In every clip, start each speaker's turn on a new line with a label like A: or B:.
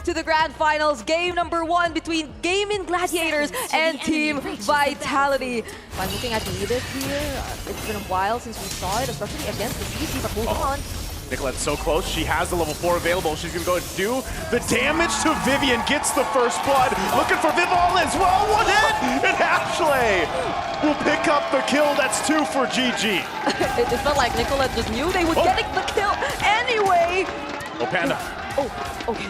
A: to the grand finals. Game number 1 between Gaming Gladiators and Team Vitality. By looking at Edith here, it's been a while since we saw it, especially against the CC, but moving on.
B: Nicolette's so close. She has the level 4 available. She's going to go and do the damage to Vivian. Gets the first blood. Looking for Vivol as well. One hit! And Ashley will pick up the kill. That's 2 for GG.
A: It felt like Nicolette just knew they would get the kill anyway.
B: Oh, Panda.
A: Oh, okay.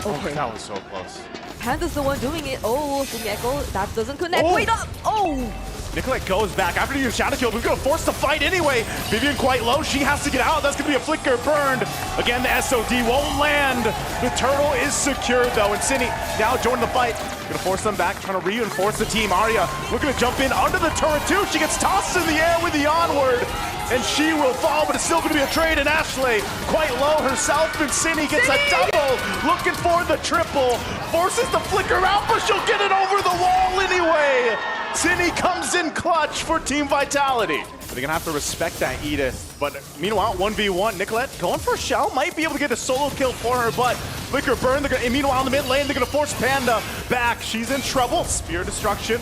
B: Oh, that was so close.
A: Panda's the one doing it. Oh, Fumieko, that doesn't connect.
B: Oh.
A: Wait up! Oh!
B: Nicolette goes back after using Shadow Kill, but he's going to force the fight anyway. Vivian quite low. She has to get out. That's going to be a flicker burned. Again, the SOD won't land. The turtle is secured, though, and Cindy now joining the fight. Going to force them back, trying to reinforce the team. Arya looking to jump in under the turret, too. She gets tossed in the air with the onward, and she will fall, but it's still going to be a trade, and Ashley quite low herself, and Cindy gets a double, looking for the triple. Forces the flicker out, but she'll get it over the wall anyway. Cindy comes in clutch for Team Vitality. They're gonna have to respect that Edith. But meanwhile, 1v1, Nicolette going for a shell. Might be able to get a solo kill for her, but flicker burn. And meanwhile, in the mid lane, they're gonna force Panda back. She's in trouble. Spear Destruction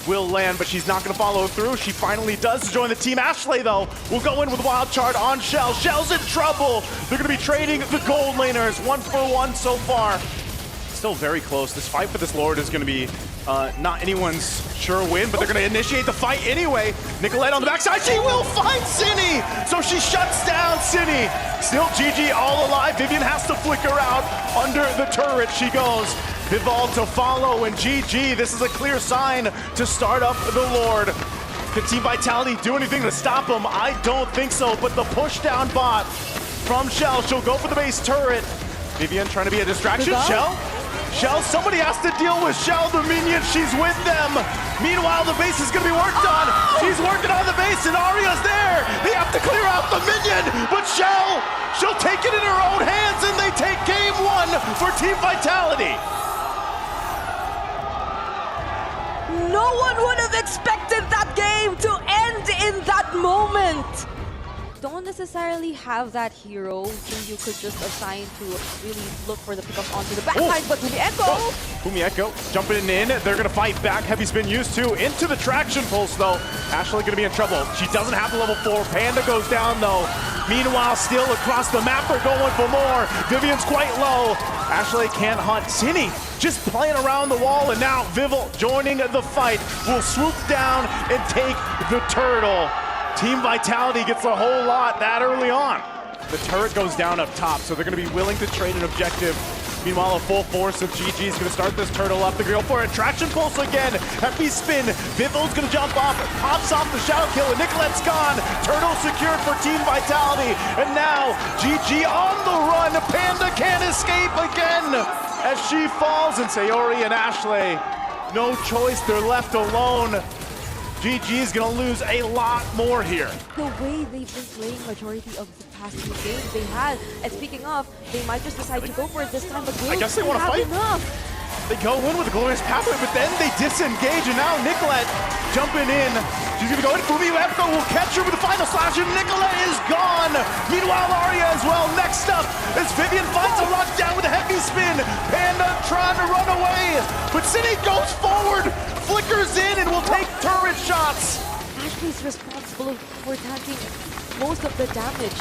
B: will land, but she's not gonna follow through. She finally does join the team. Ashley, though, will go in with Wild Chart on Shell. Shell's in trouble. They're gonna be trading the gold laners 1-for-1 so far. Still very close. This fight for this Lord is gonna be not anyone's sure win, but they're gonna initiate the fight anyway. Nicolette on the backside, she will find Cindy! So she shuts down Cindy. Still GG all alive. Vivian has to flicker out under the turret. She goes. Vivol to follow, and GG. This is a clear sign to start up the Lord. Can Team Vitality do anything to stop them? I don't think so, but the push down bot from Shell. She'll go for the base turret. Vivian trying to be a distraction. Shell, somebody has to deal with Shell, the minion, she's with them. Meanwhile, the base is gonna be worked on. She's working on the base and Arya's there. They have to clear out the minion, but she'll take it in her own hands and they take game 1 for Team Vitality.
A: No one would have expected that game to end in that moment. Don't necessarily have that hero who you could just assign to really look for the pickup onto the backside, but Fumieko!
B: Fumieko jumping in, they're gonna fight back. Heavy spin used to, into the traction pulse though. Ashley gonna be in trouble. She doesn't have the level 4. Panda goes down though. Meanwhile, still across the map, they're going for more. Vivian's quite low. Ashley can't hunt. Cindy just playing around the wall, and now Vivol joining the fight will swoop down and take the turtle. Team Vitality gets a whole lot that early on. The turret goes down up top, so they're going to be willing to trade an objective. Meanwhile, a full force of GG is going to start this turtle up. They're going to go for a traction pulse again. Heavy spin. Vivol's going to jump off, pops off the shadow kill, and Nicolette's gone. Turtle secured for Team Vitality. And now, GG on the run. Panda can't escape again as she falls. And Sayori and Ashley, no choice. They're left alone. GG is going to lose a lot more here.
A: The way they've been playing majority of the past 2 games they had, and speaking of, they might just decide to go for it this time, but
B: I guess they want to fight.
A: Enough.
B: They go in with a glorious pathway, but then they disengage, and now Nicolette jumping in. She's going to go in. Fumieko will catch her with the final slash, and Nicolette is gone. Meanwhile, Arya as well. Next up, as Vivian finds a lockdown with a heavy spin. Panda trying to run away, but Cindy goes forward, flickers in, and will take turret shots.
A: Ashley's responsible for tanking most of the damage.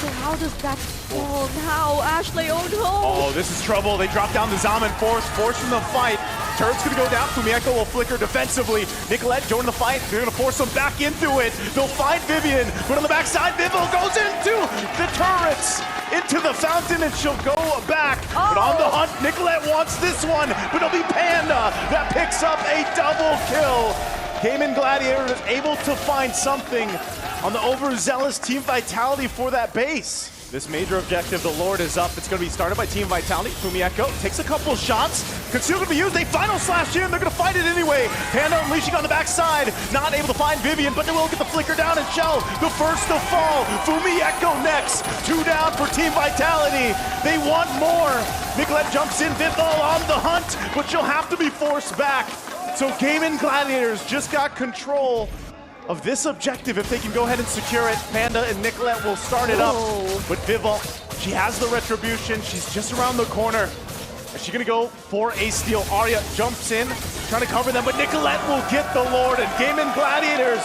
A: So how does that fall now? Ashley, oh no!
B: Oh, this is trouble. They drop down the Zaman forcing the fight. Turret's gonna go down. Fumieko will flicker defensively. Nicolette joining the fight. They're gonna force them back into it. They'll find Vivian, but on the backside, Vivol goes into the turrets, into the fountain, and she'll go back. But on the hunt, Nicolette wants this one, but it'll be Panda that picks up a double kill. Gaming Gladiator is able to find something on the overzealous Team Vitality for that base. This major objective, the Lord, is up. It's going to be started by Team Vitality. Fumieko takes a couple shots. Conceal going to be used. They final slash in. They're going to fight it anyway. Panda unleashing on the backside. Not able to find Vivian, but they will get the flicker down and Shell. The first to fall. Fumieko next. 2 down for Team Vitality. They want more. Nicolette jumps in. Vivol on the hunt, but she'll have to be forced back. So Gaming Gladiators just got control of this objective. If they can go ahead and secure it, Panda and Nicolette will start it up. But Vivol, she has the retribution. She's just around the corner. Is she gonna go for a steal? Arya jumps in, trying to cover them, but Nicolette will get the Lord, and Gaming Gladiators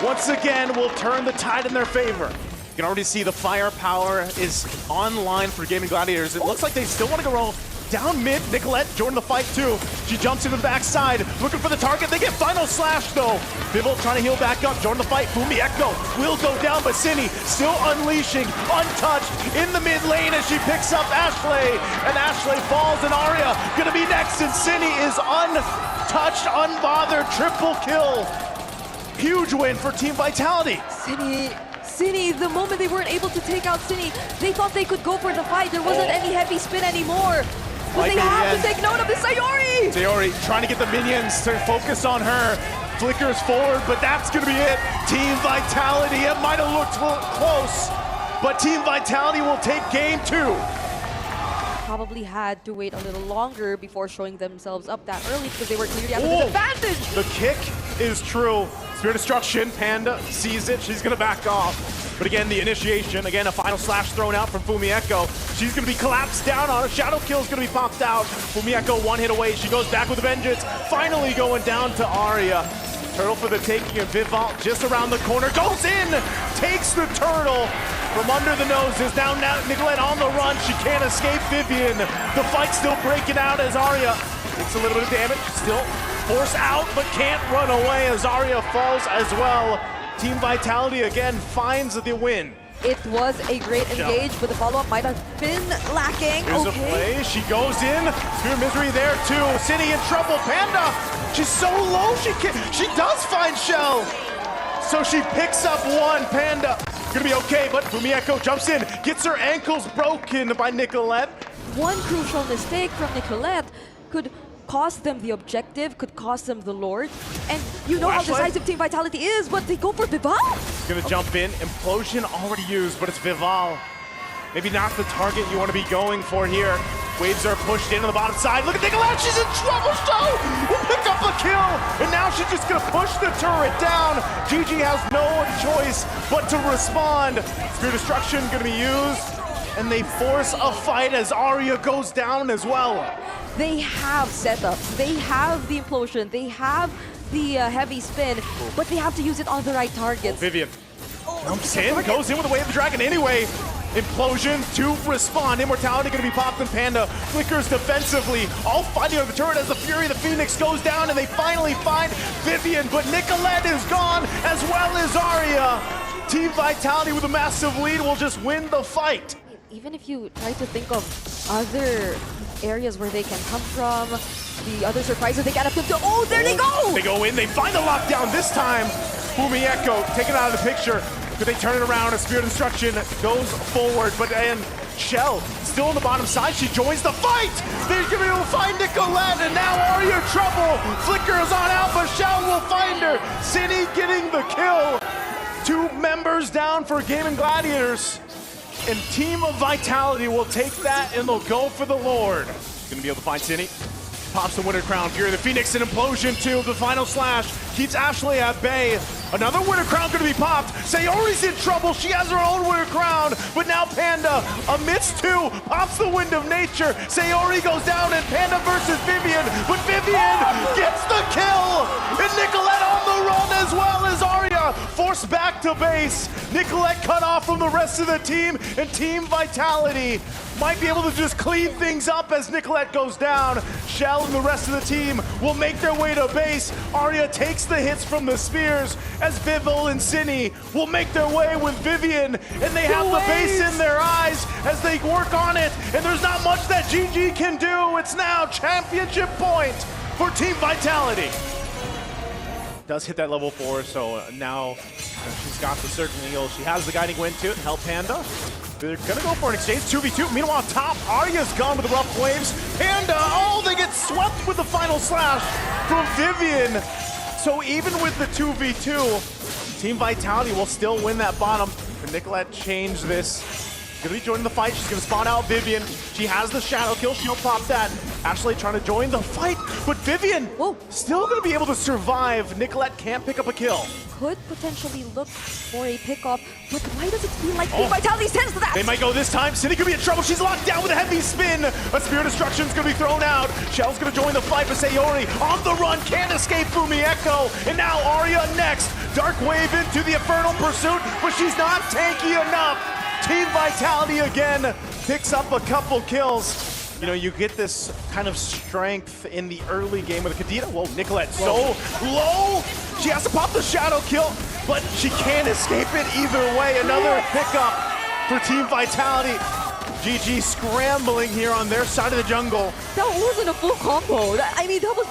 B: once again will turn the tide in their favor. You can already see the firepower is online for Gaming Gladiators. It looks like they still want to go down mid. Nicolette joined the fight too. She jumps into the backside, looking for the target. They get final slash though. Bivol trying to heal back up, join the fight. Fumi Echo will go down, but Cindy still unleashing, untouched in the mid lane as she picks up Ashley. And Ashley falls, and Arya gonna be next, and Cindy is untouched, unbothered, triple kill. Huge win for Team Vitality.
A: Cine, the moment they weren't able to take out Cine, they thought they could go for the fight. There wasn't any heavy spin anymore. But they have to take note of the Sayori!
B: Sayori trying to get the minions to focus on her. Flickers forward, but that's gonna be it. Team Vitality, it might have looked close, but Team Vitality will take game 2.
A: Probably had to wait a little longer before showing themselves up that early because they were clearly at a disadvantage.
B: The kick is true. Spear Destruction, Panda sees it, she's gonna back off. But again, the initiation, again, a final slash thrown out from Fumi Echo. She's gonna be collapsed down on her. Shadow Kill's gonna be popped out. Fumi Echo one hit away, she goes back with a vengeance. Finally going down to Arya. Turtle for the taking, and Bivol just around the corner, goes in, takes the turtle from under the noses. Now Nicolette on the run, she can't escape Vivian. The fight's still breaking out as Arya takes a little bit of damage, still force out, but can't run away as Arya falls as well. Team Vitality again finds the win.
A: It was a great engage, but the follow-up might have been lacking.
B: Here's a play, she goes in, Spear Misery there too. City in trouble, Panda, she's so low, she does find Shell. So she picks up one, Panda, gonna be okay, but Fumi Echo jumps in, gets her ankles broken by Nicolette.
A: One crucial mistake from Nicolette could cost them the objective, could cost them the Lord. And you know how decisive Team Vitality is, but they go for Vival.
B: Gonna jump in, Implosion already used, but it's Vival. Maybe not the target you want to be going for here. Waves are pushed in on the bottom side. Look at Nicolette, she's in trouble, Show will pick up a kill. And now she's just gonna push the turret down. GG has no choice but to respond. Spear Destruction gonna be used, and they force a fight as Arya goes down as well.
A: They have setups, they have the implosion, they have the heavy spin, but they have to use it on the right targets.
B: Vivian jumps in, goes in with the Way of the Dragon anyway. Implosion to respond. Immortality gonna be popped, and Panda flickers defensively, all fighting over the turret as the Fury of the Phoenix goes down, and they finally find Vivian, but Nicolette is gone as well as Arya. Team Vitality with a massive lead will just win the fight.
A: Even if you try to think of other areas where they can come from, the other surprises they get up to, oh, there they go!
B: They go in, they find the lockdown this time. Fumi Echo taken out of the picture. Could they turn it around? A Spear Destruction goes forward, but and Shell still on the bottom side. She joins the fight. They're gonna be able to find Nicolette, and now Arya trouble. Flicker is on out, but Shell will find her. City getting the kill. 2 members down for Gaming Gladiators. And Team of Vitality will take that, and they'll go for the Lord. Gonna be able to find Cindy. Pops the Winter Crown. Fury of the Phoenix, an Implosion too. The final slash keeps Ashley at bay. Another Winter Crown gonna be popped. Sayori's in trouble. She has her own Winter Crown. But now Panda, amidst 2, pops the Wind of Nature. Sayori goes down, and Panda versus Vivian. But Vivian gets the kill. And Nicolette on the run as well as Arya. Forced back to base. Nicolette cut off from the rest of the team. And Team Vitality might be able to just clean things up as Nicolette goes down. Shell and the rest of the team will make their way to base. Arya takes the hits from the spears as Bivol and Cindy will make their way with Vivian, and they have the base in their eyes as they work on it, and there's not much that GG can do. It's now championship point for Team Vitality. Does hit that level 4, so now she's got the Circling Eagle. She has the Guiding Wind to help Panda. They're gonna go for an exchange, 2v2. Meanwhile, top, Arya's gone with the rough waves. Panda, oh, they get swept with the final slash from Vivian. So even with the 2v2, Team Vitality will still win that bottom. Can Nicolette change this gonna be joining the fight. She's gonna spawn out Vivian. She has the shadow kill. She'll pop that. Ashley trying to join the fight, but Vivian still gonna be able to survive. Nicolette can't pick up a kill.
A: Could potentially look for a pickoff, but why does it feel like Team Vitality sends that?
B: They might go this time. Cindy could be in trouble. She's locked down with a heavy spin. A Spear of Destruction's gonna be thrown out. Shell's gonna join the fight, but Sayori on the run, can't escape Fumi Echo. And now Arya next. Dark Wave into the Infernal Pursuit, but she's not tanky enough. Team Vitality again picks up a couple kills. You know, you get this kind of strength in the early game with Kadena. Whoa, Nicolette so low. She has to pop the shadow kill, but she can't escape it either way. Another pickup for Team Vitality. GG scrambling here on their side of the jungle.
A: That wasn't a full combo. I mean, that was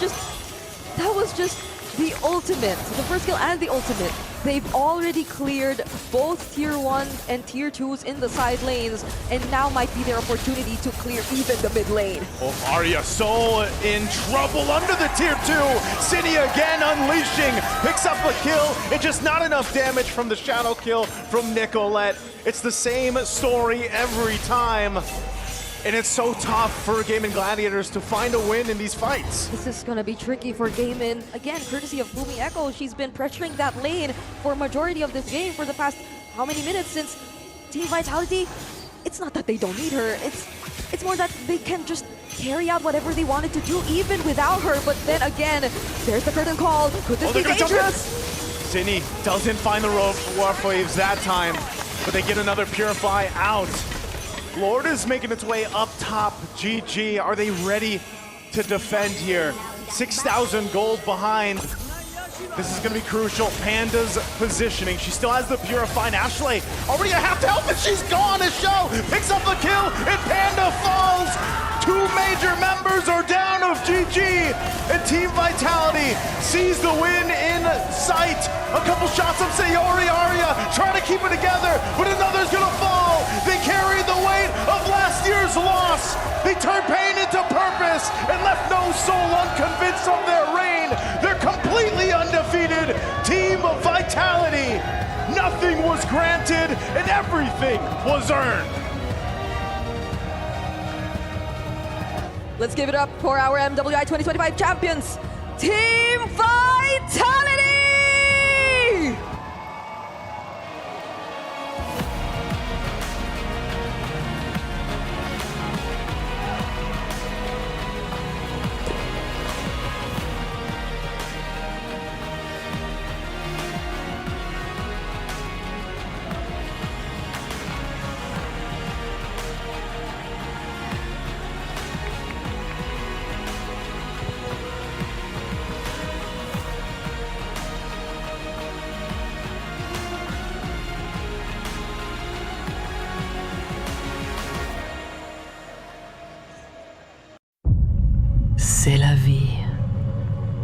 A: just the ultimate. The first kill and the ultimate. They've already cleared both tier 1 and tier 2s in the side lanes, and now might be their opportunity to clear even the mid lane.
B: Oh, Arya so in trouble under the tier 2. City again unleashing, picks up a kill, and just not enough damage from the shadow kill from Nicolette. It's the same story every time. And it's so tough for Gaming Gladiators to find a win in these fights.
A: This is gonna be tricky for Gaming. Again, courtesy of Fumi Echo, she's been pressuring that lane for a majority of this game for the past how many minutes since Team Vitality. It's not that they don't need her, it's more that they can just carry out whatever they wanted to do even without her. But then again, there's the curtain call. Could this be dangerous?
B: Zinni doesn't find the warp waves that time, but they get another Purify out. Lord is making its way up top. GG, are they ready to defend here? 6,000 gold behind. This is gonna be crucial. Panda's positioning. She still has the Purify. And Ashley already at half health, and she's gone. A show picks up the kill, and Panda falls. 2 major members are down of GG, and Team Vitality sees the win in sight. A couple shots of Sayori Arya trying to keep it together, but another's gonna fall. They carry the weight of last year's loss. They turned pain into purpose and left no soul unconvinced of their reign. They're completely undefeated. Team Vitality. Nothing was granted and everything was earned.
A: Let's give it up for our MWI 2025 champions, Team Vitality!
C: C'est la vie.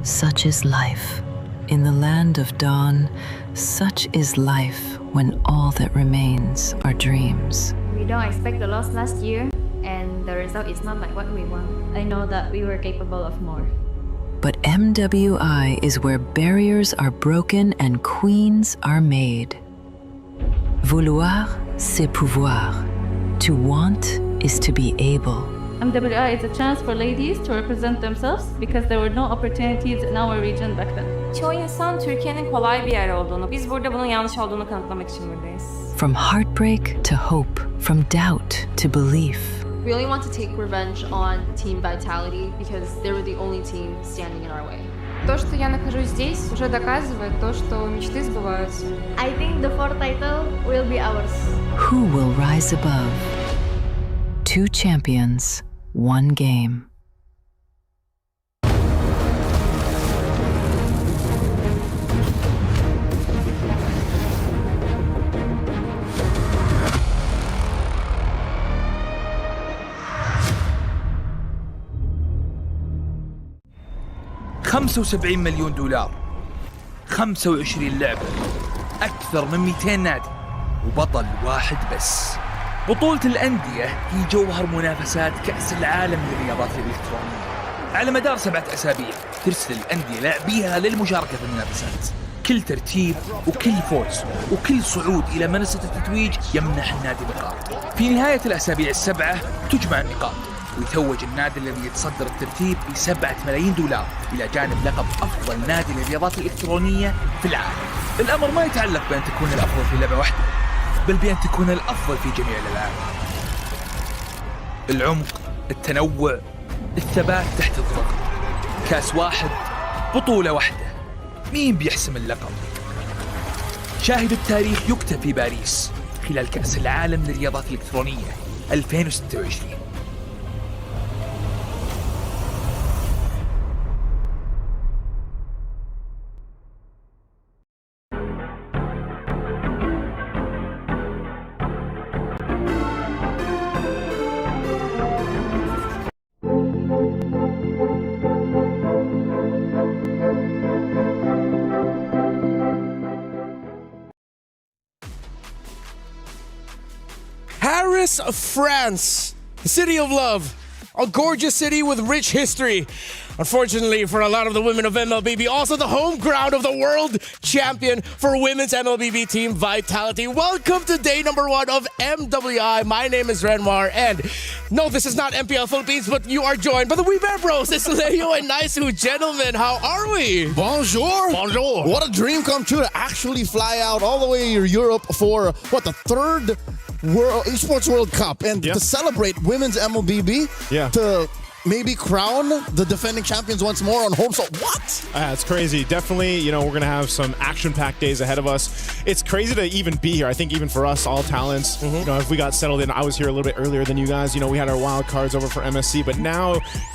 C: Such is life. In the land of dawn, such is life when all that remains are dreams.
D: We don't expect the loss last year, and the result is not like what we want. I know that we were capable of more.
C: But MWI is where barriers are broken and queens are made. Vouloir, c'est pouvoir. To want is to be able.
D: MWI is a chance for ladies to represent themselves because there were no opportunities in our region back then.
E: Çoğu insan Türkiye'nin kolay bir yer olduğunu, biz burada bunun yanlış olduğunu kanıtlamak için buradayız.
C: From heartbreak to hope, from doubt to belief.
F: We really want to take revenge on Team Vitality because they were the only team standing in our way.
E: То, что я нахожусь здесь, уже доказывает то, что мечты сбываются.
D: I think the fourth title will be ours.
C: Who will rise above? 2 champions, 1 game.
G: $75 مليون، 25 لعبة، أكثر من 200 نادي، وبطل واحد بس. بطولة الأندية هي جوهر منافسات كأس العالم للرياضات الإلكترونية. على مدار 7 أسابيع ترسل الأندية لاعبيها للمشاركة في المنافسات. كل ترتيب وكل فوز وكل صعود إلى منصة التتويج يمنح النادي نقاط. في نهاية الأسابيع السبعة تجمع النقاط ويتوج النادي الذي يتصدر الترتيب ب$7 ملايين إلى جانب لقب أفضل نادي للرياضات الإلكترونية في العالم. الأمر ما يتعلق بأن تكون الأفضل في لعبة واحدة، بل بأن تكون الأفضل في جميع الألعاب. العمق، التنوع، الثبات تحت الضغط. كاس واحد، بطولة واحدة، مين بيحسم اللقب؟ شاهد التاريخ يكتب في باريس خلال كأس العالم للرياضات الإلكترونية 2026.
H: Paris, France, the city of love, a gorgeous city with rich history. Unfortunately for a lot of the women of MLBB, also the home ground of the world champion for women's MLBB team Vitality. Welcome to day number 1 of MWI. My name is Renmar, and no, this is not MPL Philippines, but you are joined by the We Bear Bros. It's Leo and Naisu. Gentlemen, how are we?
I: Bonjour.
H: Bonjour.
I: What a dream come true to actually fly out all the way to Europe for, the third Esports World Cup, and to celebrate women's MLBB, to maybe crown the defending champions once more on home. So what?
B: It's crazy. Definitely, we're going to have some action-packed days ahead of us. It's crazy to even be here. I think even for us, all talents, if we got settled in, I was here a little bit earlier than you guys. We had our wild cards over for MSC, but now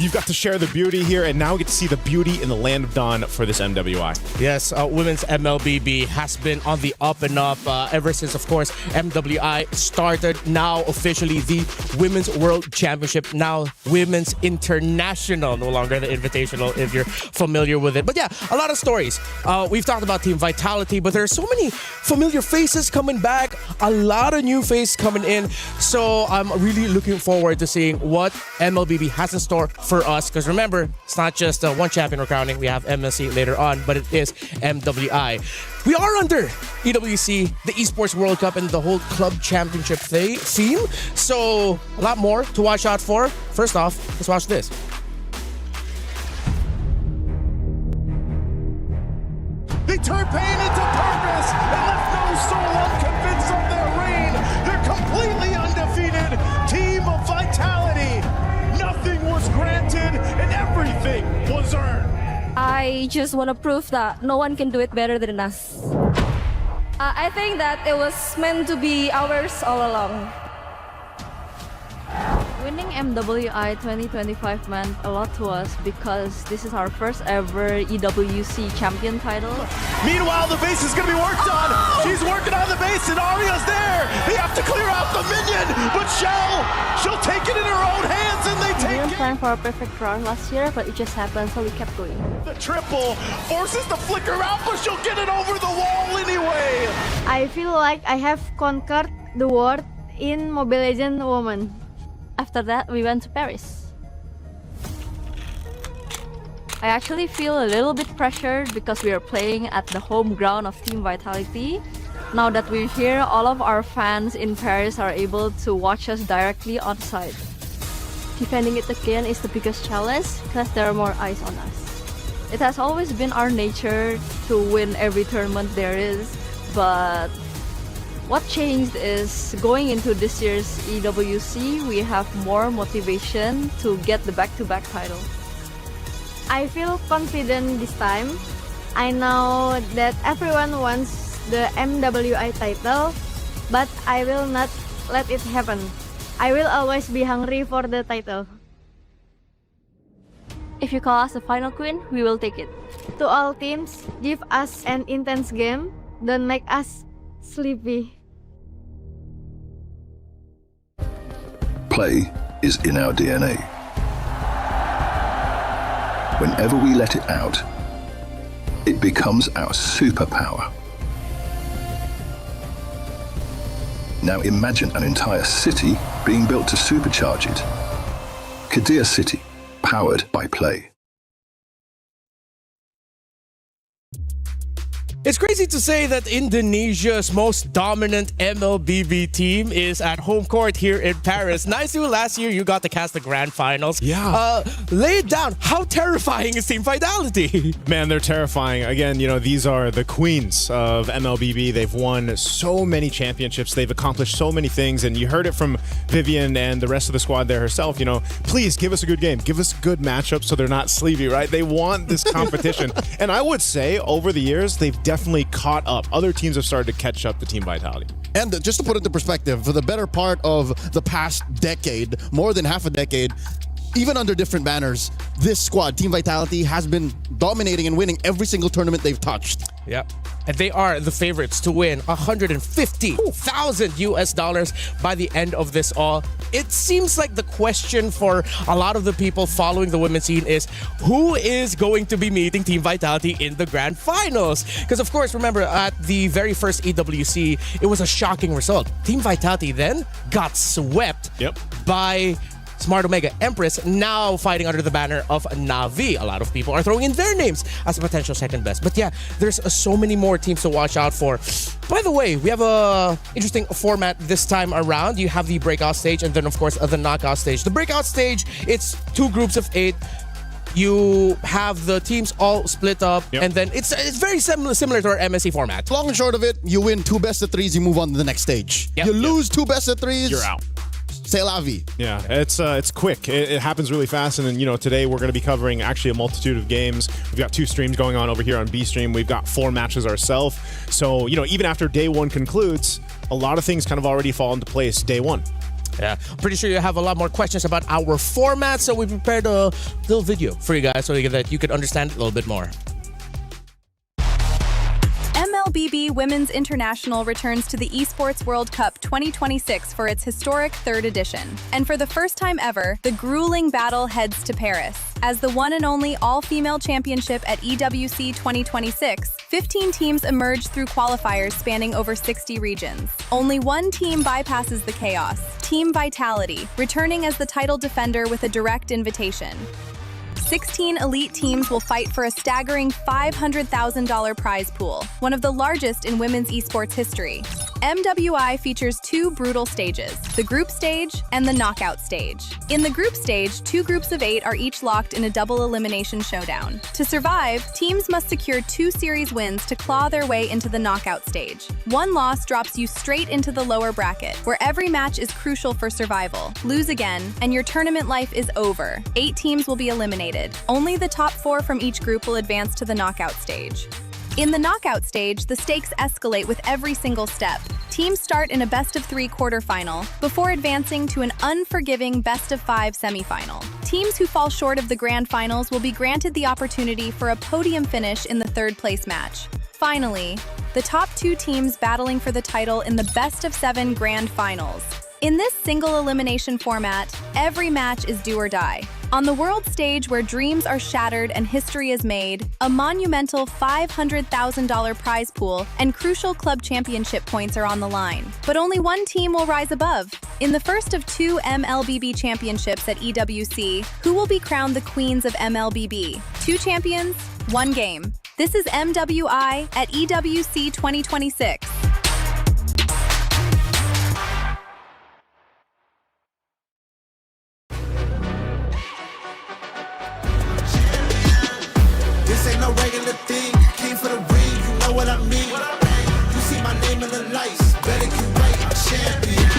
B: you've got to share the beauty here, and now we get to see the beauty in the land of Dawn for this MWI.
H: Yes, women's MLBB has been on the up and up ever since, of course, MWI started. Now officially the Women's World Championship, now Women's International, no longer the Invitational if you're familiar with it. But yeah, a lot of stories. We've talked about Team Vitality, but there are so many familiar faces coming back, a lot of new faces coming in. So I'm really looking forward to seeing what MLBB has in store for us. Because remember, it's not just one champion we're crowning. We have MSC later on, but it is MWI. We are under EWC, the Esports World Cup, and the whole club championship theme. So a lot more to watch out for. First off, let's watch this.
B: They turn pain into purpose and left no soul unconvinced of their reign. They're completely undefeated. Team of Vitality. Nothing was granted and everything was earned.
J: I just want to prove that no one can do it better than us. I think that it was meant to be ours all along.
F: Winning MWI 2025 meant a lot to us because this is our first ever EWC champion title.
B: Meanwhile, the base is going to be worked on. She's working on the base and Aria's there. They have to clear out the minion, but she'll take it in her own hands and they
D: We
B: take
D: didn't
B: it.
D: plan for a perfect run last year, but it just happened, so we kept going.
B: The triple forces the flicker out, but she'll get it over the wall anyway.
D: I feel like I have conquered the world in Mobile Legends Women. After that, we went to Paris.
F: I actually feel a little bit pressured because we are playing at the home ground of Team Vitality. Now that we're here, all of our fans in Paris are able to watch us directly on site.
D: Defending it again is the biggest challenge because there are more eyes on us.
F: It has always been our nature to win every tournament there is, but what changed is going into this year's EWC, we have more motivation to get the back-to-back title.
D: I feel confident this time. I know that everyone wants the MWI title, but I will not let it happen. I will always be hungry for the title.
F: If you call us the final queen, we will take it.
D: To all teams, give us an intense game. Don't make us sleepy.
K: Play is in our DNA. Whenever we let it out, it becomes our superpower. Now imagine an entire city being built to supercharge it. Kadir City, powered by Play.
H: It's crazy to say that Indonesia's most dominant MLBB team is at home court here in Paris. Nice to last year you got to cast the grand finals.
B: Yeah.
H: Lay it down. How terrifying is Team Vitality?
B: Man, they're terrifying. Again, you know, these are the queens of MLBB. They've won so many championships. They've accomplished so many things. And you heard it from Vivian and the rest of the squad there herself. You know, please give us a good game. Give us good matchups so they're not sleepy, right? They want this competition. And I would say over the years, they've definitely caught up. Other teams have started to catch up to Team Vitality.
I: And just to put it into perspective, for the better part of the past decade, more than half a decade, even under different banners, this squad, Team Vitality, has been dominating and winning every single tournament they've touched.
H: Yep. And they are the favorites to win $150,000 by the end of this all. It seems like the question for a lot of the people following the women's scene is who is going to be meeting Team Vitality in the grand finals? Because of course, remember at the very first EWC, it was a shocking result. Team Vitality then got swept by Smart Omega Empress, now fighting under the banner of Na'Vi. A lot of people are throwing in their names as a potential second best. But yeah, there's so many more teams to watch out for. By the way, we have a interesting format this time around. You have the breakout stage and then of course the knockout stage. The breakout stage, it's 2 groups of 8. You have the teams all split up, and then it's very similar to our MSC format.
I: Long and short of it, you win 2 best of 3s, you move on to the next stage. You lose 2 best of 3s,
B: you're out.
I: C'est la vie.
B: Yeah, it's quick. It happens really fast. And then, you know, today we're going to be covering actually a multitude of games. We've got 2 streams going on over here on B Stream. We've got 4 matches ourselves. So, you know, even after day 1 concludes, a lot of things kind of already fall into place day 1.
H: Yeah, pretty sure you have a lot more questions about our format. So we prepared a little video for you guys so that you could understand it a little bit more.
L: MLBB Women's International returns to the Esports World Cup 2026 for its historic 3rd edition. And for the first time ever, the grueling battle heads to Paris. As the one and only all-female championship at EWC26, 15 teams emerge through qualifiers spanning over 60 regions. Only one team bypasses the chaos, Team Vitality, returning as the title defender with a direct invitation. 16 elite teams will fight for a staggering $500,000 prize pool, one of the largest in women's esports history. MWI features 2 brutal stages, the group stage and the knockout stage. In the group stage, 2 groups of 8 are each locked in a double elimination showdown. To survive, teams must secure 2 series wins to claw their way into the knockout stage. One loss drops you straight into the lower bracket, where every match is crucial for survival. Lose again, and your tournament life is over. 8 teams will be eliminated. Only the top 4 from each group will advance to the knockout stage. In the knockout stage, the stakes escalate with every single step. Teams start in a best-of-3 quarterfinal before advancing to an unforgiving best-of-5 semifinal. Teams who fall short of the grand finals will be granted the opportunity for a podium finish in the 3rd-place match. Finally, the top 2 teams battling for the title in the best-of-7 grand finals. In this single elimination format, every match is do or die. On the world stage where dreams are shattered and history is made, a monumental $500,000 prize pool and crucial club championship points are on the line. But only one team will rise above. In the first of 2 MLBB championships at EWC, who will be crowned the queens of MLBB? 2 champions, 1 game. This is MWI at EWC 2026.
M: This ain't no regular thing. Came for the ring, you know what I mean. You see my name in the lights, better get right, I'm champion.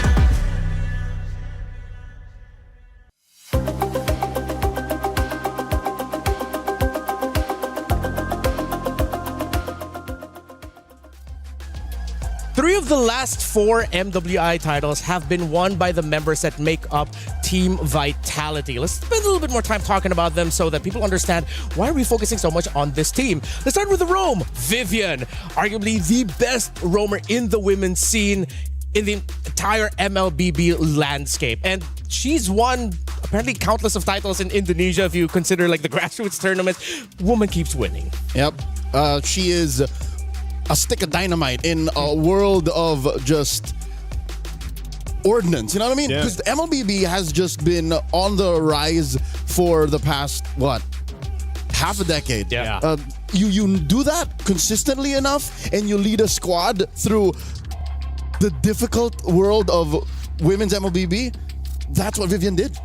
H: Three of the last 4 MWI titles have been won by the members that make up Team Vitality. Let's spend a little bit more time talking about them so that people understand why are we focusing so much on this team. Let's start with the roam. Vivian, arguably the best roamer in the women's scene in the entire MLBB landscape. And she's won apparently countless of titles in Indonesia if you consider like the grassroots tournaments. Woman keeps winning.
I: Yep. She is a stick of dynamite in a world of just ordnance. You know what I mean? Because the MLBB has just been on the rise for the past, what, half a decade. you do that consistently enough, and you lead a squad through the difficult world of women's MLBB. That's what Vivian did.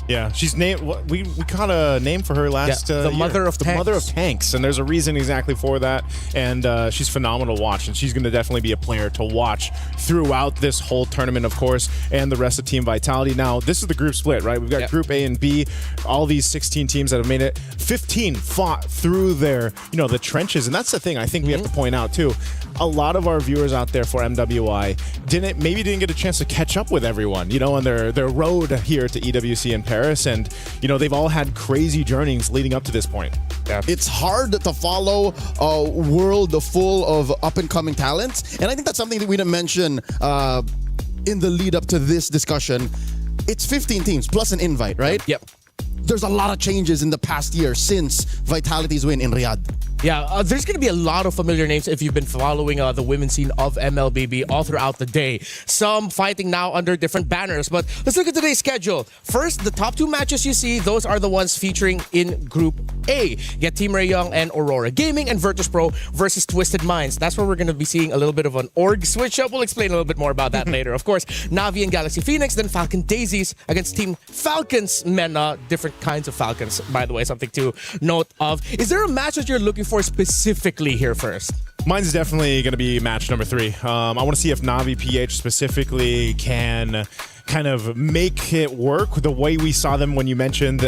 B: Yeah, she's named. We caught a name for her last.
H: The mother of tanks.
B: Mother of tanks, and there's a reason exactly for that. And she's phenomenal to watch, and she's going to definitely be a player to watch throughout this whole tournament, of course, and the rest of Team Vitality. Now, this is the group split, right? We've got Group A and B. All these 16 teams that have made it. 15 fought through their, the trenches, and that's the thing I think we have to point out too. A lot of our viewers out there for MWI didn't get a chance to catch up with everyone, on their road here to EWC in Paris. And, they've all had crazy journeys leading up to this point.
I: Yeah. It's hard to follow a world full of up-and-coming talents. And I think that's something that we didn't mention in the lead up to this discussion. It's 15 teams plus an invite, right?
H: Yep.
I: There's a lot of changes in the past year since Vitality's win in Riyadh.
H: Yeah, there's going to be a lot of familiar names if you've been following the women's scene of MLBB all throughout the day. Some fighting now under different banners. But let's look at today's schedule. First, the top 2 matches you see, those are the ones featuring in Group A. Get Team Ray Young and Aurora Gaming and Virtus Pro versus Twisted Minds. That's where we're going to be seeing a little bit of an org switch-up. We'll explain a little bit more about that later. Of course, Navi and Galaxy Phoenix, then Falcon Daisies against Team Falcons Mena. Different kinds of Falcons, by the way, something to note of. Is there a match that you're looking for specifically here first?
B: Mine's definitely going to be match number 3. I want to see if Navi PH specifically can kind of make it work the way we saw them when you mentioned,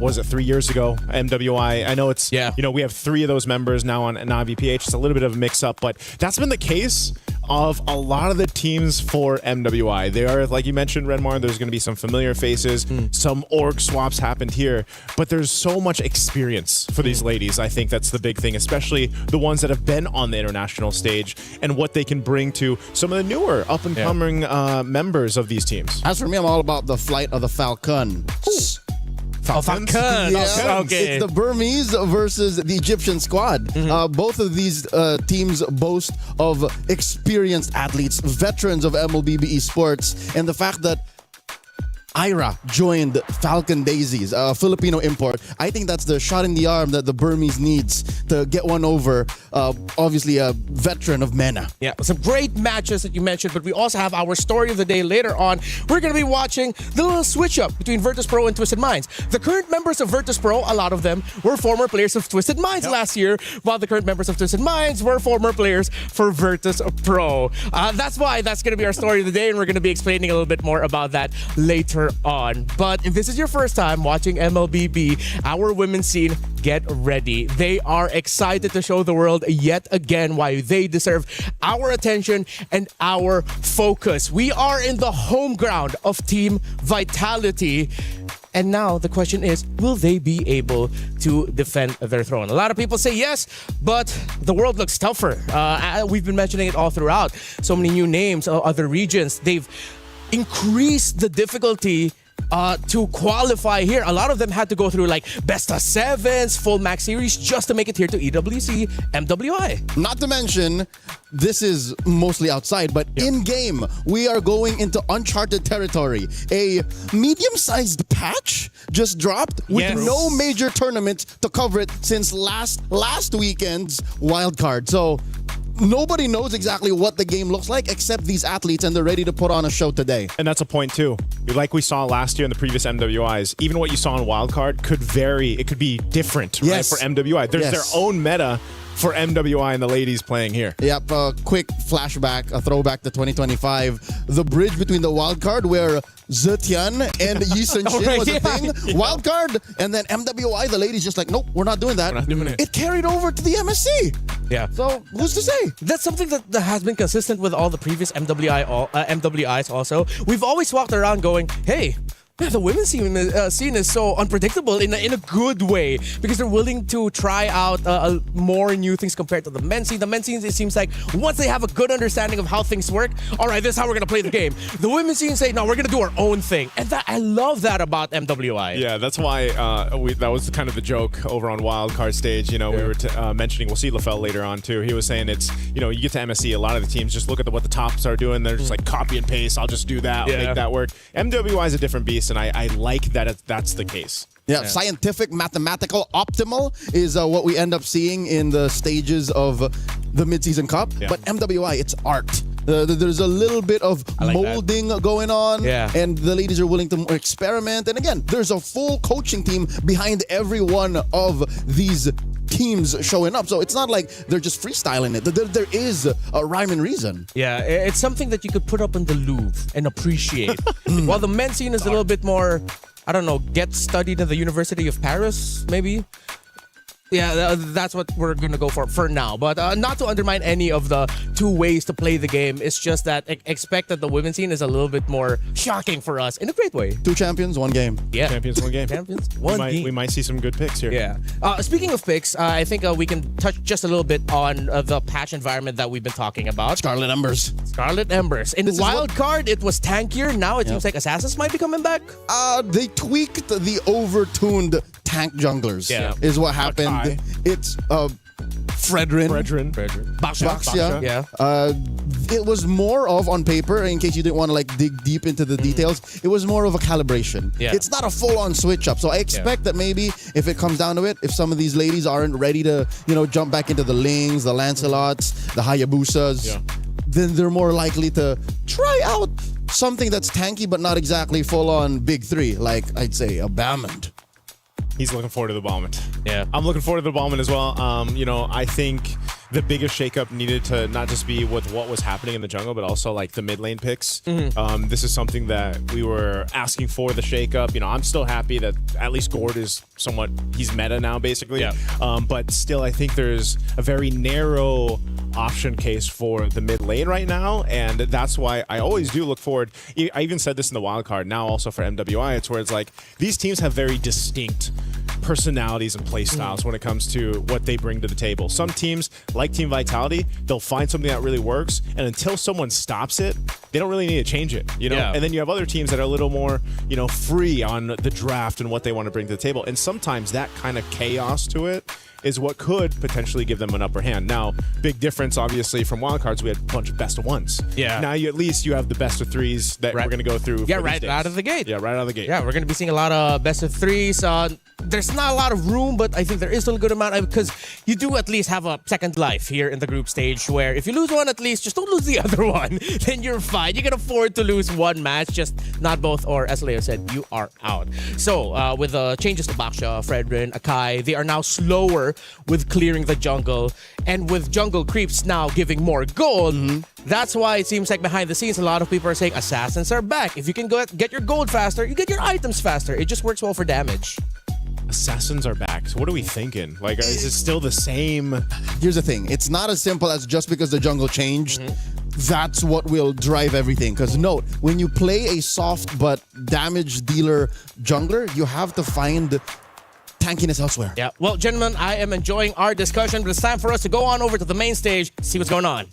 B: was it 3 years ago, MWI? I know it's, we have 3 of those members now on Navi PH. It's a little bit of a mix-up, but that's been the case of a lot of the teams for MWI. They are, like you mentioned, Redmar, there's going to be some familiar faces, some org swaps happened here, but there's so much experience for these ladies. I think that's the big thing, especially the ones that have been on the international stage and what they can bring to some of the newer up-and-coming members of these teams.
I: As for me, I'm all about the flight of the Falcon.
H: Falcons?
I: Yes.
H: Okay.
I: It's the Burmese versus the Egyptian squad. Both of these teams boast of experienced athletes, veterans of MLBB esports, and the fact that Ira joined Falcon Daisies, a Filipino import. I think that's the shot in the arm that the Burmese needs to get one over, obviously a veteran of MENA.
H: Yeah, some great matches that you mentioned, but we also have our story of the day later on. We're going to be watching the little switch-up between Virtus Pro and Twisted Minds. The current members of Virtus Pro, a lot of them, were former players of Twisted Minds last year, while the current members of Twisted Minds were former players for Virtus Pro. That's why that's going to be our story of the day, and we're going to be explaining a little bit more about that later on. But if this is your first time watching MLBB, our women's scene, get ready. They are excited to show the world yet again why they deserve our attention and our focus. We are in the home ground of Team Vitality. And now the question is, will they be able to defend their throne? A lot of people say yes, but the world looks tougher. We've been mentioning it all throughout. So many new names, other regions. They've increased the difficulty to qualify here. A lot of them had to go through like best of sevens, full max series just to make it here to EWC MWI.
I: Not to mention, this is mostly outside, but in-game, we are going into uncharted territory. A medium-sized patch just dropped with no major tournament to cover it since last weekend's wildcard. So nobody knows exactly what the game looks like except these athletes, and they're ready to put on a show today.
B: And that's a point too. Like we saw last year in the previous MWIs, even what you saw in Wildcard could vary. It could be different right, for MWI. There's their own meta for MWI and the ladies playing here.
I: Yep, quick flashback, a throwback to 2025. The bridge between the wildcard where Zetian and Yi Sun Shin was a thing. Wildcard, and then MWI, the ladies just like, nope, we're not doing that.
B: We're not doing it.
I: It carried over to the MSC.
H: Yeah.
I: So who's to say?
H: That's something that has been consistent with all the previous MWIs also. We've always walked around going, hey, the women's scene is so unpredictable in a good way because they're willing to try out more new things compared to the men's scene. The men's scene, it seems like once they have a good understanding of how things work, all right, this is how we're going to play the game. The women's scene say, no, we're going to do our own thing. And I love that about MWI.
B: Yeah, that's why that was kind of the joke over on Wildcard stage. You know, we were mentioning, we'll see LaFell later on too. He was saying it's, you know, you get to MSC, a lot of the teams just look at what the tops are doing. They're just like copy and paste. I'll just do that. I'll make that work. MWI is a different beast. And I like that that's the case.
I: Yeah, scientific, mathematical, optimal is what we end up seeing in the stages of the mid-season cup.
B: Yeah.
I: But MWI, it's art. There's a little bit of molding going on, and the ladies are willing to experiment. And again, there's a full coaching team behind every one of these teams showing up. So it's not like they're just freestyling it. There is a rhyme and reason.
H: Yeah, it's something that you could put up in the Louvre and appreciate. While the men's scene is a little bit more, I don't know, get studied at the University of Paris, maybe? Yeah, that's what we're going to go for now. But not to undermine any of the two ways to play the game. It's just that expect that the women's scene is a little bit more shocking for us in a great way.
I: 2 champions, 1 game.
H: Yeah.
B: Champions, 1 game.
H: Champions, 1 game.
B: We might see some good picks here.
H: Yeah. Speaking of picks, I think we can touch just a little bit on the patch environment that we've been talking about.
I: Scarlet Embers.
H: Scarlet Embers. In Wild Card, it was tankier. Now it seems like Assassins might be coming back.
I: They tweaked the overtuned tank junglers. Is what happened. It's Fredrin.
H: Baksha.
I: Yeah. It was more of, on paper, in case you didn't want to like dig deep into the details, it was more of a calibration.
H: Yeah.
I: It's not a full-on switch up. So I expect that maybe if it comes down to it, if some of these ladies aren't ready to, jump back into the Lings, the Lancelots, the Hayabusas, then they're more likely to try out something that's tanky but not exactly full-on big 3, like I'd say a Bamond.
B: He's looking forward to the Balmond.
H: Yeah.
B: I'm looking forward to the Balmond as well. I think the biggest shakeup needed to not just be with what was happening in the jungle, but also like the mid lane picks. This is something that we were asking for, the shakeup. I'm still happy that at least Gord is somewhat, he's meta now basically. But still, I think there's a very narrow option case for the mid lane right now, and that's why I always do look forward. I even said this in the wild card, now also for MWI, it's where it's like these teams have very distinct personalities and play styles when it comes to what they bring to the table. Some teams, like Team Vitality, they'll find something that really works, and until someone stops it, they don't really need to change it, And then you have other teams that are a little more, free on the draft and what they want to bring to the table. And sometimes that kind of chaos to it is what could potentially give them an upper hand. Now, big difference, obviously, from wildcards, we had a bunch of best of 1s.
H: Yeah.
B: Now, at least you have the best of 3s that we're going to go through.
H: Yeah, right out of the gate.
B: Yeah, right out of the gate.
H: Yeah, we're going to be seeing a lot of best of 3s. There's not a lot of room, but I think there is still a good amount because you do at least have a second life here in the group stage where if you lose one, at least just don't lose the other one. Then you're fine. You can afford to lose one match, just not both, or as Leo said, you are out. So with the changes to Baksha, Fredrin, Akai, they are now slower with clearing the jungle, and with jungle creeps now giving more gold. That's why it seems like behind the scenes, a lot of people are saying Assassins are back. If you can get your gold faster, you get your items faster. It just works well for damage.
B: Assassins are back. So what are we thinking? Like, is it still the same?
I: Here's the thing. It's not as simple as just because the jungle changed, that's what will drive everything. Because note, when you play a soft but damage dealer jungler, you have to find tankiness elsewhere.
H: Yeah. Well, gentlemen, I am enjoying our discussion, but it's time for us to go on over to the main stage, see what's going on.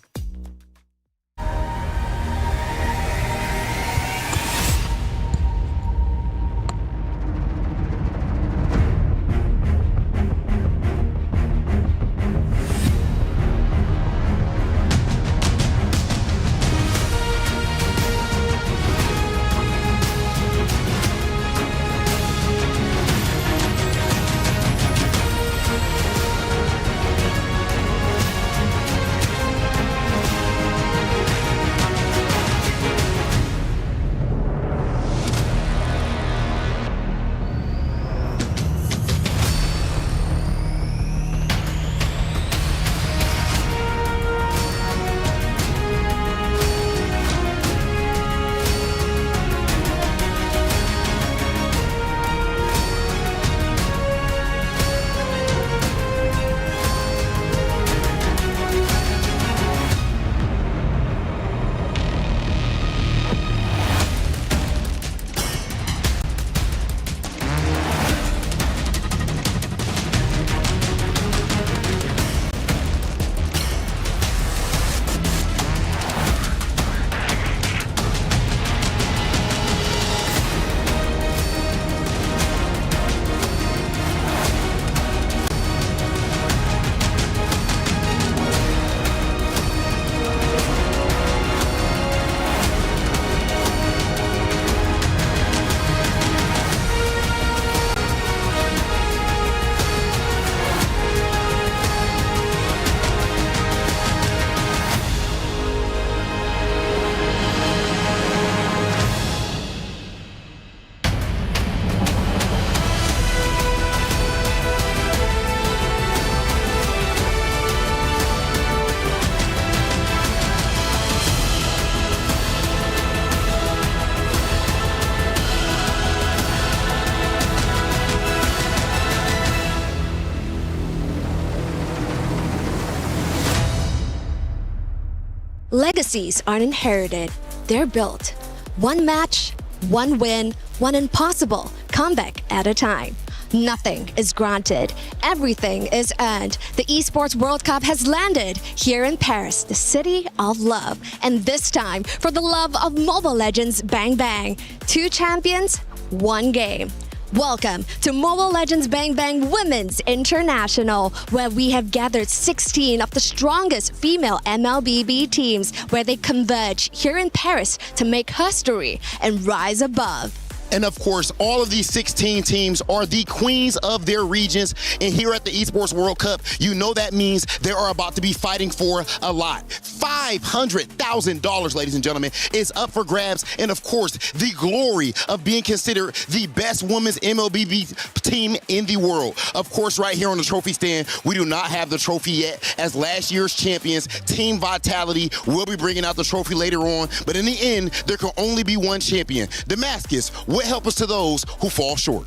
N: Legacies aren't inherited, they're built. One match, one win, one impossible comeback at a time. Nothing is granted. Everything is earned. The Esports World Cup has landed here in Paris, the city of love. And this time, for the love of Mobile Legends Bang Bang. 2 champions, 1 game. Welcome to Mobile Legends Bang Bang Women's International, where we have gathered 16 of the strongest female MLBB teams, where they converge here in Paris to make history and rise above.
O: And of course, all of these 16 teams are the queens of their regions. And here at the Esports World Cup, you know that means they are about to be fighting for a lot. $500,000, ladies and gentlemen, is up for grabs. And of course, the glory of being considered the best women's MLBB team in the world. Of course, right here on the trophy stand, we do not have the trophy yet, as last year's champions, Team Vitality, will be bringing out the trophy later on. But in the end, there can only be one champion. Damascus, what help us to those who fall short?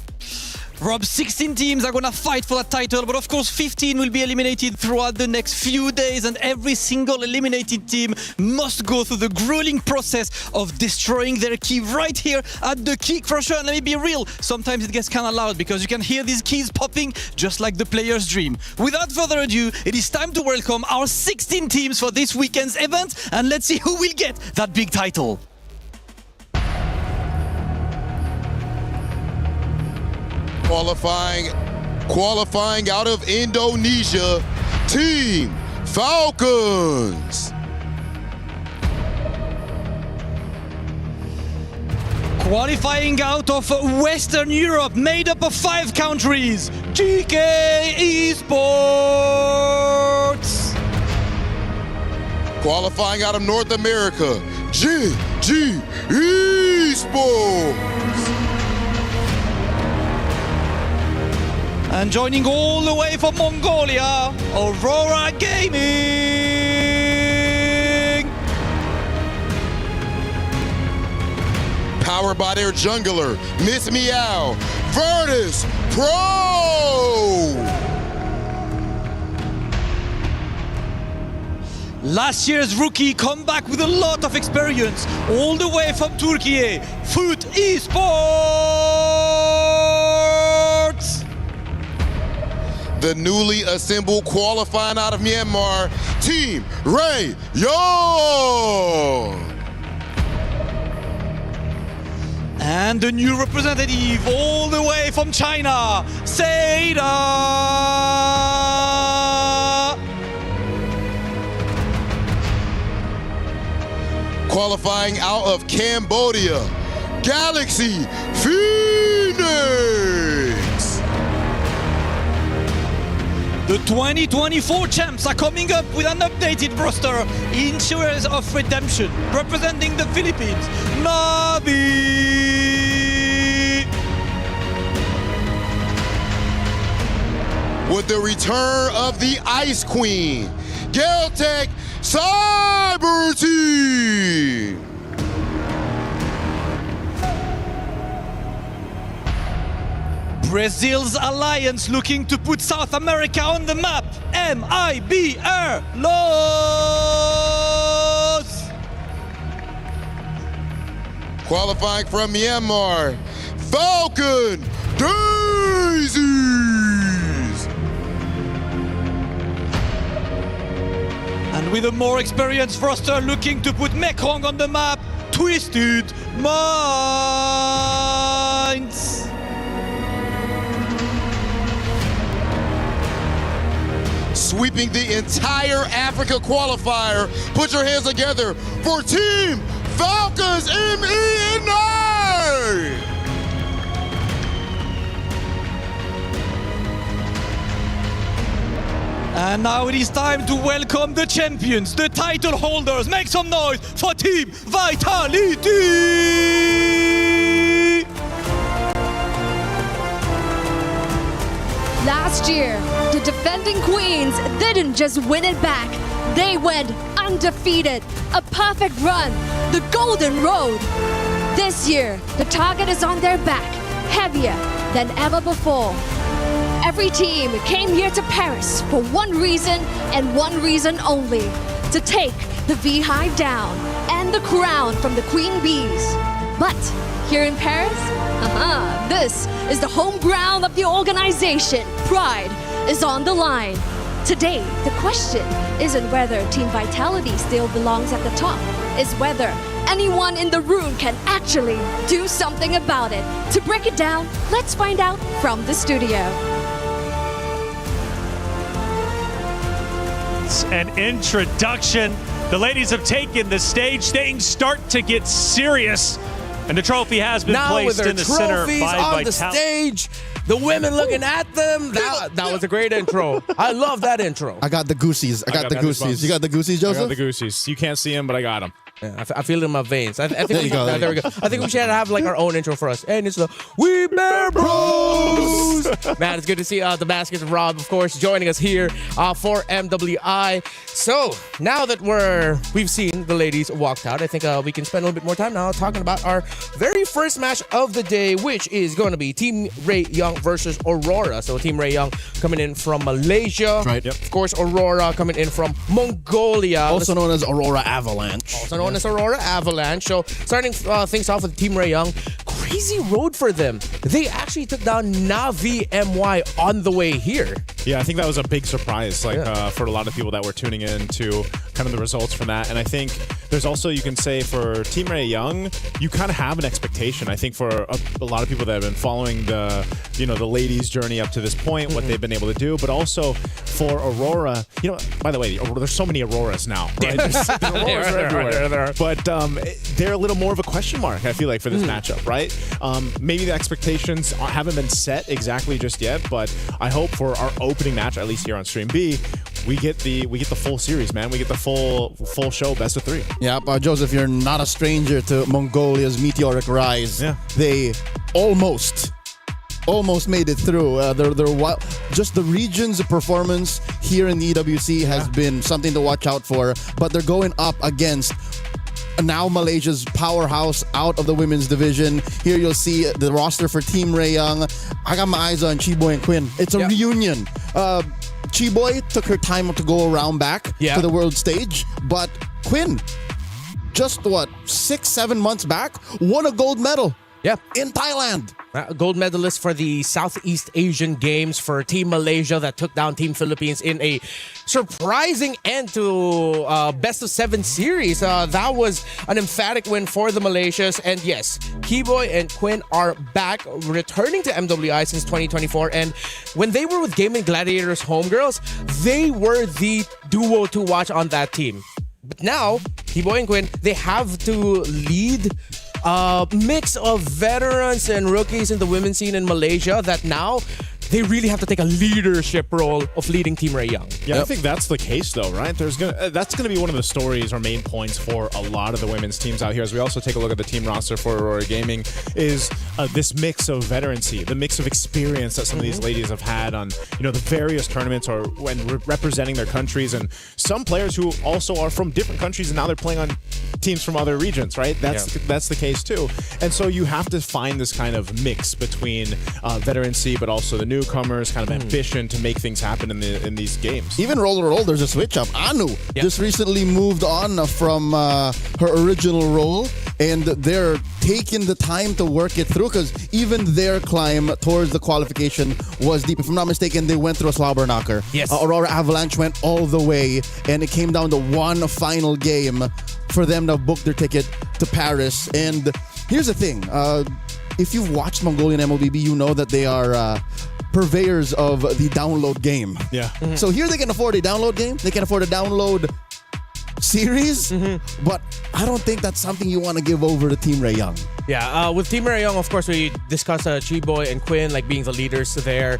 P: Rob, 16 teams are gonna fight for that title, but of course 15 will be eliminated throughout the next few days, and every single eliminated team must go through the grueling process of destroying their key right here at the Key Crusher. And let me be real, sometimes it gets kind of loud because you can hear these keys popping just like the player's dream. Without further ado, it is time to welcome our 16 teams for this weekend's event, and let's see who will get that big title.
O: Qualifying out of Indonesia, Team Falcons.
P: Qualifying out of Western Europe, made up of 5 countries, GK Esports.
O: Qualifying out of North America, GG Esports.
P: And joining all the way from Mongolia, Aurora Gaming.
O: Powered by their jungler, Miss Meow, Virtus Pro.
P: Last year's rookie come back with a lot of experience, all the way from Turkey, Foot Esports.
O: The newly assembled qualifying out of Myanmar, Team Ray Young.
P: And the new representative all the way from China, Seda.
O: Qualifying out of Cambodia, Galaxy Phoenix.
P: The 2024 champs are coming up with an updated roster in Shares of Redemption, representing the Philippines, Navi.
O: With the return of the Ice Queen, Galtech Cyber Team.
P: Brazil's alliance looking to put South America on the map, MIBR Los.
O: Qualifying from Myanmar, Falcon Daisies.
P: And with a more experienced roster looking to put Mekong on the map, Twisted Minds.
O: Sweeping the entire Africa qualifier. Put your hands together for Team Falcons MENA!
P: And now it is time to welcome the champions, the title holders. Make some noise for Team Vitality!
N: Last year, the defending queens didn't just win it back. They went undefeated. A perfect run. The golden road. This year, the target is on their back, heavier than ever before. Every team came here to Paris for one reason and one reason only: to take the V-Hive down, and the crown from the Queen Bees. But here in Paris, this is the home ground of the organization. Pride is on the line. Today, the question isn't whether Team Vitality still belongs at the top, it's whether anyone in the room can actually do something about it. To break it down, let's find out from the studio.
Q: An introduction. The ladies have taken the stage. Things start to get serious. And the trophy has been
H: now
Q: placed in the center by
H: on the stage. The women looking at them. That was a great intro. I love that intro.
I: I got the goosies. I got the goosies. You got the goosies, Joseph?
B: I got the goosies. You can't see them, but I got them.
H: Yeah, I feel it in my veins. I think
I: There you go.
H: there we go. I think we should have like our own intro for us. And it's the We Bear Bros. Man, it's good to see the Baskets of Rob, of course, joining us here for MWI. So now that we've seen the ladies walked out, I think we can spend a little bit more time now talking about our very first match of the day, which is going to be Team Ray Young versus Aurora. So Team Ray Young coming in from Malaysia.
I: Right. Yep.
H: Of course, Aurora coming in from Mongolia.
I: Also known as Aurora Avalanche.
H: Also known as Aurora Avalanche. So starting things off with Team Ray Young, crazy road for them. They actually took down Navi MY on the way here.
B: Yeah, I think that was a big surprise, for a lot of people that were tuning in to kind of the results from that. And I think there's also, you can say, for Team Ray Young, you kind of have an expectation. I think for a lot of people that have been following the ladies' journey up to this point, what they've been able to do, but also for Aurora, by the way, there's so many Auroras now, right? There's Auroras everywhere. But they're a little more of a question mark, I feel like, for this matchup, right? Maybe the expectations haven't been set exactly just yet, but I hope for our opening match, at least here on Stream B, we get the full series, man. We get the full show, best of 3.
I: Yeah, Joseph, you're not a stranger to Mongolia's meteoric rise.
B: Yeah.
I: They almost made it through. Just the region's performance here in the EWC has been something to watch out for, but they're going up against now Malaysia's powerhouse out of the women's division. Here you'll see the roster for Team Ray Young. I got my eyes on Chiboy and Quinn. It's a reunion. Chiboy took her time to go around back to the world stage, but Quinn, just 6-7 months back, won a gold medal.
H: Yeah,
I: in Thailand.
H: Gold medalist for the Southeast Asian Games for Team Malaysia that took down Team Philippines in a surprising end to best of 7 series. That was an emphatic win for the Malaysians. And yes, Keyboy and Quinn are back, returning to MWI since 2024. And when they were with Gaming Gladiators Homegirls, they were the duo to watch on that team. But now, Keyboy and Quinn, they have to lead mix of veterans and rookies in the women's scene in Malaysia that now they really have to take a leadership role of leading Team Ray Young.
B: Yeah, I think that's the case, though, right? That's gonna be one of the stories or main points for a lot of the women's teams out here. As we also take a look at the team roster for Aurora Gaming, is this mix of veterancy, the mix of experience that some of these ladies have had on the various tournaments or when representing their countries, and some players who also are from different countries and now they're playing on teams from other regions, right? That's the case too. And so you have to find this kind of mix between veterancy, but also the newcomers, kind of ambition to make things happen in these games.
I: Even Roll, there's a switch up. Anu just recently moved on from her original role, and they're taking the time to work it through because even their climb towards the qualification was deep. If I'm not mistaken, they went through a slobber knocker.
H: Yes.
I: Aurora Avalanche went all the way, and it came down to one final game for them to book their ticket to Paris. And here's the thing. If you've watched Mongolian MLBB, you know that they are purveyors of the download game.
B: Yeah.
I: So here they can afford a download game. They can afford a download series. But I don't think that's something you want to give over to Team Ray Young.
H: Yeah, with Team Ray Young, of course, we discussed Chiboy and Quinn like being the leaders there.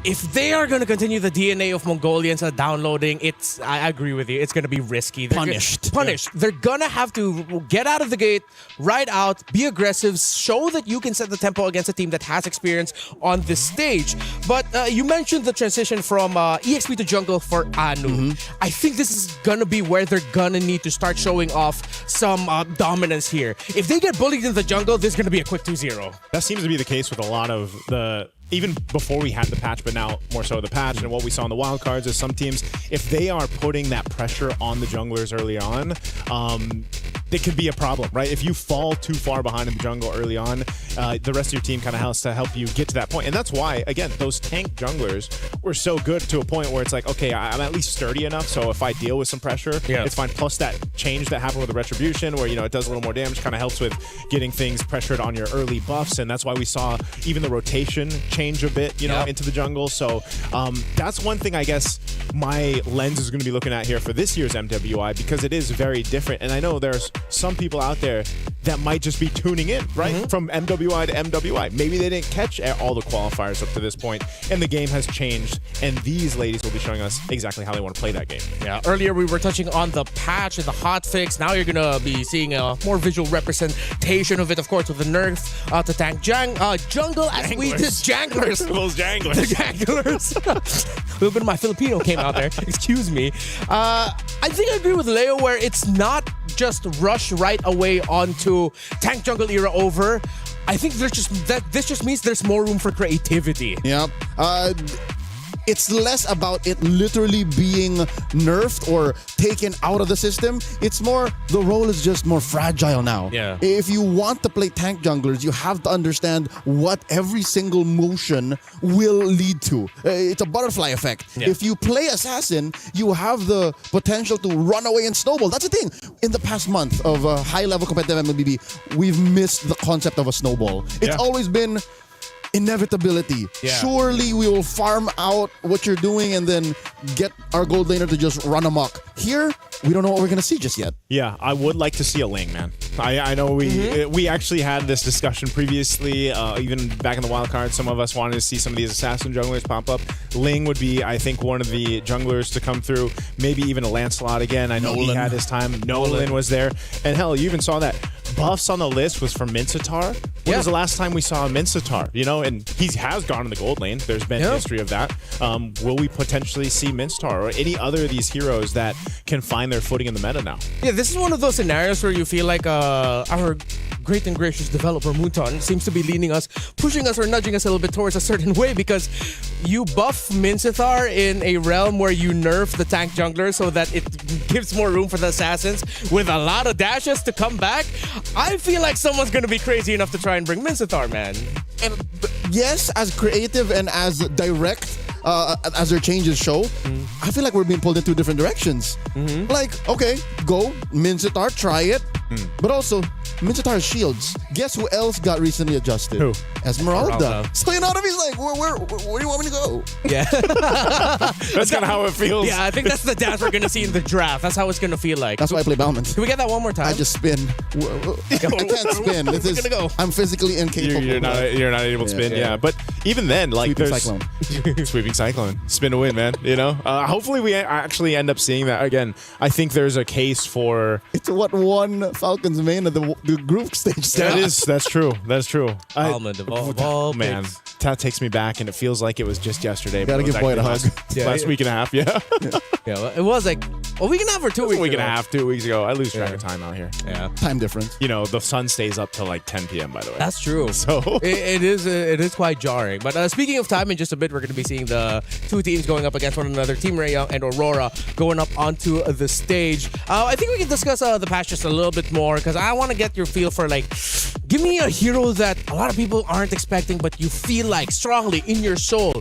H: If they are going to continue the DNA of Mongolians downloading, I agree with you. It's going to be risky.
I: Punished.
H: They're going to have to get out of the gate, ride out, be aggressive, show that you can set the tempo against a team that has experience on this stage. But you mentioned the transition from EXP to jungle for Anu. I think this is going to be where they're going to need to start showing off some dominance here. If they get bullied in the jungle, this is going to be a quick 2-0.
B: That seems to be the case with a lot of the even before we had the patch, but now more so the patch, and what we saw in the wild cards is some teams, if they are putting that pressure on the junglers early on, it could be a problem, right? If you fall too far behind in the jungle early on, the rest of your team kind of has to help you get to that point. And that's why, again, those tank junglers were so good to a point where it's like, okay, I'm at least sturdy enough, so if I deal with some pressure, it's fine. Plus that change that happened with the Retribution, where, it does a little more damage, kind of helps with getting things pressured on your early buffs, and that's why we saw even the rotation change a bit, into the jungle. So that's one thing I guess my lens is going to be looking at here for this year's MWI, because it is very different. And I know there's some people out there that might just be tuning in, right? From MWI to MWI. Maybe they didn't catch all the qualifiers up to this point, and the game has changed, and these ladies will be showing us exactly how they want to play that game.
H: Yeah, earlier we were touching on the patch and the hotfix. Now you're going to be seeing a more visual representation of it, of course, with the nerf to tank jungle, as we did janglers.
B: Those janglers.
H: The janglers. A little bit of my Filipino came out there. Excuse me. I think I agree with Leo where it's not just rush right away onto tank jungle era over. I think this just means there's more room for creativity.
I: Yep. It's less about it literally being nerfed or taken out of the system. It's more, the role is just more fragile now.
H: Yeah.
I: If you want to play tank junglers, you have to understand what every single motion will lead to. It's a butterfly effect.
H: Yeah.
I: If you play assassin, you have the potential to run away and snowball. That's the thing. In the past month of high-level competitive MLBB, we've missed the concept of a snowball. It's always been inevitability.
H: Yeah.
I: Surely we will farm out what you're doing and then get our gold laner to just run amok. Here, we don't know what we're going to see just yet.
B: Yeah, I would like to see a Ling, man. I know we actually had this discussion previously, even back in the wild card. Some of us wanted to see some of these assassin junglers pop up. Ling would be, I think, one of the junglers to come through. Maybe even a Lancelot again. I know he had his time. Nolan was there. And hell, you even saw that. Buffs on the list was for Mincetar. When was the last time we saw a Mincetar? And he has gone in the gold lane. There's been history of that. Will we potentially see Mincetar or any other of these heroes that can find their footing in the meta now?
H: Yeah, this is one of those scenarios where you feel like our great and gracious developer Muton seems to be leaning us, pushing us or nudging us a little bit towards a certain way, because you buff Mincetar in a realm where you nerf the tank jungler so that it gives more room for the assassins with a lot of dashes to come back. I feel like someone's going to be crazy enough to try and bring Mincetar, man.
I: And yes, as creative and as direct as their changes show, I feel like we're being pulled in two different directions. Like, okay, go, Mincetar, try it. But also, Mincetar's shields. Guess who else got recently adjusted?
B: Who?
I: Esmeralda. So he's like, where do you want me to go?
H: Yeah.
B: That's kind of how it feels.
H: Yeah, I think that's the dance we're going to see in the draft. That's how it's going to feel like.
I: That's why I play Balmond.
H: Can we get that one more time?
I: I just spin. I can't spin.
H: Where's it gonna go?
I: I'm physically incapable.
B: You're not able to spin, yeah. But even then, like,
I: Sweeping
B: there's
I: Cyclone.
B: Sweeping Cyclone. Spin to win, man. Hopefully we actually end up seeing that again. I think there's a case for.
I: It's what won Falcons main at the group stage.
B: That's true. That's true.
H: Almond of all
B: man.
H: picks.
B: That takes me back, and it feels like it was just yesterday.
I: Gotta
B: but it was
I: give Boyd a
B: actually
I: hug.
B: Last week and a half, yeah.
H: Yeah, it was like a week and a half or 2 weeks
B: A week and a
H: ago.
B: half, 2 weeks ago. I lose track of time out here.
H: Yeah.
I: Time difference.
B: The sun stays up till like 10 p.m., by the way.
H: That's true.
B: So
H: it is quite jarring. But speaking of time, in just a bit, we're going to be seeing the two teams going up against one another. Team Raya and Aurora going up onto the stage. I think we can discuss the patch just a little bit more, because I want to get your feel for, like, give me a hero that a lot of people aren't expecting, but you feel like strongly in your soul,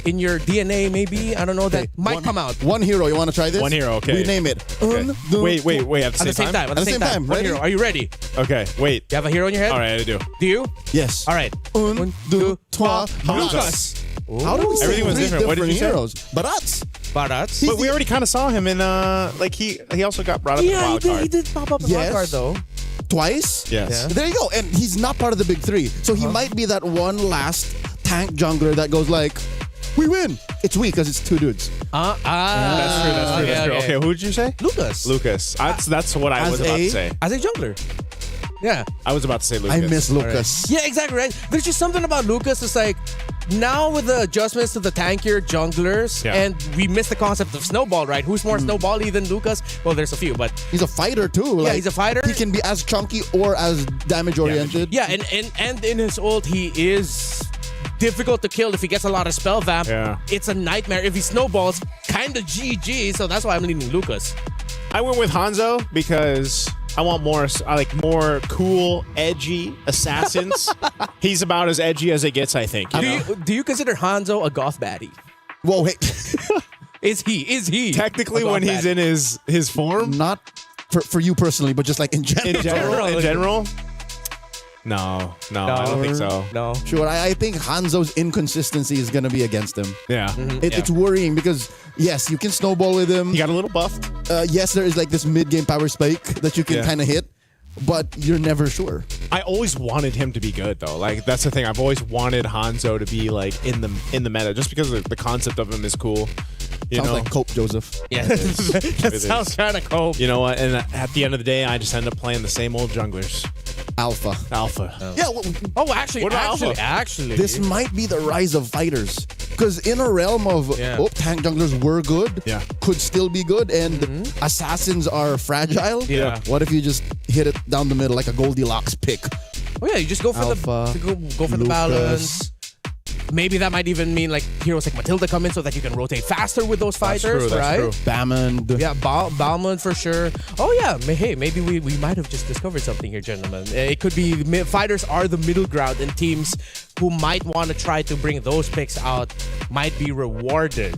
H: in your DNA, maybe. I don't know, that might come out.
I: One hero. You want to try this?
B: One hero, okay.
I: We name it.
B: Okay. Wait. At the same time?
H: At the same time. One
I: Ready?
H: hero. Are you ready?
B: Okay, wait.
H: You have a hero in your head?
B: All right, I do.
H: Do you?
I: Yes.
H: All right.
I: Un, deux, trois,
B: Lucas.
I: How do we say
B: Everything was
I: three
B: different. What did you say?
I: heroes? Barats.
H: Barats.
B: But we already kind of saw him in, he also got brought up in the wild card.
H: He did pop up in the wild card, though.
I: Twice?
B: Yes.
H: Yeah.
I: There you go. And he's not part of the big three. So he might be that one last tank jungler that goes like, we win. It's weak because it's two dudes.
B: That's true. Okay, who did you say?
H: Lucas.
B: That's what I was about to say.
H: As a jungler. Yeah.
B: I was about to say Lucas.
I: I miss Lucas.
H: Yeah, exactly, right? There's just something about Lucas. It's like, now with the adjustments to the tankier junglers, and we missed the concept of Snowball, right? Who's more Snowball-y than Lucas? Well, there's a few, but...
I: He's a fighter, too.
H: Yeah,
I: Like,
H: he's a fighter.
I: He can be as chunky or as damage-oriented.
H: Yeah, and in his ult, he is difficult to kill if he gets a lot of spell vamp.
B: Yeah.
H: It's a nightmare. If he snowballs, kind of GG. So that's why I'm leaning Lucas.
B: I went with Hanzo because I want more. I like more cool, edgy assassins. He's about as edgy as it gets, I think.
H: Do you consider Hanzo a goth baddie?
I: Whoa, hey.
H: Is he?
B: Technically, when he's in his form?
I: Not for you personally, but just like in general.
B: In general? No, I don't think so.
H: No.
I: Sure, I think Hanzo's inconsistency is going to be against him.
B: Yeah.
I: It's worrying because, yes, you can snowball with him.
B: He got a little buffed.
I: Yes, there is like this mid-game power spike that you can kind of hit, but you're never sure.
B: I always wanted him to be good, though. Like, that's the thing. I've always wanted Hanzo to be, like, in the meta, just because the concept of him is cool.
I: Sounds like Cope, Joseph.
H: Yeah, that sounds kind of cope.
B: You know what? And at the end of the day, I just end up playing the same old junglers.
I: Alpha.
B: Yeah.
H: Actually,
I: this might be the rise of fighters. Because in a realm of tank junglers were good, could still be good, and assassins are fragile.
B: Yeah.
I: What if you just hit it down the middle like a Goldilocks pick?
H: Oh yeah, you just go for the balance. Maybe that might even mean like heroes like Matilda come in so that you can rotate faster with those fighters, right?
B: That's true.
I: Balmond.
H: Yeah, Balmond for sure. Oh yeah, hey, maybe we might have just discovered something here, gentlemen. It could be fighters are the middle ground, and teams who might want to try to bring those picks out might be rewarded.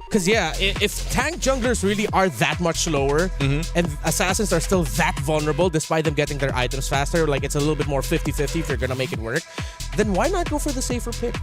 H: Because, yeah, if tank junglers really are that much slower and assassins are still that vulnerable despite them getting their items faster, like it's a little bit more 50-50 if you're going to make it work, then why not go for the safer pick?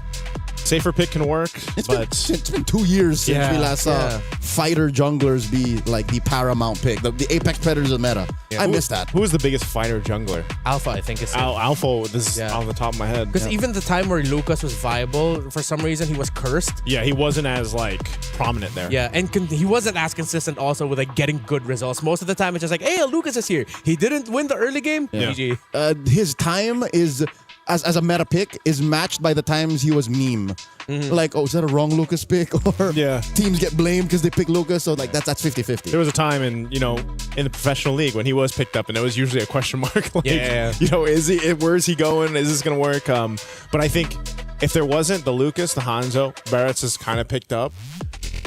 B: Safer pick can work,
I: It's been 2 years since we last saw fighter junglers be like the paramount pick, the apex predators of meta. I miss that.
B: Who is the biggest fighter jungler?
H: Alpha, I think is
B: Alpha. This is on the top of my head.
H: Because even the time where Lucas was viable, for some reason he was cursed.
B: Yeah, he wasn't as like prominent there.
H: Yeah, and he wasn't as consistent also with like getting good results. Most of the time it's just like, hey, Lucas is here. He didn't win the early game. GG.
I: His time is as a meta pick is matched by the times he was meme. Like, oh, is that a wrong Lucas pick? Or teams get blamed because they pick Lucas. So like that's 50-50.
B: There was a time in the professional league when he was picked up, and it was usually a question mark. Like, where is he going? Is this gonna work? But I think if there wasn't the Lucas, the Hanzo, Barrett's is kind of picked up.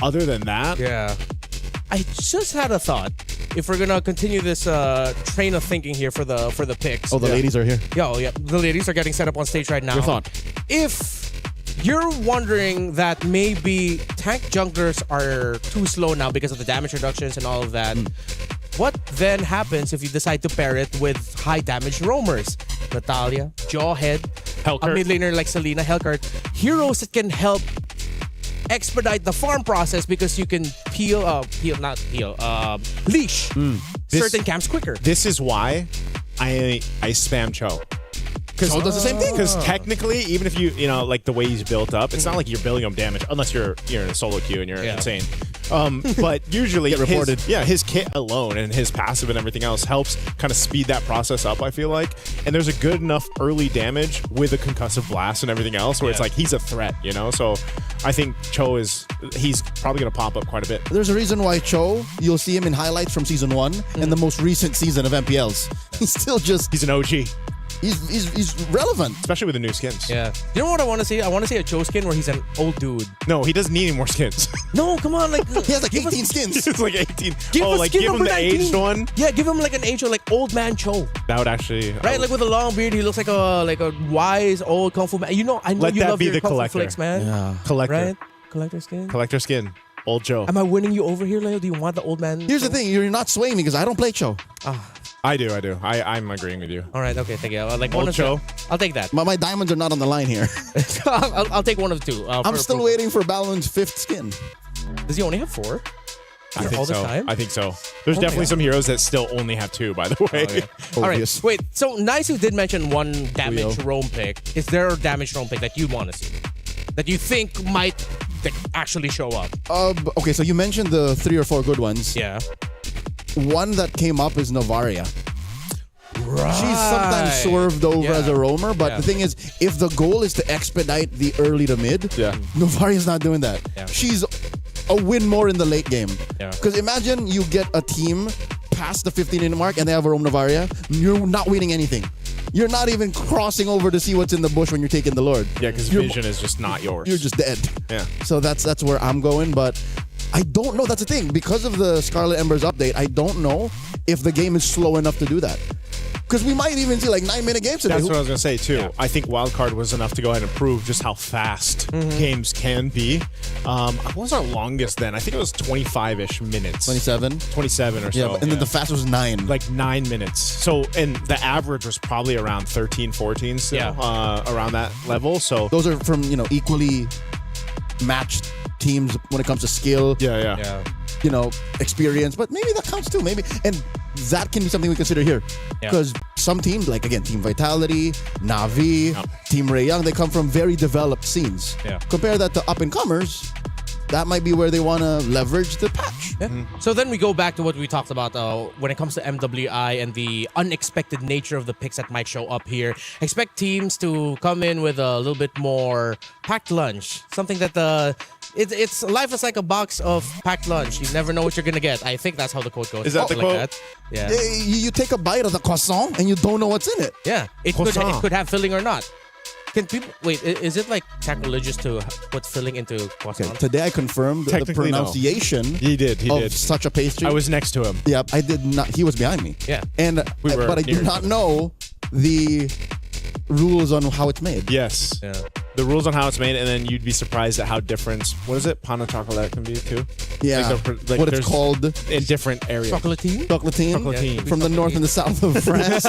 B: Other than that,
H: I just had a thought. If we're gonna continue this train of thinking here for the picks.
I: Oh, the ladies are here.
H: Yeah, the ladies are getting set up on stage right now.
I: Your thought?
H: If you're wondering that maybe tank junglers are too slow now because of the damage reductions and all of that, what then happens if you decide to pair it with high damage roamers? Natalia, Jawhead,
B: Hellcurt,
H: a mid laner like Selena, Hellcurt, heroes that can help expedite the farm process because you can leash certain camps quicker.
B: This is why I spam Cho.
I: Cho does the same thing.
B: Because technically, even if you like the way he's built up, it's not like you're building him damage unless you're in a solo queue and you're insane. But usually, his kit alone and his passive and everything else helps kind of speed that process up, I feel like. And there's a good enough early damage with a concussive blast and everything else where it's like he's a threat, So I think Cho he's probably going to pop up quite a bit.
I: There's a reason why Cho, you'll see him in highlights from Season 1 and the most recent season of MPLs. He's still
B: he's an OG.
I: He's relevant.
B: Especially with the new skins.
H: Yeah. You know what I want to see? I want to see a Cho skin where he's an old dude.
B: No, he doesn't need any more skins.
H: No, come on. Like
I: he has like 18 skins.
B: It's like 18.
H: Give
B: him the
H: 19.
B: aged one?
H: Yeah, give him like an aged like old man Cho.
B: That would actually...
H: Right, like with a long beard, he looks like a wise old kung fu man. I know
B: Let
H: you
B: that
H: love
B: be
H: your
B: the
H: kung
B: collector.
H: fu flicks, man.
I: Yeah.
B: Collector.
H: Right? Collector skin.
B: Collector skin. Old Joe.
H: Am I winning you over here, Leo? Do you want the old man?
I: Here's the thing. You're not swaying me because I don't play Cho.
B: I do. I'm agreeing with you.
H: All right, okay, thank you. Like
B: Old Cho.
H: I'll take that.
I: My diamonds are not on the line here.
H: I'll take one of the two.
I: I'm still waiting for Balon's 5th skin.
H: Does he only have 4?
B: I think
H: all
B: so.
H: this time?
B: I think so. There's definitely some heroes that still only have 2, by the way.
H: All right, wait. So Nice did mention one damage roam pick. Is there a damage roam pick that you want to see? That you think might actually show up?
I: Okay, so you mentioned the 3 or 4 good ones.
H: Yeah.
I: One that came up is Novaria.
H: Right.
I: She's sometimes swerved over as a roamer, but the thing is, if the goal is to expedite the early to mid, Novaria's not doing that.
H: Yeah.
I: She's a win more in the late game.
H: Yeah.
I: Because imagine you get a team past the 15-minute mark and they have a roam Novaria, you're not winning anything. you're not even crossing over to see what's in the bush when you're taking the Lord.
B: Yeah, because vision is just not yours.
I: You're just dead.
B: Yeah.
I: So that's where I'm going, but I don't know. That's the thing. Because of the Scarlet Embers update, I don't know if the game is slow enough to do that. Because we might even see like 9-minute games today.
B: That's what I was going to say too. Yeah. I think Wildcard was enough to go ahead and prove just how fast games can be. What was our longest then? I think it was 25-ish minutes.
I: 27?
B: 27 or so.
I: Yeah, and then the fastest was 9.
B: Like 9 minutes. So, and the average was probably around 13, 14 still, around that level. So
I: those are from, equally matched teams when it comes to skill.
B: Yeah.
I: Experience, but maybe that counts too. Maybe, and that can be something we consider here, because some teams, like again, Team Vitality, Na'Vi, Team Ray Young, they come from very developed scenes.
H: Yeah.
I: Compare that to up and comers. That might be where they want to leverage the patch.
H: Yeah. So then we go back to what we talked about when it comes to MWI and the unexpected nature of the picks that might show up here. Expect teams to come in with a little bit more packed lunch. Something that it's life is like a box of packed lunch. You never know what you're going to get. I think that's how the quote goes.
B: Is that the quote?
H: That. Yeah.
I: You take a bite of the croissant and you don't know what's in it.
H: Yeah. It could have filling or not. Can people wait? Is it like sacrilegious to put filling into croissant?
I: Okay, today I confirmed the pronunciation.
B: No. He did.
I: Such a pastry.
B: I was next to him.
I: Yeah, I did not. He was behind me.
H: Yeah,
I: but I did not know the rules on how it's made.
B: Yes. Yeah. The rules on how it's made, and then you'd be surprised at how different. What is it? Pan au chocolat can be too.
I: Yeah. Like what it's called
B: in different areas.
H: Chocolatine.
I: Chocolatine. From the north and the south of France.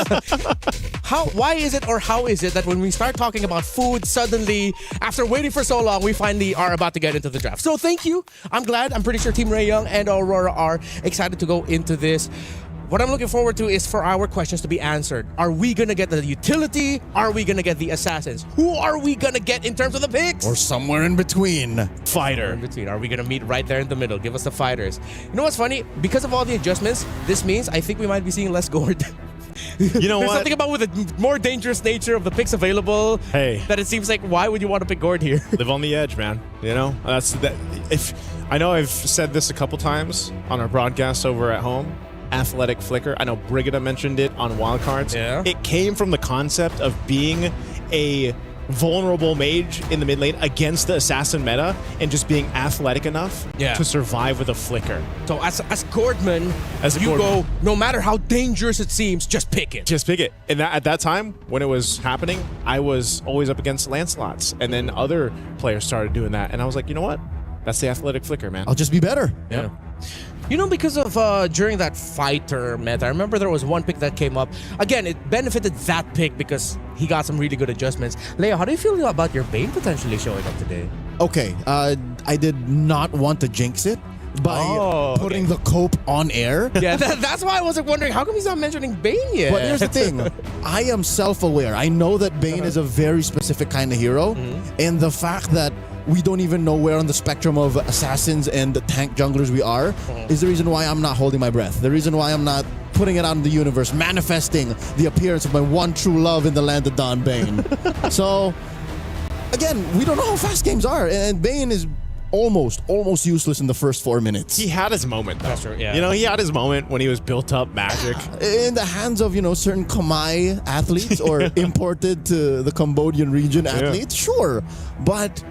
H: Why is it, or how is it that when we start talking about food, suddenly, after waiting for so long, we finally are about to get into the draft? So thank you. I'm glad. I'm pretty sure Team Ray Young and Aurora are excited to go into this. What I'm looking forward to is for our questions to be answered. Are we going to get the utility? Are we going to get the assassins? Who are we going to get in terms of the picks?
I: Or somewhere in between.
B: Fighter.
H: In between. Are we going to meet right there in the middle? Give us the fighters. You know what's funny? Because of all the adjustments, this means I think we might be seeing less Gord.
B: You know
H: There's
B: what?
H: something about with the more dangerous nature of the picks available.
B: Hey.
H: That it seems like, why would you want to pick Gord here?
B: Live on the edge, man. That's that. If I know I've said this a couple times on our broadcast over at home. Athletic flicker. I know Brigida mentioned it on wildcards.
H: Yeah.
B: It came from the concept of being a vulnerable mage in the mid lane against the assassin meta and just being athletic enough to survive with a flicker.
H: So as Gordman, go, no matter how dangerous it seems, just pick it.
B: Just pick it. And at that time, when it was happening, I was always up against Lancelots. And then other players started doing that. And I was like, you know what? That's the athletic flicker, man.
I: I'll just be better.
B: Yeah.
H: Because of during that fighter meta, I remember there was one pick that came up. Again, it benefited that pick because he got some really good adjustments. Leo, how do you feel about your Bane potentially showing up today?
I: Okay, I did not want to jinx it by putting the cope on air.
H: Yeah, that's why I was wondering, how come he's not mentioning Bane yet?
I: But here's the thing. I am self-aware. I know that Bane is a very specific kind of hero. And the fact that we don't even know where on the spectrum of assassins and tank junglers we are is the reason why I'm not holding my breath. The reason why I'm not putting it out in the universe, manifesting the appearance of my one true love in the land of Don Bane. So, again, we don't know how fast games are. And Bane is almost useless in the first 4 minutes.
B: He had his moment, though.
H: That's true, yeah.
B: He had his moment when he was built up magic.
I: In the hands of, certain Khmer athletes or imported to the Cambodian region athletes, sure. But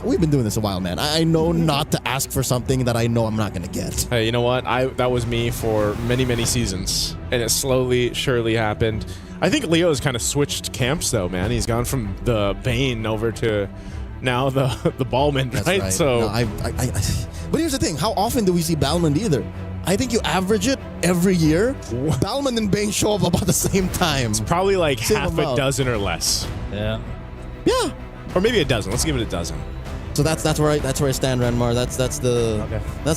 I: we've been doing this a while, man. I know not to ask for something that I know I'm not going to get.
B: Hey, you know what? That was me for many, many seasons. And it slowly, surely happened. I think Leo's kind of switched camps, though, man. He's gone from the Bane over to now the Balmond,
I: That's
B: right? So,
I: no, but here's the thing. How often do we see Balmond either? I think you average it every year. Balmond and Bane show up about the same time.
B: It's probably like half a dozen or less.
I: Yeah.
B: Or maybe a dozen. Let's give it a dozen.
I: So that's where I stand, Ranmar. That's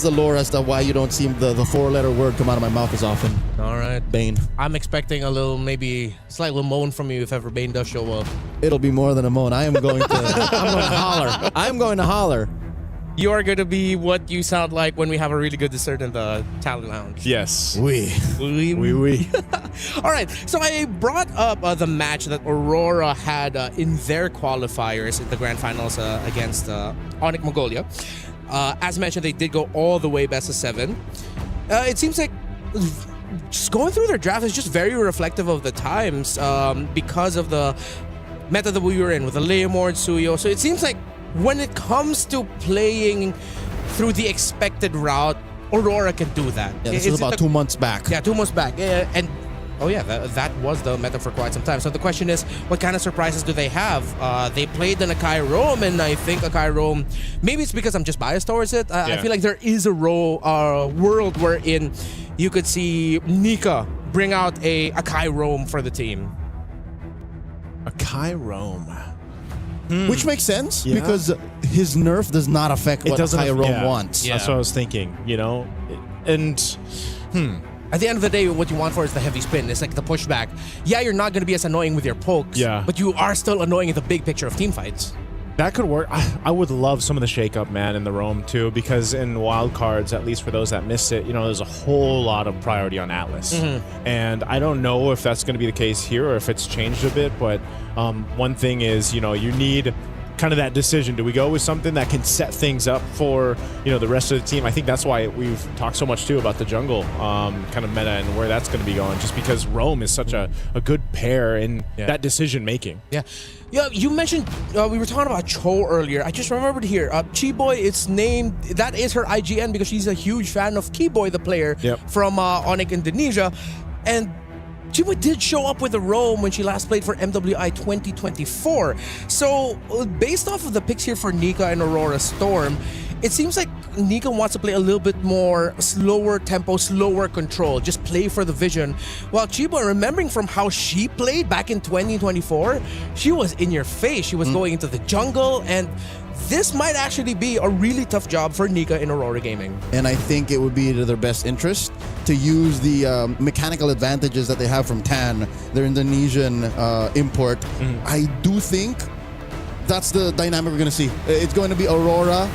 I: the lore as to why you don't see the 4-letter word come out of my mouth as often.
H: All right.
I: Bane.
H: I'm expecting a little, maybe slight little moan from you if ever Bane does show up.
I: It'll be more than a moan. I'm going to holler. I'm going to holler.
H: You are going to be what you sound like when we have a really good dessert in the talent lounge.
B: Yes.
I: Oui.
H: All right. So I brought up the match that Aurora had in their qualifiers in the grand finals against Onyx Mongolia. As mentioned, they did go all the way best of 7. It seems like just going through their draft is just very reflective of the times because of the meta that we were in with the Leomord, Suyo. So it seems like when it comes to playing through the expected route, Aurora can do that.
I: Yeah, this was about 2 months back.
H: Yeah, 2 months back. And oh yeah, that was the meta for quite some time. So the question is, what kind of surprises do they have? They played an Akai Rome, and I think Akai Rome, maybe it's because I'm just biased towards it. I feel like there is a world wherein you could see Nika bring out a Akai Rome for the team.
B: Akai Rome.
I: Which makes sense because his nerf does not affect what Akai Rome wants.
B: Yeah. That's what I was thinking, you know? And,
H: At the end of the day, what you want for is the heavy spin. It's like the pushback. Yeah, you're not going to be as annoying with your pokes, but you are still annoying in the big picture of team fights.
B: That could work. I would love some of the shake-up, man, in the Rome, too, because in wild cards, at least for those that missed it, you know, there's a whole lot of priority on Atlas. And I don't know if that's going to be the case here or if it's changed a bit, but one thing is, you know, you need kind of that decision. Do we go with something that can set things up for, you know, the rest of the team? I think that's why we've talked so much, too, about the jungle kind of meta and where that's going to be going, just because Rome is such a good pair in that decision-making.
H: Yeah, you mentioned, we were talking about Cho earlier. I just remembered here, Chiboy, it's named, that is her IGN because she's a huge fan of Kiboy, the player from Onyx Indonesia. And Chiboy did show up with a Rome when she last played for MWI 2024. So, based off of the picks here for Nika and Aurora Storm, it seems like Nika wants to play a little bit more slower tempo, slower control, just play for the vision. While Chiboy, remembering from how she played back in 2024, she was in your face. She was going into the jungle, and this might actually be a really tough job for Nika in Aurora Gaming.
I: And I think it would be to their best interest to use the mechanical advantages that they have from TAN, their Indonesian import. I do think that's the dynamic we're going to see. It's going to be Aurora.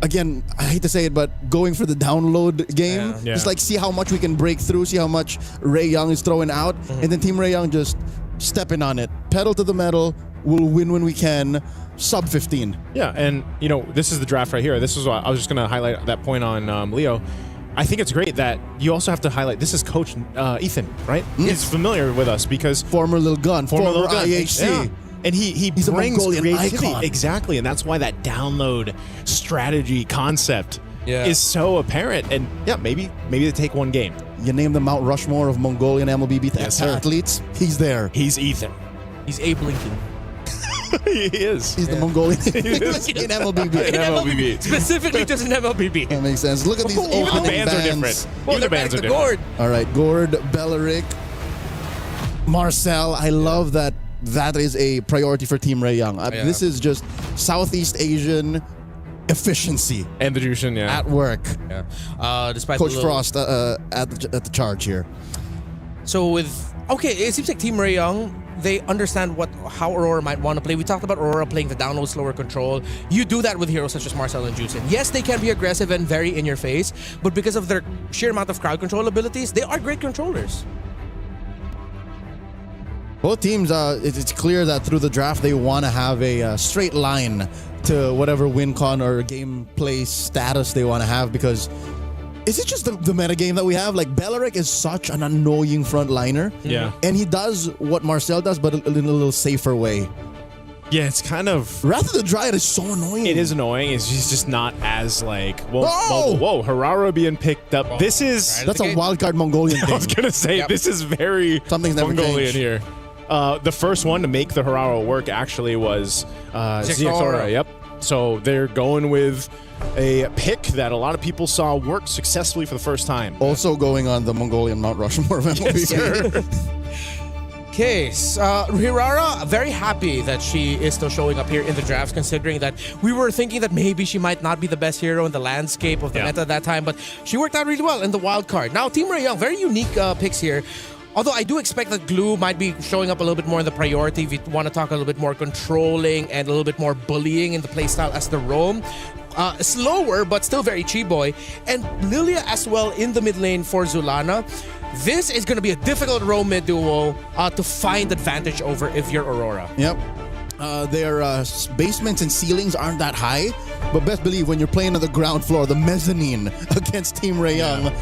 I: Again, I hate to say it, but going for the download game. Just like see how much we can break through, see how much Ray Young is throwing out, and then Team Ray Young just stepping on it. Pedal to the metal, we'll win when we can, sub 15.
B: Yeah, and you know, this is the draft right here. This is what I was just going to highlight that point on Leo. I think it's great that you also have to highlight, this is Coach Ethan, right? He's familiar with us because...
I: Former Lil Gun, former IHC.
B: Yeah. And he
I: He's
B: brings
I: a Mongolian
B: creativity.
I: icon.
B: Exactly, and that's why that download strategy concept is so apparent. And yeah, maybe they take one game.
I: You name the Mount Rushmore of Mongolian MLBB athletes, he's there.
B: He's Ethan.
H: He's Abe Lincoln.
B: He is.
I: He's the Mongolian in MLBB.
B: In MLBB.
H: Specifically just in MLBB.
I: That makes sense. Look at these
B: Even
I: opening
B: the bands are different.
H: Well,
B: Even the bands are different.
H: Gord.
I: All right, Gord, Belleric, Marcel. I love that. That is a priority for Team Ray Young. This is just Southeast Asian efficiency
B: and the Jushin,
I: at work.
H: Despite
I: Coach Frost at the charge here.
H: So it seems like Team Ray Young, they understand how Aurora might want to play. We talked about Aurora playing the download, slower control. You do that with heroes such as Marcel and Jushin. Yes, they can be aggressive and very in your face, but because of their sheer amount of crowd control abilities, they are great controllers.
I: Both teams, it's clear that through the draft, they want to have a straight line to whatever win con or gameplay status they want to have, because is it just the metagame that we have? Like, Belleric is such an annoying frontliner.
B: Yeah.
I: And he does what Marcel does, but in a little safer way.
B: Yeah, it's kind of...
I: Wrath of the Dryad is so annoying.
B: It is annoying. It's just not as like... Whoa, Harara being picked up. This is...
I: That's a wildcard Mongolian thing.
B: I was going to say, this is very
I: Something's never
B: Mongolian
I: changed.
B: here. The first one to make the Harara work actually was ZXaura. Yep. So they're going with a pick that a lot of people saw work successfully for the first time.
I: Also going on the Mongolian Mount Rushmore of MLBB.
B: Yes, sir.
H: Okay, Hirara, very happy that she is still showing up here in the drafts, considering that we were thinking that maybe she might not be the best hero in the landscape of the meta at that time, but she worked out really well in the wild card. Now, Team Ray Young, very unique picks here. Although I do expect that Glue might be showing up a little bit more in the priority if you want to talk a little bit more controlling and a little bit more bullying in the playstyle as the roam. Slower, but still very Chiboy. And Lilia as well in the mid lane for Zulana. This is going to be a difficult roam mid duo to find advantage over if you're Aurora.
I: Yep. Their basements and ceilings aren't that high, but best believe when you're playing on the ground floor, the mezzanine against Team Ray Young,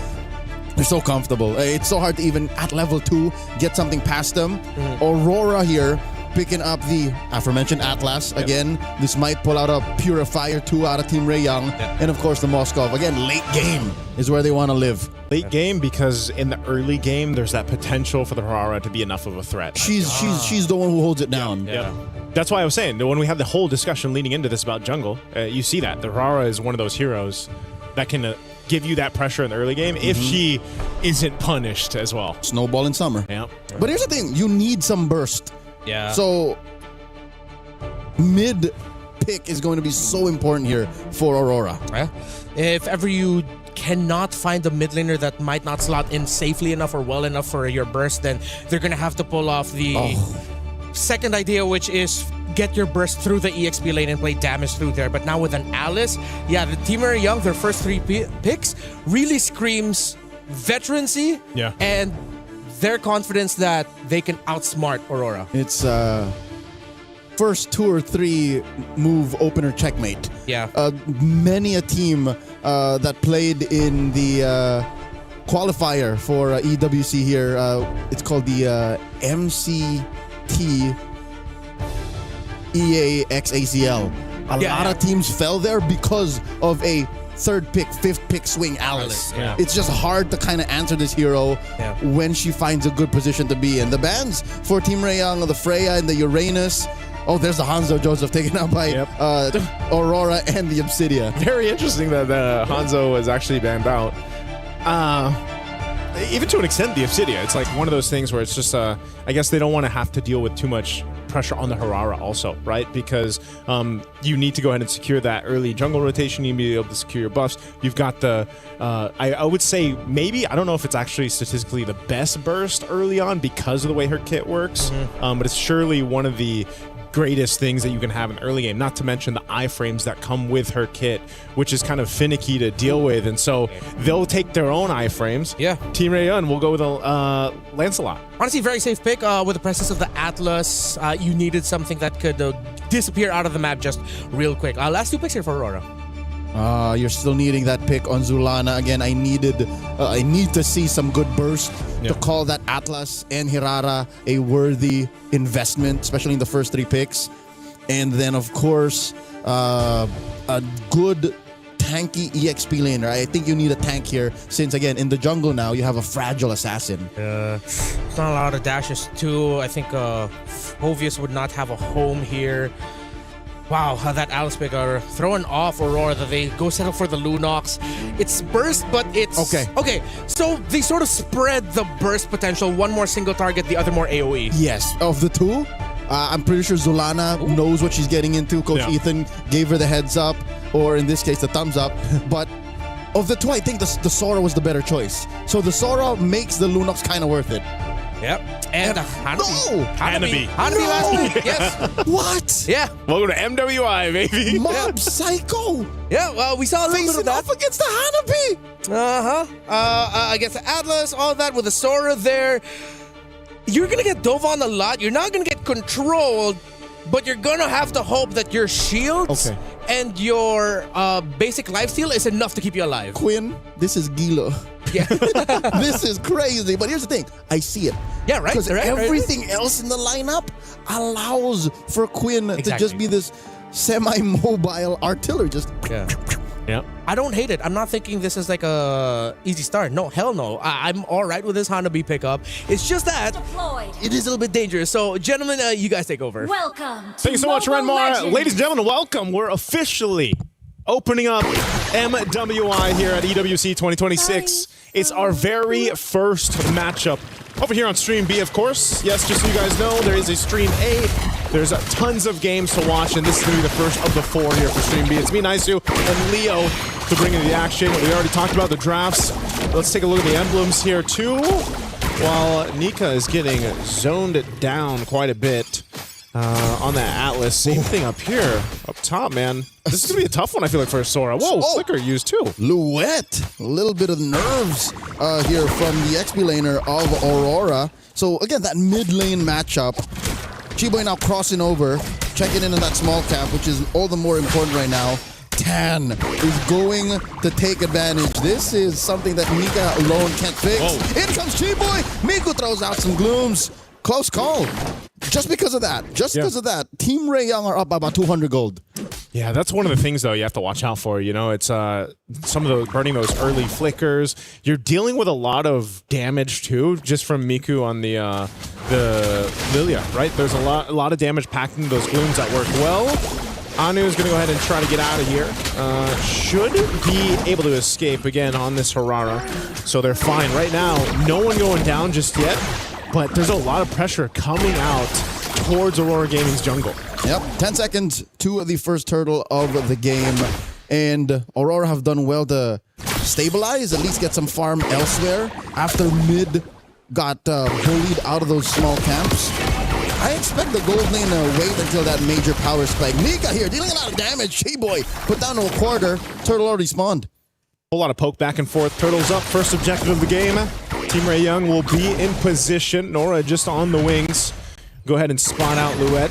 I: They're so comfortable. It's so hard to even, at level 2, get something past them. Aurora here, picking up the aforementioned Atlas. Again, this might pull out a Purifier 2 out of Team Ray Young. And of course, the Moskov. Again, late game is where they want to live.
B: Late game because in the early game, there's that potential for the Aurora to be enough of a threat.
I: She's the one who holds it down.
B: Yeah. That's why I was saying, when we had the whole discussion leading into this about jungle, you see that. The Aurora is one of those heroes that can give you that pressure in the early game if she isn't punished as well.
I: Snowball in summer.
B: Yeah.
I: But here's the thing. You need some burst.
H: Yeah.
I: So mid pick is going to be so important here for Aurora.
H: Yeah. If ever you cannot find a mid laner that might not slot in safely enough or well enough for your burst, then they're going to have to pull off the second idea, which is get your burst through the EXP lane and play damage through there. But now with an Alice, yeah, the Team Ray Young, their first 3 picks really screams veterancy and their confidence that they can outsmart Aurora.
I: It's first 2 or 3 move opener checkmate.
H: Yeah.
I: Many a team that played in the qualifier for EWC here, it's called the MCT EAXACL. A lot of teams fell there because of a 3rd pick, 5th pick swing Alice. It's just hard to kind of answer this hero when she finds a good position to be in. The bans for Team Ray Young, the Freya and the Uranus. Oh, there's the Hanzo Joseph taken out by Aurora and the Obsidia.
B: Very interesting that Hanzo was actually banned out. Even to an extent, the Obsidia. It's like one of those things where it's just, I guess they don't want to have to deal with too much pressure on the Harara also, right? Because you need to go ahead and secure that early jungle rotation. You need to be able to secure your buffs. You've got the, I would say maybe, I don't know if it's actually statistically the best burst early on because of the way her kit works, but it's surely one of the greatest things that you can have in the early game, not to mention the iframes that come with her kit, which is kind of finicky to deal with, and so they'll take their own iframes.
H: Yeah.
B: Team Ray Young will go with a Lancelot.
H: Honestly, very safe pick with the presence of the Atlas. You needed something that could disappear out of the map just real quick. Last 2 picks here for Aurora.
I: You're still needing that pick on Zulana. Again, I need to see some good burst to call that Atlas and Hirara a worthy investment, especially in the first 3 picks. And then, of course, a good tanky EXP laner. I think you need a tank here since, again, in the jungle now, you have a fragile assassin.
H: It's not a lot of dashes, too. I think Hovius would not have a home here. Wow, that Alice pick are throwing off Aurora that they go settle for the Lunox. It's burst, but it's... Okay, so they sort of spread the burst potential. One more single target, the other more AoE.
I: Yes, of the 2, I'm pretty sure Zulana knows what she's getting into. Coach Ethan gave her the heads up, or in this case, the thumbs up. But of the 2, I think the Sora was the better choice. So the Sora makes the Lunox kind of worth it.
H: Yep. And
B: Hanabi.
H: Hanabi last week, yes.
I: What?
H: Yeah.
B: Welcome to MWI, baby.
I: Mob Psycho.
H: Yeah, well, we saw a little bit of that.
I: Off against the Hanabi.
H: Against the Atlas, all that with the Sora there. You're going to get dove on a lot. You're not going to get controlled, but you're going to have to hope that your shields and your basic lifesteal is enough to keep you alive.
I: Quinn, this is Gila.
H: Yeah.
I: This is crazy. But here's the thing. I see it.
H: Yeah, right.
I: Because everything else in the lineup allows for Quinn to just be this semi-mobile artillery. Just
B: yeah.
H: I don't hate it. I'm not thinking this is like a easy start. No, hell no. I'm all right with this Hanabi pickup. It's just that it is a little bit dangerous. So, gentlemen, you guys take over.
R: Welcome.
B: Thank you so much, Renmar. Ladies and gentlemen, welcome. We're officially opening up MWI here at EWC 2026. It's our very first matchup over here on Stream B, of course. Yes, just so you guys know, there is a Stream A. There's tons of games to watch, and this is going to be the first of the 4 here for Stream B. It's me, Naisu, and Leo to bring in the action. We already talked about the drafts. Let's take a look at the emblems here, too. While Nika is getting zoned down quite a bit on that Atlas. Same thing up here, up top, man. This is going to be a tough one, I feel like, for Sora. Whoa, Flicker used, too.
I: Luet. A little bit of nerves here from the XP laner of Aurora. So, again, that mid lane matchup. Chiboy now crossing over, checking in on that small cap, which is all the more important right now. Tan is going to take advantage. This is something that Nika alone can't fix.
B: Whoa.
I: In comes Chiboy. Miku throws out some glooms. Close call. Just because of that. Team Ray Young are up by about 200 gold.
B: Yeah, that's one of the things, though, you have to watch out for. You know, it's some of those burning those early flickers. You're dealing with a lot of damage, too, just from Miku on the Lilia, right? There's a lot of damage packed into those glooms that work well. Anu is going to go ahead and try to get out of here. Should be able to escape again on this Harara. So they're fine. Right now, no one going down just yet, but there's a lot of pressure coming out towards Aurora Gaming's jungle.
I: Yep, 10 seconds to the first turtle of the game. And Aurora have done well to stabilize, at least get some farm elsewhere after mid got bullied out of those small camps. I expect the gold lane to wait until that major power spike. Nika here dealing a lot of damage. She-Boy put down to a quarter. Turtle already spawned.
B: A whole lot of poke back and forth. Turtles up. First objective of the game. Team Ray Young will be in position. Nora just on the wings. Go ahead and spawn out Luet.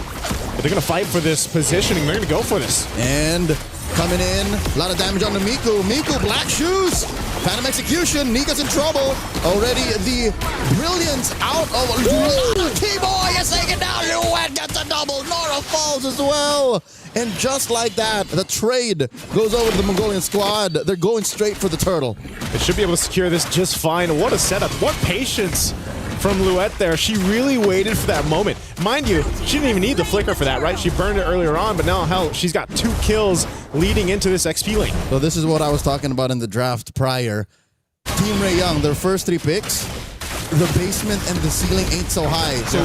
B: But they're going to fight for this positioning. They're going to go for this.
I: And coming in, a lot of damage on the Miku. Miku, black shoes. Phantom execution. Nika's in trouble. Already the brilliance out of T-Boy is taken down. Luet gets a double. Nora falls as well. And just like that, the trade goes over to the Mongolian squad. They're going straight for the turtle.
B: They should be able to secure this just fine. What a setup. What patience from Luet there. She really waited for that moment. Mind you, she didn't even need the flicker for that, right? She burned it earlier on, but now, hell, she's got 2 kills leading into this XP lane.
I: So this is what I was talking about in the draft prior. Team Ray Young, their first 3 picks, the basement and the ceiling ain't so high. So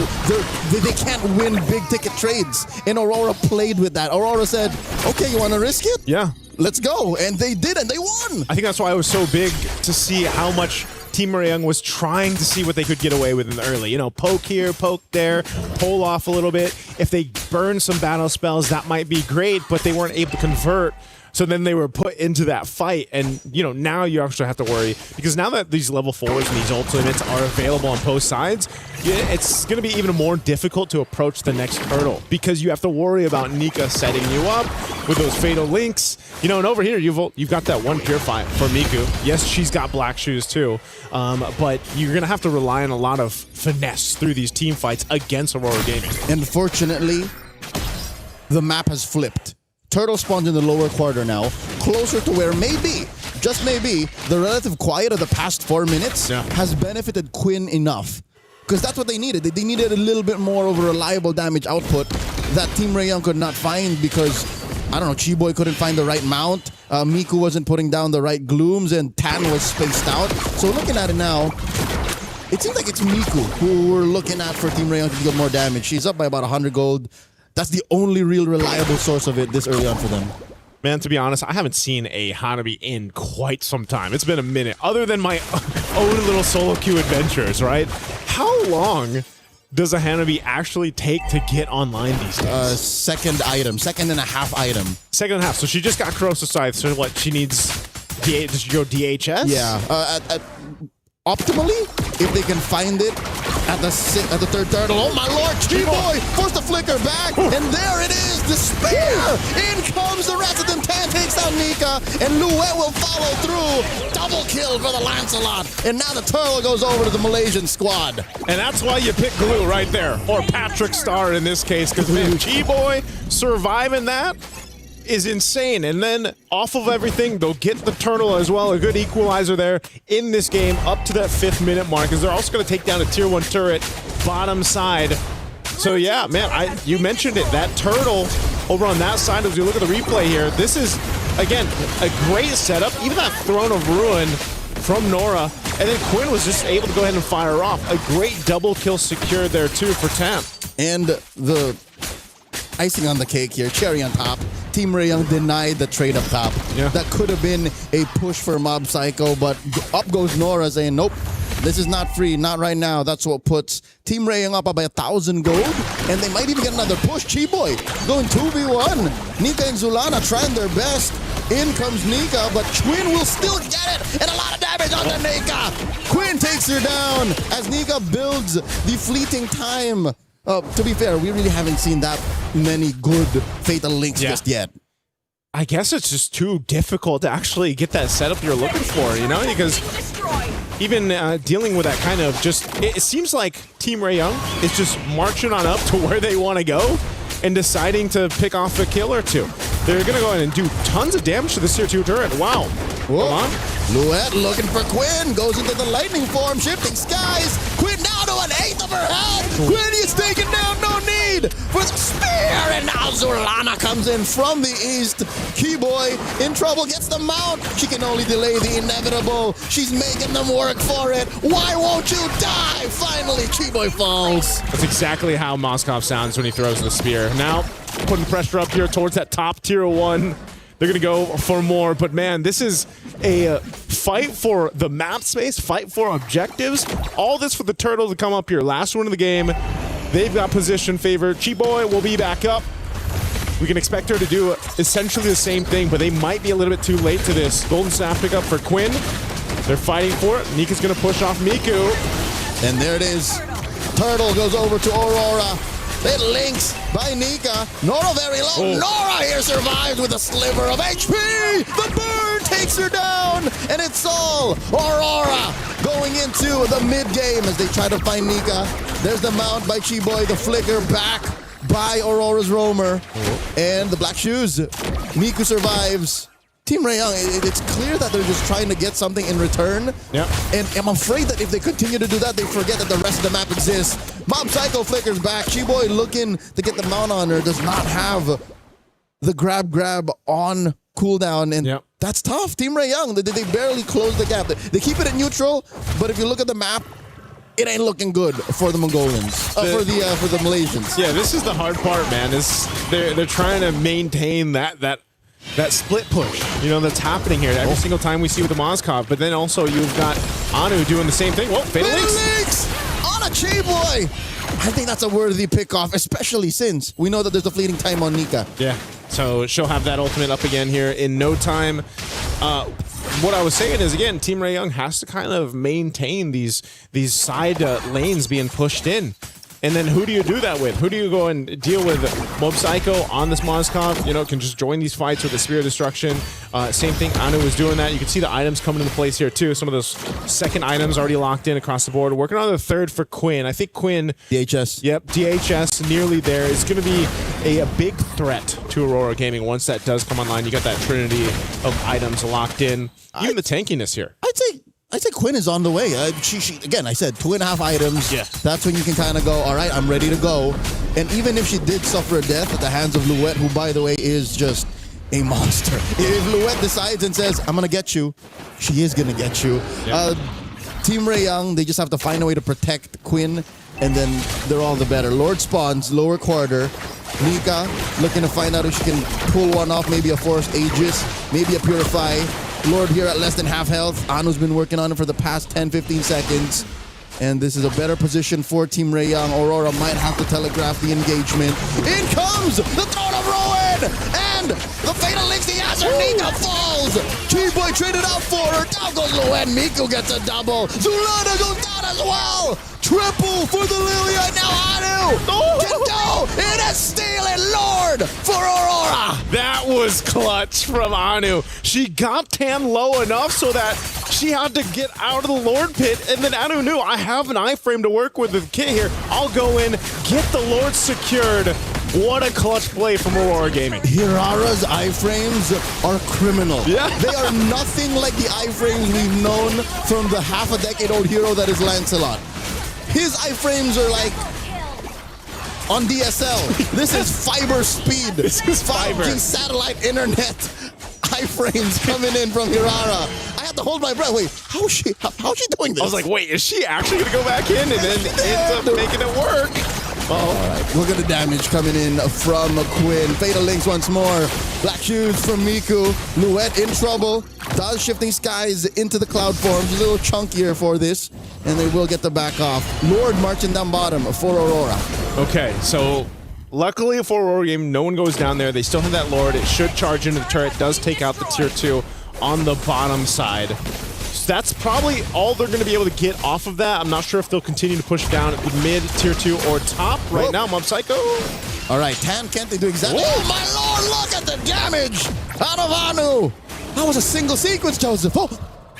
I: they can't win big ticket trades. And Aurora played with that. Aurora said, okay, you want to risk it?
B: Yeah.
I: Let's go. And they did, and they won.
B: I think that's why it was so big to see how much Team Ray Young was trying to see what they could get away with in the early. You know, poke here, poke there, pull off a little bit. If they burn some battle spells, that might be great, but they weren't able to convert. So then they were put into that fight, and you know, now you actually have to worry, because now that these level 4s and these ultimates are available on both sides, it's going to be even more difficult to approach the next hurdle, because you have to worry about Nika setting you up with those fatal links. You know, and over here you've got that one purify for Miku. Yes, she's got black shoes too, but you're going to have to rely on a lot of finesse through these team fights against Aurora Gaming.
I: Unfortunately, the map has flipped. Turtle spawns in the lower quarter now, closer to where maybe, just maybe, the relative quiet of the past 4 minutes has benefited Quinn enough. Because that's what they needed. They needed a little bit more of a reliable damage output that Team Ray Young could not find because, I don't know, Chi-Boy couldn't find the right mount, Miku wasn't putting down the right glooms, and Tan was spaced out. So looking at it now, it seems like it's Miku who we're looking at for Team Ray Young to deal more damage. She's up by about 100 gold. That's the only real reliable source of it this early on for them.
B: Man, to be honest, I haven't seen a Hanabi in quite some time. It's been a minute, other than my own little solo queue adventures, right? How long does a Hanabi actually take to get online these days?
I: Second and a half item.
B: Second and a half. So she just got Corrosive Scythe, so what, she needs... Does she go DHS?
I: Yeah. Optimally, if they can find it at the third turtle. Oh my lord, Chi-Boy forced the flicker back, and there it is, despair! In comes the rest of them. Tan takes down Nika, and Luet will follow through. Double kill for the Lancelot, and now the turtle goes over to the Malaysian squad.
B: And that's why you pick Glue right there, or Patrick Star in this case, because man, Chi-Boy surviving that is insane. And then off of everything, they'll get the turtle as well. A good equalizer there in this game up to that 5th minute mark, because they're also going to take down a tier 1 turret bottom side. So yeah, man, you mentioned it. That turtle over on that side, as you look at the replay here, this is, again, a great setup. Even that Throne of Ruin from Nora. And then Quinn was just able to go ahead and fire off. A great double kill secured there too for Tam.
I: And the icing on the cake here, cherry on top, Team Ray Young denied the trade up top.
B: Yeah.
I: That could have been a push for Mob Psycho, but up goes Nora saying, nope, this is not free, not right now. That's what puts Team Ray Young up by 1,000 gold, and they might even get another push. Chi-Boy going 2v1. Nika and Zulana trying their best. In comes Nika, but Quinn will still get it, and a lot of damage on the Nika. Quinn takes her down as Nika builds the fleeting time. To be fair, we really haven't seen that many good Fatal Links just yet.
H: I guess it's just too difficult to actually get that setup you're looking for, you know, because even dealing with that kind of just, it seems like Team Ray Young is just marching on up to where they want to go and deciding to pick off a kill or two. They're going to go ahead and do tons of damage to this tier 2 turret. Wow.
I: Whoa.
H: Come on.
I: Luet looking for Quinn. Goes into the lightning form, shifting skies. Quinn down to an eighth of her health. Quinn is taken down, no need for the spear. And now Zulana comes in from the east. Keyboy in trouble, gets the mount. She can only delay the inevitable. She's making them work for it. Why won't you die? Finally, Keyboy falls.
H: That's exactly how Moskov sounds when he throws the spear. Now, putting pressure up here towards that top tier 1. They're going to go for more, but man, this is a fight for the map space, fight for objectives. All this for the Turtle to come up here. Last one of the game. They've got position favor. Chiboy will be back up. We can expect her to do essentially the same thing, but they might be a little bit too late to this. Golden Staff pickup for Quinn. They're fighting for it. Nika's going to push off Miku.
I: And there it is. Turtle goes over to Aurora. It links by Nika. Nora very low.
H: Oh.
I: Nora here survives with a sliver of HP. The burn takes her down. And it's all Aurora going into the mid game as they try to find Nika. There's the mount by Chiboy. The flicker back by Aurora's roamer. And the black shoes. Miku survives. Team Ray Young, it's clear that they're just trying to get something in return.
H: Yep.
I: And I'm afraid that if they continue to do that, they forget that the rest of the map exists. Mob Psycho flickers back. Chiboy looking to get the mount on her. Does not have the grab on cooldown. And that's tough. Team Ray Young, they barely close the gap. They keep it at neutral, but if you look at the map, it ain't looking good for the Mongolians, for the Malaysians.
H: Yeah, this is the hard part, man. Is they're trying to maintain that split push, you know, that's happening here every single time we see with the Moskov. But then also you've got Anu doing the same thing. Whoa, Fatal Links
I: on a Chiboy. I think that's a worthy pick-off, especially since we know that there's a fleeting time on Nika.
H: Yeah, so she'll have that ultimate up again here in no time. What I was saying is, again, Team Ray Young has to kind of maintain these side lanes being pushed in. And then who do you do that with? Who do you go and deal with? Mob Psycho on this Moskov, you know, can just join these fights with the Spear of Destruction. Same thing, Anu was doing that. You can see the items coming into place here too. Some of those second items already locked in across the board. Working on the third for Quinn. I think Quinn...
I: DHS.
H: Yep, DHS nearly there. Is going to be a big threat to Aurora Gaming once that does come online. You got that trinity of items locked in. Even the tankiness here.
I: I'd say Quinn is on the way. She again, I said 2.5 items.
H: Yeah.
I: That's when you can kind of go, all right, I'm ready to go. And even if she did suffer a death at the hands of Luet, who, by the way, is just a monster. If Luet decides and says, I'm going to get you, she is going to get you.
H: Yep.
I: Team Ray Young, they just have to find a way to protect Quinn, and then they're all the better. Lord spawns, lower quarter. Nika looking to find out if she can pull one off, maybe a Forest Aegis, maybe a Purify. Lord here at less than half health. Anu's been working on it for the past 10-15 seconds. And this is a better position for Team Ray Young. Aurora might have to telegraph the engagement. In comes the Throne of Ruin! And the Fatal Links, the Azure Nika falls! Chiboy traded out for her. Down goes Luen. Miku gets a double. Zulana goes down as well! Triple for the Lilia. Now Anu can do it is stealing Lord for Aurora.
H: That was clutch from Anu. She got Tan low enough so that she had to get out of the Lord pit, and then Anu knew, I have an iframe to work with the kit here. I'll go in, get the Lord secured. What a clutch play from Aurora Gaming.
I: Hirara's iframes are criminal.
H: Yeah.
I: They are nothing like the iframes we've known from the half-a-decade-old hero that is Lancelot. His iframes are like on DSL. This is fiber speed.
H: This is fiber.
I: 5G satellite internet iframes coming in from Hirara. I had to hold my breath. Wait, how's she doing this?
H: I was like, wait, is she actually going to go back in? And then ends up making it work.
I: All right, look at the damage coming in from Quinn. Fatal Links once more. Black shoes from Miku. Luet in trouble. Does shifting skies into the cloud form. She's a little chunkier for this, and they will get the back off. Lord marching down bottom for Aurora.
H: Okay, so luckily for Aurora Game, no one goes down there. They still have that Lord. It should charge into the turret. Does take out the tier 2 on the bottom side. That's probably all they're going to be able to get off of that. I'm not sure if they'll continue to push down at mid, tier 2, or top. Right now, Mob Psycho.
I: All right, Tan, can't they do exactly?
H: Whoa.
I: Oh, my Lord! look at the damage out of Anu. That was a single sequence, Joseph.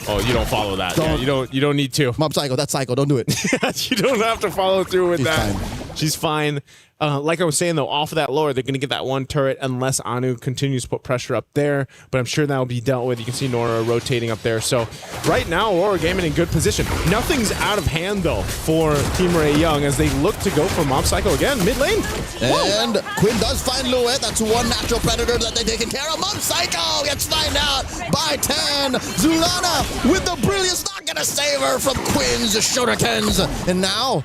H: Oh, you don't follow that. Yeah, you don't need to.
I: Mob Psycho, that's Psycho. Don't do it.
H: You don't have to follow through with
I: She's
H: that.
I: fine.
H: She's fine. Like I was saying, though, off of that lower, they're going to get that one turret unless Anu continues to put pressure up there. But I'm sure that will be dealt with. You can see Nora rotating up there. So right now, Aurora Gaming in good position. Nothing's out of hand, though, for Team Ray Young as they look to go for Mob Psycho again, mid lane.
I: And Quinn does find Louette. That's one natural predator that they're taking care of. Mob Psycho gets found out by 10. Zulana with the brilliance, not going to save her from Quinn's shurikens. And now,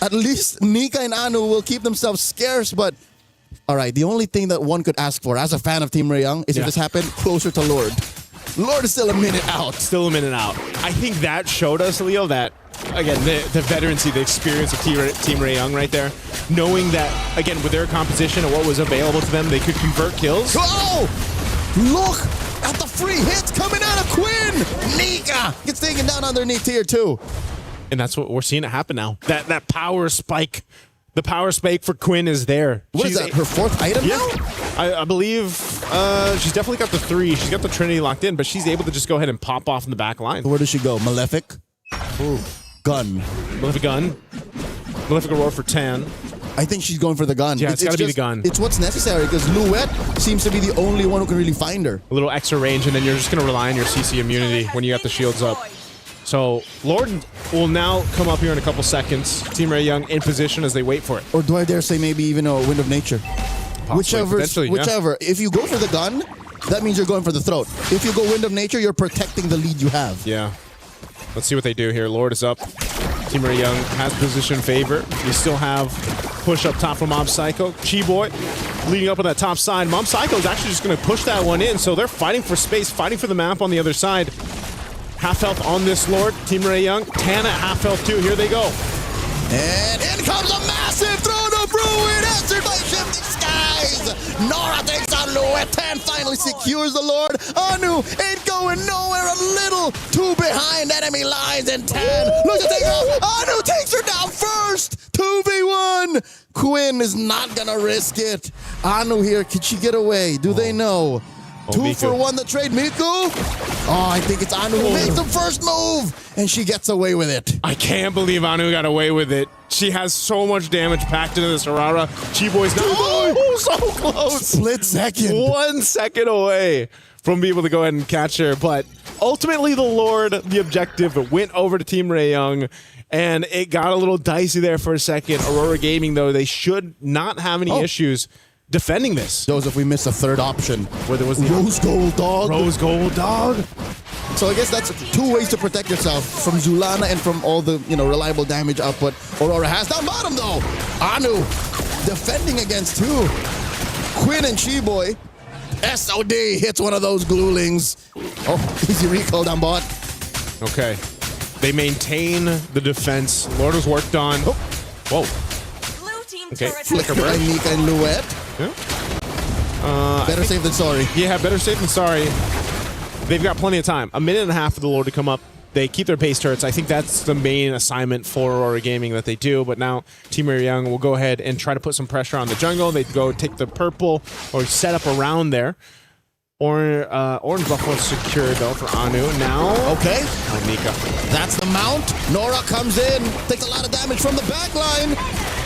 I: at least Nika and Anu will keep themselves scarce, but all right, the only thing that one could ask for as a fan of Team Ray Young is if this happened closer to Lord. Lord is still a minute out.
H: Still a minute out. I think that showed us, Leo, that, again, the veterancy, the experience of Team Ray Young right there, knowing that, again, with their composition and what was available to them, they could convert kills.
I: Oh! Look at the free hits coming out of Quinn! Nika gets taken down underneath tier 2.
H: And that's what we're seeing it happen now. That power spike, the power spike for Quinn is there.
I: What is that, her 4th item now?
H: I believe she's definitely got the 3. She's got the Trinity locked in, but she's able to just go ahead and pop off in the back line.
I: Where does she go? Malefic?
H: Ooh.
I: Gun.
H: Malefic gun. Malefic Aurora for 10.
I: I think she's going for the gun.
H: Yeah, it's got to be the gun.
I: It's what's necessary because Louette seems to be the only one who can really find her.
H: A little extra range, and then you're just going to rely on your CC immunity when you got the shields up. So Lord will now come up here in a couple seconds. Team Ray Young in position as they wait for it.
I: Or do I dare say maybe even a Wind of Nature?
H: Possibly,
I: whichever. If you go for the gun, that means you're going for the throat. If you go Wind of Nature, you're protecting the lead you have.
H: Yeah. Let's see what they do here. Lord is up. Team Ray Young has position favor. You still have push up top from Mob Psycho. Chi-Boy leading up on that top side. Mob Psycho is actually just going to push that one in, so they're fighting for space, fighting for the map on the other side. Half health on this Lord. Team Ray Young. Tana at half health too. Here they go.
I: And in comes a massive throne of ruin answered by Shifting Skies. Nora takes on Louette. Tan finally secures the Lord. Anu ain't going nowhere. A little too behind enemy lines. And Tan looks to take her off. Anu takes her down first. 2v1. Quinn is not going to risk it. Anu here. Can she get away? Do they know? 2 for 1 the trade. Miku. Oh, I think it's Anu who makes the first move. And she gets away with it.
H: I can't believe Anu got away with it. She has so much damage packed into this Aurora. Chi-Boy's now. Oh, so close.
I: Split second.
H: 1 second away from being able to go ahead and catch her. But ultimately, the Lord, the objective, went over to Team Ray Young. And it got a little dicey there for a second. Aurora Gaming, though, they should not have any issues defending this.
I: Joseph, we missed a third option.
H: Where there was the
I: Rose Gold Dog.
H: Rose Gold Dog.
I: So I guess that's 2 ways to protect yourself from Zulana and from all the reliable damage output Aurora has. Down bottom though, Anu defending against 2. Quinn and Chi-Boy. SOD hits one of those glulings. Oh, easy recall down bot.
H: Okay. They maintain the defense. Lord was worked on. Oh. Whoa. Okay, flicker
I: by Nika and Louette.
H: Yeah.
I: Better safe than sorry.
H: Yeah, better safe than sorry. They've got plenty of time. A minute and a half for the Lord to come up. They keep their base turrets. I think that's the main assignment for Aurora Gaming that they do. But now Team Ray Young will go ahead and try to put some pressure on the jungle. They go take the purple or set up around there. Orange Buffalo secured though for Anu. Now,
I: okay.
H: Oh, Nika.
I: That's the mount. Nora comes in, takes a lot of damage from the back line.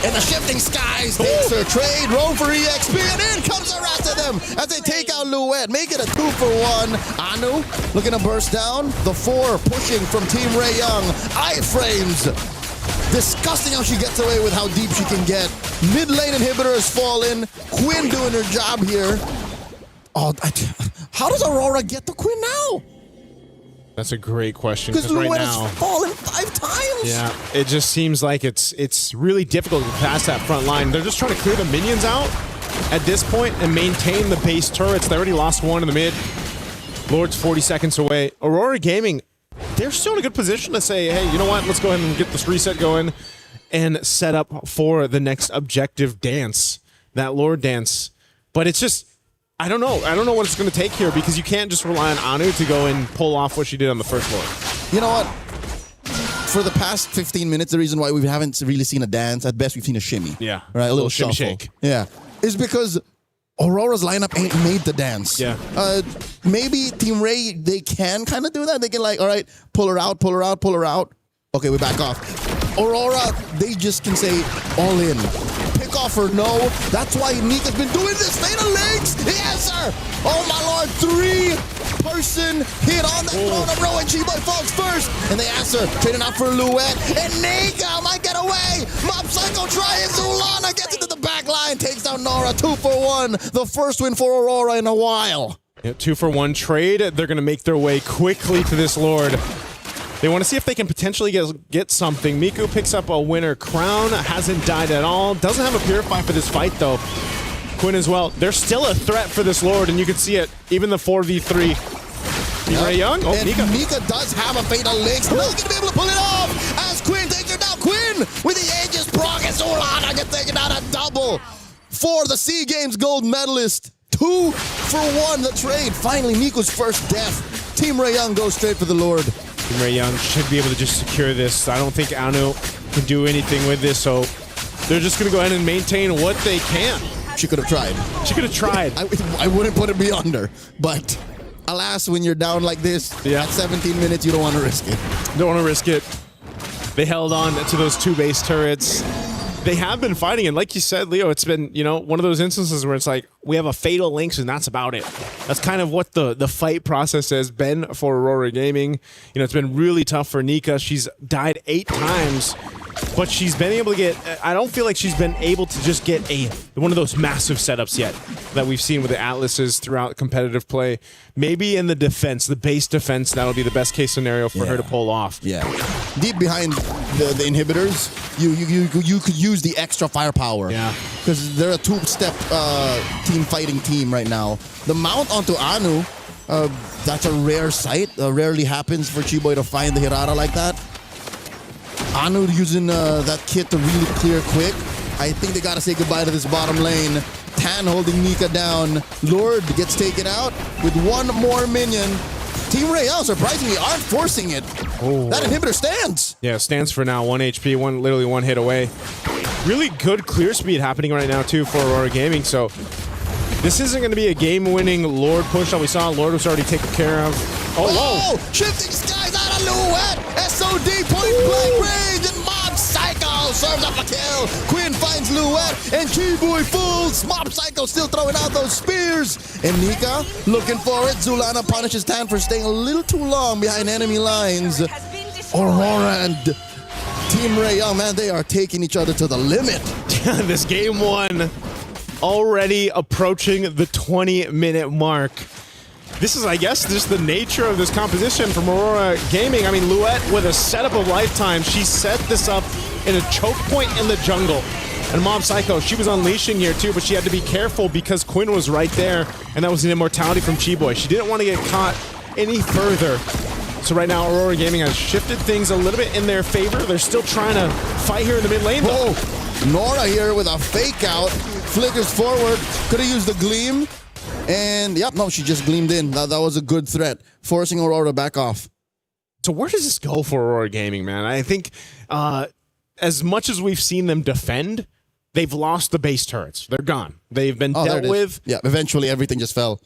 I: And the Shifting Skies takes her trade, roll for EXP, and in comes the rest of them as they take out Louette. Make it a 2 for 1. Anu looking to burst down. The 4 pushing from Team Ray Young. Iframes. Disgusting how she gets away with how deep she can get. Mid lane inhibitor has fallen. Quinn doing her job here. Oh, how does Aurora get to Quinn now?
H: That's a great question.
I: Because
H: right
I: Louette
H: now,
I: has fallen 5 times.
H: Yeah, it just seems like it's really difficult to pass that front line. They're just trying to clear the minions out at this point and maintain the base turrets. They already lost 1 in the mid. Lord's 40 seconds away. Aurora Gaming, they're still in a good position to say, hey, you know what? Let's go ahead and get this reset going and set up for the next objective dance, that Lord dance. But it's just, I don't know. I don't know what it's going to take here because you can't just rely on Anu to go and pull off what she did on the first Lord.
I: You know what? For the past 15 minutes, the reason why we haven't really seen a dance, at best we've seen a shimmy.
H: Yeah.
I: Right? A little
H: shimmy
I: shuffle.
H: shake.
I: Yeah. Is because Aurora's lineup ain't made to dance.
B: Yeah.
I: Maybe Team Ray, they can kind of do that. They can like, all right, pull her out, pull her out, pull her out. Okay, we back off. Aurora, they just can say all in. Pick off or no. That's why Nika's been doing this. Fatal links. Yes, sir. Oh, my Lord. 3-person hit on the throne of Rowan. Chiboy falls first. And they answer. Trading out for Luette. And Nika might get away. Mob Psycho trying. Zulana gets into the back line. Takes down Nora. 2-for-1. The first win for Aurora in a while.
B: Yeah, 2-for-1 trade. They're going to make their way quickly to this Lord. They want to see if they can potentially get something. Miku picks up a winner crown. Hasn't died at all. Doesn't have a Purify for this fight, though. Quinn as well. They're still a threat for this Lord, and you can see it. Even the 4v3. Team Ray Young. Oh,
I: and Mika does have a Fatal Links. Not going to be able to pull it off as Quinn takes her down. Quinn with the Aegis proc and Solana gets taken out a double for the SEA Games gold medalist. 2-for-1 the trade. Finally, Miku's first death. Team Ray Young goes straight for the Lord.
B: Team Ray Young should be able to just secure this. I don't think Anu can do anything with this, so they're just going to go ahead and maintain what they can.
I: She could have tried.
B: She could have tried.
I: I wouldn't put it beyond her, but alas, when you're down like this, at 17 minutes, you don't want to risk it.
B: Don't want to risk it. They held on to those 2 base turrets. They have been fighting, and like you said, Leo, it's been, you know, one of those instances where it's like, we have a Fatal Links, and that's about it. That's kind of what the fight process has been for Aurora Gaming. You know, it's been really tough for Nika. She's died 8 times, but she's been able to get, I don't feel like she's been able to just get one of those massive setups yet that we've seen with the Atlases throughout competitive play. Maybe in the defense, the base defense, that'll be the best case scenario for her to pull off.
I: Yeah. Deep behind the inhibitors, you could use the extra firepower.
B: Yeah.
I: Because they're a 2-step team fighting team right now. The mount onto Anu, that's a rare sight. Rarely happens for Chiboy to find the Hirara like that. Anu using that kit to really clear quick. I think they gotta say goodbye to this bottom lane. Tan holding Nika down. Lord gets taken out with 1 more minion. Team Ray Young surprisingly aren't forcing it.
B: Oh.
I: That inhibitor stands.
B: Yeah, stands for now. 1 HP, literally one hit away. Really good clear speed happening right now, too, for Aurora Gaming. So this isn't going to be a game-winning Lord push that we saw. Lord was already taken care of. Oh, whoa!
I: Shifting skies out of Luette. SOD point-blank range, and Mob Psycho serves up a kill. Quinn finds Luette, and Chiboy fools. Mob Psycho still throwing out those spears. And Nika looking for it. Zulana punishes Tan for staying a little too long behind enemy lines. Aurora and Team Ray Young, man, they are taking each other to the limit.
B: This game 1 already approaching the 20-minute mark. This is, I guess, just the nature of this composition from Aurora Gaming. I mean, Luette with a setup of lifetime. She set this up in a choke point in the jungle. And Mob Psycho, she was unleashing here too, but she had to be careful because Quinn was right there, and that was an immortality from Chiboy. She didn't want to get caught any further. So right now, Aurora Gaming has shifted things a little bit in their favor. They're still trying to fight here in the mid lane, though.
I: Nora here with a fake out. Flickers forward. Could have used the gleam. And, yep, no, she just gleamed in. That was a good threat, forcing Aurora back off.
B: So where does this go for Aurora Gaming, man? I think as much as we've seen them defend, they've lost the base turrets. They're gone. They've been dealt with.
I: Yeah, eventually everything just fell.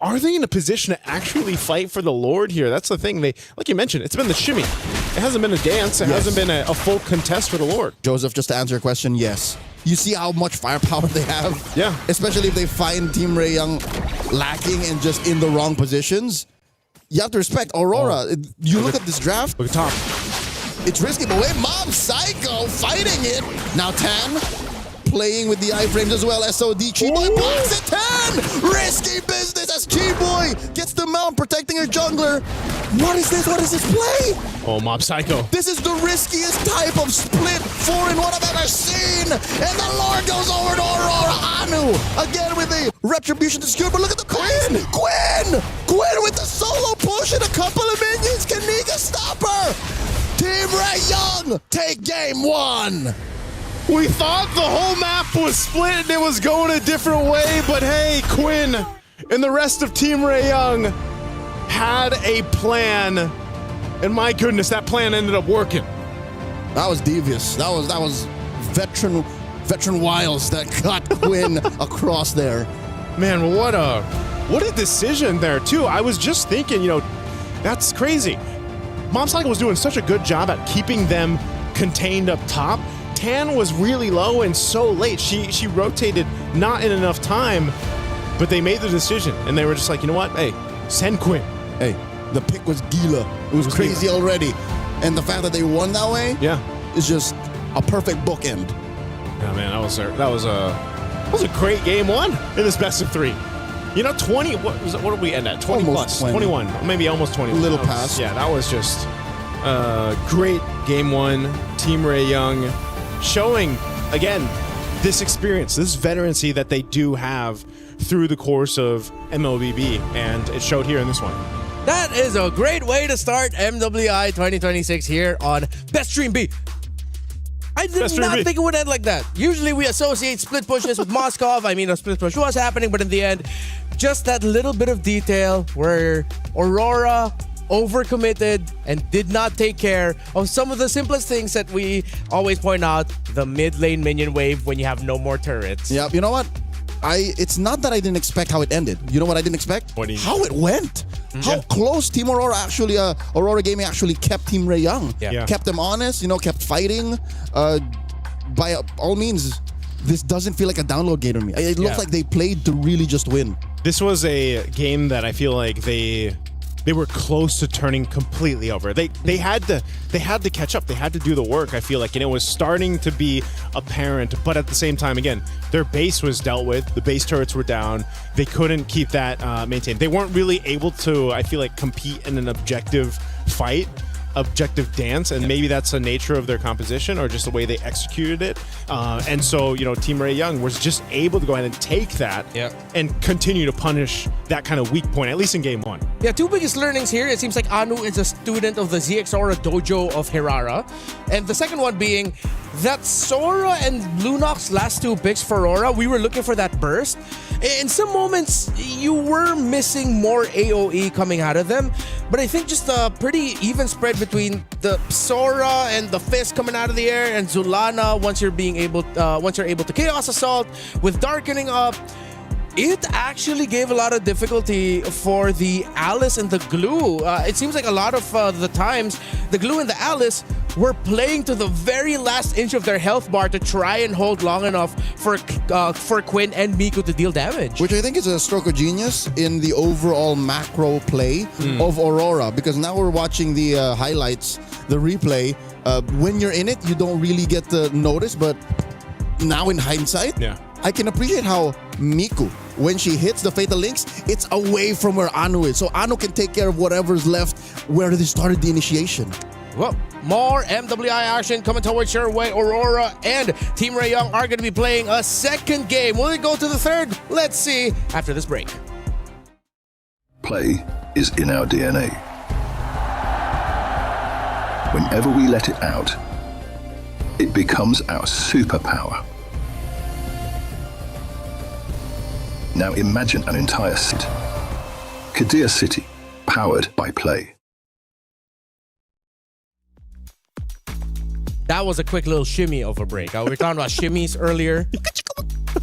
B: Are they in a position to actually fight for the Lord here? That's the thing. They, like you mentioned, it's been the shimmy. It hasn't been a dance. It hasn't been a full contest for the Lord.
I: Joseph, just to answer your question, yes. You see how much firepower they have?
B: Yeah.
I: Especially if they find Team Ray Young lacking and just in the wrong positions. You have to respect Aurora. You look at this draft.
B: Look at top.
I: It's risky, but wait, Mob Psycho fighting it. Now Tan playing with the iframes as well. SOD Chiboy blocks it. Tan! Risky business as Chiboy gets the mount protecting her jungler. What is this? What is this play?
B: Oh, Mob Psycho.
I: This is the riskiest type of split 4-in-1 I've ever seen. And the Lord goes over to Aurora. Anu again with the retribution to secure. But look at the Quinn! Quinn with the solo push and a couple of minions. Can Nika stop her? Team Ray Young take game 1.
B: We thought the whole map was split and it was going a different way, but hey, Quinn and the rest of Team Ray Young had a plan, and my goodness, that plan ended up working.
I: That was devious. That was veteran veteran Wiles that got Quinn across there.
B: Man, what a decision there, too. I was just thinking, that's crazy. Mom Cycle was doing such a good job at keeping them contained up top. Tan was really low and so late. She rotated not in enough time, but they made the decision, and they were just like, you know what? Hey, send Quinn.
I: Hey, the pick was Gila. It was crazy already. And the fact that they won that way is just a perfect bookend.
B: Yeah, man, that was a great game one in this best of 3. 20, what did we end at? 20
I: almost
B: plus, 21, maybe almost 21.
I: A little past.
B: Yeah, that was just great game one. Team Ray Young showing, again, this experience, this veterancy that they do have through the course of MLBB, and it showed here in this one.
H: That is a great way to start MWI 2026 here on Best Stream B. I did not think it would end like that. Usually we associate split pushes with Moskov. I mean, a split push was happening, but in the end, just that little bit of detail where Aurora overcommitted and did not take care of some of the simplest things that we always point out, the mid lane minion wave when you have no more turrets.
I: Yeah, you know what? It's not that I didn't expect how it ended. You know what I didn't expect? How it went. How close Team Aurora actually, Aurora Gaming actually kept Team Ray Young. Kept them honest, kept fighting. By all means, this doesn't feel like a download game to me. It looks like they played to really just win.
B: This was a game that I feel like they were close to turning completely over. They had to catch up. They had to do the work, I feel like, and it was starting to be apparent, but at the same time, again, their base was dealt with. The base turrets were down. They couldn't keep that maintained. They weren't really able to, I feel like, compete in an objective fight, objective dance, and maybe that's the nature of their composition or just the way they executed it. And so, Team Ray Young was just able to go ahead and take that and continue to punish that kind of weak point, at least in game one.
H: Yeah, 2 biggest learnings here. It seems like Anu is a student of the ZXaura dojo of Hirara. And the second one being that Sora and Lunox's last 2 picks for Aurora, we were looking for that burst. In some moments, you were missing more AoE coming out of them, but I think just a pretty even spread between the Sora and the Fist coming out of the air and Zulana once you're able to Chaos Assault with Darkening up. It actually gave a lot of difficulty for the Alice and the Glue. It seems like a lot of the times, the Glue and the Alice were playing to the very last inch of their health bar to try and hold long enough for Quinn and Miku to deal damage.
I: Which I think is a stroke of genius in the overall macro play of Aurora, because now we're watching the highlights, the replay. When you're in it, you don't really get to notice, but now in hindsight, I can appreciate how Miku, when she hits the Fatal Links, it's away from where Anu is. So Anu can take care of whatever's left where they started the initiation.
H: Well, more MWI action coming towards your way. Aurora and Team Ray Young are going to be playing a second game. Will it go to the third? Let's see after this break.
K: Play is in our DNA. Whenever we let it out, it becomes our superpower. Now imagine an entire city. Kadir City, powered by Play.
H: That was a quick little shimmy of a break. We were talking about shimmies earlier.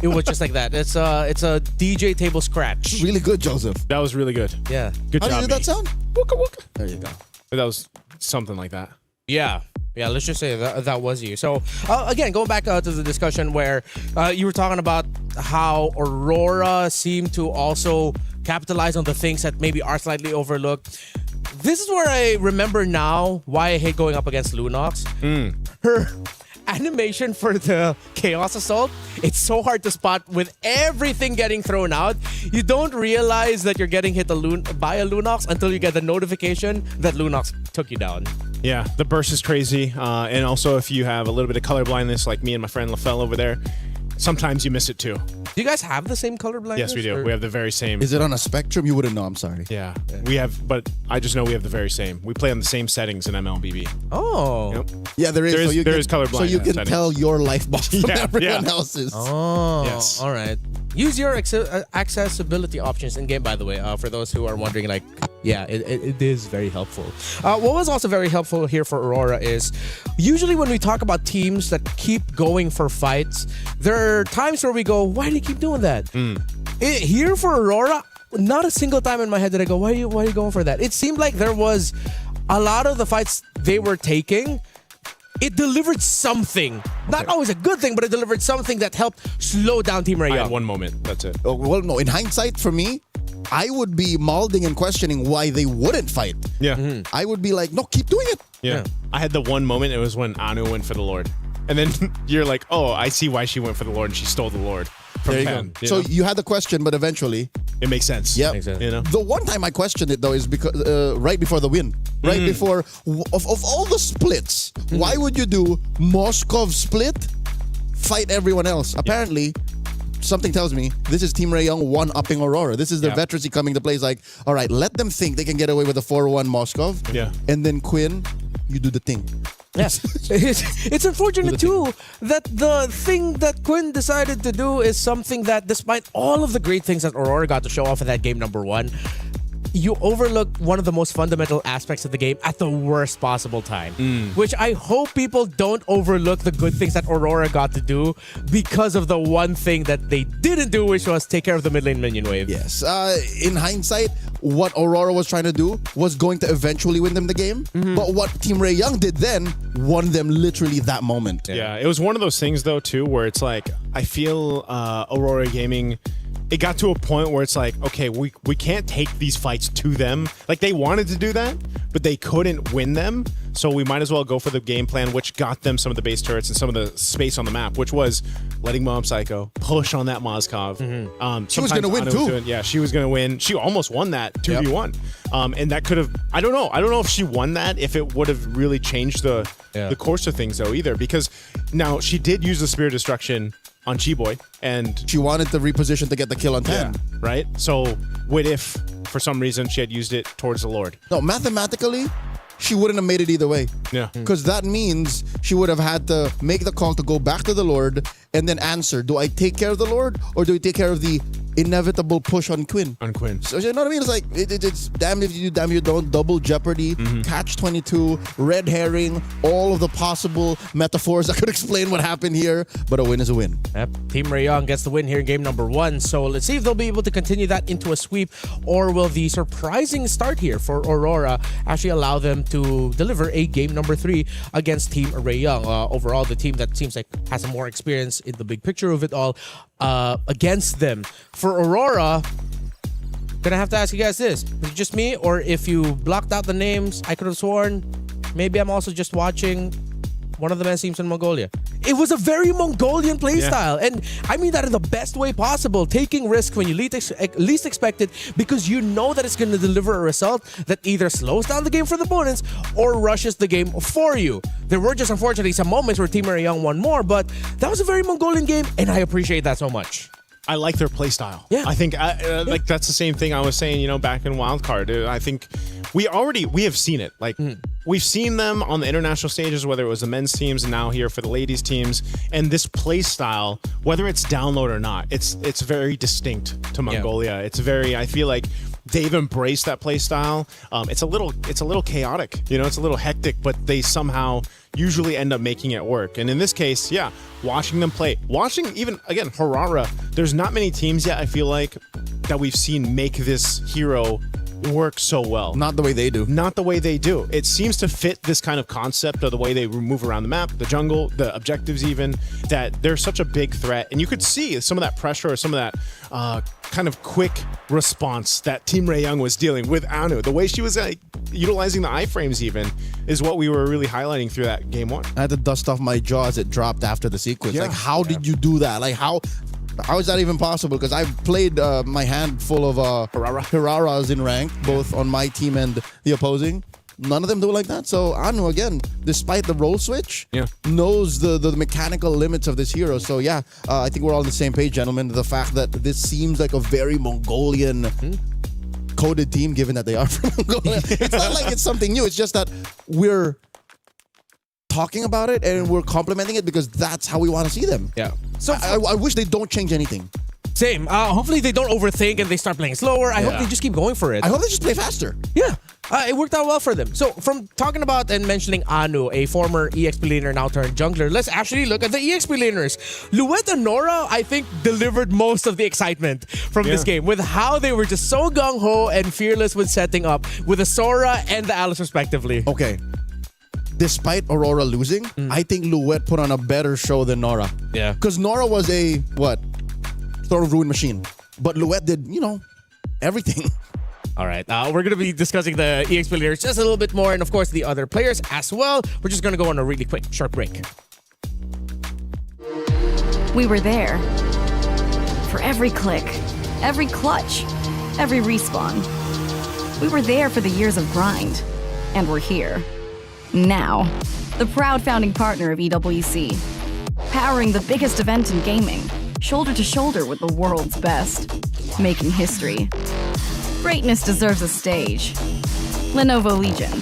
H: It was just like that. It's a DJ table scratch.
I: Really good, Joseph.
B: That was really good.
H: Yeah.
B: Good
I: How
B: job.
I: did that sound?
B: Wooka wooka.
I: There you go.
B: That was something like that.
H: Yeah, let's just say that was you. So, again, going back to the discussion where you were talking about how Aurora seemed to also capitalize on the things that maybe are slightly overlooked. This is where I remember now why I hate going up against Lunox. Her animation for the Chaos Assault, it's so hard to spot with everything getting thrown out. You don't realize that you're getting hit by a Lunox until you get the notification that Lunox took you down.
B: Yeah, the burst is crazy. And also, if you have a little bit of color blindness like me and my friend LaFell over there, sometimes you miss it too.
H: Do you guys have the same color blindness?
B: Yes, we do.
H: Or?
B: We have the very same.
I: Is it on a spectrum? You wouldn't know. I'm sorry.
B: Yeah, we have, but I just know we have the very same. We play on the same settings in MLBB.
H: Oh.
B: Yep.
I: Yeah, there is.
B: There is color blindness.
I: So you can tell your life box from everyone
B: yeah.
I: else's.
H: Oh.
B: Yes.
H: All right. Use your accessibility options in game, by the way, for those who are wondering, like, yeah, it is very helpful. What was also very helpful here for Aurora is usually when we talk about teams that keep going for fights, there are times where we go, why do you keep doing that? Here for Aurora, not a single time in my head did I go, why are you going for that? It seemed like there was a lot of the fights they were taking, it delivered something. Not always a good thing, but it delivered something that helped slow down Team Rae Young.
B: One moment, that's it.
I: Oh, well, no, in hindsight, for me, I would be molding and questioning why they wouldn't fight.
B: Yeah.
I: I would be like, no, keep doing it.
B: Yeah. I had the one moment, it was when Anu went for the Lord. And then you're like, oh, I see why she went for the Lord and she stole the Lord. From
I: There you
B: Pam,
I: go. So
B: know?
I: you had the question, but eventually
B: It makes sense.
I: Yep.
H: Makes sense.
B: You know?
I: The one time I questioned it though is because right before the win, right before of all the splits, why would you do Moskov split, fight everyone else? Apparently, something tells me this is Team Rae Young one-upping Aurora. This is their veterancy coming to play. It's like, all right, let them think they can get away with a 4-1 Moskov.
B: Yeah.
I: And then Quinn, you do the thing.
H: Yes. It's unfortunate too that the thing that Quinn decided to do is something that, despite all of the great things that Aurora got to show off in that game number 1, you overlook one of the most fundamental aspects of the game at the worst possible time. Which I hope people don't overlook the good things that Aurora got to do because of the one thing that they didn't do, which was take care of the mid lane minion wave.
I: Yes. In hindsight, what Aurora was trying to do was going to eventually win them the game. But what Team Rae Young did then won them literally that moment.
B: Yeah, it was one of those things though too where it's like, I feel Aurora Gaming, it got to a point where it's like, okay, we can't take these fights to them. Like they wanted to do that, but they couldn't win them. So we might as well go for the game plan, which got them some of the base turrets and some of the space on the map, which was letting Mom Psycho push on that Moskov.
I: She was going to win too.
B: Yeah, she was going to win. She almost won that 2v1. And that could have, I don't know if she won that, if it would have really changed the course of things though either. Because now she did use the Spear of Destruction on Chi-Boy, and
I: she wanted to reposition to get the kill on 10.
B: Right? So what if, for some reason, she had used it towards the Lord?
I: No, mathematically, she wouldn't have made it either way.
B: Yeah.
I: Because that means she would have had to make the call to go back to the Lord and then answer, do I take care of the Lord or do I take care of the inevitable push on Quinn?
B: On Quinn.
I: So you know what I mean? It's like, it's damn if you do, damn if you don't, double jeopardy, catch-22, red herring, all of the possible metaphors that could explain what happened here, but a win is a win.
H: Yep. Team Rae Young gets the win here in game number 1. So let's see if they'll be able to continue that into a sweep, or will the surprising start here for Aurora actually allow them to deliver a game number 3 against Team Rae Young. Overall, the team that seems like has more experience in the big picture of it all against them. For Aurora, gonna have to ask you guys this. Was it just me, or if you blocked out the names, I could have sworn maybe I'm also just watching one of the men's teams in Mongolia. It was a very Mongolian playstyle, and I mean that in the best way possible. Taking risk when you least expect it, because you know that it's going to deliver a result that either slows down the game for the opponents or rushes the game for you. There were just unfortunately some moments where Team Rae Young won more, but that was a very Mongolian game, and I appreciate that so much.
B: I like their play style.
H: Yeah.
B: I think like that's the same thing I was saying, back in Wildcard. I think we have seen it. Like we've seen them on the international stages, whether it was the men's teams and now here for the ladies teams. And this play style, whether it's download or not, it's very distinct to Mongolia. It's very, I feel like they've embraced that play style. It's a little chaotic, it's a little hectic, but they somehow usually end up making it work. And in this case, watching them play, watching even again Harara, there's not many teams yet I feel like that we've seen make this hero work so well.
I: Not the way they do.
B: Not the way they do. It seems to fit this kind of concept of the way they move around the map, the jungle, the objectives even, that they're such a big threat. And you could see some of that pressure or some of that kind of quick response that Team Rae Young was dealing with Anu. The way she was utilizing the iframes even is what we were really highlighting through that game 1.
I: I had to dust off my jaw as it dropped after the sequence. Like, how did you do that? Like, how is that even possible? Because I've played my hand full of Hararas in rank, both on my team and the opposing. None of them do it like that. So Anu, again, despite the role switch, knows the mechanical limits of this hero. So I think we're all on the same page, gentlemen. The fact that this seems like a very Mongolian coded team, given that they are from Mongolia. It's not like it's something new. It's just that we're talking about it and we're complimenting it because that's how we want to see them.
H: Yeah.
I: So I wish they don't change anything.
H: Same. Hopefully they don't overthink and they start playing slower. I hope they just keep going for it.
I: I hope they just play faster.
H: Yeah. It worked out well for them. So from talking about and mentioning Anu, a former EXP laner now turned jungler, let's actually look at the EXP laners. Luet and Nora, I think, delivered most of the excitement from this game with how they were just so gung-ho and fearless with setting up with the Sora and the Alice respectively.
I: Okay. Despite Aurora losing, I think Luet put on a better show than Nora.
H: Yeah.
I: Because Nora was a, sort of ruin machine. But Luet did, everything.
H: All right, we're going to be discussing the EXP players just a little bit more, and of course the other players as well. We're just going to go on a really quick, short break.
R: We were there. For every click, every clutch, every respawn. We were there for the years of grind. And we're here. Now. The proud founding partner of EWC. Powering the biggest event in gaming. Shoulder to shoulder with the world's best. Making history. Greatness deserves a stage. Lenovo Legion.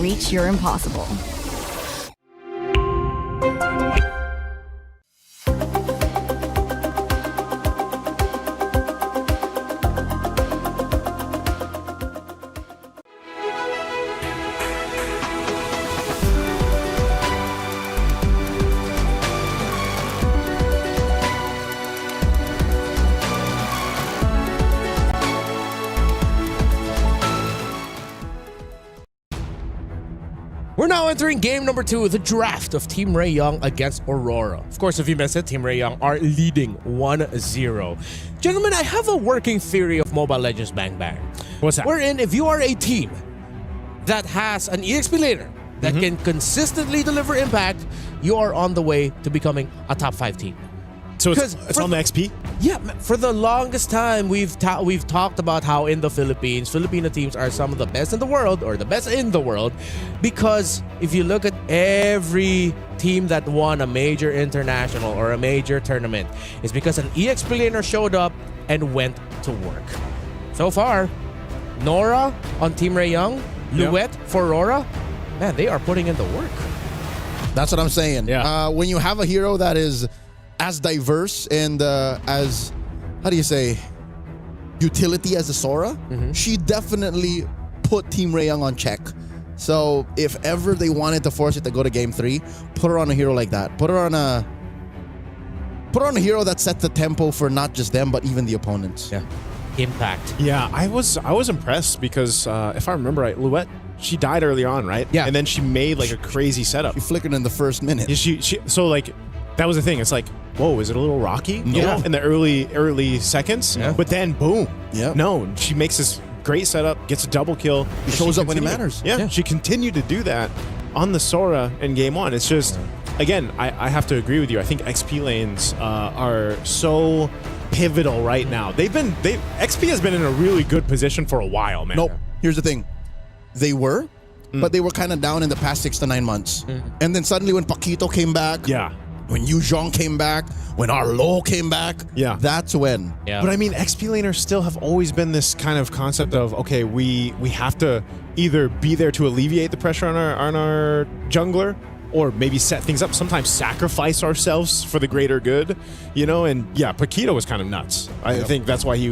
R: Reach your impossible.
H: We're now entering game number 2, the draft of Team Ray Young against Aurora. Of course, if you missed it, Team Ray Young are leading 1-0. Gentlemen, I have a working theory of Mobile Legends Bang Bang.
B: What's that?
H: Wherein, if you are a team that has an EXP laner that can consistently deliver impact, you are on the way to becoming a top 5 team.
B: So it's on the XP?
H: Yeah, for the longest time, we've talked about how in the Philippines, Filipino teams are some of the best in the world, or the best in the world, because if you look at every team that won a major international or a major tournament, it's because an EXP laner showed up and went to work. So far, Nora on Team Ray Young, Luet for Aurora, man, they are putting in the work.
I: That's what I'm saying.
B: Yeah.
I: When you have a hero that is as diverse and as, how do you say, utility as a Sora, she definitely put Team Ray Young on check. So if ever they wanted to force it to go to game 3, put her on a hero like that. Put her on a hero that sets the tempo for not just them, but even the opponents.
H: Yeah. Impact.
B: Yeah, I was impressed because if I remember right, Luet, she died early on, right?
I: Yeah.
B: And then she made like a crazy setup.
I: She flickered in the first minute.
B: Yeah, so like that was the thing. It's like, whoa, is it a little rocky? You know, in the early seconds.
I: Yeah.
B: But then boom.
I: Yeah.
B: No, she makes this great setup, gets a double kill.
I: She shows up when it matters.
B: Yeah, she continued to do that on the Sora in game 1. It's just, again, I have to agree with you. I think XP lanes are so pivotal right now. XP has been in a really good position for a while, man.
I: Nope. Here's the thing. They were, but they were kind of down in the past 6 to 9 months. And then suddenly when Paquito came back, when Yu Zhong came back, when Arlo came back, that's when.
H: Yeah.
B: But I mean, XP laners still have always been this kind of concept of, okay, we have to either be there to alleviate the pressure on our jungler, or maybe set things up, sometimes sacrifice ourselves for the greater good, you know? And yeah, Paquito was kind of nuts. I think that's why he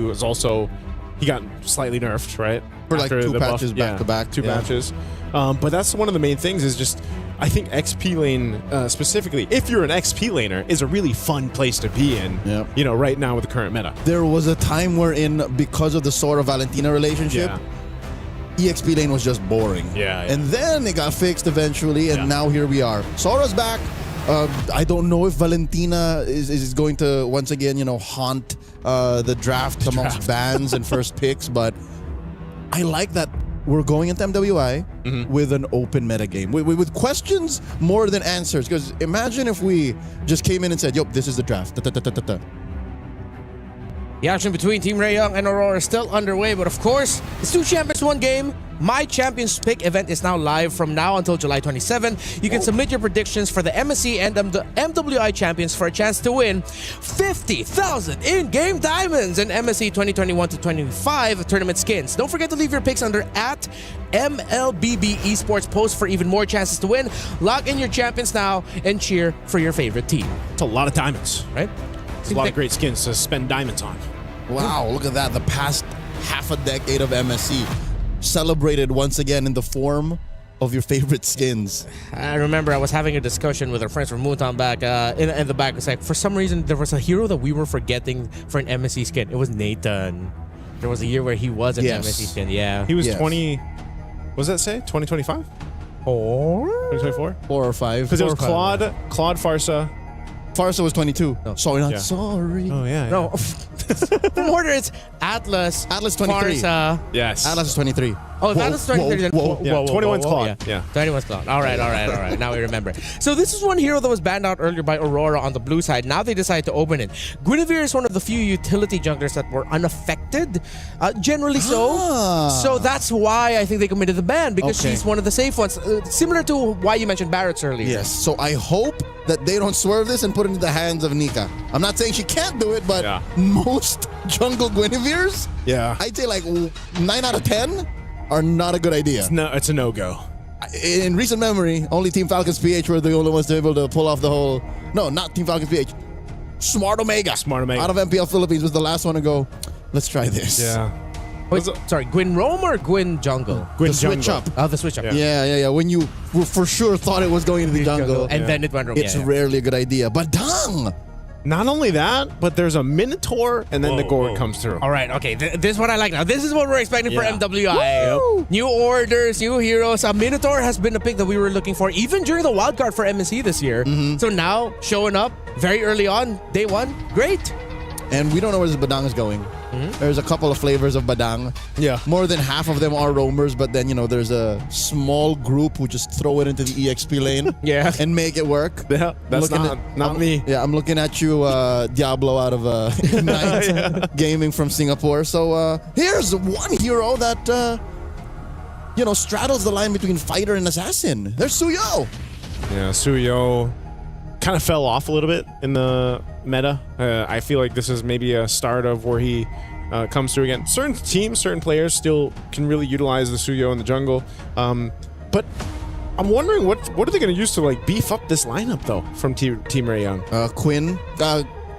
B: got slightly nerfed, right?
I: For like 2 patches back to back.
B: 2 matches. But that's one of the main things is just, I think XP lane, specifically, if you're an XP laner, is a really fun place to be in, you know, right now with the current meta.
I: There was a time wherein, because of the Sora Valentina relationship, EXP lane was just boring. And then it got fixed eventually, and now here we are. Sora's back. I don't know if Valentina is going to, once again, you know, haunt the draft amongst bans and first picks, but I like that we're going into MWI with an open meta game. With questions more than answers. Because imagine if we just came in and said, yup, this is the draft.
H: The action between Team Ray Young and Aurora is still underway, but of course, it's 2 champions, 1 game. My Champions Pick event is now live from now until July 27. You can submit your predictions for the MSC and MWI champions for a chance to win 50,000 in-game diamonds and MSC 2021-25 tournament skins. Don't forget to leave your picks under @MLBB Esports post for even more chances to win. Log in your champions now and cheer for your favorite team.
B: It's a lot of diamonds,
H: right?
S: There's a lot of great skins to spend diamonds on.
I: Wow, look at that. The past half a decade of MSC celebrated once again in the form of your favorite skins.
H: I remember I was having a discussion with our friends from Moontown back in the back. It's like, for some reason, there was a hero that we were forgetting for an MSC skin. It was Nathan. There was a year where he was an MSC skin. Yeah.
S: He was 20... What does that say? 2025?
H: Or
S: 2024?
I: 4 or 5.
S: Because it was Claude, Farsa.
I: Farsa was 22.
S: No.
I: Sorry, not
S: Yeah.
I: sorry.
S: Oh, yeah.
H: No. From order, it's Atlas.
I: Atlas 23.
H: Farsa.
S: Yes.
I: Atlas is 23.
H: Oh, Atlas 23. Then.
I: Whoa.
S: Yeah, 21's Claude.
H: Yeah. 21's Claude. All right. Now we remember. So this is one hero that was banned out earlier by Aurora on the blue side. Now they decided to open it. Guinevere is one of the few utility junglers that were unaffected, generally so. So that's why I think they committed the ban, because she's one of the safe ones. Similar to why you mentioned Barrett's earlier.
I: Yes. So I hope that they don't swerve this and put it into the hands of Nika. I'm not saying she can't do it, but most jungle Guineveres, I'd say like 9 out of 10 are not a good idea.
S: It's a no-go.
I: In recent memory, only Team Falcons PH were the only ones to be able to pull off the whole... No, not Team Falcons PH. Smart Omega. Out of MPL Philippines was the last one to go, let's try this.
S: Yeah.
H: Wait, sorry, Gwyn Rome or Gwyn Jungle?
I: The switch up.
H: Oh, the switch up.
I: Yeah. When you for sure thought it was going into the jungle.
H: And then it went wrong.
I: It's rarely a good idea. But dang!
S: Not only that, but there's a Minotaur, and then the Gourd comes through.
H: All right, okay. This is what I like now. This is what we're expecting for MWI. New orders, new heroes. Minotaur has been a pick that we were looking for, even during the wildcard for MSC this year. So now, showing up very early on, day one, great.
I: And we don't know where this Badang is going. There's a couple of flavors of Badang.
S: Yeah.
I: More than half of them are roamers, but then, there's a small group who just throw it into the EXP lane and make it work.
S: Yeah, that's not me.
I: Yeah, I'm looking at you, Diablo out of Ignite Gaming from Singapore. So here's one hero that, straddles the line between fighter and assassin. There's Suyo.
S: Yeah, Suyo kind of fell off a little bit in the meta. I feel like this is maybe a start of where he comes through again. Certain teams, certain players still can really utilize the Suyo in the jungle. But I'm wondering what are they going to use to like beef up this lineup though from Team Raeyoung?
I: Quinn.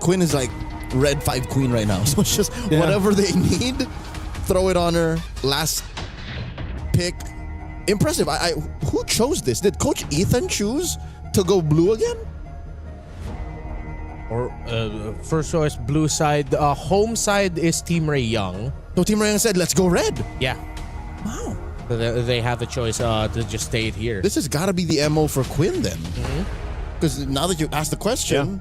I: Quinn is like red 5 queen right now. So it's just whatever they need, throw it on her. Last pick. Impressive. Who chose this? Did Coach Ethan choose to go blue again?
H: Or first choice, blue side. Home side is Team Raeyoung.
I: So Team Raeyoung said, let's go red.
H: Yeah.
I: Wow.
H: So they have the choice to just stay here.
I: This has got to be the MO for Quinn then. Because now that you asked the question,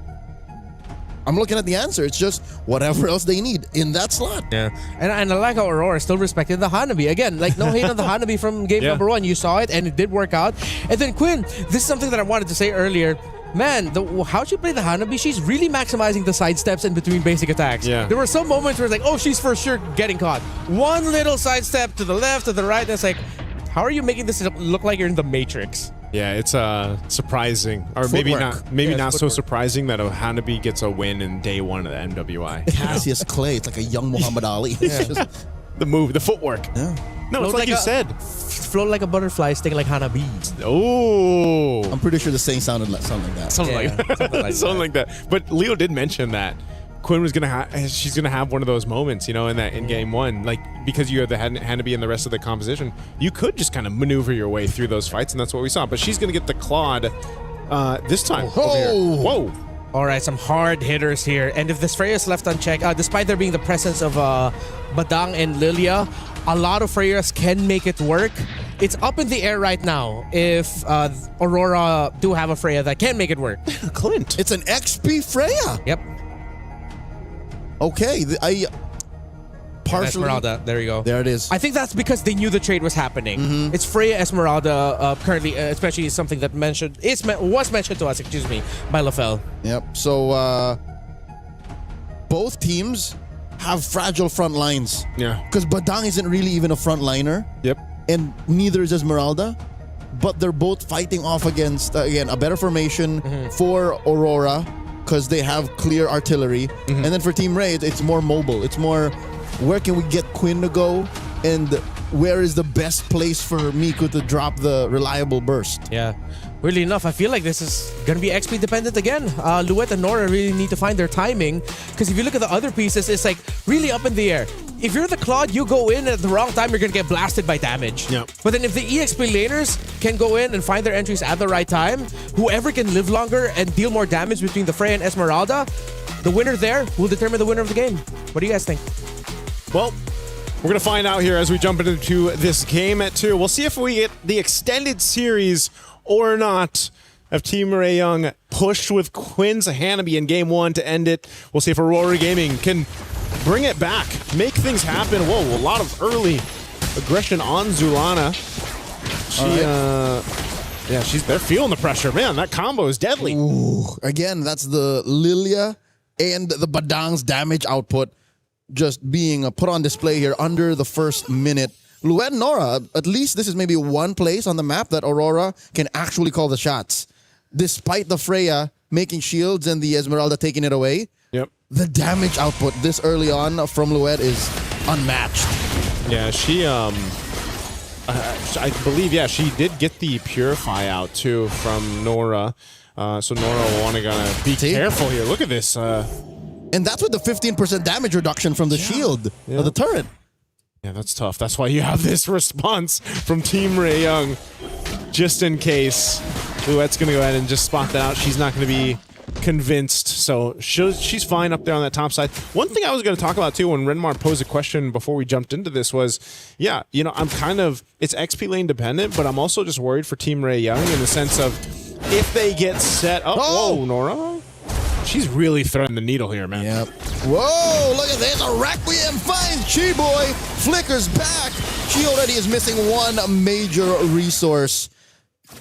I: I'm looking at the answer. It's just whatever else they need in that slot.
H: Yeah. And I like how Aurora still respected the Hanabi. Again, like no hate on the Hanabi from game number 1. You saw it and it did work out. And then Quinn, this is something that I wanted to say earlier. Man, how she played the Hanabi, she's really maximizing the sidesteps in between basic attacks.
S: Yeah.
H: There were some moments where it's like, oh, she's for sure getting caught. One little sidestep to the left, to the right, and it's like, how are you making this look like you're in the Matrix?
S: Yeah, it's surprising, or
I: Footwork.
S: maybe not so surprising that a Hanabi gets a win in day 1 of the MWI.
I: Cassius Clay, it's like a young Muhammad Ali. It's just
S: the move, the footwork.
I: Yeah.
S: No, it's like you said.
H: Float like a butterfly, sting like Hanabi.
S: Oh.
I: I'm pretty sure the saying sounded like something like that.
S: Something like that. But Leo did mention that Quinn was she's gonna have one of those moments, in game 1, like because you have the Hanabi and the rest of the composition, you could just kind of maneuver your way through those fights, and that's what we saw. But she's gonna get the Claude this time. Whoa.
H: All right, some hard hitters here. And if this Freya is left unchecked, despite there being the presence of Badang and Lilia, a lot of Freyas can make it work. It's up in the air right now if Aurora do have a Freya that can make it work.
S: Clint.
I: It's an XP Freya.
H: Yep.
I: Okay, partially.
H: Esmeralda, there you go.
I: There it is.
H: I think that's because they knew the trade was happening. It's Freya Esmeralda currently, especially something that was mentioned to us, by LaFell.
I: Yep. So both teams have fragile front lines.
S: Yeah.
I: Because Badang isn't really even a front liner.
S: Yep.
I: And neither is Esmeralda. But they're both fighting off against, again, a better formation for Aurora because they have clear artillery. And then for Team Ray, it's more mobile. It's more, where can we get Quinn to go? And where is the best place for Miku to drop the reliable burst?
H: Yeah. Weirdly enough, I feel like this is going to be XP dependent again. Luet and Nora really need to find their timing, because if you look at the other pieces, it's like really up in the air. If you're the Claude, you go in at the wrong time, you're going to get blasted by damage.
S: Yep.
H: But then if the EXP laners can go in and find their entries at the right time, whoever can live longer and deal more damage between the Freya and Esmeralda, the winner there will determine the winner of the game. What do you guys think?
S: Well, we're going to find out here as we jump into this game at 2. We'll see if we get the extended series or not of Team Ray Young pushed with Quinn's Hanabi in game 1 to end it. We'll see if Aurora Gaming can bring it back, make things happen. Whoa, a lot of early aggression on Zulana. They're feeling the pressure. Man, that combo is deadly.
I: Ooh, again, that's the Lilia and the Badang's damage output just being put on display here under the first minute. Luet and Nora, at least this is maybe one place on the map that Aurora can actually call the shots. Despite the Freya making shields and the Esmeralda taking it away, the damage output this early on from Luet is unmatched.
S: Yeah, she, I believe, she did get the Purify out too from Nora. So Nora will want to be careful here. Look at this.
I: And that's with the 15% damage reduction from the shield of the turret.
S: Yeah, that's tough. That's why you have this response from Team Ray Young. Just in case Luet's going to go ahead and just spot that out. She's not going to be convinced. So she's fine up there on that top side. One thing I was going to talk about too when Renmar posed a question before we jumped into this was, I'm kind of, it's XP lane dependent, but I'm also just worried for Team Ray Young in the sense of if they get set up. Whoa, Nora. She's really threading the needle here, man.
I: Yep. Whoa, look at this. A Requiem finds Chi-Boy. Flickers back. She already is missing one major resource.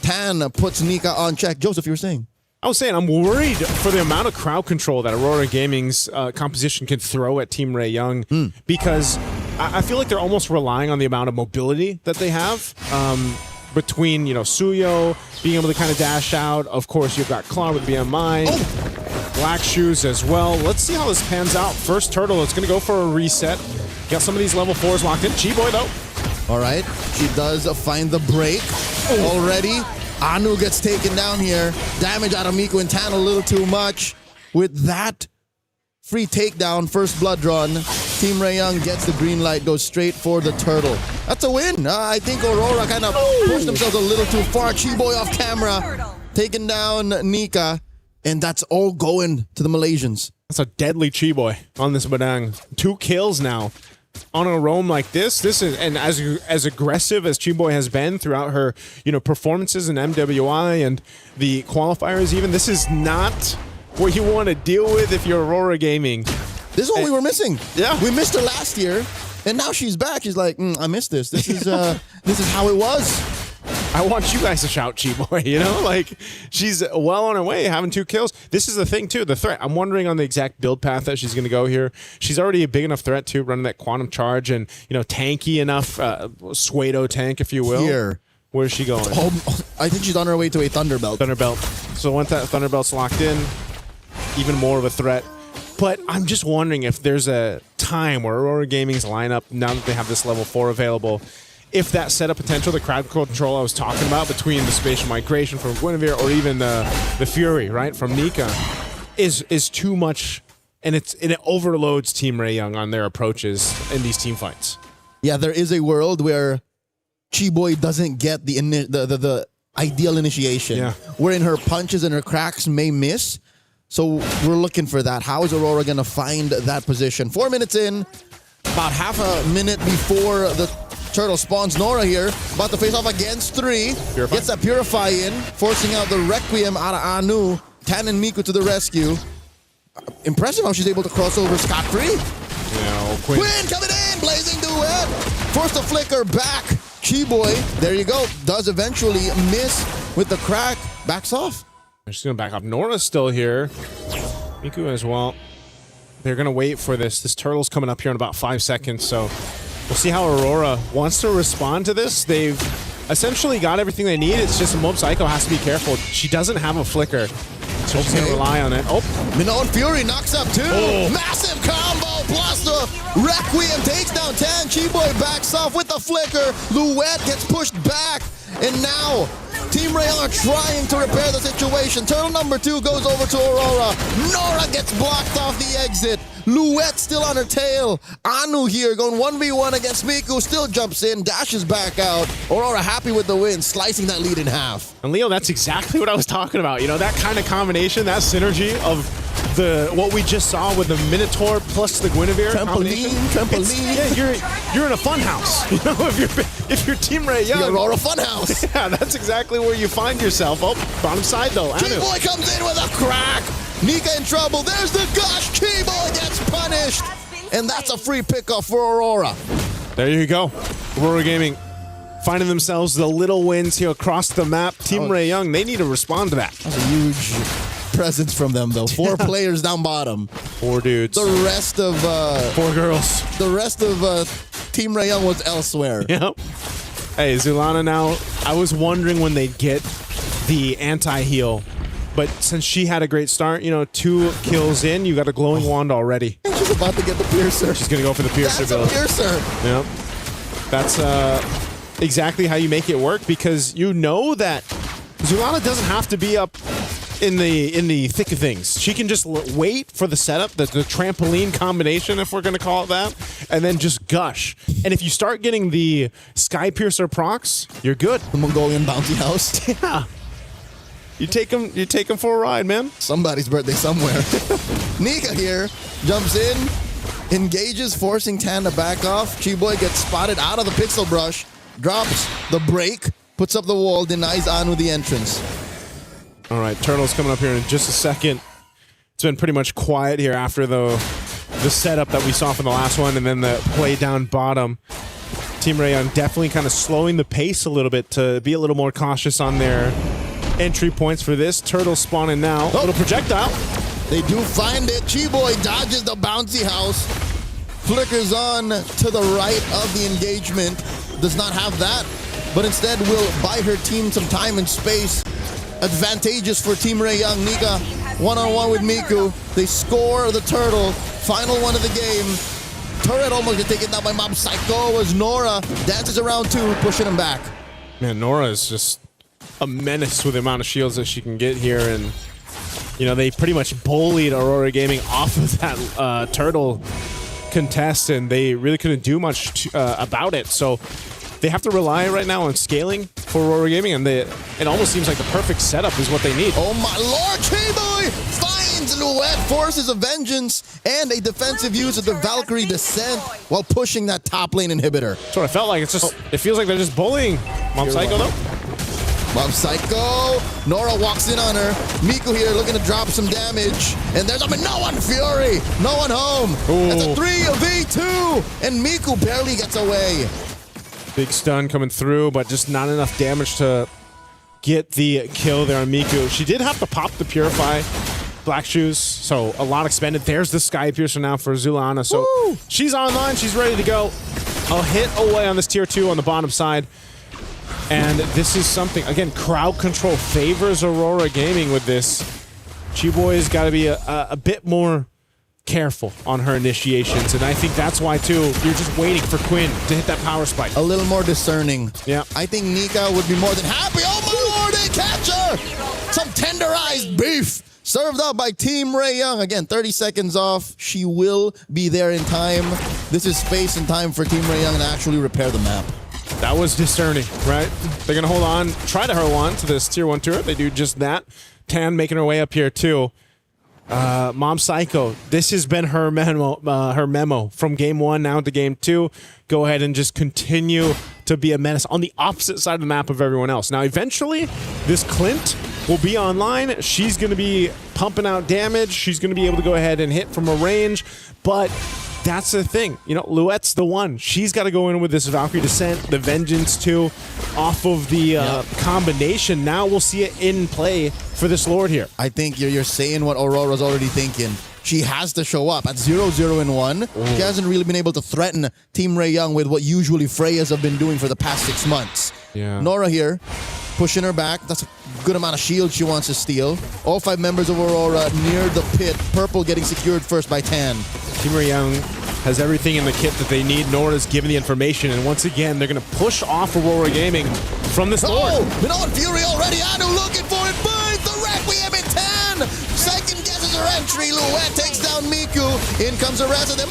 I: Tan puts Nika on check. Joseph, you were saying?
S: I was saying I'm worried for the amount of crowd control that Aurora Gaming's composition can throw at Team Ray Young because I feel like they're almost relying on the amount of mobility that they have. Between, Suyo being able to kind of dash out. Of course, you've got Claw with BMI. Black Shoes as well. Let's see how this pans out. First Turtle, it's going to go for a reset. Got some of these level 4s locked in. Chi-Boy, though.
I: All right. She does find the break already. Anu gets taken down here. Damage out of Miku and Tan a little too much. With that free takedown, first blood drawn, Team Ray Young gets the green light, goes straight for the turtle. That's a win. I think Aurora kind of pushed themselves a little too far. Chi-Boy off camera, taking down Nika, and that's all going to the Malaysians.
S: That's a deadly Chi-Boy on this Badang. 2 kills now on a roam like this. This is, and as aggressive as Chi-Boy has been throughout her, performances in MWI and the qualifiers even, this is not what you want to deal with if you're Aurora Gaming.
I: This is what we were missing. Yeah. We missed her last year, and now she's back. She's like, I missed this. This is this is how it was.
S: I want you guys to shout Chi-Boy, Like, she's well on her way, having 2 kills. This is the thing, too, the threat. I'm wondering on the exact build path that she's going to go here. She's already a big enough threat, too, running that Quantum Charge and, tanky enough, Suedo tank, if you will.
I: Here.
S: Where's she going?
I: I think she's on her way to a Thunderbelt.
S: Thunderbelt. So once that Thunderbelt's locked in, even more of a threat. But I'm just wondering if there's a time where Aurora Gaming's lineup, now that they have this level 4 available, if that setup potential, the crowd control I was talking about between the spatial migration from Guinevere or even the Fury, right, from Nika, is too much, and it overloads Team Ray Young on their approaches in these team fights.
I: Yeah, there is a world where Chi-Boy doesn't get the ideal initiation, wherein her punches and her cracks may miss. So we're looking for that. How is Aurora going to find that position? 4 minutes in, about half a minute before the turtle spawns. Nora here, about to face off against 3. Purify. Gets that Purify in, forcing out the Requiem out of Anu. Tan and Miku to the rescue. Impressive how she's able to cross over scot-free.
S: Yeah,
I: Quinn coming in, blazing duet. Forced to flicker back. Chi-Boy, there you go, does eventually miss with the crack. Backs off.
S: They're just going to back up. Nora's still here. Miku as well. They're going to wait for this. This turtle's coming up here in about 5 seconds, so we'll see how Aurora wants to respond to this. They've essentially got everything they need. It's just Mob Psycho has to be careful. She doesn't have a flicker, so she's going to rely on it.
I: Minnow and Fury knocks up 2. Massive combo plus the Requiem takes down 10. Chi-Boy backs off with the flicker. Luet gets pushed back, and now Team Ray are trying to repair the situation. Turtle number 2 goes over to Aurora. Nora gets blocked off the exit. Luette still on her tail. Anu here going 1v1 against Miku. Still jumps in, dashes back out. Aurora happy with the win, slicing that lead in half.
S: And Leo, that's exactly what I was talking about. You know, that kind of combination, that synergy of what we just saw with the Minotaur plus the Guinevere combination.
I: Trampoline.
S: You're in a fun house. You know, if you're Team Ray Young.
I: The Aurora fun house.
S: Yeah, that's exactly where you find yourself. Oh, bottom side though.
I: Chi-Boy comes in with a crack. Nika in trouble. There's the gush. Chi-Boy gets punished. And that's a free pickoff for Aurora.
S: There you go. Aurora Gaming finding themselves the little wins here across the map. Team Ray Young, they need to respond to that.
I: That's a huge presence from them, though. 4 players down bottom.
S: 4 dudes.
I: The rest of
S: 4 girls.
I: The rest of Team Ray Young was elsewhere.
S: Yep. Hey, Zulana now, I was wondering when they'd get the anti-heal. But since she had a great start, you know, 2 kills in, you got a glowing wand already.
I: She's about to get the piercer.
S: She's going to go for the piercer build.
I: That's a piercer.
S: Yep. That's exactly how you make it work, because you know that Zulana doesn't have to be up in the thick of things. She can just wait for the setup, the trampoline combination, if we're going to call it that, and then just gush. And if you start getting the Sky Piercer procs, you're good.
I: The Mongolian bounty house.
S: Yeah. You take him for a ride, man.
I: Somebody's birthday somewhere. Nika here jumps in, engages, forcing Tan to back off. Chi-Boy gets spotted out of the pixel brush, drops the break, puts up the wall, denies Anu the entrance.
S: All right, Turtle's coming up here in just a second. It's been pretty much quiet here after the setup that we saw from the last one, and then the play down bottom. Team Ray Young definitely kind of slowing the pace a little bit to be a little more cautious on their entry points for this. Turtle spawning now. Little projectile.
I: They do find it. Chi-Boy dodges the bouncy house. Flickers on to the right of the engagement. Does not have that, but instead will buy her team some time and space. Advantageous for Team Ray Young. Nika one-on-one with Miku. They score the turtle. Final one of the game. Turret almost gets taken down by Mob Psycho as Nora dances around too, pushing him back.
S: Man, Nora is just a menace with the amount of shields that she can get here, and you know, they pretty much bullied Aurora Gaming off of that turtle contest, and they really couldn't do much about it. So they have to rely right now on scaling for Aurora Gaming, and it almost seems like the perfect setup is what they need.
I: Oh my lord, Chi-Boy finds Luette, forces a vengeance, and a defensive use of the Valkyrie Descent while pushing that top lane inhibitor.
S: That's what I felt like. It's just, it feels like they're just bullying Mob Psycho though.
I: Mob Psycho. Nora walks in on her. Miku here looking to drop some damage. And there's no one Fury. No one home.
S: Ooh.
I: That's a 3v2. And Miku barely gets away.
S: Big stun coming through, but just not enough damage to get the kill there on Miku. She did have to pop the Purify Black Shoes, so a lot expended. There's the Sky Piercer now for Zulana. So she's online. She's ready to go. A hit away on this tier 2 on the bottom side. And this is something, again, crowd control favors Aurora Gaming with this. Chi-Boy's got to be a bit more careful on her initiations, and I think that's why, too, you're just waiting for Quinn to hit that power spike.
I: A little more discerning.
S: Yeah.
I: I think Nika would be more than happy. Oh, my lord, they catch her! Some tenderized beef served up by Team Ray Young. Again, 30 seconds off. She will be there in time. This is space and time for Team Ray Young to actually repair the map.
S: That was discerning, right? They're going to hold on, try to hold on to this tier 1 turret. They do just that. Tan making her way up here, too. Mom Psycho, this has been her memo from game 1 now to game 2. Go ahead and just continue to be a menace on the opposite side of the map of everyone else. Now, eventually, this Clint will be online. She's going to be pumping out damage. She's going to be able to go ahead and hit from a range, but that's the thing. You know, Luette's the one. She's got to go in with this Valkyrie Descent, the Vengeance too, off of the combination. Now we'll see it in play for this Lord here.
I: I think you're saying what Aurora's already thinking. She has to show up at 0-0-1. She hasn't really been able to threaten Team Ray Young with what usually Freyas have been doing for the past 6 months.
S: Yeah.
I: Nora here, pushing her back. That's a good amount of shield she wants to steal. All 5 members of Aurora near the pit. Purple getting secured first by Tan.
S: Team Ray Young has everything in the kit that they need. Nora's given the information, and once again, they're going to push off Aurora Gaming from this Lord.
I: Oh, Minoan Fury already. Anu looking for it. Finds the Requiem in 10. Second guesses her entry. Luet takes down Miku. In comes the rest of them.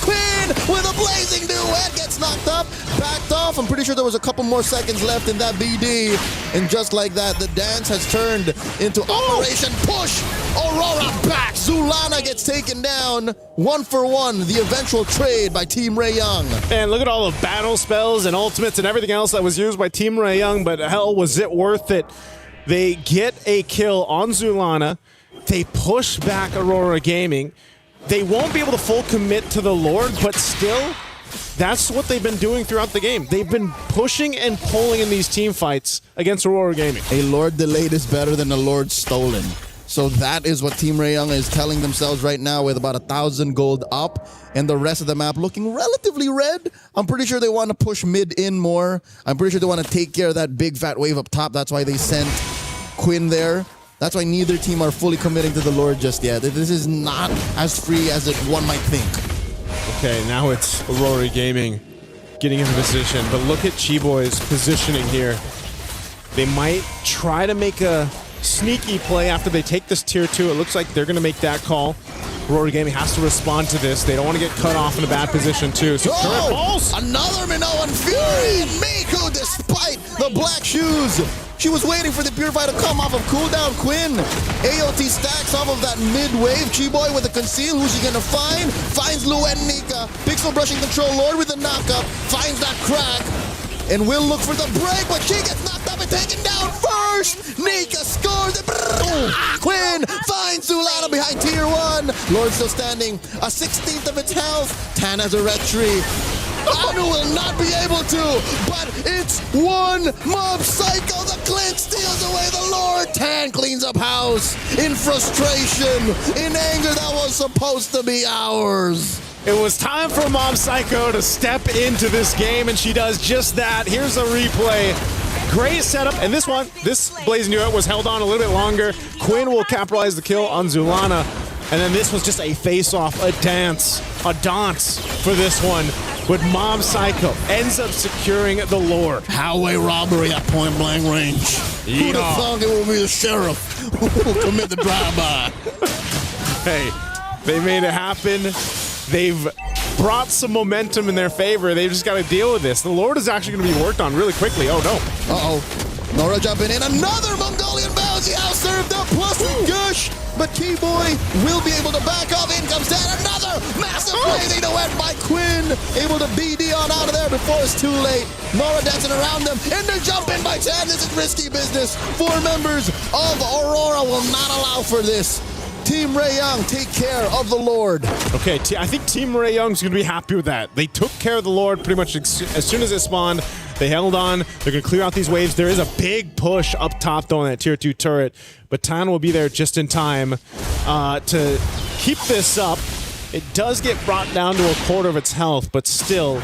I: Quinn with a blazing duet gets knocked up, backed off. I'm pretty sure there was a couple more seconds left in that BD. And just like that, the dance has turned into Operation Push. Aurora back. Zulana gets taken down 1-for-1. The eventual trade by Team Ray Young.
S: And look at all the battle spells and ultimates and everything else that was used by Team Ray Young, but hell, was it worth it? They get a kill on Zulana. They push back Aurora Gaming. They won't be able to full commit to the Lord, but still, that's what they've been doing throughout the game. They've been pushing and pulling in these team fights against Aurora Gaming.
I: A Lord delayed is better than a Lord stolen. So that is what Team Ray Young is telling themselves right now with about 1,000 gold up and the rest of the map looking relatively red. I'm pretty sure they want to push mid in more. I'm pretty sure they want to take care of that big fat wave up top. That's why they sent Quinn there. That's why neither team are fully committing to the Lord just yet. This is not as free as one might think.
S: Okay, now it's Aurora Gaming getting into position, but look at Chiboy's positioning here. They might try to make a sneaky play after they take this tier 2. It looks like they're going to make that call. Aurora Gaming has to respond to this. They don't want to get cut off in a bad position too. So
I: another Minoan Fury and Miku despite the black shoes. She was waiting for the Purify to come off of cooldown. Quinn, AOT stacks off of that mid-wave. Chiboy with a conceal. Who's she gonna find? Finds Luen Nika. Pixel brushing control. Lord with a knockup. Finds that crack. And will look for the break, but she gets knocked up and taken down first. Nika scores. Quinn finds Zulana behind tier 1. Lord still standing. A 16th of its health. Tan has a red tree. Anu will not be able to, but it's one Mob Psycho. The Clint steals away the Lord. Tan cleans up house in frustration, in anger that was supposed to be ours.
S: It was time for Mob Psycho to step into this game, and she does just that. Here's a replay. Great setup, and this Blazing Duet was held on a little bit longer. Quinn will capitalize the kill on Zulana, and then this was just a face-off, a dance for this one. But Mob Psycho ends up securing the Lord.
I: Highway robbery at point blank range. Who'd have thought it would be the sheriff who will commit the drive-by?
S: Hey, they made it happen. They've brought some momentum in their favor. They've just got to deal with this. The Lord is actually going to be worked on really quickly. Oh, no.
I: Uh-oh. Nora jumping in. Another Mongolian bouncy out served up plus a gush. But Keyboy will be able to back off. In comes down another massive blazing duet by Quinn. Able to BD on out of there before it's too late. Nora dancing around them. And they're jumping by 10. This is risky business. 4 members of Aurora will not allow for this. Team Ray Young, take care of the Lord.
S: Okay, I think Team Ray Young's going to be happy with that. They took care of the Lord pretty much as soon as it spawned. They held on. They're going to clear out these waves. There is a big push up top, though, on that tier 2 turret. But Tan will be there just in time to keep this up. It does get brought down to a quarter of its health, but still,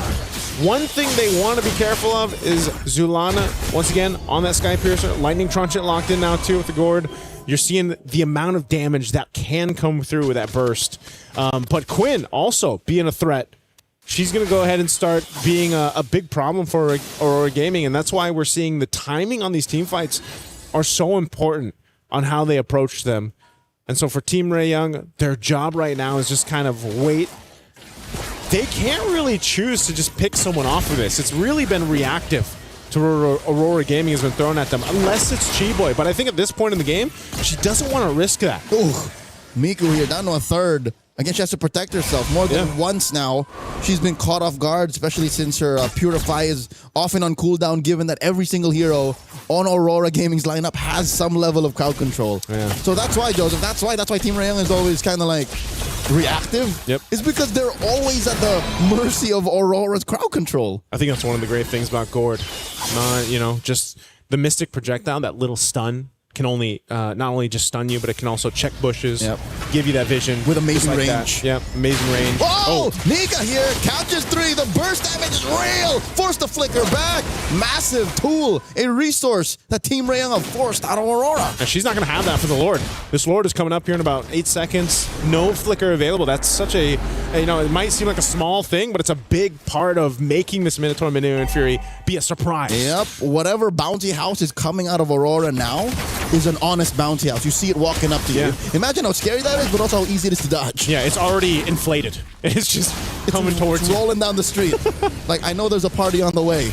S: one thing they want to be careful of is Zulana, once again, on that Sky Piercer. Lightning Trunchet locked in now, too, with the Gourd. You're seeing the amount of damage that can come through with that burst. But Quinn also being a threat. She's going to go ahead and start being a big problem for Aurora Gaming, and that's why we're seeing the timing on these team fights are so important on how they approach them. And so for Team Ray Young, their job right now is just kind of wait. They can't really choose to just pick someone off of this. It's really been reactive to Aurora Gaming has been thrown at them, unless it's Chiboy. But I think at this point in the game, she doesn't want to risk that.
I: Ooh, Miku here down to a third. Again, she has to protect herself more than once now. She's been caught off guard, especially since her Purify is often on cooldown, given that every single hero on Aurora Gaming's lineup has some level of crowd control.
S: Yeah.
I: So that's why, Joseph, that's why Team Ray Young is always kind of like reactive.
S: Yep.
I: It's because they're always at the mercy of Aurora's crowd control.
S: I think that's one of the great things about Gourd. You know, just the Mystic Projectile, that little stun can only not only just stun you, but it can also check bushes, give you that vision
I: with amazing
S: like
I: range.
S: Yep, amazing range.
I: Oh, Nika here, couches 3. The burst damage is real. Forced the flicker back. Massive tool, a resource that Team Ray Young have forced out of Aurora.
S: And she's not going to have that for the Lord. This Lord is coming up here in about 8 seconds. No flicker available. That's such a, you know, it might seem like a small thing, but it's a big part of making this Minotaur Minion Fury be a surprise.
I: Yep, whatever bounty house is coming out of Aurora now is an honest bounty house. You see it walking up to you. Imagine how scary that is, but also how easy it is to dodge.
S: Yeah, it's already inflated. It's just coming towards you.
I: Rolling down the street. Like, I know there's a party on the way.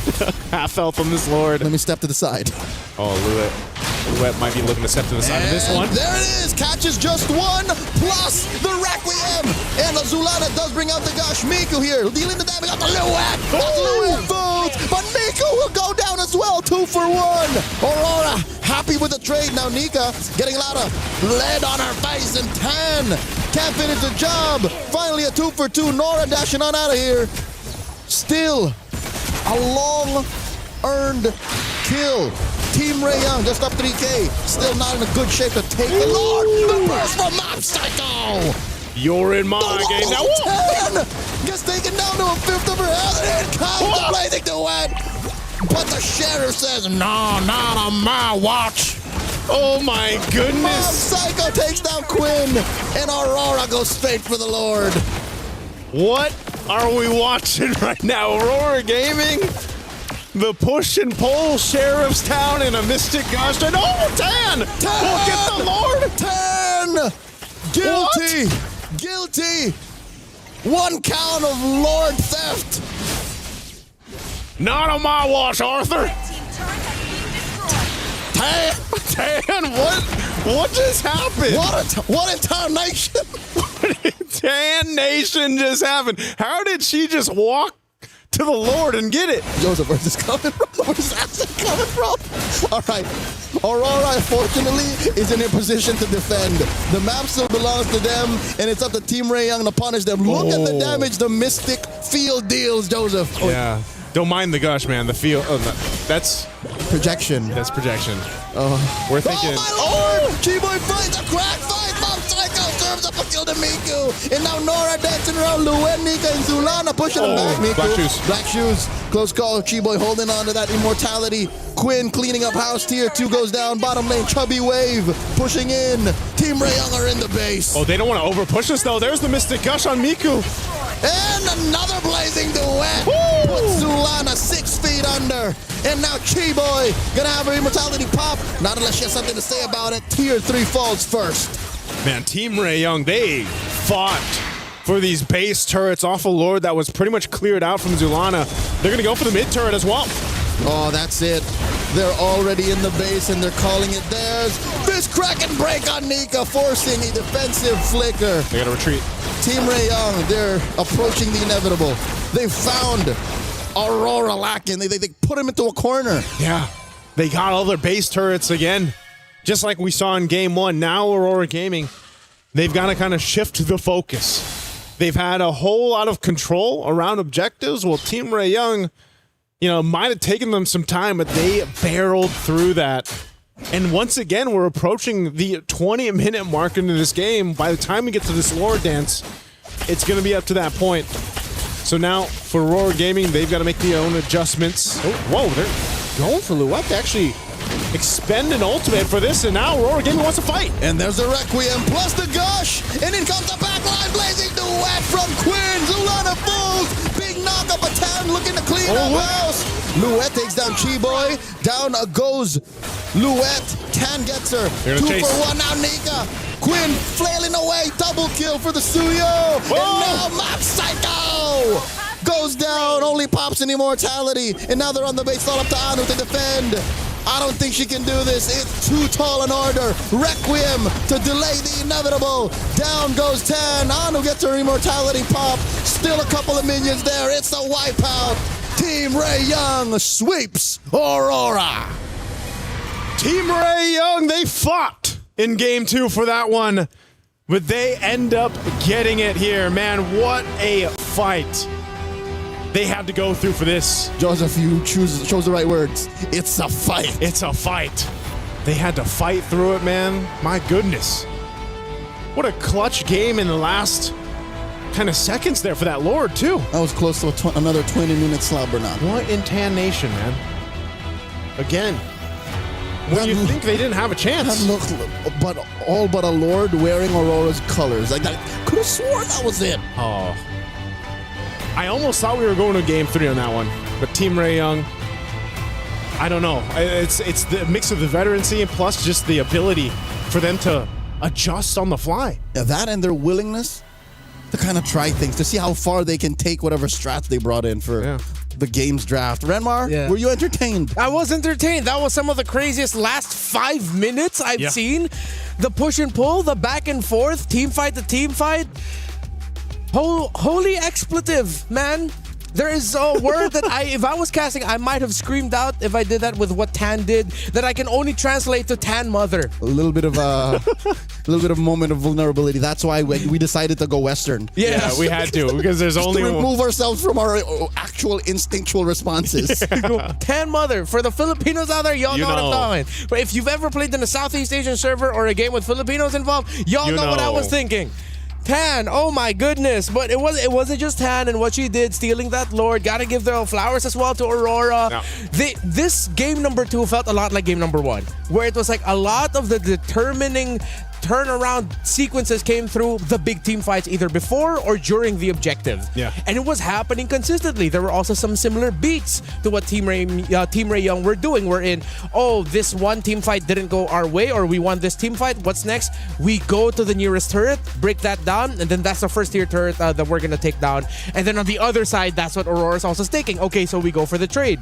S: Half health from this Lord.
I: Let me step to the side.
S: Oh, Luet might be looking to step to the side of this one.
I: There it is. Catches just 1 plus the Requiem. And Zulana does bring out the Gush. Miku here dealing the damage on the Luet. Luet boots. But Miku will go down as well. 2 for 1. Aurora happy with the trade. Now Nika getting a lot of lead on her face. And 10. Can't finish the job. Finally a 2 for 2. Nora dashing on out of here. Still a long earned kill. Team Ray Young just up 3K. Still not in a good shape to take the Lord. The burst from Mob Psycho.
S: You're in my game now.
I: 10 gets taken down to a 5th of her health. And here comes the blazing duet. But the sheriff says, no, not on my watch.
S: Oh my goodness.
I: Mob Psycho takes down Quinn. And Aurora goes straight for the Lord.
S: What are we watching right now? Aurora Gaming? The push and pull, Sheriff's Town in a Mystic Gush. And 10! We'll get the Lord!
I: 10! Guilty!
S: What?
I: Guilty! 1 count of Lord theft!
S: Not on my watch, Arthur! 10! What just happened?
I: What a tarnation!
S: Tan Nation just happened. How did she just walk to the Lord and get it?
I: Joseph, where's this coming from? Where's this asset coming from? All right. Aurora, fortunately, is in a position to defend. The map still belongs to them, and it's up to Team Ray Young to punish them. Look at the damage the Mystic Field deals, Joseph.
S: Yeah. Don't mind the Gush, man. The field. Oh, no. That's
I: projection.
S: That's projection. We're thinking.
I: Oh, my Lord! Chiboy fights a crack fight. Mob Psycho serves up a kill to Miku. And now Nora dancing around Luet, Nika, and Zulana pushing him back. Miku.
S: Black shoes.
I: Black shoes. Close call. Chiboy holding on to that immortality. Quinn cleaning up house. Tier 2 goes down. Bottom lane, Chubby Wave pushing in. Team Ray Young are in the base.
S: Oh, they don't want to over push us though. There's the Mystic Gush on Miku.
I: And another blazing duet. Puts Zulana 6 feet under. And now Chiboy gonna have her immortality pop. Not unless she has something to say about it. Tier 3 falls first.
S: Man, Team Ray Young, they fought for these base turrets off of Lord that was pretty much cleared out from Zulana. They're gonna go for the mid turret as well.
I: Oh, that's it. They're already in the base and they're calling it theirs. Fist crack and break on Nika, forcing a defensive flicker.
S: They gotta retreat.
I: Team Ray Young, they're approaching the inevitable. They found Aurora lacking. They put him into a corner.
S: Yeah, they got all their base turrets again. Just like we saw in Game 1. Now Aurora Gaming, they've got to kind of shift the focus. They've had a whole lot of control around objectives. Well, Team Ray Young, you know, might have taken them some time, but they barreled through that. And once again, we're approaching the 20-minute mark into this game. By the time we get to this Lord dance, it's going to be up to that point. So now, for Aurora Gaming, they've got to make their own adjustments. Oh, whoa, they're going for Luet to actually expend an ultimate for this, and now Aurora Gaming wants to fight.
I: And there's the Requiem plus the Gush, and in comes the backline blazing duet from Quinn. Zulana falls. Big knock up a 10 looking to clean up house. Luet takes down Chiboy. Down goes Luet. 10 gets her. 2 for 1 now Nika. Quinn flailing away. Double kill for the Suyo. And now Mob Psycho goes down. Only pops an immortality. And now they're on the base. All up to Anu to defend. I don't think she can do this. It's too tall an order. Requiem to delay the inevitable. Down goes 10. Anu gets her immortality pop. Still a couple of minions there. It's a wipeout. Team Ray Young sweeps Aurora.
S: Team Ray Young, they fought in Game 2 for that one, but they end up getting it here. Man, what a fight they had to go through for this.
I: Joseph, you chose the right words. It's a fight.
S: It's a fight. They had to fight through it, man. My goodness. What a clutch game in the last kind of seconds there for that Lord, too.
I: That was close to another 20-minute slobber knot.
S: What in Tan Nation, man? Again. When you think they didn't have a chance.
I: Look, but all but a Lord wearing Aurora's colors. Like, that could have sworn that was it.
S: Oh. I almost thought we were going to game 3 on that one. But Team Ray Young, I don't know. It's the mix of the veterancy and plus just the ability for them to adjust on the fly.
I: Yeah, that and their willingness to kind of try things, to see how far they can take whatever strats they brought in for the game's draft. Renmar, were you entertained?
H: I was entertained. That was some of the craziest last 5 minutes I've seen. The push and pull, the back and forth, team fight to team fight. Holy expletive, man. There is a word that if I was casting, I might have screamed out if I did that with what Tan did, that I can only translate to Tan Mother.
I: A little bit of a moment of vulnerability. That's why we decided to go Western.
S: Yeah, we had to, because there's only
I: to remove ourselves from our actual instinctual responses.
H: Tan Mother. For the Filipinos out there, y'all know what I'm talking. But if you've ever played in a Southeast Asian server or a game with Filipinos involved, y'all know what I was thinking. Tan, oh my goodness. But it wasn't just Tan and what she did, stealing that Lord. Gotta give the flowers as well to Aurora.
S: No.
H: This game number 2 felt a lot like game number 1, where it was like a lot of the determining turnaround sequences came through the big team fights either before or during the objective.
S: Yeah.
H: And it was happening consistently. There were also some similar beats to what Team Ray Young were doing. We're in, this one team fight didn't go our way, or we won this team fight. What's next? We go to the nearest turret, break that down, and then that's the first tier turret that we're gonna take down. And then on the other side, that's what Aurora's also taking. Okay, so we go for the trade.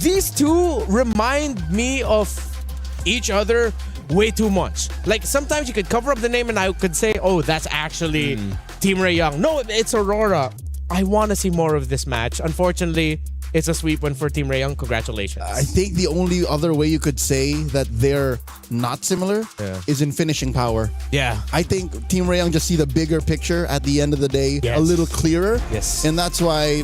H: These two remind me of each other way too much. Like, sometimes you could cover up the name and I could say, that's actually Team Ray Young. No, it's Aurora. I want to see more of this match. Unfortunately, it's a sweep win for Team Ray Young. Congratulations.
I: I think the only other way you could say that they're not similar is in finishing power.
H: Yeah.
I: I think Team Ray Young just see the bigger picture at the end of the day a little clearer.
H: Yes.
I: And that's why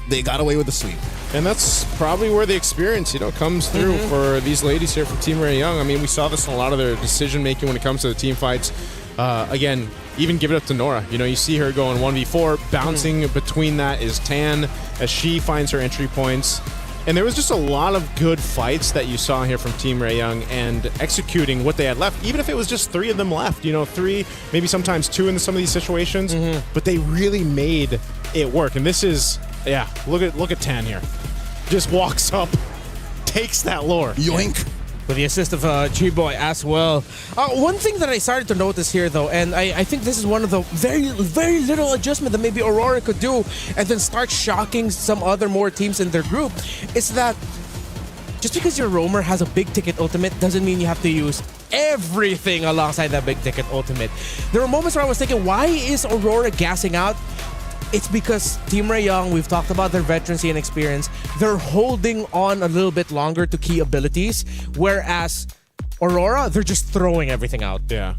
I: they got away with the sweep.
S: And that's probably where the experience, comes through for these ladies here from Team Ray Young. I mean, we saw this in a lot of their decision-making when it comes to the team fights. Again, even give it up to Nora. You see her going 1v4. Bouncing between that is Tan as she finds her entry points. And there was just a lot of good fights that you saw here from Team Ray Young and executing what they had left, even if it was just 3 of them left. 3, maybe sometimes 2 in some of these situations. But they really made it work. And this is... Yeah, look at Tan here. Just walks up, takes that lore.
I: Yoink.
H: With the assist of G-Boy as well. One thing that I started to notice here, though, and I think this is one of the very, very little adjustment that maybe Aurora could do and then start shocking some other more teams in their group, is that just because your roamer has a big-ticket ultimate doesn't mean you have to use everything alongside that big-ticket ultimate. There were moments where I was thinking, why is Aurora gassing out? It's because Team Ray Young, we've talked about their veterancy and experience, they're holding on a little bit longer to key abilities, whereas Aurora, they're just throwing everything out.
S: Yeah.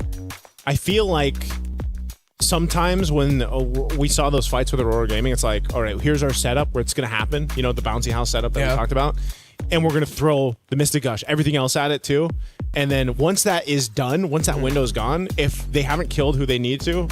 S: I feel like sometimes when we saw those fights with Aurora Gaming, it's like, all right, here's our setup where it's going to happen, the bouncy house setup that we talked about, and we're going to throw the Mystic Gush, everything else at it too. And then once that is done, once that window's gone, if they haven't killed who they need to,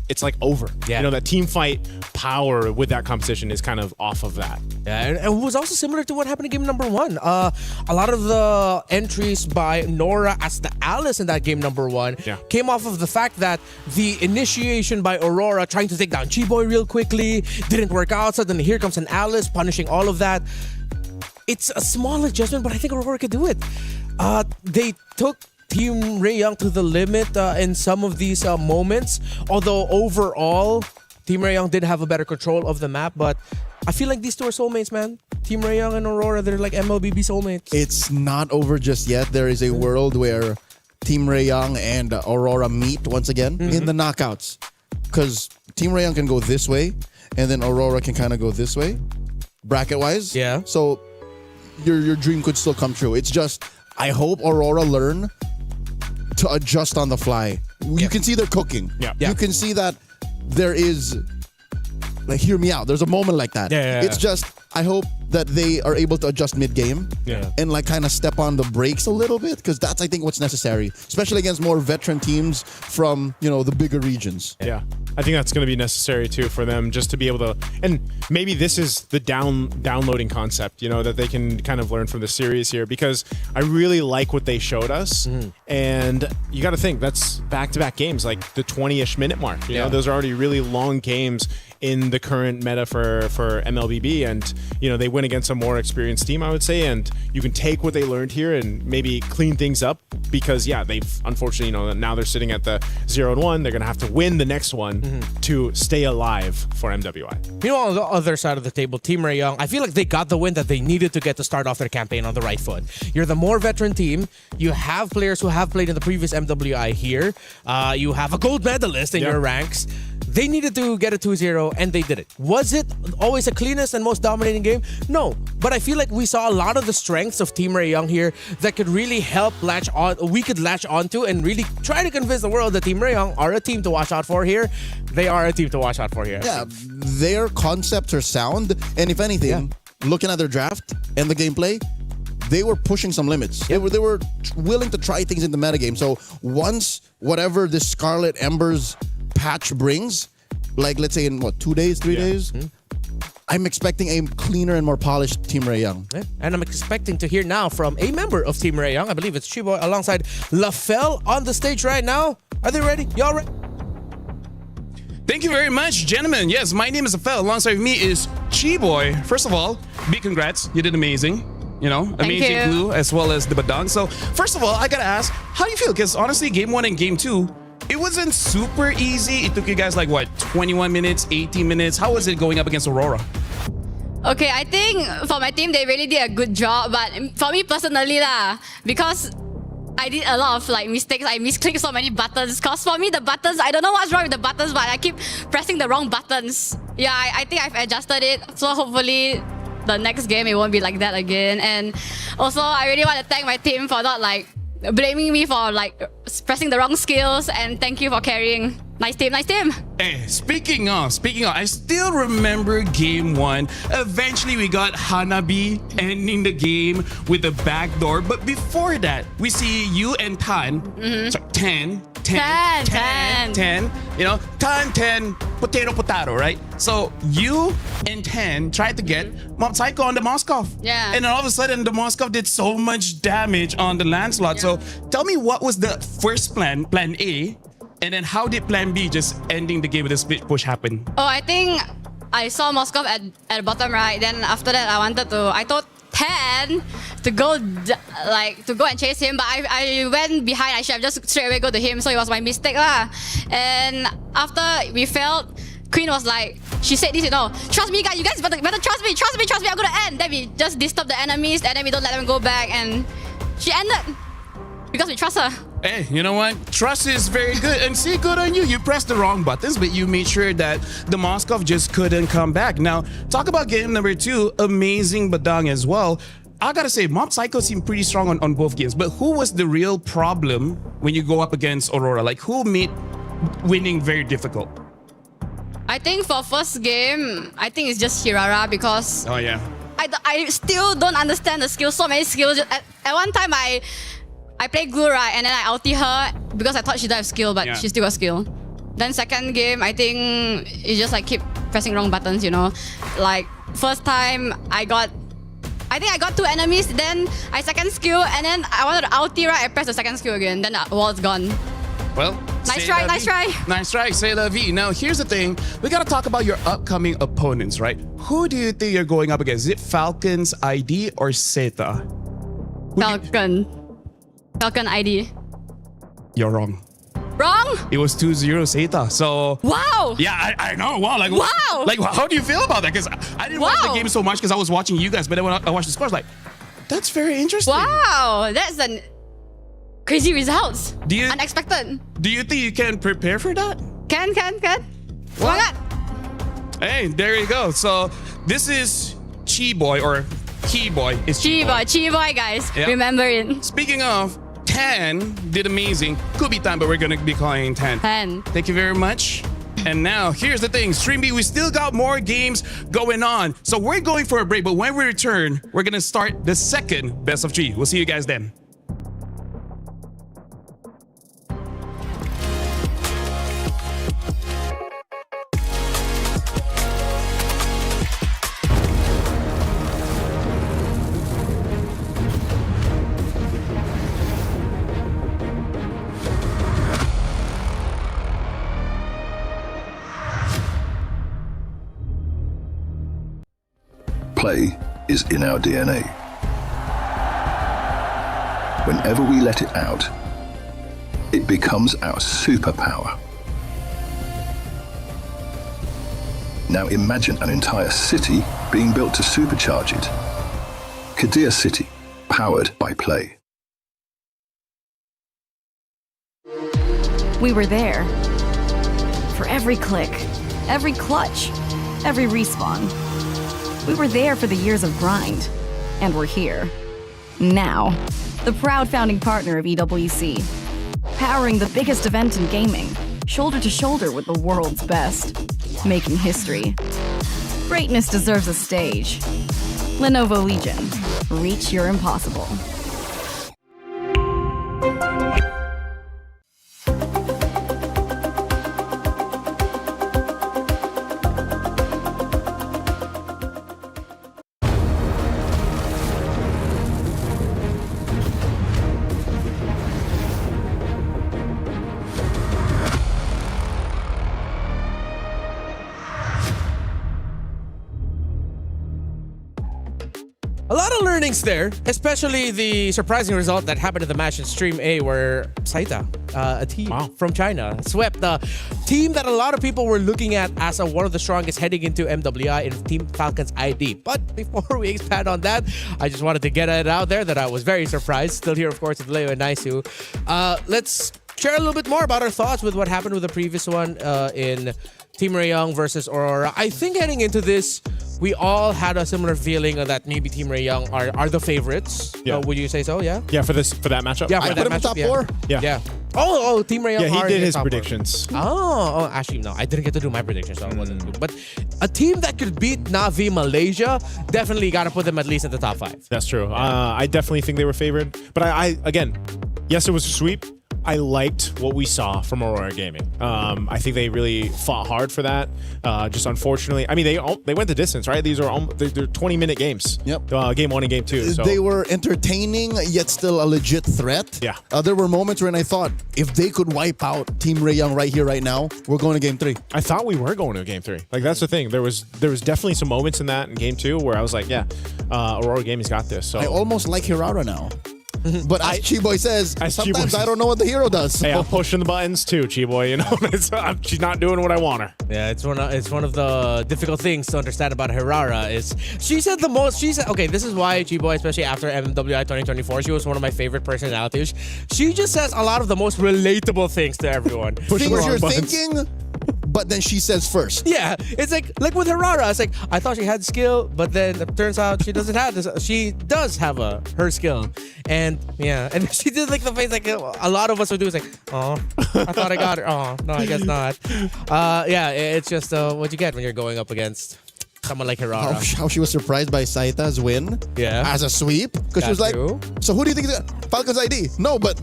S: it's like over.
H: Yeah.
S: That team fight power with that competition is kind of off of that.
H: Yeah, and it was also similar to what happened in game number 1. A lot of the entries by Nora as the Alice in that game number 1 came off of the fact that the initiation by Aurora trying to take down G-Boy real quickly didn't work out. So then here comes an Alice punishing all of that. It's a small adjustment, but I think Aurora could do it. They took Team Ray Young to the limit in some of these moments. Although overall, Team Ray Young did have a better control of the map. But I feel like these two are soulmates, man. Team Ray Young and Aurora, they're like MLBB soulmates.
I: It's not over just yet. There is a world where Team Ray Young and Aurora meet once again in the knockouts. Because Team Ray Young can go this way, and then Aurora can kind of go this way, bracket-wise.
H: Yeah.
I: So your dream could still come true. It's just, I hope Aurora learn to adjust on the fly. You can see they're cooking. You can see that there is, like, hear me out. There's a moment like that.
H: Yeah.
I: It's just, I hope that they are able to adjust mid-game and like kind of step on the brakes a little bit, because that's, I think, what's necessary, especially against more veteran teams from, you know, the bigger regions.
S: Yeah, I think that's going to be necessary too for them, just to be able to, and maybe this is the downloading concept, you know, that they can kind of learn from the series here, because I really like what they showed us. And you got to think, that's back-to-back games, like the 20-ish minute mark. You know, those are already really long games in the current meta for MLBB, and you know, they win against a more experienced team, I would say, and you can take what they learned here and maybe clean things up, because they've unfortunately, you know, now they're sitting at the 0-1. They're gonna have to win the next one to stay alive for MWI.
H: You know, on the other side of the table, Team Ray Young, I feel like they got the win that they needed to get to start off their campaign on the right foot. You're the more veteran team. You have players who have played in the previous MWI here. You have a gold medalist in your ranks. They needed to get a 2-0, and they did it. Was it always the cleanest and most dominating game? No. But I feel like we saw a lot of the strengths of Team Ray Young here that could really help we could latch onto and really try to convince the world that Team Ray Young are a team to watch out for here. They are a team to watch out for here.
I: Yeah, their concepts are sound, and if anything, looking at their draft and the gameplay, they were pushing some limits. They were willing to try things in the metagame. So once whatever this Scarlet Embers patch brings, like let's say in 2 days, 3 days, I'm expecting a cleaner and more polished Team Ray Young.
H: And I'm expecting to hear now from a member of Team Ray Young. I believe it's Chiboy alongside LaFell on the stage right now. Are they ready? Y'all ready?
T: Thank you very much, gentlemen. Yes, my name is LaFell. Alongside me is Chiboy. First of all, big congrats. You did amazing. You know, amazing glue as well as the badang. So first of all, I gotta ask, how do you feel? Because honestly, game 1 and game 2, it wasn't super easy. It took you guys like what, 21 minutes, 18 minutes? How was it going up against Aurora?
U: Okay, I think for my team, they really did a good job. But for me personally, because I did a lot of like mistakes, I misclicked so many buttons. Because for me, the buttons, I don't know what's wrong with the buttons, but I keep pressing the wrong buttons. Yeah, I think I've adjusted it. So hopefully the next game, it won't be like that again. And also, I really want to thank my team for not like blaming me for like pressing the wrong skills, and thank you for carrying. Nice team, nice team.
T: Hey, speaking of, I still remember game 1. Eventually, we got Hanabi ending the game with a backdoor. But before that, we see you and Tan, sorry, 10. You know, Tan, 10, potato, right? So you and 10 tried to get Mob Psycho on the Moskov.
U: Yeah.
T: And then all of a sudden, the Moskov did so much damage on the Lancelot. So tell me, what was the first plan A? And then how did plan B, just ending the game with a split push, happen?
U: Oh, I think I saw Moskov at the bottom right. Then after that, I told 10 to go and chase him, but I went behind. I should have just straight away go to him, so it was my mistake lah. And after we failed, Queen was like, she said this, you know, trust me guys, you guys better trust me, I'm gonna end. Then we just disturb the enemies, and then we don't let them go back, and she ended because we trust her.
T: Hey, you know what? Trust is very good. And see, good on you. You pressed the wrong buttons, but you made sure that the Moskov just couldn't come back. Now, talk about game number 2. Amazing badang as well. I gotta say, Mob Psycho seemed pretty strong on both games. But who was the real problem when you go up against Aurora? Like, who made winning very difficult?
U: I think for first game, I think it's just Hirara, because
T: oh yeah,
U: I still don't understand the skills. So many skills. At one time, I played glue, right, and then I ulti her because I thought she don't have skill, but she still got skill. Then second game, I think it's just like keep pressing wrong buttons, you know. Like first time I think I got 2 enemies, then I second skill, and then I wanted to ulti, right, I pressed the second skill again, then the wall's gone.
T: Well,
U: nice try.
T: Nice try, c'est la vie. Now, here's the thing. We got to talk about your upcoming opponents, right? Who do you think you're going up against? Is it Falcons ID or Zeta?
U: Falcon ID.
T: You're wrong.
U: Wrong?
T: It was 2-0 Zeta. So
U: wow.
T: Yeah, I know. Wow. Like
U: wow.
T: Like how do you feel about that? Because I didn't watch the game so much because I was watching you guys, but then when I watched the scores, like that's very interesting.
U: Wow, that's an crazy results. Unexpected.
T: Do you think you can prepare for that?
U: Can.
T: Why not? Hey, there you go. So this is Chiboy or Keyboy. It's
U: Chiboy, guys. Yep. Remember it.
T: Speaking of, 10 did amazing. Could be 10, but we're gonna be calling 10.
U: 10.
T: Thank you very much. And now, here's the thing, Stream B, we still got more games going on. So we're going for a break, but when we return, we're gonna start the second best of 3. We'll see you guys then.
K: Play is in our DNA. Whenever we let it out, it becomes our superpower. Now imagine an entire city being built to supercharge it. Kadir City, powered by Play.
R: We were there. For every click, every clutch, every respawn. We were there for the years of grind, and we're here. Now, the proud founding partner of EWC, powering the biggest event in gaming, shoulder to shoulder with the world's best, making history. Greatness deserves a stage. Lenovo Legion, reach your impossible.
H: A lot of learnings there, especially the surprising result that happened in the match in Stream A where Saita, a team from China, swept the team that a lot of people were looking at as one of the strongest heading into MWI in Team Falcon's ID. But before we expand on that, I just wanted to get it out there that I was very surprised. Still here, of course, with Leo and Naisu. Let's share a little bit more about our thoughts with what happened with the previous one in Team Rayong versus Aurora. I think heading into this, we all had a similar feeling that maybe Team Rayong are the favorites.
S: Yeah.
H: Would you say so? Yeah.
S: Yeah, for that matchup.
H: Yeah, for
I: I
H: that
I: put him in
H: matchup,
I: top
H: yeah.
I: 4.
S: Yeah.
H: Oh, Team Rayong.
S: Yeah, he
H: are
S: did
H: in the
S: his
H: top four.
S: predictions.
H: Oh, actually no, I didn't get to do my predictions, so I wasn't good. But a team that could beat Navi Malaysia definitely got to put them at least in the top 5.
S: That's true. I definitely think they were favored. But I again, yes, it was a sweep. I liked what we saw from Aurora Gaming. I think they really fought hard for that. Just unfortunately, I mean, they went the distance, right? They're 20-minute games.
I: Yep.
S: Game 1 and game 2. So.
I: They were entertaining, yet still a legit threat.
S: Yeah.
I: There were moments when I thought, if they could wipe out Team Rayong right here, right now, we're going to game 3.
S: I thought we were going to game 3. Like, that's the thing. There was definitely some moments in that in game 2 where I was like, yeah, Aurora Gaming's got this. So
I: I almost like Hirara now. But as Chiboy says, sometimes I don't know what the hero does. So.
S: Hey, I'm pushing the buttons too, Chiboy. You know, she's not doing what I want her.
H: Yeah, it's one of the difficult things to understand about Hirara is she said the most. She said, okay, this is why Chiboy, especially after MWI 2024, she was one of my favorite personalities. She just says a lot of the most relatable things to everyone.
I: Things you're thinking, but then she says first.
H: Yeah, it's like with Hirara, it's like I thought she had skill, but then it turns out she doesn't have this. She does have her skill, and yeah, and she did like the face like a lot of us would do. It's like, oh, I thought I got her. Oh, no, I guess not. Yeah, it's just what you get when you're going up against someone like Hirara.
I: How she was surprised by Saita's win as a sweep. Because she was like, so who do you think is Falcon's ID? No, but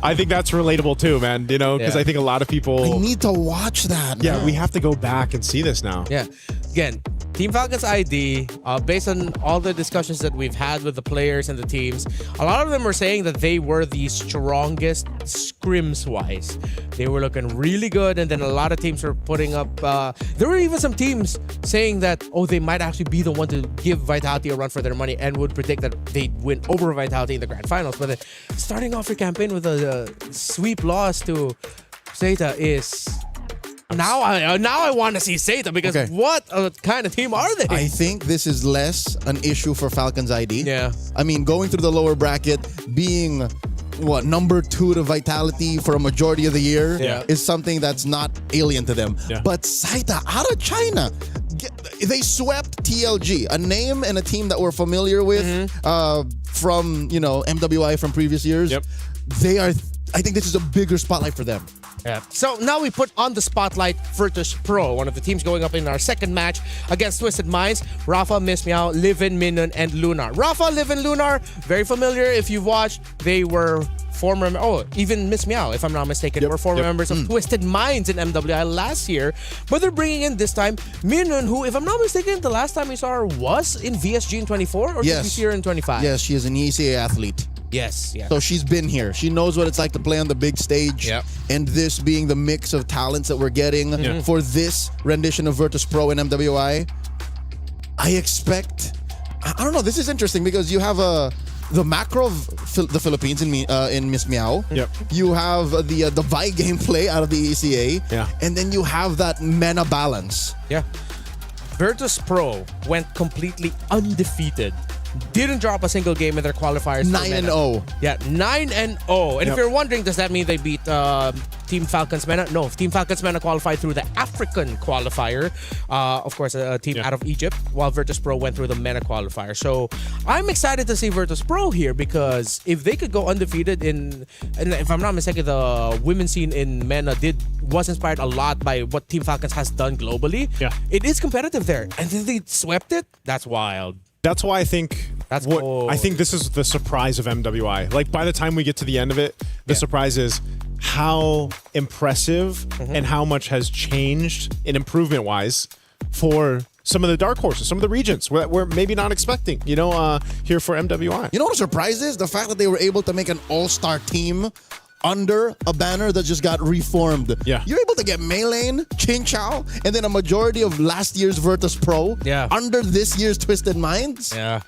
S: I think that's relatable too, man. You know, because I think a lot of people...
I: I need to watch that.
S: Yeah, we have to go back and see this now.
H: Yeah. Again, Team Falcon's ID, based on all the discussions that we've had with the players and the teams, a lot of them were saying that they were the strongest scrims-wise. They were looking really good, and then a lot of teams were putting up... there were even some teams saying that, they might actually be the one to give Vitality a run for their money and would predict that they'd win over Vitality in the Grand Finals. But then starting off your campaign with a sweep loss to Zeta is... Now I want to see Zeta because what kind of team are they?
I: I think this is less an issue for Falcon's ID.
H: Yeah.
I: I mean, going through the lower bracket, being number 2 to Vitality for a majority of the year is something that's not alien to them.
S: Yeah.
I: But Saita out of China, they swept TLG, a name and a team that we're familiar with from MWI from previous years.
S: Yep.
I: They are. I think this is a bigger spotlight for them.
H: Yeah. So now we put on the spotlight Virtus Pro, one of the teams going up in our second match against Twisted Minds. Rafa, Miss Meow, Livin, Minun, and Lunar. Rafa, Livin, Lunar, very familiar if you've watched. They were former, even Miss Meow, if I'm not mistaken, were former members of Twisted Minds in MWI last year. But they're bringing in this time Minun, who, if I'm not mistaken, the last time we saw her was in VSG in 24, or did we see her in 25?
I: Yes, she is an ECA athlete.
H: Yes, yeah.
I: So she's been here. She knows what it's like to play on the big stage.
H: Yep.
I: And this being the mix of talents that we're getting for this rendition of Virtus Pro in MWI, I expect... I don't know, this is interesting because you have the macro of the Philippines in Miss Meow.
S: Yep.
I: You have the Vi gameplay out of the ECA.
S: Yeah.
I: And then you have that MENA balance.
H: Yeah. Virtus Pro went completely undefeated. Didn't drop a single game in their qualifiers.
I: 9-0.
H: Yeah, 9-0. And if you're wondering, does that mean they beat Team Falcons MENA? No, Team Falcons MENA qualified through the African qualifier. Of course, a team out of Egypt, while Virtus Pro went through the MENA qualifier. So I'm excited to see Virtus Pro here because if they could go undefeated and if I'm not mistaken, the women's scene in MENA was inspired a lot by what Team Falcons has done globally.
S: Yeah.
H: It is competitive there. And then they swept it? That's wild.
S: That's why I think I think this is the surprise of MWI. Like by the time we get to the end of it, the surprise is how impressive and how much has changed in improvement wise for some of the dark horses, some of the regions we're maybe not expecting, here for MWI.
I: You know what the surprise is? The fact that they were able to make an all-star team under a banner that just got reformed.
S: Yeah.
I: You're able to get Maylane, Chin Chow, and then a majority of last year's Virtus Pro under this year's Twisted Minds.
H: Yeah.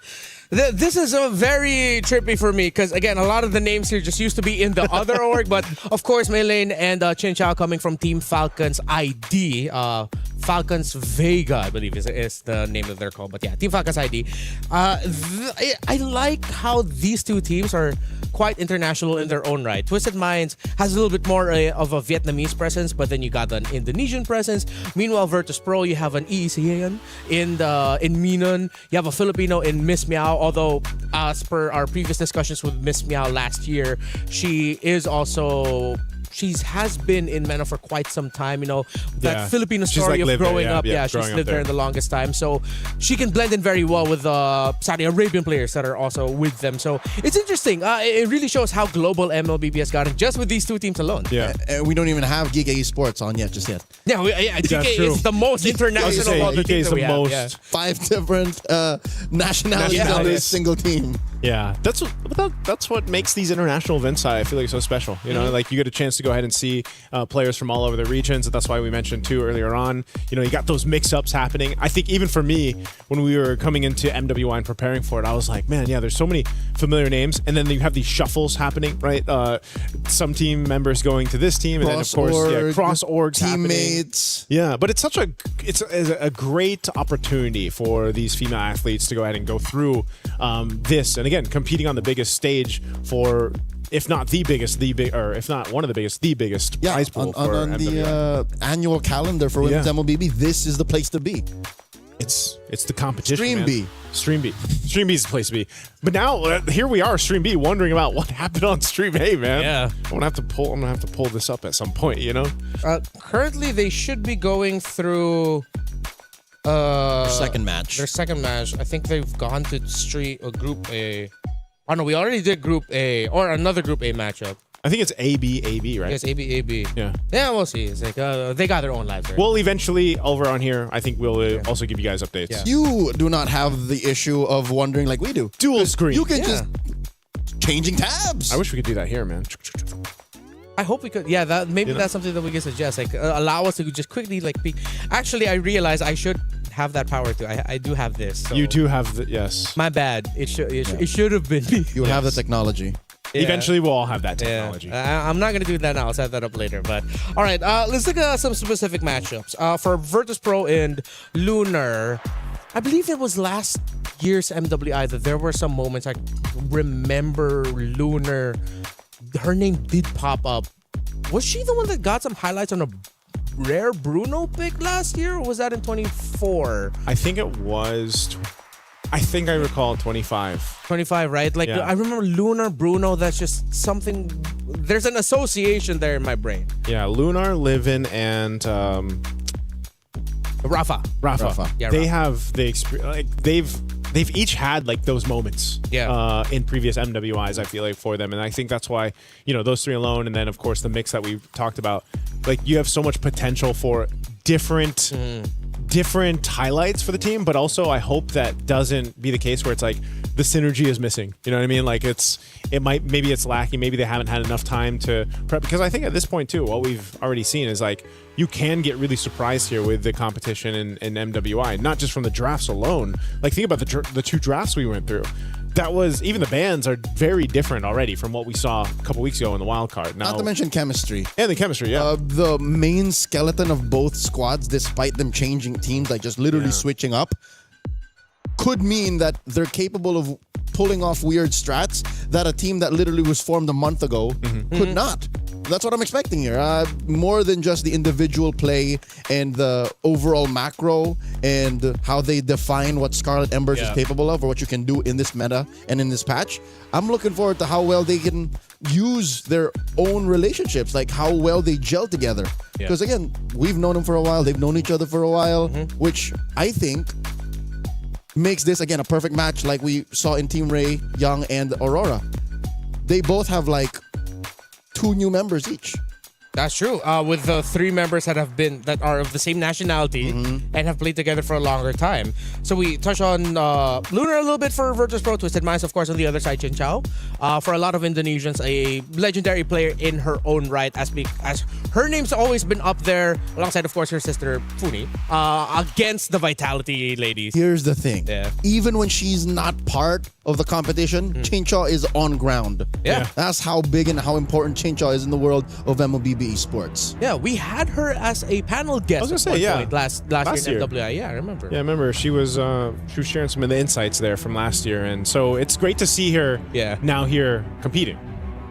H: This is a very trippy for me because, again, a lot of the names here just used to be in the other org. But, of course, Maylane and Chin Chow coming from Team Falcons ID. Falcons Vega, I believe, is the name that they're called. But, yeah, Team Falcons ID. I like how these two teams are quite international in their own right. Twisted Minds has a little bit more of a Vietnamese presence, but then you got an Indonesian presence. Meanwhile, Virtus Pro, you have an EECAN in Minun. You have a Filipino in Miss Meow, although as per our previous discussions with Miss Meow last year, she has been in MENA for quite some time. That Filipino story of growing up. She's lived there the longest time. So she can blend in very well with Saudi Arabian players that are also with them. So it's interesting. It really shows how global MLBB has gotten just with these two teams alone.
I: Yeah. And we don't even have Giga Esports on yet, just yet.
H: Yeah, GK is the most international of the teams that we have. Yeah.
I: 5 different nationalities on this single team.
S: Yeah, that's what makes these international events, I feel like, so special. Like you get a chance to go ahead and see players from all over the regions. That's why we mentioned too earlier on. You got those mix-ups happening. I think even for me, when we were coming into MWI and preparing for it, I was like, man, yeah, there's so many familiar names, and then you have these shuffles happening, right? Some team members going to this team, and then of course, cross org
I: teammates.
S: Yeah, but it's a great opportunity for these female athletes to go ahead and go through this. And again, competing on the biggest stage for, if not the biggest, or if not one of the biggest, the biggest prize pool
I: on the annual calendar for women's MLBB. This is the place to be.
S: It's the competition.
I: Stream
S: man.
I: B.
S: Stream B is the place to be. But now here we are, Stream B, wondering about what happened on Stream A, man.
H: Yeah,
S: I'm gonna have to pull this up at some point.
H: Currently, they should be going through.
I: Their second match.
H: I think they've gone to Group A. Oh no, we already did Group A or another Group A matchup.
S: I think it's AB, right?
H: Yes, AB.
S: Yeah,
H: we'll see. It's like they got their own lives. Right?
S: Well, eventually over on here, I think we'll also give you guys updates.
I: Yeah. You do not have the issue of wondering like we do.
S: Dual screen.
I: You can just changing tabs.
S: I wish we could do that here, man.
H: I hope we could. Yeah, that's something that we can suggest. Like allow us to just quickly peek. Actually, I realize I should have that power too. I do have this. So.
S: You do have yes.
H: My bad. It should have been me.
I: You have the technology.
S: Yeah. Eventually, we'll all have that technology.
H: Yeah. I'm not going to do that now. I'll set that up later. But all right, let's look at some specific matchups. For Virtus Pro and Lunar, I believe it was last year's MWI that there were some moments I remember Lunar. Her name did pop up. Was she the one that got some highlights on a rare Bruno pick last year, or was that in 24?
S: I think it was. I think I recall 25.
H: 25, right? Like I remember Lunar Bruno. That's just something there's an association there in my brain.
S: Yeah, Lunar, Livin, and
H: Rafa. Yeah,
S: they
H: Rafa.
S: have the experience. Like they've each had like those moments.
H: Yeah.
S: In previous MWIs, I feel like for them, and I think that's why those three alone, and then of course the mix that we talked about. Like you have so much potential for different highlights for the team, but also I hope that doesn't be the case where it's like the synergy is missing. You know what I mean? Like maybe it's lacking. Maybe they haven't had enough time to prep, because I think at this point too, what we've already seen is like you can get really surprised here with the competition in MWI, not just from the drafts alone. Like think about the two drafts we went through. That was, even the bands are very different already from what we saw a couple weeks ago in the wild card. Now,
I: not to mention chemistry.
S: And the chemistry, yeah.
I: The main skeleton of both squads, despite them changing teams, like just literally switching up, could mean that they're capable of pulling off weird strats that a team that literally was formed a month ago could not. That's what I'm expecting here. More than just the individual play and the overall macro and how they define what Scarlet Embers is capable of, or what you can do in this meta and in this patch. I'm looking forward to how well they can use their own relationships, like how well they gel together. Because again, we've known them for a while, they've known each other for a while, which I think makes this, again, a perfect match like we saw in Team Ray, Young, and Aurora. They both have like 2 new members each.
H: That's true. With the 3 members that are of the same nationality and have played together for a longer time. So we touch on Lunar a little bit for Virtus Pro, Twisted Minds, of course, on the other side, Chin Chow. For a lot of Indonesians, a legendary player in her own right, as her name's always been up there, alongside, of course, her sister Funi, against the Vitality ladies.
I: Here's the thing. Even when she's not part of the competition, Chinchaw is on ground. That's how big and how important Chinchaw is in the world of MLBB esports.
H: Yeah, we had her as a panel guest.
S: I was gonna say,
H: last year in MWI. Yeah, I remember.
S: Yeah, I remember she was sharing some of the insights there from last year, and so it's great to see her now here competing.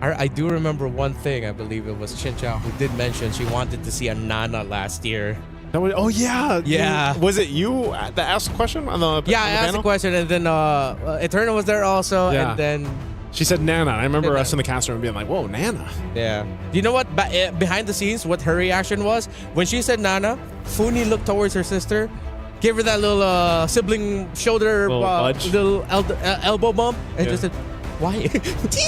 H: I do remember one thing. I believe it was Chincha who did mention she wanted to see a Nana last year.
S: Yeah. Was it you that asked the question on the
H: I asked the question, and then Eterna was there also, and then
S: she said Nana. I remember us in the cast room being like, "Whoa, Nana!"
H: Yeah. Do you know what? Behind the scenes, what her reaction was when she said Nana? Funi looked towards her sister, gave her that little sibling shoulder, little elbow bump, and just said, "Why?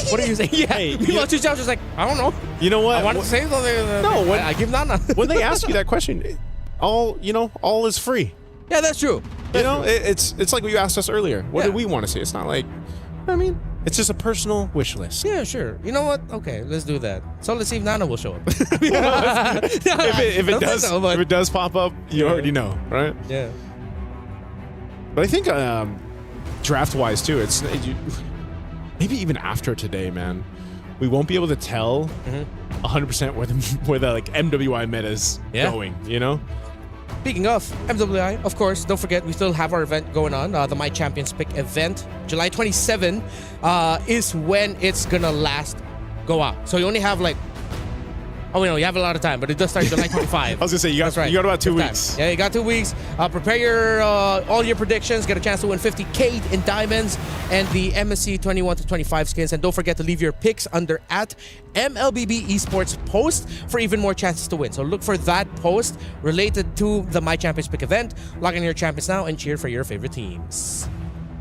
H: What are you saying?" Yeah. Meanwhile, Chincha was just like, "I don't know.
S: You know what?
H: I wanted to say something. No, I give Nana."
S: When they ask you that question, all is free.
H: Yeah, that's true.
S: It's like what you asked us earlier. What do we want to see? It's not like, it's just a personal wish list.
H: Yeah, sure. You know what? Okay, let's do that. So let's see if Nana will show up.
S: if it does pop up, you already know, right?
H: Yeah.
S: But I think draft-wise too, maybe even after today, man, we won't be able to tell 100% where the like MWI meta is going.
H: Speaking of MWI, of course, don't forget we still have our event going on, the My Champions Pick event. July 27 is when it's gonna go out. So you only have you have a lot of time, but it does start July 25.
S: I was gonna say you got about 2 weeks.
H: Yeah, you got 2 weeks. Prepare all your predictions. Get a chance to win 50K in diamonds and the MSC 21 to 25 skins. And don't forget to leave your picks under at MLBB Esports post for even more chances to win. So look for that post related to the My Champions Pick event. Log in your champions now and cheer for your favorite teams.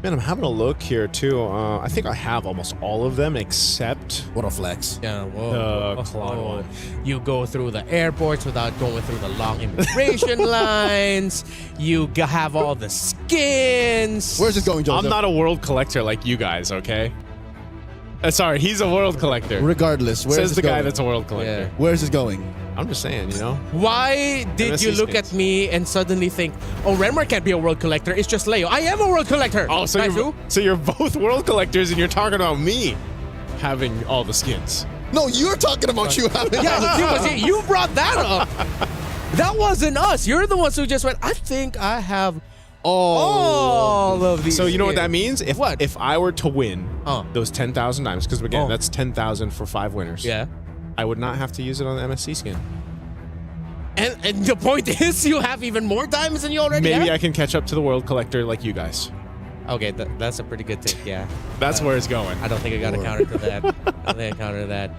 S: Man, I'm having a look here too. I think I have almost all of them except
I: what a flex.
H: Yeah,
S: the Claude one.
H: You go through the airports without going through the long immigration lines. You have all the skins.
I: Where's this going, Joseph?
S: I'm not a world collector like you guys, okay? Sorry, he's a world collector.
I: Regardless,
S: says the guy that's a world collector.
I: Yeah. Where's this going?
S: I'm just saying,
H: Why did you look at me and suddenly think, oh, Renmar can't be a world collector, it's just Leo. I am a world collector!
S: Oh, so you're both world collectors and you're talking about me having all the skins.
I: No, you're talking about you having all the skins.
H: You brought that up. That wasn't us. You're the ones who just went, I think I have all of these.
S: So you know what that means? If I were to win those 10,000 diamonds, because again, that's 10,000 for 5 winners.
H: Yeah.
S: I would not have to use it on the MSC skin.
H: And the point is, you have even more diamonds than you already have?
S: Maybe I can catch up to the world collector like you guys.
H: Okay, that's a pretty good take, yeah.
S: That's where it's going.
H: I don't think I got a counter to that. I don't think I counter to that.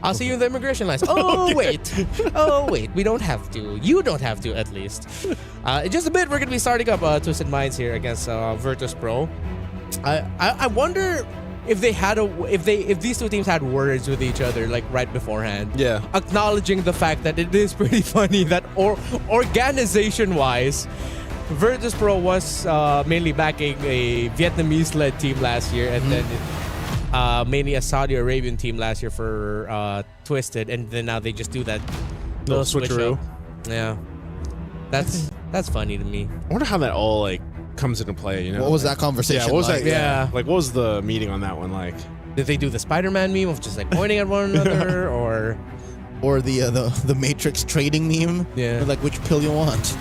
H: I'll see you in the immigration lines. Oh, wait. Oh, wait. We don't have to. You don't have to, at least. In just a bit, we're going to be starting up Twisted Minds here against Virtus Pro. I wonder if these two teams had words with each other like right beforehand.
S: Yeah.
H: Acknowledging the fact that it is pretty funny that organization-wise, Virtus Pro was mainly backing a Vietnamese-led team last year, and then mainly a Saudi Arabian team last year for Twisted, and then now they just do that
S: little
H: switch
S: switcheroo.
H: up. Yeah, that's funny to me.
S: I wonder how that all like comes into play. You know,
I: What was that conversation
S: Yeah, what was
I: like?
S: that?
H: Yeah.
S: Like, what was the meeting on that one like?
H: Did they do the Spider-Man meme of just like pointing at one another, or
I: the Matrix trading meme?
H: Yeah.
I: Like, which pill you want?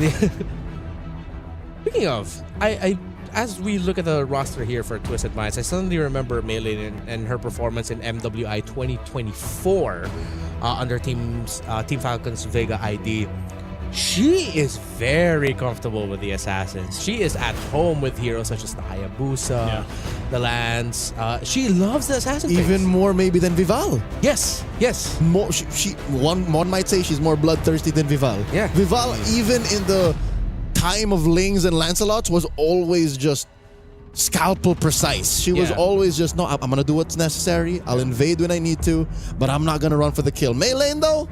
H: Speaking of, I as we look at the roster here for Twisted Minds, I suddenly remember Melee and her performance in MWI 2024 under Team Falcon's Vega ID. She is very comfortable with the assassins. She is at home with heroes such as the Hayabusa, the Lance. She loves the assassin.
I: Even more maybe than Vival.
H: Yes.
I: More, one might say she's more bloodthirsty than Vival.
H: Yeah.
I: Vival, even in the time of Lings and Lancelots, was always just scalpel precise. She was always just, no, I'm going to do what's necessary. I'll invade when I need to, but I'm not going to run for the kill. Melee, though,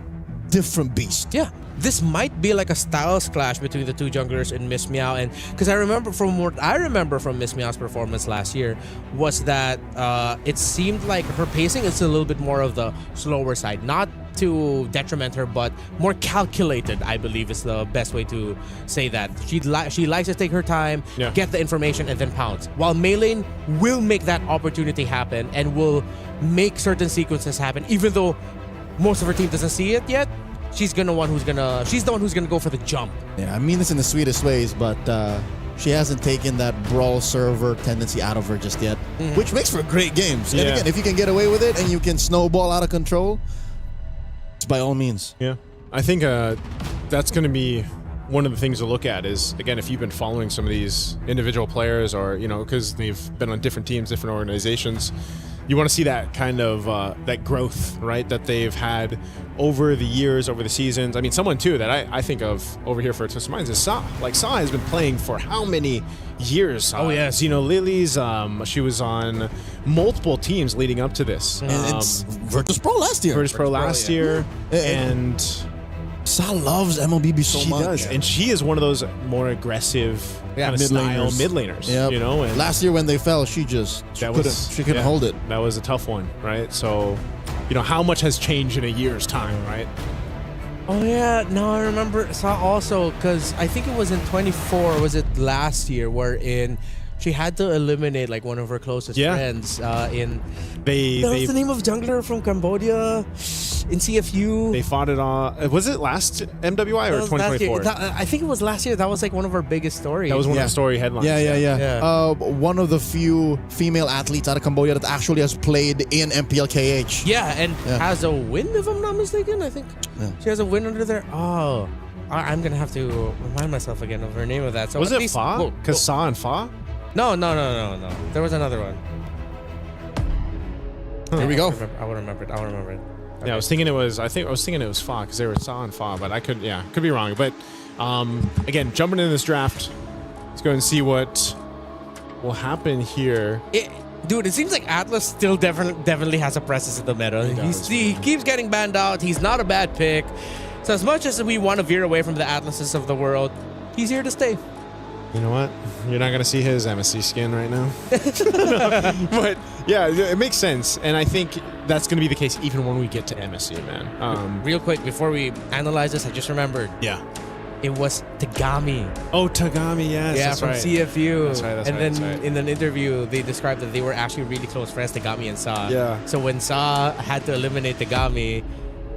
I: different beast.
H: Yeah. This might be like a styles clash between the two junglers and Miss Meow, and because I remember from Miss Meow's performance last year was that it seemed like her pacing is a little bit more of the slower side, not to detriment her, but more calculated, I believe is the best way to say that. She likes to take her time, get the information, and then pounce. While Melee will make that opportunity happen and will make certain sequences happen, even though most of her team doesn't see it yet. She's the one who's gonna go for the jump.
I: Yeah, I mean this in the sweetest ways, but she hasn't taken that brawl server tendency out of her just yet, which makes for great games. And again, if you can get away with it and you can snowball out of control, it's by all means.
S: Yeah, I think that's going to be one of the things to look at is, again, if you've been following some of these individual players or, because they've been on different teams, different organizations, you want to see that kind of that growth, right, that they've had over the years, over the seasons. I mean, someone too that I think of over here for Twisted Minds is Sa. Like, Sa has been playing for how many years?
H: Oh, yes.
S: Lilies, she was on multiple teams leading up to this.
I: And it's Virtus Pro last year.
S: Virtus Pro last year. And
I: Sa loves MLBB so much.
S: She does. And she is one of those more aggressive kind of style mid laners.
I: Yep.
S: And
I: last year when they fell, she couldn't hold it.
S: That was a tough one, right? So, how much has changed in a year's time, right?
H: Oh yeah, no, I remember Sa also, because I think it was in 24, was it last year, wherein she had to eliminate like one of her closest friends in what's the name of jungler from Cambodia in CFU?
S: They fought it on, was it last MWI or 2024?
H: I think it was last year. That was like one of our biggest stories.
S: That was one of the story headlines.
I: Yeah. One of the few female athletes out of Cambodia that actually has played in MPLKH.
H: Yeah, and has a win, if I'm not mistaken. I think she has a win under there. Oh, I'm gonna have to remind myself again of her name of that. So
S: was it Fa? Because Sa and Fa?
H: No. There was another one.
I: Here we go.
H: I would remember it. Okay.
S: Yeah, I was thinking it was Fa because they were Sa and Fa, but I could be wrong. But again, jumping into this draft, let's go and see what will happen here.
H: Dude, it seems like Atlas still definitely has a presence in the meta. He keeps getting banned out. He's not a bad pick. So as much as we want to veer away from the Atlases of the world, he's here to stay.
S: You know what? You're not going to see his MSC skin right now. But yeah, it makes sense. And I think that's going to be the case even when we get to MSC, man.
H: Real quick, before we analyze this, I just remembered.
S: Yeah.
H: It was Tagami.
S: Oh, Tagami, yes.
H: Yeah,
S: that's
H: from
S: right.
H: CFU.
S: That's right.
H: And then in an interview, they described that they were actually really close friends, Tagami and Sa.
S: Yeah.
H: So when Sa had to eliminate Tagami,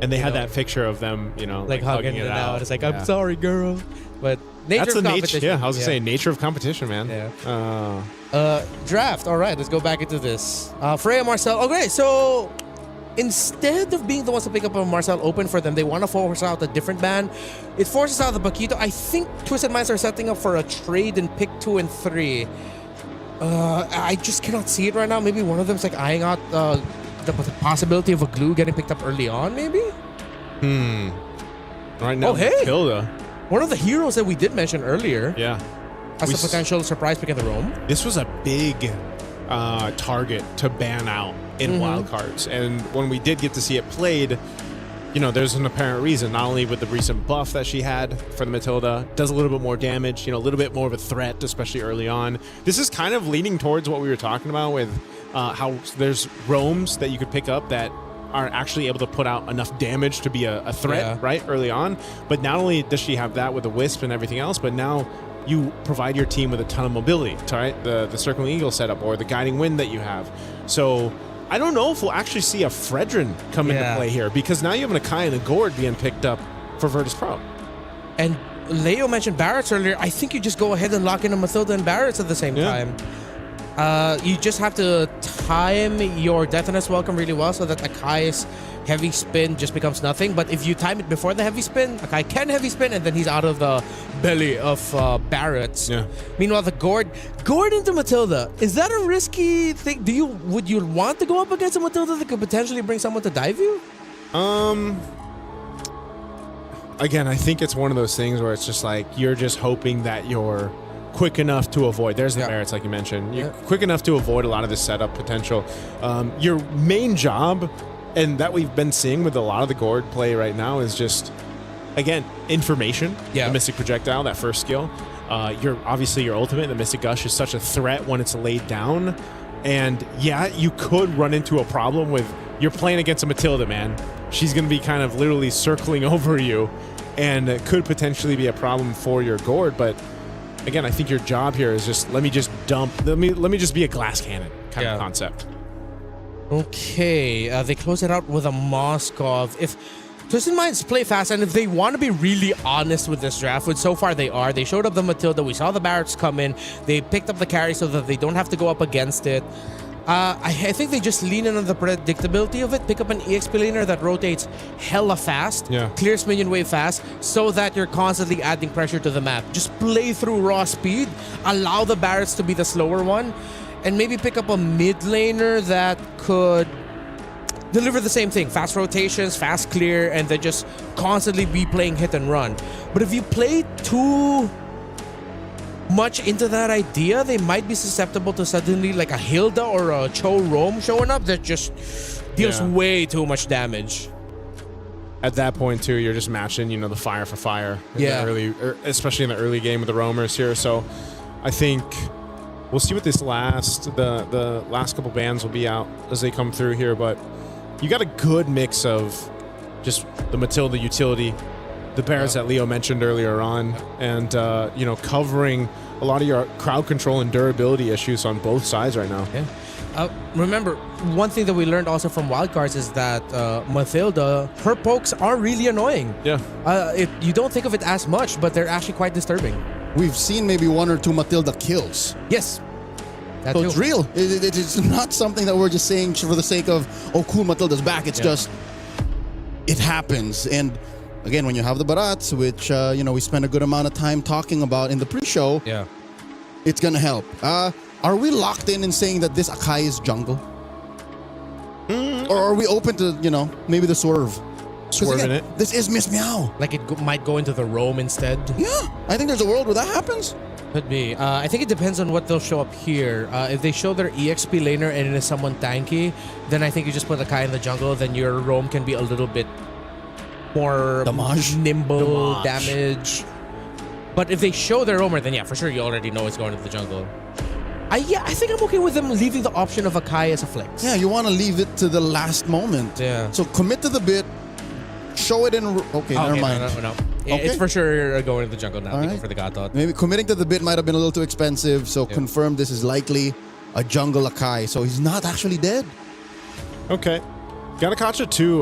S: and they had that picture of them,
H: like hugging it out. It's like, I'm sorry, girl. But nature of competition.
S: Yeah, I was going to say, nature of competition, man.
H: Yeah. Draft. All right, let's go back into this. Freya, Marcel. Okay, so instead of being the ones to pick up a Marcel open for them, they want to force out a different ban. It forces out the Paquito. I think Twisted Minds are setting up for a trade in pick 2 and 3. I just cannot see it right now. Maybe one of them's like eyeing out the possibility of a glue getting picked up early on, maybe?
S: Right now,
H: oh, hey!
S: Matilda.
H: One of the heroes that we did mention earlier.
S: Yeah.
H: As a potential surprise pick of the Rome.
S: This was a big target to ban out in wildcards. And when we did get to see it played, you know, there's an apparent reason, not only with the recent buff that she had for the Matilda, does a little bit more damage, you know, a little bit more of a threat, especially early on. This is kind of leaning towards what we were talking about with how there's roams that you could pick up that are actually able to put out enough damage to be a threat, right, early on. But not only does she have that with the Wisp and everything else, but now you provide your team with a ton of mobility, right? The Circling Eagle setup or the Guiding Wind that you have. So I don't know if we'll actually see a Fredrin come into play here, because now you have an Akai and a Gord being picked up for Virtus Pro.
H: And Leo mentioned Barretts earlier. I think you just go ahead and lock in a Matilda and Barretts at the same time. You just have to time your Detonus Welcome really well so that Akai's heavy spin just becomes nothing. But if you time it before the heavy spin, Akai can heavy spin, and then he's out of the belly of Barretts. Meanwhile, the Gord into Matilda, is that a risky thing? Would you want to go up against a Matilda that could potentially bring someone to dive you?
S: Again, I think it's one of those things where it's just like you're just hoping that you're quick enough to avoid. There's the merits, like you mentioned. You're quick enough to avoid a lot of the setup potential. Your main job, and that we've been seeing with a lot of the Gord play right now, is just, again, information. The Mystic Projectile, that first skill. Obviously your ultimate, the Mystic Gush, is such a threat when it's laid down. And yeah, you could run into a problem with, you're playing against a Matilda, man. She's going to be kind of literally circling over you, and it could potentially be a problem for your Gord. But again, I think your job here is just, let me just be a glass cannon kind of concept.
H: Okay, they close it out with a Moskov. If Twisted Minds play fast, and if they want to be really honest with this draft, which so far they are, they showed up the Matilda, we saw the Barretts come in, they picked up the carry so that they don't have to go up against it. I think they just lean in on the predictability of it, pick up an EXP laner that rotates hella fast, clears minion wave fast, so that you're constantly adding pressure to the map. Just play through raw speed, allow the Barretts to be the slower one, and maybe pick up a mid laner that could deliver the same thing. Fast rotations, fast clear, and then just constantly be playing hit and run. But if you play too much into that idea, they might be susceptible to suddenly like a Hilda or a Cho Roam showing up that just deals way too much damage.
S: At that point too, you're just matching, you know, the fire for fire. Especially in the early game with the roamers here. So I think we'll see what this the last couple bans will be out as they come through here, but you got a good mix of just the Matilda utility, the Barretts that Leo mentioned earlier on, and you know, covering a lot of your crowd control and durability issues on both sides right now.
H: Remember, one thing that we learned also from wildcards is that Matilda, her pokes are really annoying. You don't think of it as much, but they're actually quite disturbing.
I: We've seen maybe one or two Matilda kills.
H: Yes.
I: So it's real. It's not something that we're just saying for the sake of, oh, cool, Matilda's back. It's just, it happens. And again, when you have the Barretts, which, you know, we spent a good amount of time talking about in the pre-show, it's going to help. Are we locked in saying that this Akai is jungle? Or are we open to, you know, maybe the swerve?
S: Swerving it.
I: This is Miss Meow.
H: Like it might go into the roam instead.
I: Yeah, I think there's a world where that happens.
H: Could be. I think it depends on what they'll show up here. If they show their EXP laner and it is someone tanky, then I think you just put Akai in the jungle, then your roam can be a little bit more nimble damage. But if they show their roamer, then yeah, for sure you already know it's going to the jungle. I think I'm okay with them leaving the option of Akai as a flex.
I: Yeah, you want to leave it to the last moment.
H: Yeah.
I: So commit to the bit, show it in... Okay, never mind.
H: No. It's for sure going to the jungle now. Go for the God Thought.
I: Maybe committing to the bit might have been a little too expensive, so confirm this is likely a jungle Akai. So he's not actually dead.
S: Okay. Ganakacha 2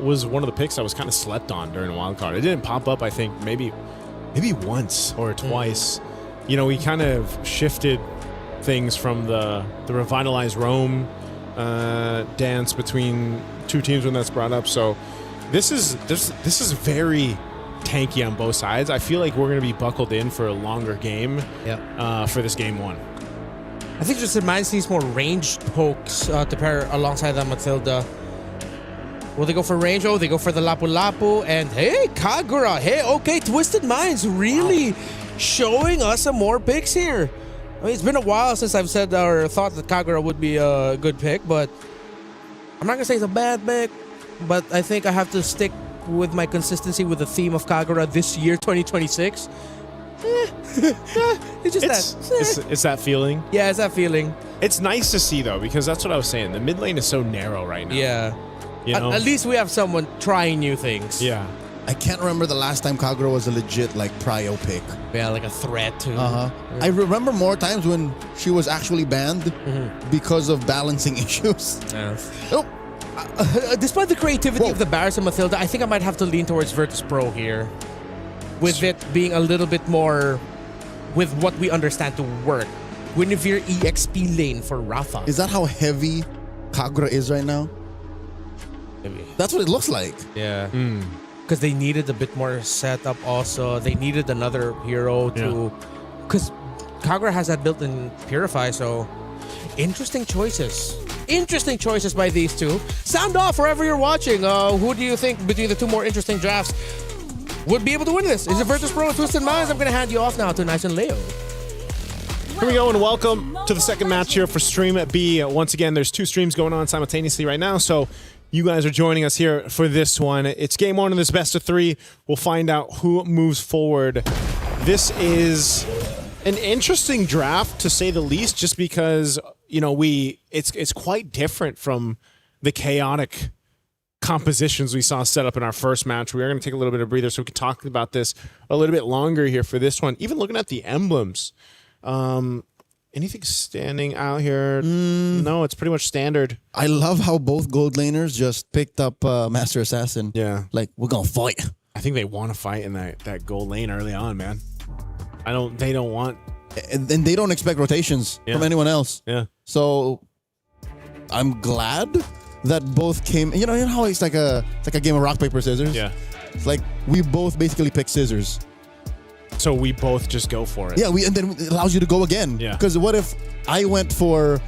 S: was one of the picks that was kind of slept on during Wildcard. It didn't pop up, I think, maybe once or twice. You know, we kind of shifted things from the revitalized roam dance between two teams when that's brought up. So this is very tanky on both sides. I feel like we're going to be buckled in for a longer game for this game one.
H: I think Twisted Minds needs more ranged pokes to pair alongside the Matilda. Will they go for range? Oh, they go for the Lapu Lapu. And hey, Kagura. Hey, okay, Twisted Minds really showing us some more picks here. I mean, it's been a while since I've said or thought that Kagura would be a good pick, but I'm not going to say it's a bad pick, but I think I have to stick with my consistency with the theme of Kagura this year, 2026.
S: It's that feeling.
H: Yeah, it's that feeling.
S: It's nice to see, though, because that's what I was saying. The mid lane is so narrow right now.
H: Yeah.
S: You know?
H: At least we have someone trying new things.
S: Yeah.
I: I can't remember the last time Kagura was a legit like prio pick.
H: Yeah, like a threat too.
I: I remember more times when she was actually banned because of balancing issues.
H: Oh. Despite the creativity of the Barris and Matilda, I think I might have to lean towards Virtus Pro here. With it being a little bit more with what we understand to work. Guinevere EXP lane for Rafa.
I: Is that how heavy Kagura is right now?
H: Maybe.
I: That's what it looks like.
H: Yeah. Because they needed a bit more setup also. They needed another hero to... Because Kagura has that built-in Purify, so... Interesting choices. Interesting choices by these two. Sound off wherever you're watching. Who do you think between the two more interesting drafts would be able to win this? Is it Virtus Pro or Twisted Minds? I'm going to hand you off now to Nice and Leo.
S: Here we go, and welcome to the second match here for Stream B. Once again, there's two streams going on simultaneously right now, so you guys are joining us here for this one. It's game one of this best of three. We'll find out who moves forward. This is an interesting draft, to say the least, just because, you know, it's quite different from the chaotic compositions we saw set up in our first match. We are going to take a little bit of breather so we can talk about this a little bit longer here for this one. Even looking at the emblems, anything standing out here? No, it's pretty much standard.
I: I love how both gold laners just picked up Master Assassin.
S: Yeah.
I: Like, we're going to fight.
S: I think they want to fight in that gold lane early on, man. They don't want...
I: And they don't expect rotations from anyone else.
S: Yeah.
I: So, I'm glad that both came... You know how it's like a game of rock, paper, scissors?
S: Yeah.
I: It's like, we both basically pick scissors.
S: So we both just go for it.
I: Yeah, and then it allows you to go again.
S: Yeah.
I: Because what if I went for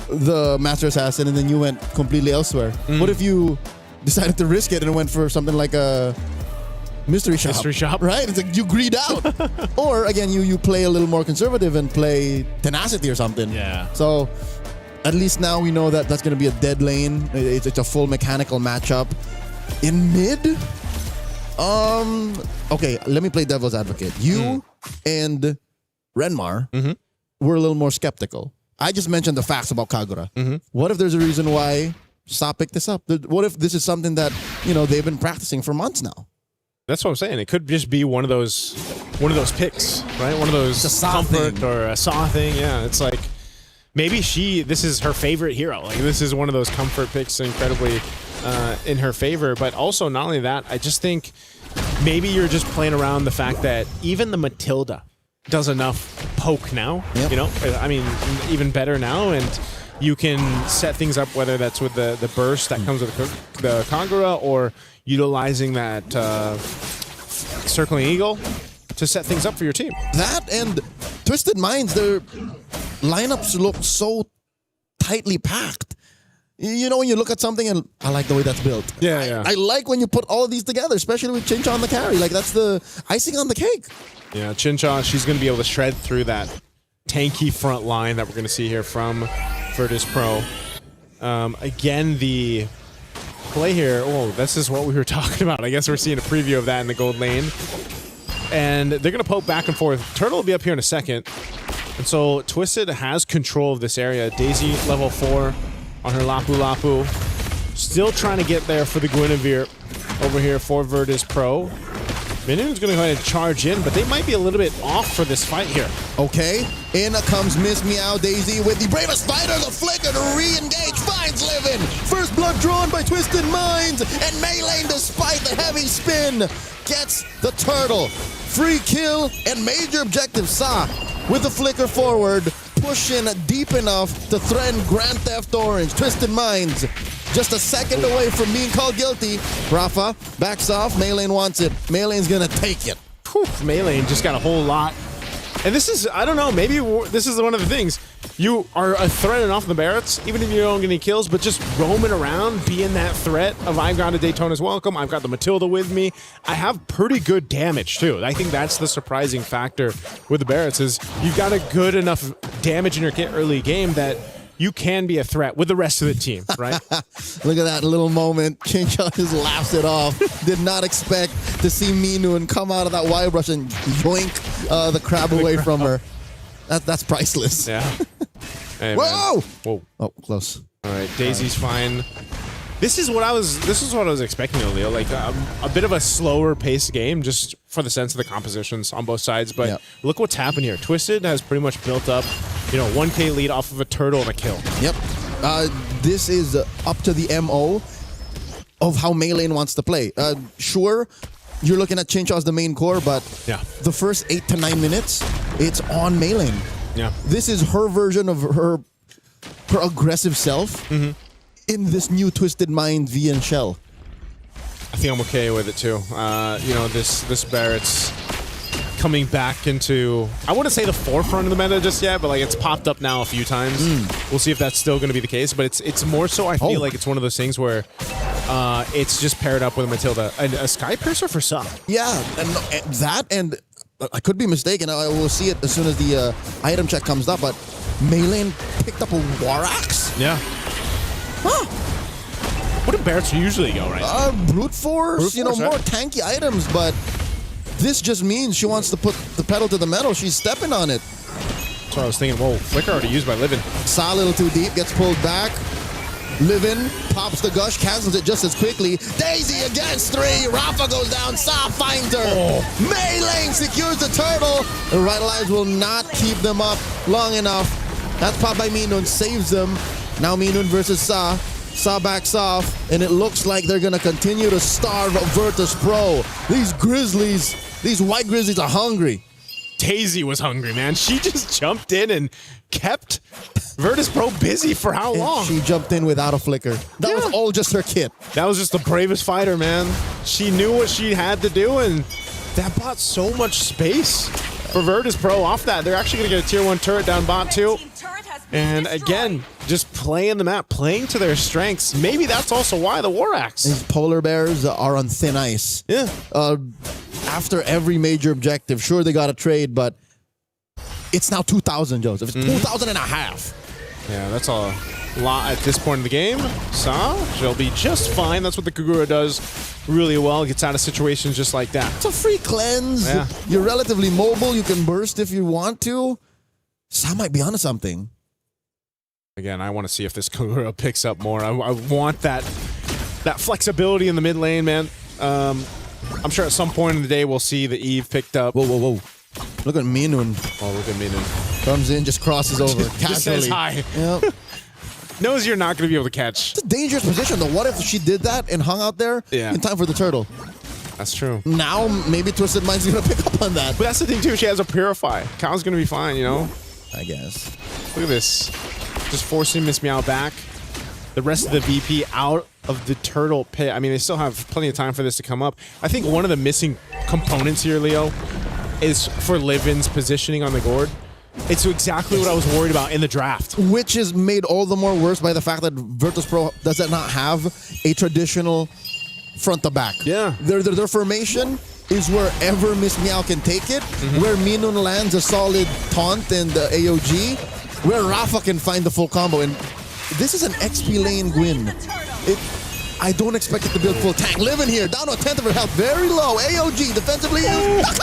I: the Master Assassin and then you went completely elsewhere? What if you decided to risk it and went for something like a mystery shop?
S: Mystery shop.
I: Right? It's like you greed out. Or again, you play a little more conservative and play Tenacity or something.
S: Yeah.
I: So at least now we know that that's going to be a dead lane. It's a full mechanical matchup. In mid... Okay, let me play devil's advocate. You and Renmar were a little more skeptical. I just mentioned the facts about Kagura. What if there's a reason why Sa picked this up? What if this is something that, they've been practicing for months now?
S: That's what I'm saying. It could just be one of those picks, right? One of those comfort or a Saw thing. Yeah, it's like maybe this is her favorite hero. Like this is one of those comfort picks, incredibly in her favor. But also, not only that, I just think maybe you're just playing around the fact that even the Matilda does enough poke now.
I: Yep.
S: I mean, even better now, and you can set things up, whether that's with the burst that comes with the Kagura or utilizing that Circling Eagle to set things up for your team.
I: That and Twisted Minds, their lineups look so tightly packed. When you look at something and I like the way that's built.
S: Yeah.
I: I like when you put all of these together, especially with Chincha on the carry. Like, that's the icing on the cake.
S: Yeah, Chincha, she's going to be able to shred through that tanky front line that we're going to see here from Virtus Pro. Again, the play here, this is what we were talking about. I guess we're seeing a preview of that in the gold lane. And they're going to poke back and forth. Turtle will be up here in a second. And so Twisted has control of this area. Daisy, level 4. On her Lapu Lapu. Still trying to get there for the Guinevere over here for Virtus Pro. Minion's going to go ahead and charge in, but they might be a little bit off for this fight here.
I: Okay, in comes Miss Meow Daisy with the bravest fighter, the flicker to re-engage, finds Livin. First blood drawn by Twisted Minds, and Maylane, despite the heavy spin, gets the turtle. Free kill and major objective. Sa with the flicker forward, pushing deep enough to threaten Grand Theft Orange. Twisted Minds just a second away from being called guilty. Rafa backs off. Maylane wants it. Maylane's gonna take it.
S: Maylane just got a whole lot And this is, I don't know, maybe this is one of the things. You are a threat enough in the Barretts, even if you don't get any kills, but just roaming around, being that threat of I've got a Daytona's welcome, I've got the Matilda with me. I have pretty good damage, too. I think that's the surprising factor with the Barretts is you've got a good enough damage in your kit early game that you can be a threat with the rest of the team, right?
I: Look at that little moment. Chincha just laughs it off. Did not expect to see Minun come out of that wire brush and yoink the crab away from her. That's priceless.
S: Yeah. Hey,
I: Whoa!
S: Whoa!
I: Oh, close.
S: All right, Daisy's fine. This is what I was expecting, Leo. Like a bit of a slower paced game, just for the sense of the compositions on both sides. But look what's happened here. Twisted has pretty much built up, 1K lead off of a turtle and a kill.
I: Yep. This is up to the MO of how Maylane wants to play. Sure, you're looking at Chincha as the main core, but the first 8 to 9 minutes, it's on Maylane.
S: Yeah.
I: This is her version of her aggressive self. In this new Twisted Mind V and Shell.
S: I think I'm okay with it too. This Barrett's coming back into, I wouldn't say the forefront of the meta just yet, but like it's popped up now a few times. We'll see if that's still going to be the case, but it's more so I feel like it's one of those things where it's just paired up with Matilda and a Sky Piercer for some.
I: Yeah, and I could be mistaken. I will see it as soon as the item check comes up, but Maylane picked up a War Axe?
S: Yeah.
I: Huh.
S: What do Barretts usually go, right?
I: Brute force, more tanky items, but this just means she wants to put the pedal to the metal. She's stepping on it.
S: So I was thinking, whoa, Flicker already used by Livin.
I: Saw a little too deep, gets pulled back. Livin pops the gush, cancels it just as quickly. Daisy against 3. Rafa goes down. Saw finds her. Maylane secures the turtle. The Revitalize will not keep them up long enough. That's popped by Minun, saves them. Now Minun versus Sa. Sa backs off, and it looks like they're going to continue to starve Virtus Pro. These Grizzlies, these white Grizzlies are hungry.
S: Daisy was hungry, man. She just jumped in and kept Virtus Pro busy for how long?
I: She jumped in without a flicker. That was all just her kit.
S: That was just the bravest fighter, man. She knew what she had to do, and that bought so much space for Virtus Pro off that. They're actually going to get a tier 1 turret down bot too. And again, just playing the map, playing to their strengths. Maybe that's also why the War Axe.
I: These polar bears are on thin ice.
S: Yeah.
I: After every major objective, sure they got a trade, but it's now 2,000, Joseph. It's 2,000 and a half.
S: Yeah, that's a lot at this point in the game. Sa, she'll be just fine. That's what the Kagura does really well. Gets out of situations just like that.
I: It's a free cleanse.
S: Yeah.
I: You're relatively mobile. You can burst if you want to. Sa might be onto something.
S: Again, I want to see if this Kagura picks up more. I want that flexibility in the mid lane, man. I'm sure at some point in the day we'll see the Eve picked up.
I: Whoa. Look at Minun.
S: Oh, look at Minun.
I: Comes in, just crosses over casually.
S: Just says hi.
I: Yep.
S: Knows you're not going to be able to catch.
I: It's a dangerous position, though. What if she did that and hung out there in time for the turtle?
S: That's true.
I: Now, maybe Twisted Mind's going to pick up on that.
S: But that's the thing, too. She has a Purify. Cal's going to be fine,
I: I guess.
S: Look at this. Just forcing Miss Meow back. The rest of the VP out of the turtle pit. I mean, they still have plenty of time for this to come up. I think one of the missing components here, Leo, is for Livin's positioning on the board. It's exactly what I was worried about in the draft.
I: Which is made all the more worse by the fact that Virtus Pro does not have a traditional front to back.
S: Yeah.
I: Their formation is wherever Miss Meow can take it, where Minun lands a solid taunt and AOG, where Rafa can find the full combo. And this is an XP lane win. I don't expect it to build full tank. Livin here, down to a 10th of her health, very low. AOG defensively used.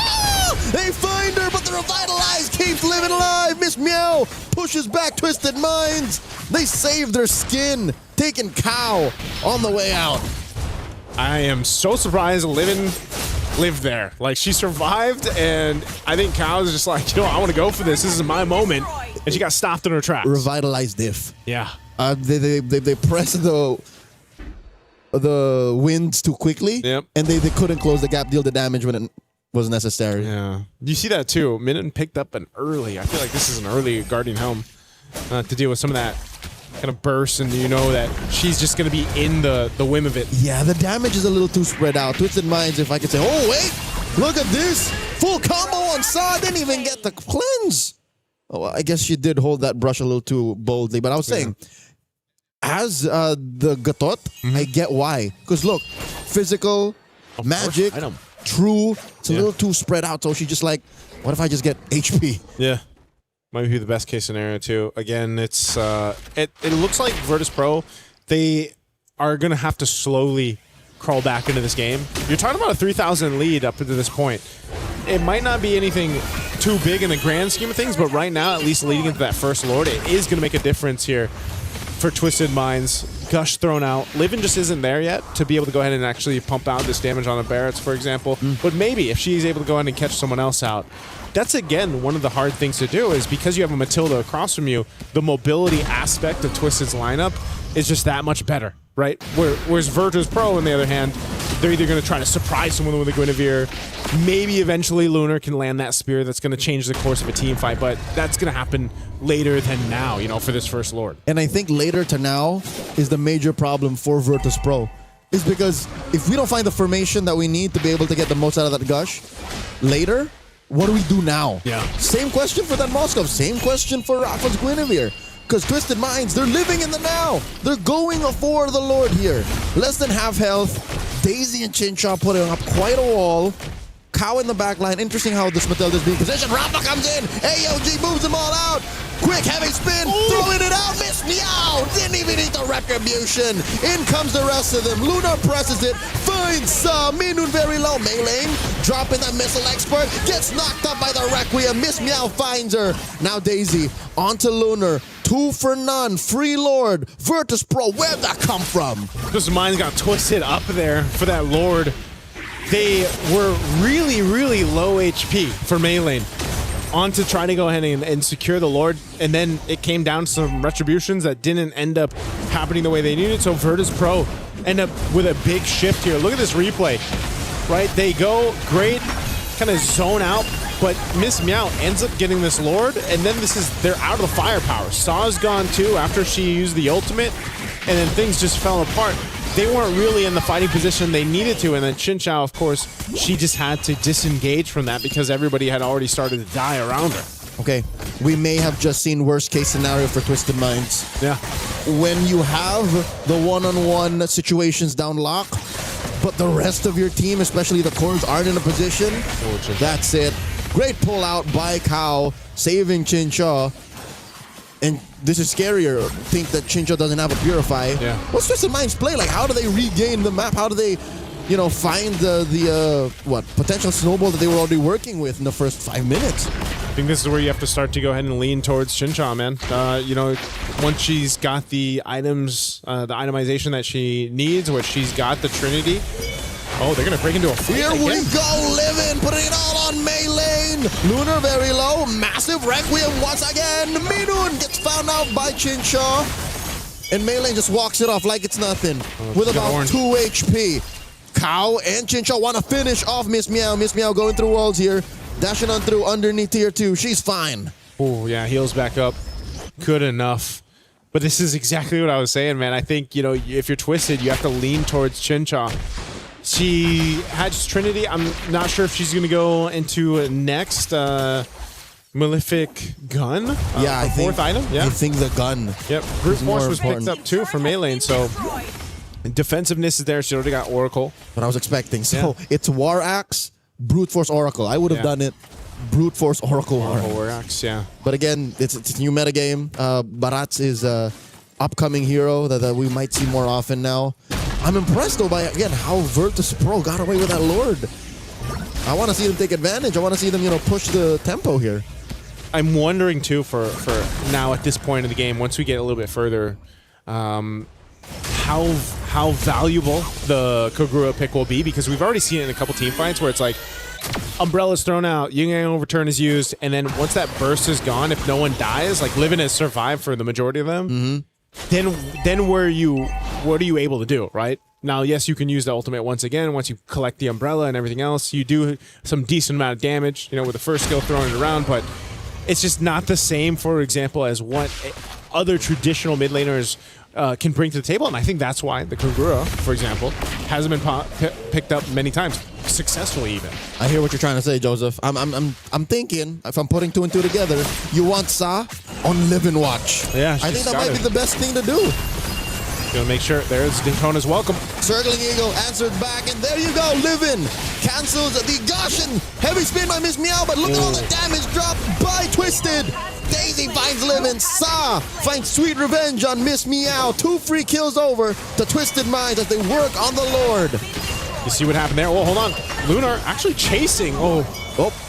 I: They find her, but the Revitalize keeps Livin alive. Miss Meow pushes back Twisted Minds. They save their skin, taking Cow on the way out.
S: I am so surprised Livin lived there. Like, she survived, and I think Cow's just like, I want to go for this. This is my moment. And she got stopped in her tracks.
I: Revitalized diff.
S: Yeah.
I: They pressed the winds too quickly, and they couldn't close the gap, deal the damage when it was necessary.
S: Yeah. You see that too. Minun picked up an early. I feel like this is an early Guardian Helm to deal with some of that kind of burst, and that she's just going to be in the whim of it.
I: Yeah, the damage is a little too spread out. Twisted Minds, if I could say, oh, wait! Look at this. Full combo on Sa. Didn't even get the cleanse. Oh, well, I guess she did hold that brush a little too boldly. But I was saying, as the Gatot, I get why. Because look, physical, magic, true. It's a little too spread out. So she's just like, what if I just get HP?
S: Yeah. Might be the best case scenario too. Again, it's it looks like Virtus.pro, they are gonna have to slowly crawl back into this game. You're talking about a 3,000 lead up to this point. It might not be anything too big in the grand scheme of things, but right now, at least leading into that first Lord, it is gonna make a difference here for Twisted Minds. Gush thrown out. Livin just isn't there yet to be able to go ahead and actually pump out this damage on the Barretts, for example. But maybe if she's able to go ahead and catch someone else out. That's, again, one of the hard things to do is because you have a Matilda across from you, the mobility aspect of Twisted's lineup is just that much better, right? Whereas Virtus.pro, on the other hand, they're either going to try to surprise someone with a Guinevere. Maybe eventually Lunar can land that spear that's going to change the course of a team fight, but that's going to happen later than now, you know, for this first Lord.
I: And I think later to now is the major problem for Virtus.pro. Is because if we don't find the formation that we need to be able to get the most out of that Gush later, what do we do now?
S: Yeah.
I: Same question for that Moskov. Same question for Rafa's Guinevere. Because Twisted Minds, they're living in the now. They're going for the Lord here. Less than half health. Daisy and Chincha putting up quite a wall. Cow in the back line. Interesting how this Matilda is being positioned. Rafa comes in. AOG moves them all out. Quick, heavy spin. Throwing it out. Miss Meow. Didn't even need the retribution. In comes the rest of them. Luna presses it. Finds Minun very low. Melee dropping that missile expert. Gets knocked up by the Requiem. Miss Meow finds her. Now Daisy onto Lunar. 2 for none. Free Lord. Virtus.pro. Where'd that come from?
S: Just Minds got twisted up there for that Lord. They were really, really low HP for melee. On to try to go ahead and secure the Lord, and then it came down to some retributions that didn't end up happening the way they needed, so Virtus.pro end up with a big shift here. Look at this replay, right? They go great, kind of zone out, but Miss Meow ends up getting this Lord, and then they're out of the firepower. Saw's gone too after she used the ultimate, and then things just fell apart. They weren't really in the fighting position they needed to, and then Chincha, of course, she just had to disengage from that because everybody had already started to die around her.
I: Okay, we may have just seen worst case scenario for Twisted Minds.
S: Yeah.
I: When you have the one-on-one situations down lock, but the rest of your team, especially the cores, aren't in a position, that's it. Great pull out by Cow, saving Chincha. And this is scarier. Think that Chincha doesn't have a Purify.
S: Yeah.
I: What's Twisted Minds play? Like, how do they regain the map? How do they, you know, find the potential snowball that they were already working with in the first 5 minutes?
S: I think this is where you have to start to go ahead and lean towards Chincha, man. You know, once she's got the items, the itemization that she needs, where she's got the Trinity. Oh, they're going to break into a fight.
I: Here we go, Livin, putting it all on Melee. Lunar very low. Massive Requiem once again. Minun gets found out by Chincha. And Melee just walks it off like it's nothing. With about 2 HP. Cow and Chincha want to finish off Miss Meow. Miss Meow going through walls here. Dashing on through underneath tier 2. She's fine.
S: Oh, yeah, heals back up. Good enough. But this is exactly what I was saying, man. I think, you know, if you're Twisted, you have to lean towards Chincha. She has Trinity. I'm not sure if she's going to go into next Malefic Gun.
I: Yeah, I think,
S: fourth item. Yeah,
I: I think the gun.
S: Yep, Brute Force was picked up too for melee, so defensiveness is there. She already got Oracle.
I: What I was expecting. So it's War Axe, Brute Force Oracle. I would have done it. Brute Force Oracle
S: War Axe, yeah.
I: But again, it's a new metagame. Barats is a upcoming hero that we might see more often now. I'm impressed though by, again, how Virtus.pro got away with that Lord. I want to see them take advantage. I want to see them, you know, push the tempo here.
S: I'm wondering too for now at this point in the game, once we get a little bit further, how valuable the Kogura pick will be, because we've already seen it in a couple team fights where it's like Umbrella's thrown out, Yin Yang Overturn is used, and then once that burst is gone, if no one dies, like Livin has survived for the majority of them, then what are you able to do, right? Now, yes, you can use the ultimate once again. Once you collect the umbrella and everything else, you do some decent amount of damage, you know, with the first skill throwing it around, but it's just not the same, for example, as what other traditional mid laners can bring to the table. And I think that's why the Kagura, for example, hasn't been picked up many times, successfully even.
I: I hear what you're trying to say, Joseph. I'm thinking, if I'm putting 2 and 2 together, you want Sa on Live and Watch.
S: Yeah,
I: I think that might be the best thing to do.
S: Gonna make sure there's Daytona's welcome.
I: Circling Eagle answered back, and there you go, Livin cancels the gosh and heavy spin by Miss Meow, but look at all the damage dropped by Twisted. Daisy finds Livin, Sa finds sweet revenge on Miss Meow. 2 free kills over to Twisted Minds as they work on the Lord.
S: You see what happened there? Oh, hold on. Lunar actually chasing. Oh,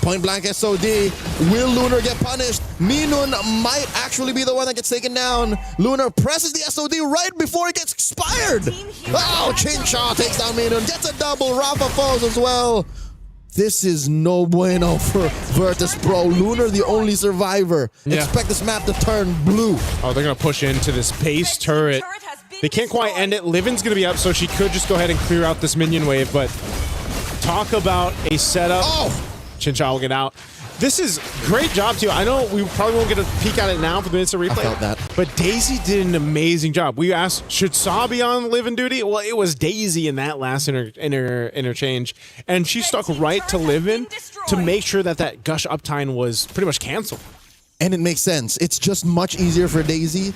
I: point blank SOD. Will Lunar get punished? Minun might actually be the one that gets taken down. Lunar presses the SOD right before it gets expired. Oh, Chinshaw takes down Minun. Gets a double. Rafa falls as well. This is no bueno for Virtus Pro. Lunar, the only survivor.
S: Yeah.
I: Expect this map to turn blue.
S: Oh, they're going to push into this base turret. They can't quite end it. Livin's going to be up, so she could just go ahead and clear out this minion wave, but talk about a setup.
I: Oh!
S: Chinshaw will get out. This is great job, too. I know we probably won't get a peek at it now for the instant replay.
I: I felt that.
S: But Daisy did an amazing job. We asked, should Sa be on Livin duty? Well, it was Daisy in that last interchange. And she stuck right to Livin to make sure that that Gush uptime was pretty much canceled.
I: And it makes sense. It's just much easier for Daisy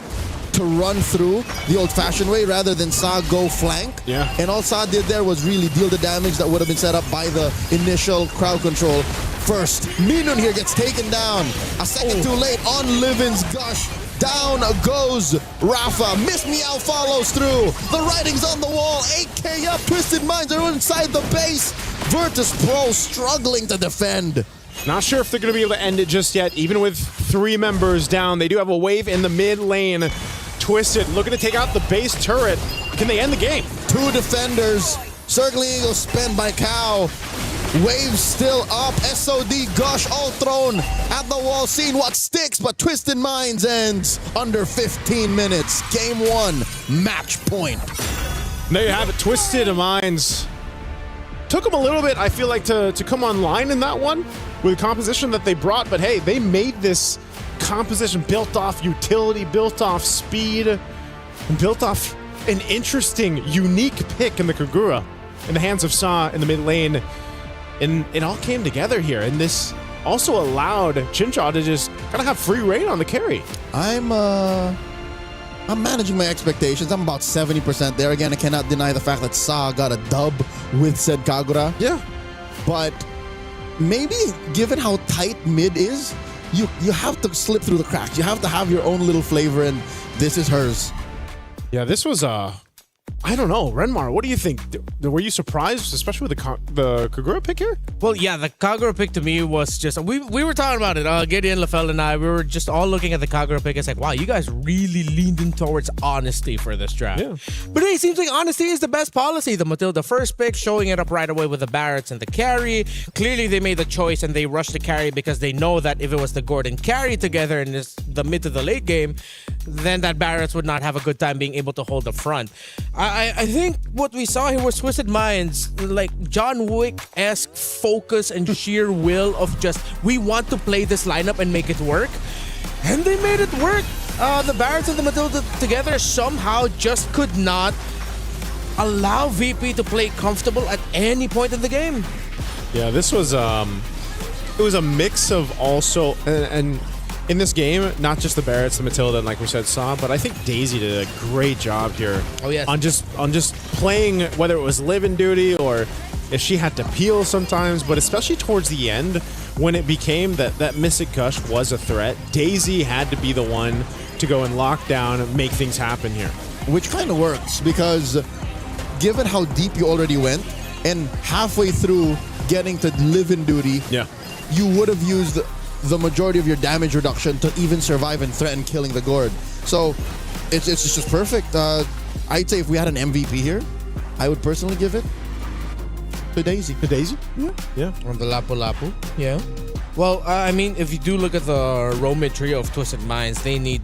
I: to run through the old-fashioned way rather than Sa go flank.
S: Yeah.
I: And all Sa did there was really deal the damage that would have been set up by the initial crowd control. First, Minun here gets taken down. A second too late on Livin's Gush. Down goes Rafa. Miss Meow follows through. The writing's on the wall. 8K up. Twisted Minds are inside the base. Virtus Pro struggling to defend.
S: Not sure if they're going to be able to end it just yet. Even with 3 members down, they do have a wave in the mid lane. Twisted looking to take out the base turret. Can they end the game?
I: 2 defenders. Circling Eagle spent by Cow. Wave still up. SOD Gush all thrown at the wall. Seeing what sticks, but Twisted Minds ends under 15 minutes. Game 1, match point.
S: There you have it. Twisted Minds. Took them a little bit, I feel like, to come online in that one with the composition that they brought. But hey, they made this composition built off utility, built off speed, and built off an interesting, unique pick in the Kagura in the hands of Sa in the mid lane. And it all came together here. And this also allowed Chinshaw to just kind of have free reign on the carry.
I: I'm managing my expectations. I'm about 70% there. Again, I cannot deny the fact that Sa got a dub with said Kagura.
S: Yeah.
I: But maybe given how tight mid is, you have to slip through the cracks. You have to have your own little flavor, and this is hers.
S: Yeah, this was I don't know. Renmar, what do you think? Were you surprised, especially with the Kagura pick here?
H: Well, yeah, the Kagura pick to me was just... We were talking about it. Gideon, Lafell, and I, we were just all looking at the Kagura pick. It's like, wow, you guys really leaned in towards honesty for this draft.
S: Yeah.
H: But hey, it seems like honesty is the best policy. The Matilda first pick, showing it up right away with the Barretts and the carry. Clearly, they made the choice and they rushed the carry because they know that if it was the Gordon carry together in the mid to the late game, then that Barretts would not have a good time being able to hold the front. I think what we saw here was Twisted Minds, like John Wick-esque focus and sheer will of just, we want to play this lineup and make it work. And they made it work. The Barretts and the Matilda together somehow just could not allow VP to play comfortable at any point in the game.
S: Yeah, this was it was a mix of also and in this game, not just the Barretts, the Matilda, and like we said, Sa, but I think Daisy did a great job here.
H: Oh, yes.
S: On just playing, whether it was live in duty or if she had to peel sometimes, but especially towards the end when it became that Mystic Gush was a threat, Daisy had to be the one to go and lock down and make things happen here.
I: Which kind of works because given how deep you already went and halfway through getting to live in duty,
S: yeah,
I: you would have used the majority of your damage reduction to even survive and threaten killing the Gord. So it's just perfect. I'd say if we had an MVP here, I would personally give it to Daisy.
S: To Daisy?
I: Yeah.
H: On the Lapu-Lapu. Yeah. Well, I mean, if you do look at the Romid trio of Twisted Minds, they need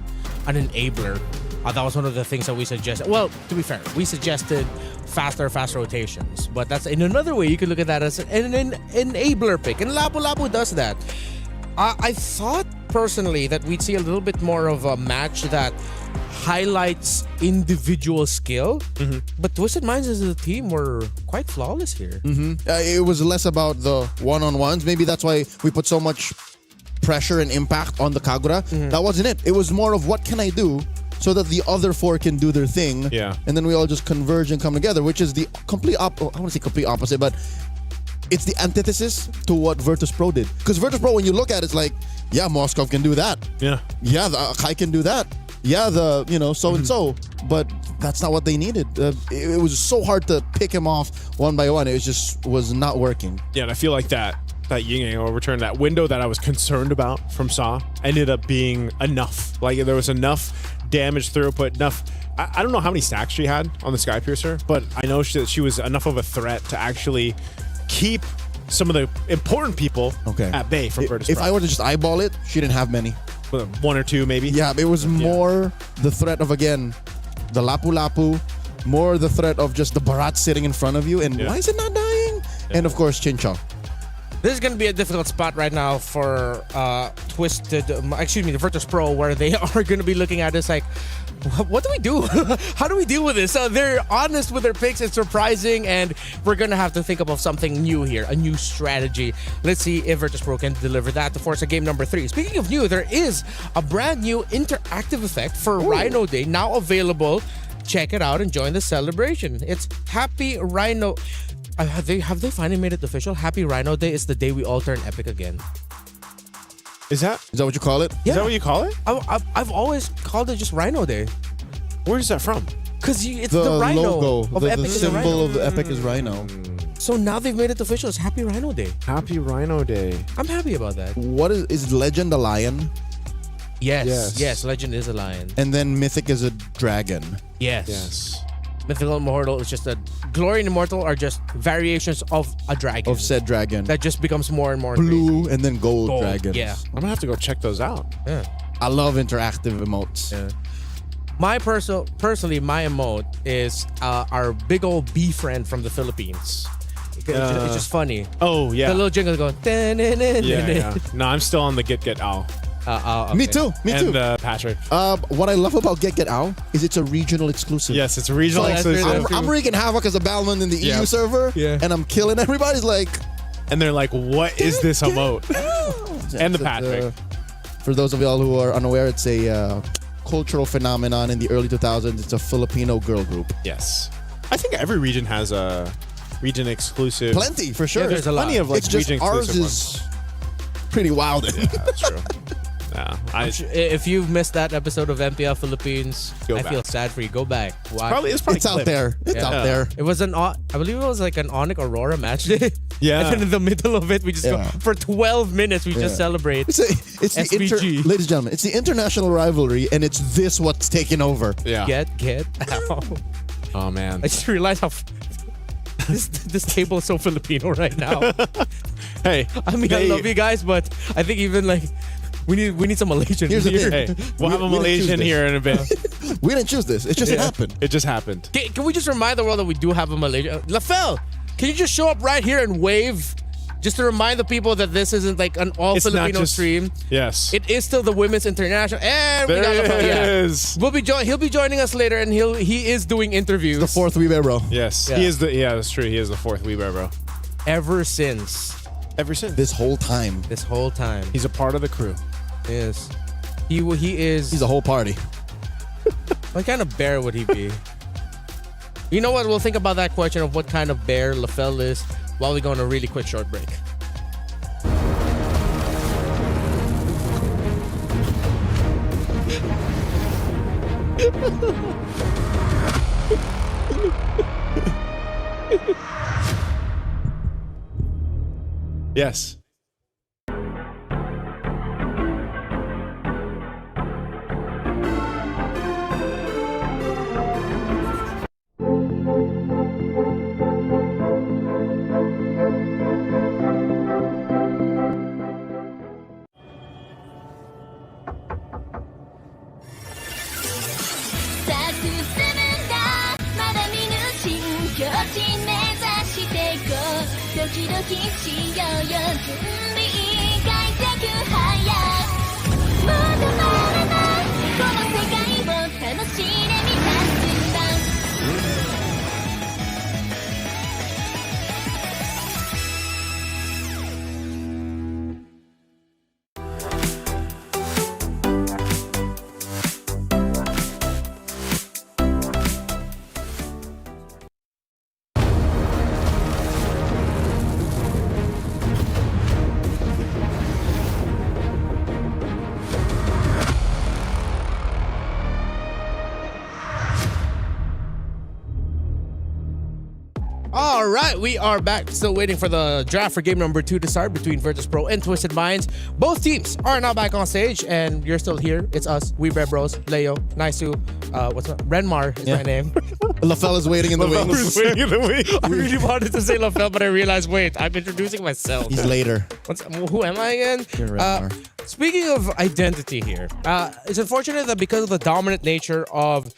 H: an enabler. That was one of the things that we suggested. Well, to be fair, we suggested fast rotations. But that's in another way, you could look at that as an enabler pick. And Lapu-Lapu does that. I thought personally that we'd see a little bit more of a match that highlights individual skill, but Twisted Minds as a team were quite flawless here.
I: It was less about the one-on-ones. Maybe that's why we put so much pressure and impact on the Kagura. That wasn't it. It was more of what can I do so that the other four can do their thing.
S: Yeah.
I: And then we all just converge and come together, which is the complete I want to say complete opposite, but it's the antithesis to what Virtus Pro did. Because Virtus Pro, when you look at it, it's like, yeah, Moskov can do that.
S: Yeah.
I: Yeah, the Akai can do that. Yeah, the, so-and-so. But that's not what they needed. It was so hard to pick him off one by one. It was not working.
S: Yeah, and I feel like that yin yang overturn, that window that I was concerned about from Saw ended up being enough. Like there was enough damage throughput, enough. I don't know how many stacks she had on the Skypiercer, but I know she was enough of a threat to actually keep some of the important people at bay from Virtus
I: If
S: Pro.
I: I were to just eyeball it, she didn't have many.
S: One or two, maybe.
I: Yeah, it was more the threat of, again, the Lapu-Lapu, more the threat of just the Barat sitting in front of you, and why is it not dying? And of course, Chinchong.
H: This is going to be a difficult spot right now for the Virtus Pro, where they are going to be looking at this like, what do we do? How do we deal with this? They're honest with their picks. It's surprising, and we're going to have to think of something new here, a new strategy. Let's see if Virtus Pro can deliver that to Forza game number 3. Speaking of new, there is a brand new interactive effect for Rhino Day now available. Check it out and join the celebration. It's Happy Rhino. Have they finally made it official? Happy Rhino Day is the day we all turn epic again.
S: Is that
I: what you call it?
H: Yeah.
S: Is that what you call it?
H: I've always called it just Rhino Day.
S: Where is that from?
H: Because it's the Rhino
I: logo,
H: of
I: the
H: Epic.
I: symbol of the Epic is Rhino.
H: So now they've made it official. It's Happy Rhino Day.
S: Happy Rhino Day.
H: I'm happy about that.
I: What is Legend a lion?
H: Yes. Legend is a lion.
I: And then Mythic is a dragon.
H: Yes. Mythical and Immortal is just Glory and Immortal are just variations of a dragon.
I: Of said dragon.
H: That just becomes more and more
I: blue
H: crazy.
I: and then gold dragons.
H: Yeah.
S: I'm gonna have to go check those out.
H: Yeah.
I: I love interactive emotes.
H: Yeah. My personally, my emote is our big old bee friend from the Philippines. It's just funny.
S: Oh yeah.
H: The little jingle going.
S: Yeah. No, I'm still on the Get Ow.
H: Okay.
I: Me too.
S: And Patrick.
I: What I love about Get Ow is it's a regional exclusive.
S: Yes, it's a regional exclusive.
I: I'm wreaking havoc as a Balman in the EU server, and I'm killing everybody's like.
S: And they're like, "What is this emote?" And the Patrick.
I: For those of y'all who are unaware, it's a cultural phenomenon in the early 2000s. It's a Filipino girl group.
S: Yes, I think every region has a region exclusive.
I: Plenty for sure.
H: Yeah, there's plenty
I: of like region exclusive ones. Pretty wild.
S: Yeah, that's true. Yeah,
H: if you've missed that episode of MPL Philippines, I feel sad for you. Go back. Watch.
I: It's out there. It's out there.
H: It was I believe it was like an Onyx Aurora match day.
S: Yeah.
H: And then in the middle of it, we just go for 12 minutes. We just celebrate.
I: It's
H: SVG.
I: ladies and gentlemen, it's the international rivalry, and it's this what's taking over.
S: Yeah.
H: Get out.
S: Oh man.
H: I just realized how this table is so Filipino right now.
S: Hey,
H: I mean, I love you guys, but I think even like. We need some Malaysian.
I: Here's the
H: here.
I: thing.
S: Hey, we'll have a Malaysian here in a bit.
I: We didn't choose this. It just happened.
S: It just happened.
H: Can we just remind the world that we do have a Malaysian? Lafel, can you just show up right here and wave? Just to remind the people that this isn't like an all Filipino stream.
S: Yes.
H: It is still the Women's International. And we got Lafel.
S: is.
H: He'll be joining us later, and he is doing interviews.
I: The fourth Weebear Bro.
S: Yes.
H: Yeah.
S: He is that's true. He is the fourth Weebear Bro.
H: Ever since.
I: This whole time.
S: He's a part of the crew.
H: Yes. He is.
I: He's a whole party.
H: What kind of bear would he be? You know what? We'll think about that question of what kind of bear Lafel is while we go on a really quick short break.
S: Yes.
H: right, we are back. Still waiting for the draft for game number 2 to start between Virtus Pro and Twisted Minds. Both teams are now back on stage, and you're still here. It's us, We Red Bros, Leo, Naisu, what's up? Renmar is my name.
I: LaFell is waiting in the wings.
H: I really wanted to say LaFell, but I realized, wait, I'm introducing myself.
I: He's later.
H: Who am I again?
I: You're Renmar.
H: Speaking of identity here, it's unfortunate that because of the dominant nature of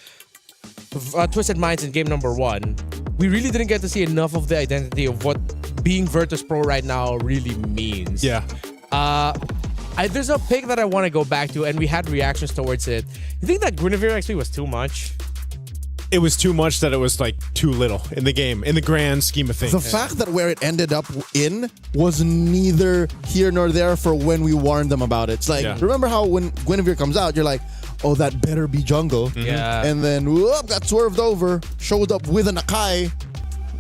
H: Twisted Minds in game number 1, we really didn't get to see enough of the identity of what being Virtus Pro right now really means.
S: Yeah.
H: There's a pick that I want to go back to, and we had reactions towards it. You think that Guinevere XP was too much?
S: It was too much that it was like too little in the game, in the grand scheme of things.
I: The fact that where it ended up in was neither here nor there for when we warned them about it. It's like, remember how when Guinevere comes out, you're like, oh, that better be jungle.
H: Yeah.
I: And then, whoop, got swerved over, showed up with an Akai.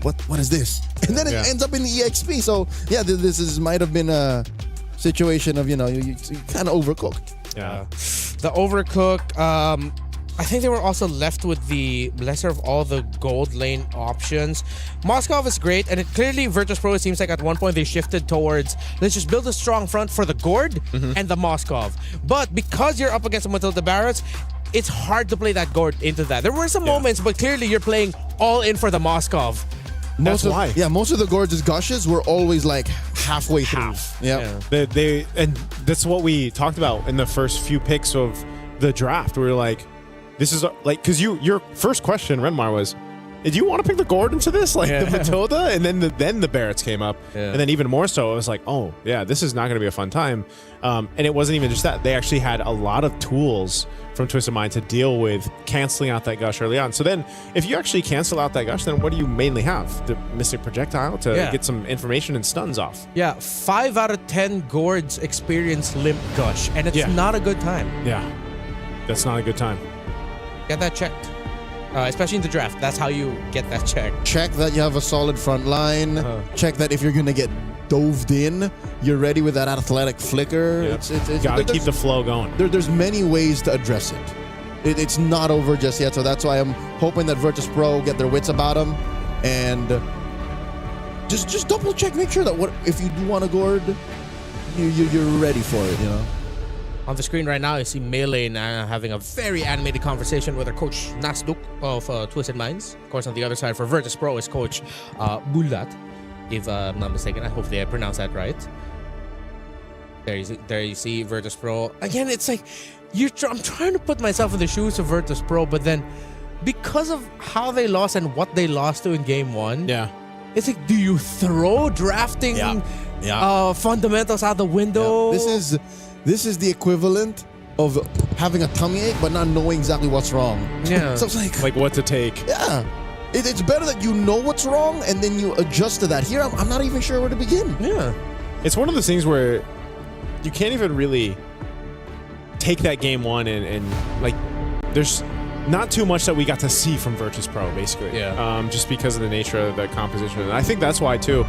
I: What is this? And then it ends up in the EXP. So, yeah, this might have been a situation of, you kind of overcooked.
H: Yeah. The overcook, I think they were also left with the lesser of all the gold lane options. Moskov is great, and clearly Virtus Pro, it seems like at one point they shifted towards, let's just build a strong front for the Gord and the Moskov. But because you're up against Matilda Barretts, it's hard to play that Gord into that. There were some moments, but clearly you're playing all in for the Moskov.
I: Most of the Gorge's gushes were always like halfway through.
S: Yeah. And that's what we talked about in the first few picks of the draft. We were like, this is like, because your first question, Renmar, was, do you want to pick the Gord into this? Like the Matilda? And then the Barretts came up. Yeah. And then even more so, I was like, oh, yeah, this is not going to be a fun time. And it wasn't even just that. They actually had a lot of tools from Twisted Mind to deal with canceling out that gush early on. So then if you actually cancel out that gush, then what do you mainly have? The Mystic Projectile to get some information and stuns off.
H: Yeah, 5 out of 10 Gords experience Limp Gush, and it's not a good time.
S: Yeah, that's not a good time.
H: Get that checked. Especially in the draft. That's how you get that checked.
I: Check that you have a solid front line. Check that if you're going to get doved in, you're ready with that athletic flicker.
S: It's got to keep the flow going.
I: There's many ways to address it. It's not over just yet, so that's why I'm hoping that Virtus Pro get their wits about them and just double check, make sure that if you do want to Gord, you're ready for it,
H: On the screen right now, you see Melee having a very animated conversation with her coach Nasduk of Twisted Minds. Of course, on the other side for Virtus Pro is coach Bulat, if I'm not mistaken. I hope they pronounced that right. There you see Virtus Pro. Again, it's like, I'm trying to put myself in the shoes of Virtus Pro, but then because of how they lost and what they lost to in game 1, it's like, do you throw drafting fundamentals out the window?
I: This is the equivalent of having a tummy ache but not knowing exactly what's wrong.
H: Yeah.
I: So it's
S: like what to take.
I: Yeah. It's better that you know what's wrong and then you adjust to that. Here, I'm not even sure where to begin.
S: Yeah. It's one of those things where you can't even really take that game 1 and like, there's not too much that we got to see from Virtus Pro, basically.
H: Yeah.
S: Just because of the nature of the composition. And I think that's why, too,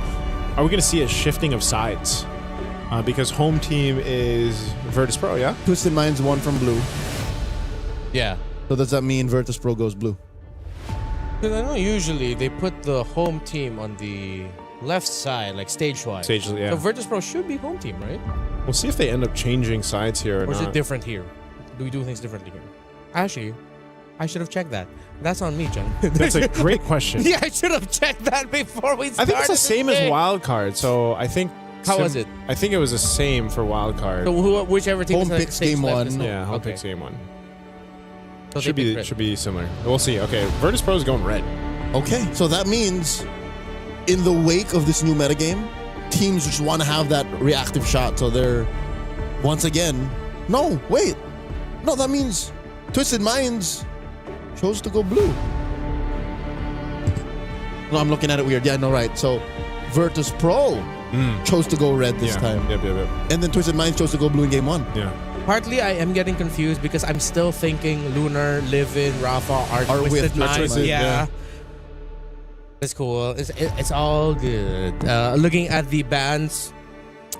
S: are we going to see a shifting of sides? Because home team is Virtus Pro, yeah?
I: Twisted Minds won from blue.
H: Yeah.
I: So does that mean Virtus Pro goes blue?
H: Because I know usually they put the home team on the left side, like stage-wise.
S: Yeah.
H: So Virtus Pro should be home team, right?
S: We'll see if they end up changing sides here or
H: is
S: not.
H: it different here? Do we do things differently here? Actually, I should have checked that. That's on me, John.
S: That's a great question.
H: Yeah, I should have checked that before we started.
S: I think it's the same as wild card, so I think...
H: How was it?
S: I think it was the same for wild card.
H: So whichever team
I: home picks game 1.
S: Yeah, home picks game 1.
H: So
S: should be similar. We'll see. Okay, Virtus Pro is going red.
I: Okay, so that means in the wake of this new metagame, teams just want to have that reactive shot. So they're once again. No, wait. No, that means Twisted Minds chose to go blue. No, I'm looking at it weird. Yeah, no, right. So Virtus Pro chose to go red this time.
S: Yep.
I: And then Twisted Minds chose to go blue in game 1.
S: Yeah.
H: Partly, I am getting confused because I'm still thinking Lunar, Livin, Rafa are Twisted Minds. Yeah. It's cool. It's all good. Looking at the bans,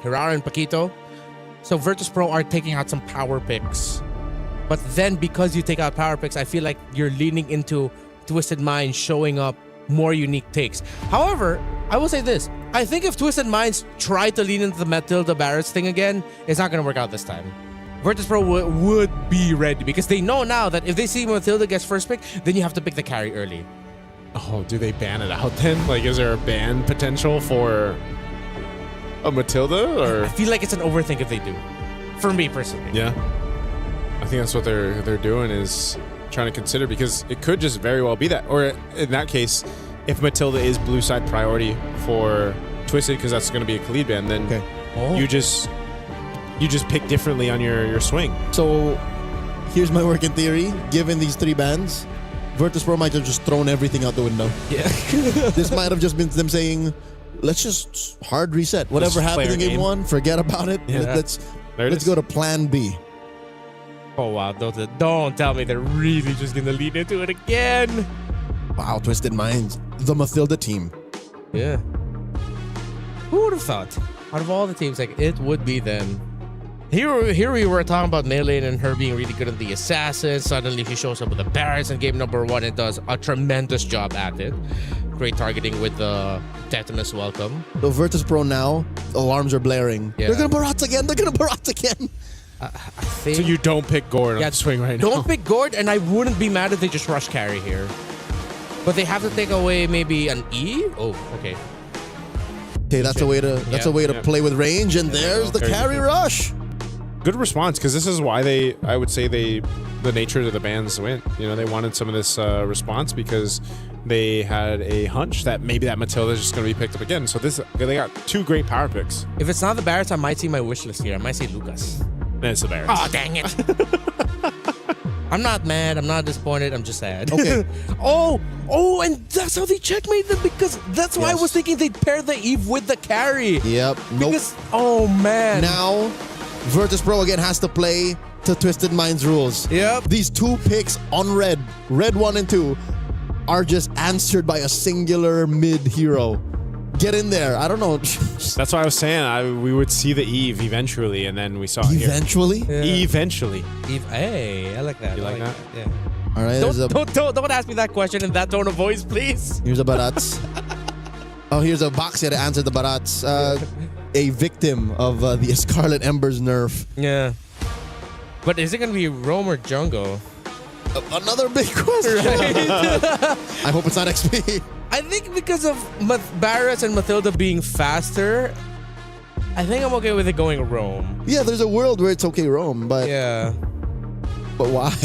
H: Hirara and Paquito. So Virtus Pro are taking out some power picks. But then because you take out power picks, I feel like you're leaning into Twisted Minds showing up more unique takes. However, I will say this. I think if Twisted Minds try to lean into the Matilda Barretts thing again, it's not going to work out this time. Virtus Pro would be ready because they know now that if they see Matilda gets first pick, then you have to pick the carry early.
S: Oh, do they ban it out then? Like, is there a ban potential for a Matilda? Or
H: I feel like it's an overthink if they do. For me personally.
S: Yeah. I think that's what they're doing, is trying to consider, because it could just very well be that. Or in that case, if Matilda is blue side priority for Twisted, because that's going to be a Khalid ban, then you just pick differently on your swing.
I: So here's my working theory. Given these 3 bans, Virtus Pro might have just thrown everything out the window.
H: Yeah.
I: This might have just been them saying, let's just hard reset. Whatever happened in game 1, forget about it.
H: Yeah.
I: Let's go to plan B.
H: Oh, wow. Don't tell me they're really just going to lean into it again.
I: Wow, Twisted Minds. The Matilda team.
H: Yeah. Who would have thought? Out of all the teams, like, it would be them. Here we were talking about Melee and her being really good at the Assassin. Suddenly she shows up with the Barretts in game number 1 and does a tremendous job at it. Great targeting with the Tetanus Welcome.
I: So Virtus Pro now, alarms are blaring.
H: Yeah.
I: They're going to Barats again.
S: So you don't pick Gord on the swing right now.
H: Don't pick Gord, and I wouldn't be mad if they just rush carry here. But they have to take away maybe an E? Oh, okay.
I: Okay, that's a way to play with range, and there's the carry rush.
S: Good response, because this is why I would say the nature of the bans went. You know, they wanted some of this response because they had a hunch that maybe that Matilda is just going to be picked up again. So they got 2 great power picks.
H: If it's not the Barretts, I might see my wish list here. I might say Lucas.
S: Then it's the Barretts.
H: Oh, dang it. I'm not mad. I'm not disappointed. I'm just sad.
I: Okay.
H: Oh, and that's how they checkmate them, because that's why I was thinking they'd pair the Eve with the carry.
I: Yep.
H: Because, oh, man.
I: Now, Virtus Pro again has to play to Twisted Minds rules.
H: Yep.
I: These 2 picks on red 1 and 2, are just answered by a singular mid hero. Get in there. I don't know.
S: That's why I was saying we would see the Eve eventually, and then we saw
I: Eventually?
S: it here.
H: Yeah.
S: Eventually.
H: Eve, hey, I like that.
S: You like that?
H: Yeah.
I: All right.
H: Don't ask me that question in that tone of voice, please.
I: Here's a Barats. Here's a box here to answer the Barats. A victim of the Scarlet Embers nerf.
H: Yeah. But is it going to be Rome or Jungle?
I: Another big question.
H: Right?
I: I hope it's not XP.
H: I think because of Barretts and Matilda being faster, I think I'm okay with it going Rome.
I: Yeah, there's a world where it's okay Rome, but
H: yeah.
I: But why?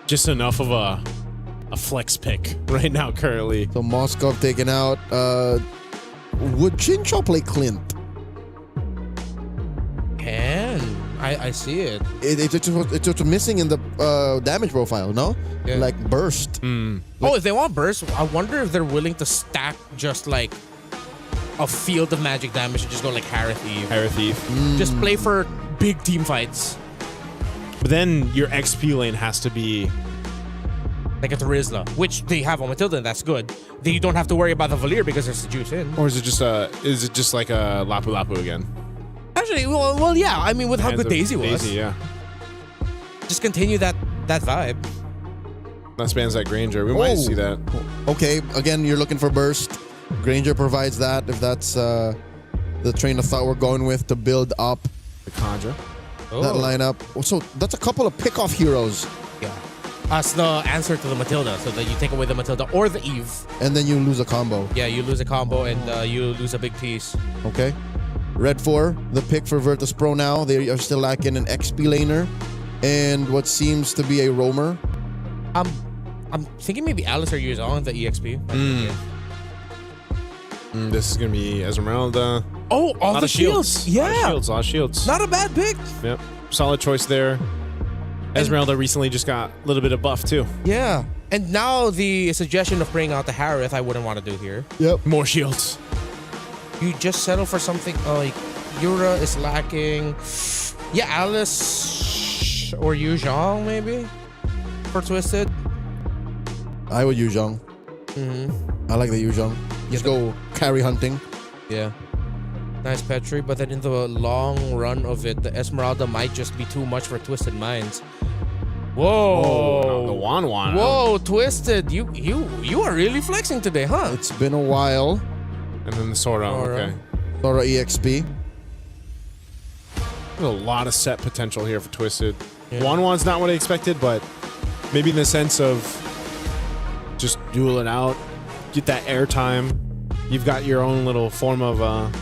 S: Just enough of a flex pick right now currently.
I: So Moskov taken out. Would Chincho play Clint?
H: I see it.
I: It's just missing in the damage profile, no?
H: Yeah.
I: Like burst.
H: If they want burst, I wonder if they're willing to stack just like a field of magic damage and just go like Harith Eve. Just play for big team fights.
S: But then your XP lane has to be
H: like a Terizla, which they have on Matilda, and that's good. Then you don't have to worry about the Valir because there's the juice in.
S: Or is it just like a Lapu Lapu again?
H: Actually, well, yeah. I mean, with how good Daisy was.
S: Daisy, yeah.
H: Just continue that vibe.
S: That spans that Granger. We might see that.
I: Okay, again, you're looking for burst. Granger provides that, if that's the train of thought we're going with to build up
S: the Conjure.
I: That lineup. So that's a couple of pick-off heroes.
H: Yeah. That's the answer to the Matilda, so that you take away the Matilda or the Eve.
I: And then you lose a combo.
H: Yeah, you lose a combo and you lose a big piece.
I: Okay. Red 4, the pick for Virtus Pro now. They are still lacking an XP laner and what seems to be a roamer.
H: I'm thinking maybe Alice or Yuzong, the EXP.
S: This is going to be Esmeralda.
H: Oh, all the shields. Yeah.
S: A lot of shields.
H: Not a bad pick.
S: Yep. Solid choice there. Esmeralda recently just got a little bit of buff too.
H: Yeah. And now the suggestion of bringing out the Harith, I wouldn't want to do here.
I: Yep.
S: More shields.
H: You just settle for something like Yura is lacking. Yeah, Alice or Yuzhong maybe for Twisted.
I: I would Yuzhong. I like the Yuzhong. Just go carry hunting.
H: Yeah. Nice Petri, but then in the long run of it, the Esmeralda might just be too much for Twisted Minds. Whoa.
S: No, the Wan.
H: Whoa, Twisted. You are really flexing today, huh?
I: It's been a while.
S: And then the Sora. Okay.
I: Sora EXP.
S: There's a lot of set potential here for Twisted. Yeah. Wan's not what I expected, but maybe in the sense of just duel it out, get that airtime. You've got your own little form of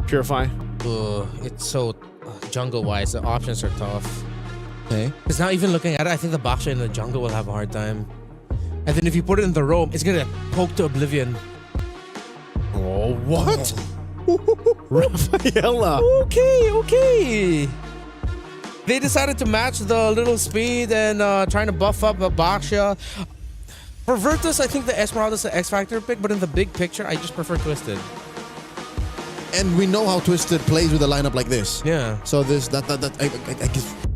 S: Purify.
H: It's so jungle-wise, the options are tough.
I: Okay.
H: Because now even looking at it, I think the Baksha in the jungle will have a hard time. And then if you put it in the roam, it's gonna poke to oblivion.
S: Oh, what? Rafaela.
H: Okay. They decided to match the little speed and trying to buff up the Baksha. For Virtus, I think the Esmeralda is the X-Factor pick, but in the big picture, I just prefer Twisted.
I: And we know how Twisted plays with a lineup like this.
H: Yeah.
I: So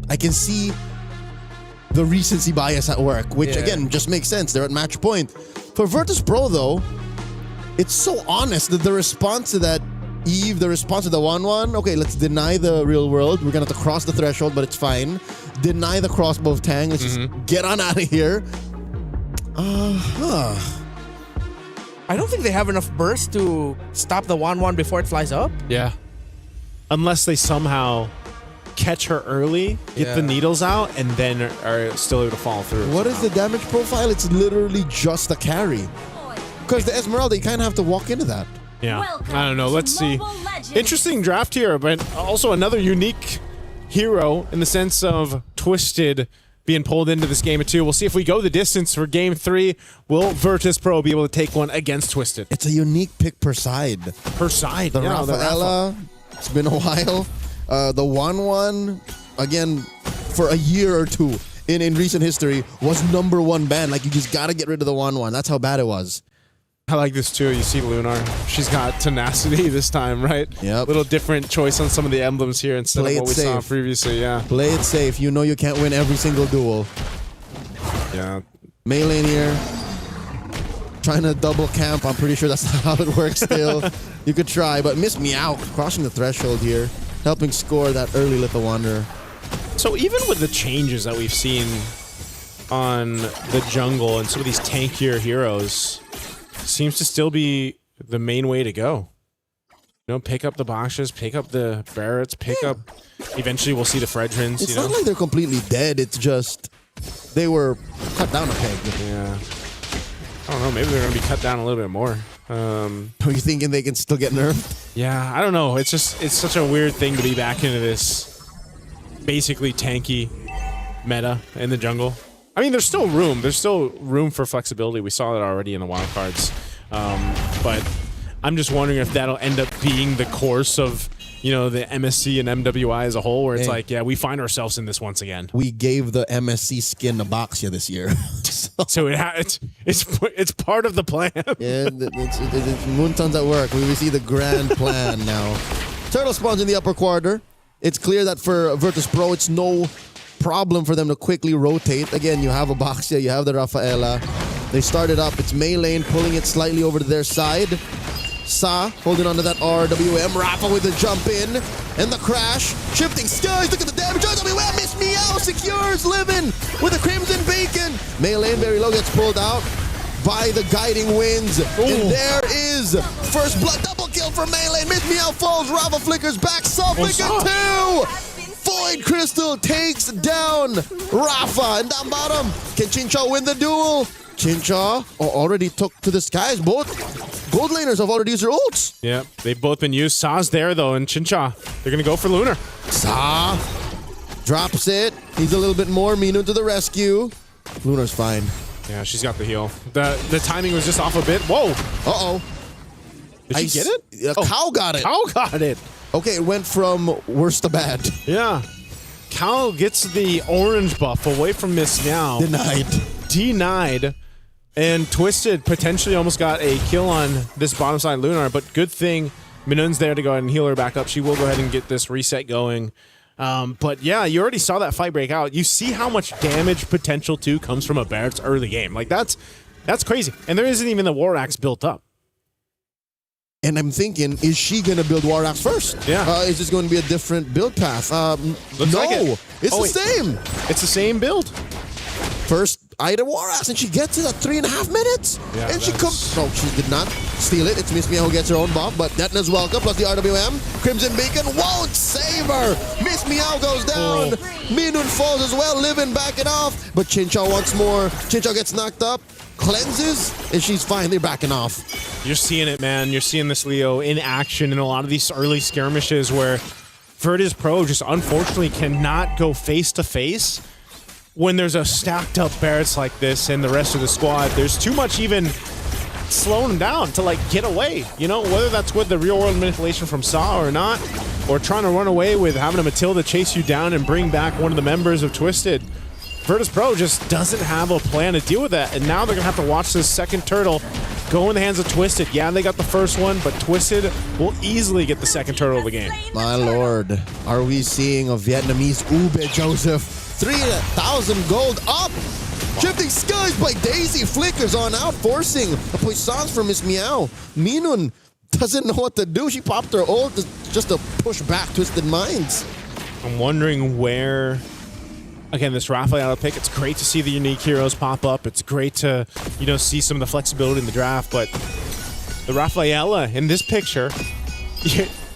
I: I can see the recency bias at work, which again just makes sense. They're at match point. For Virtus Pro though, it's so honest that the response to that Eve, the response to the 1-1, okay, let's deny the real world. We're gonna have to cross the threshold, but it's fine. Deny the crossbow of Tang. Let's just get on out of here.
H: I don't think they have enough burst to stop the 1-1 before it flies up.
S: Yeah. Unless they somehow catch her early, get the needles out, and then are still able to follow through.
I: What is the damage profile? It's literally just a carry. Because the Esmeralda, you kind of have to walk into that.
S: Yeah. I don't know. Let's see. Interesting draft here, but also another unique hero in the sense of Twisted being pulled into this game of 2. We'll see if we go the distance for game 3. Will Virtus Pro be able to take one against Twisted?
I: It's a unique pick per side.
S: Per side.
I: The Rafaela, it's been a while. The 1-1, again, for a year or two in recent history, was #1 ban. Like, you just got to get rid of the 1-1. That's how bad it was.
S: I like this too. You see Lunar. She's got tenacity this time, right?
I: Yep.
S: Little different choice on some of the emblems here instead of what we saw previously, yeah.
I: Play it safe. You know you can't win every single duel.
S: Yeah.
I: Melee here. Trying to double camp. I'm pretty sure that's not how it works still. You could try, but miss me out. Crossing the threshold here. Helping score that early Little Wanderer.
S: So even with the changes that we've seen on the jungle and some of these tankier heroes, seems to still be the main way to go. You know, pick up the Bakshas, pick up the Barretts, pick up... Eventually we'll see the Fredrins,
I: It's not like they're completely dead. It's just they were cut down a peg.
S: Yeah. I don't know. Maybe they're going to be cut down a little bit more.
I: Are you thinking they can still get nerfed?
S: Yeah, I don't know. It's such a weird thing to be back into this basically tanky meta in the jungle. I mean, there's still room. There's still room for flexibility. We saw that already in the wild cards. But I'm just wondering if that'll end up being the course of, the MSC and MWI as a whole, where it's like, yeah, we find ourselves in this once again.
I: We gave the MSC skin to Baxia this year.
S: So it's part of the plan.
I: Yeah, it's Moonton's at work. We see the grand plan now. Turtle spawns in the upper quarter. It's clear that for Virtus Pro, it's no problem for them to quickly rotate. Again, you have a Baxia, you have the Rafaela. They started up. It's Maylane pulling it slightly over to their side. Sa holding onto that RWM. Rafa with the jump in. And the crash. Shifting skies. Look at the damage. RWM Miss Meow secures Livin with a Crimson Bacon. Maylane very low gets pulled out by the guiding winds. Ooh. And there is first blood. Double kill for Maylane. Miss Meow falls. Rafa flickers back. Sa flicker 2. Void Crystal takes down Rafa. And down bottom, can Chincha win the duel? Chincha already took to the skies. Both gold laners have already used their ults.
S: Yeah, they've both been used. Sa's there, though, and Chincha, they're going to go for Lunar.
I: Sa drops it. Needs a little bit more. Minu to the rescue. Lunar's fine.
S: Yeah, she's got the heal. The timing was just off a bit. Whoa.
I: Uh-oh.
S: Did she get it?
I: Cow got it.
S: Cow got it.
I: Okay, it went from worse to bad.
S: Yeah. Cow gets the orange buff away from Miss Meow. Denied. And Twisted potentially almost got a kill on this bottom side Lunar, but good thing Minun's there to go ahead and heal her back up. She will go ahead and get this reset going. But yeah, you already saw that fight break out. You see how much damage potential too comes from a Barrett's early game. Like that's crazy. And there isn't even the War Axe built up.
I: And I'm thinking, is she going to build War Axe first?
S: Yeah.
I: Is this going to be a different build path?
S: Looks
I: no,
S: like it.
I: It's the same.
S: It's the same build.
I: First item war axe, and she gets it at 3.5 minutes.
S: Yeah,
I: and she comes. No, she did not steal it. It's Miss Meow who gets her own buff, but Detna's welcome plus the RWM. Crimson Beacon won't save her. Miss Meow goes down. Minun falls as well, living back it off. But Chinchao once more. Chinchao gets knocked up, cleanses, and she's fine. They're backing off.
S: You're seeing it, man. You're seeing this Leo in action in a lot of these early skirmishes where Virtus Pro just unfortunately cannot go face to face. When there's a stacked up Barretts like this and the rest of the squad, there's too much even slowing them down to like get away. You know, whether that's with the real world manipulation from Saw or not, or trying to run away with having a Matilda chase you down and bring back one of the members of Twisted. Virtus Pro just doesn't have a plan to deal with that, and now they're gonna have to watch this second turtle go in the hands of Twisted. Yeah, they got the first one, but Twisted will easily get the second turtle of the game.
I: My lord, are we seeing a Vietnamese Ube, Joseph? 3,000 gold up. Shifting Skies by Daisy flickers on out, forcing a puissance from Miss Meow. Minun doesn't know what to do. She popped her ult just to push back Twisted Minds.
S: I'm wondering where, again, this Rafaela pick, it's great to see the unique heroes pop up. It's great to, you know, see some of the flexibility in the draft, but the Rafaela in this picture,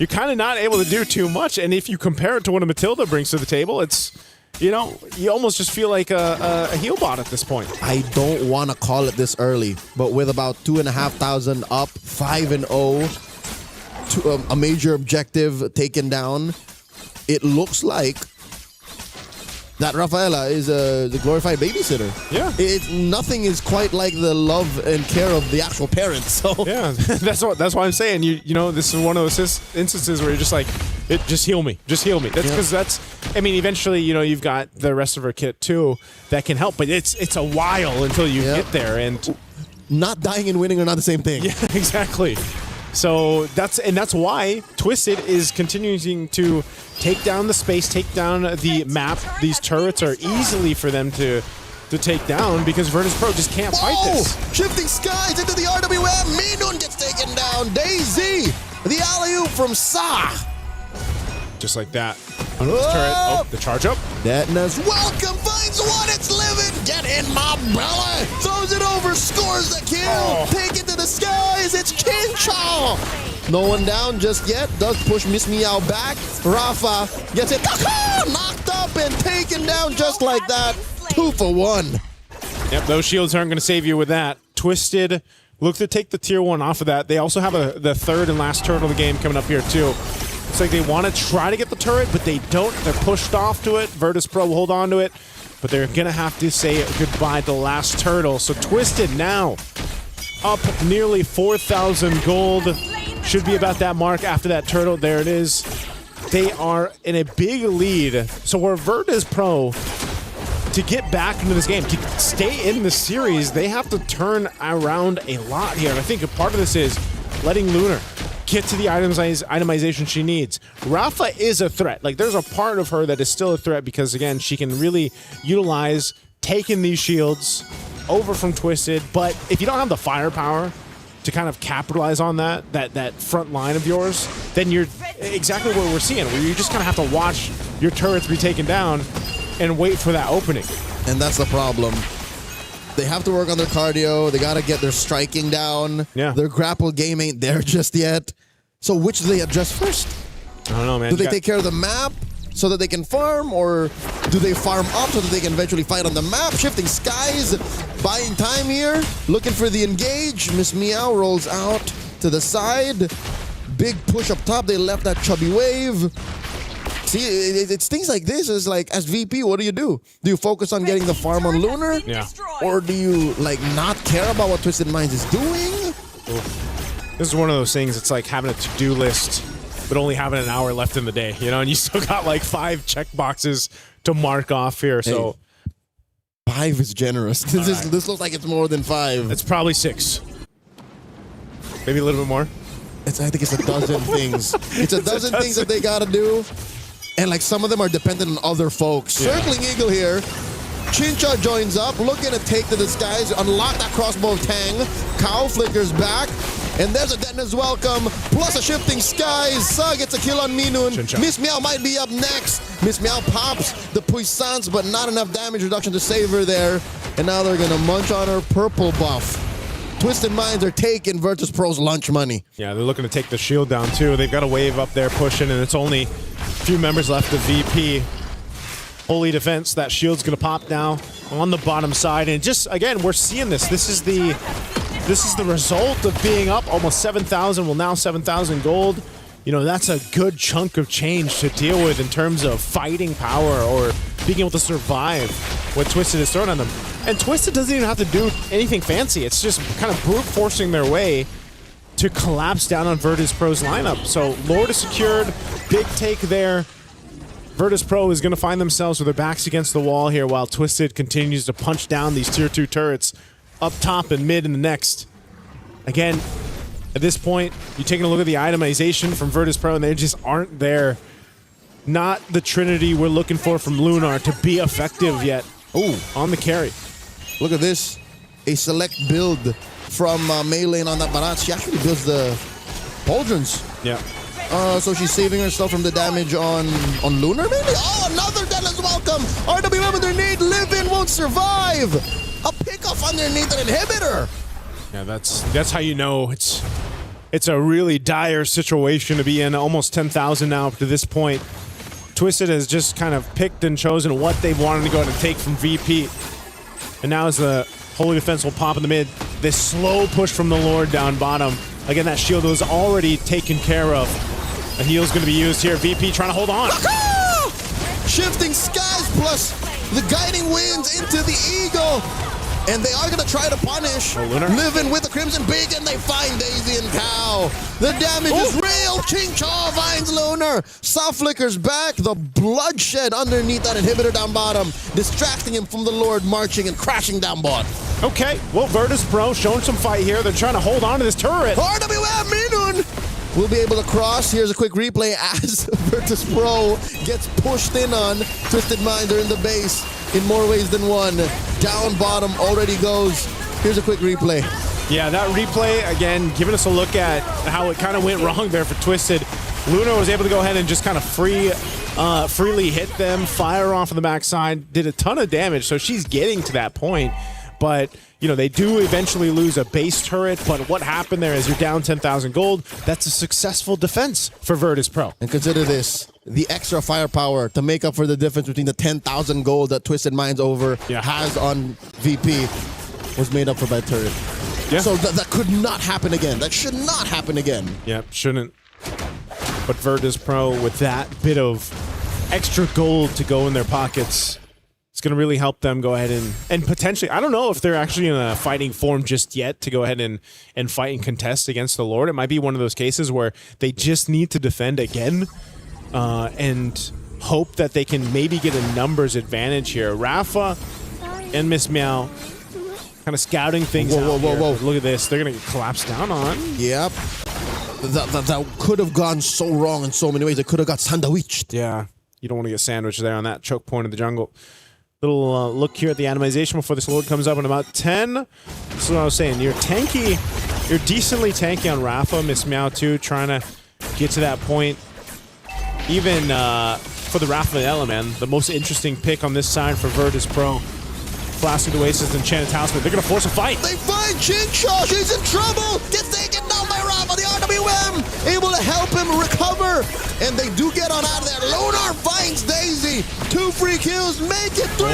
S: you're kind of not able to do too much. And if you compare it to what a Matilda brings to the table, it's, you know, you almost just feel like a heal bot at this point.
I: I don't want to call it this early, but with about 2,500 up, 5-0, a major objective taken down, it looks like that Rafaela is the glorified babysitter.
S: Yeah.
I: Nothing is quite like the love and care of the actual parents. So
S: yeah, that's why I'm saying you know, this is one of those instances where you're just like, just heal me. That's because I mean, eventually, you know, you've got the rest of her kit too that can help, but it's a while until you get there, and
I: not dying and winning are not the same thing.
S: Yeah, exactly. So that's why Twisted is continuing to take down the space, take down the map. These turrets are easily for them to take down because Virtus Pro just can't fight this.
I: Shifting Skies into the RWM. Minun gets taken down. Daisy, the alley-oop from Sa.
S: Just like that. Under this turret. Oh, the charge up.
I: Detna's welcome, finds one, it's living. Get in my belly. Throws it over, scores the kill. Take it to the skies. It's Chinchao. No one down just yet. Does push Miss Meow back. Rafa gets it. Knocked up and taken down just like that. 2 for 1.
S: Yep, those shields aren't going to save you with that. Twisted look to take the tier 1 off of that. They also have the third and last turret of the game coming up here too. It's like they want to try to get the turret, but they don't. They're pushed off to it. Virtus Pro will hold on to it, but they're going to have to say goodbye to the last turtle. So Twisted now up nearly 4,000 gold. Should be about that mark after that turtle. There it is. They are in a big lead. So where Virtus Pro, to get back into this game, to stay in the series, they have to turn around a lot here. And I think a part of this is letting Lunar get to the itemization she needs. Rafa is a threat. Like, there's a part of her that is still a threat because, again, she can really utilize taking these shields over from Twisted. But if you don't have the firepower to kind of capitalize on that front line of yours, then you're exactly what we're seeing, where you just kind of have to watch your turrets be taken down and wait for that opening.
I: And that's the problem. They have to work on their cardio. They got to get their striking down.
S: Yeah.
I: Their grapple game ain't there just yet. So which do they address first?
S: I don't know, man.
I: Do they take care of the map so that they can farm, or do they farm up so that they can eventually fight on the map? Shifting Skies, buying time here, looking for the engage. Miss Meow rolls out to the side. Big push up top. They left that chubby wave. See, it's things like this. Is like, as VP, what do? Do you focus on getting the farm on Lunar?
S: Yeah.
I: Or do you, like, not care about what Twisted Minds is doing?
S: This is one of those things, it's like having a to-do list, but only having an hour left in the day, you know, and you still got like 5 check boxes to mark off here, so.
I: Hey, 5 is generous. This looks like it's more than 5.
S: It's probably 6. Maybe a little bit more.
I: I think it's a dozen things. It's a dozen things that they gotta do. And like some of them are dependent on other folks. Yeah. Circling Eagle here. Chincha joins up, looking to take to the skies, unlock that crossbow of Tang. Cow flickers back. And there's a Detna's welcome, plus a shifting skies. Sa gets a kill on Minun.
S: Chincha.
I: Miss Meow might be up next. Miss Meow pops the puissance, but not enough damage reduction to save her there. And now they're going to munch on her purple buff. Twisted Minds are taking Virtus Pro's lunch money.
S: Yeah, they're looking to take the shield down too. They've got a wave up there pushing, and it's only a few members left of VP. Holy Defense, that shield's going to pop now on the bottom side. And just, again, we're seeing this. This is the result of being up almost 7,000, well now 7,000 gold. You know, that's a good chunk of change to deal with in terms of fighting power or being able to survive what Twisted is throwing on them. And Twisted doesn't even have to do anything fancy. It's just kind of brute forcing their way to collapse down on Virtus Pro's lineup. So Lord is secured, big take there. Virtus Pro is going to find themselves with their backs against the wall here while Twisted continues to punch down these tier 2 turrets up top and mid in the next. Again, at this point, you're taking a look at the itemization from Virtus Pro and they just aren't there. Not the trinity we're looking for from Lunar to be effective yet.
I: Ooh,
S: on the carry.
I: Look at this. A select build from Melee on that Barat. She actually builds the pauldrons.
S: Yeah.
I: So she's saving herself from the damage on Lunar, maybe? Oh, another Deadless Welcome! RWM with their need. Live-In won't survive! A pick-off underneath an inhibitor!
S: Yeah, that's how you know it's a really dire situation to be in. Almost 10,000 now up to this point. Twisted has just kind of picked and chosen what they wanted to go and take from VP. And now as the Holy Defense will pop in the mid, this slow push from the Lord down bottom. Again, that shield was already taken care of. A heal's going to be used here. VP trying to hold on.
I: Shifting skies plus the guiding winds into the eagle. And they are going to try to punish Living with the Crimson Big, and they find Daisy and Cow. The damage is real. Ching-Chaw finds Lunar. Soft Flicker's back. The bloodshed underneath that inhibitor down bottom, distracting him from the Lord marching and crashing down bot.
S: Okay, well, Virtus Pro showing some fight here. They're trying to hold on to this turret.
I: RWM Minun will be able to cross. Here's a quick replay as Virtus Pro gets pushed in on. Twisted Minds are in the base in more ways than one. Down bottom already goes. Here's a quick replay.
S: Yeah, that replay, again, giving us a look at how it kind of went wrong there for Twisted. Luna was able to go ahead and just kind of freely hit them, fire off on the backside, did a ton of damage, so she's getting to that point. But, you know, they do eventually lose a base turret, but what happened there is you're down 10,000 gold. That's a successful defense for Virtus Pro.
I: And consider this, the extra firepower to make up for the difference between the 10,000 gold that Twisted Minds has on VP was made up for by turret.
S: Yeah.
I: So that could not happen again. That should not happen again.
S: Yep, shouldn't. But Virtus Pro, with that bit of extra gold to go in their pockets, it's going to really help them go ahead and potentially, I don't know if they're actually in a fighting form just yet to go ahead and fight and contest against the Lord. It might be one of those cases where they just need to defend again and hope that they can maybe get a numbers advantage here. Rafa and Miss Meow kind of scouting things out here. Look at this. They're going to get collapsed down on.
I: Yep. That could have gone so wrong in so many ways. It could have got sandwiched.
S: Yeah. You don't want to get sandwiched there on that choke point of the jungle. Little look here at the atomization before this Lord comes up in about 10. This is what I was saying. You're tanky. You're decently tanky on Rafa. Miss Meow too, trying to get to that point. Even for the Rafa Element, the most interesting pick on this side for Virtus Pro. Flask of the Oasis and Enchanted Talisman. They're going to force a fight.
I: They find Ching-Chaw. She's in trouble. Gets taken down by Rafa. The RWM able to help him recover. And they do get on out of there. Lunar finds Daisy. 2 free kills. Make it 3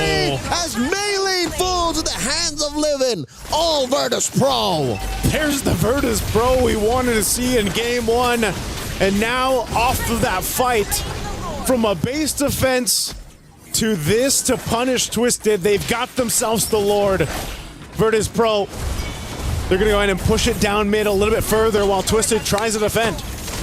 I: as Melee falls in the hands of Livin'. All Virtus Pro.
S: There's the Virtus Pro we wanted to see in game 1. And now off of that fight from a base defense to this to punish Twisted. They've got themselves the Lord. Virtus Pro, they're going to go ahead and push it down mid a little bit further while Twisted tries to defend.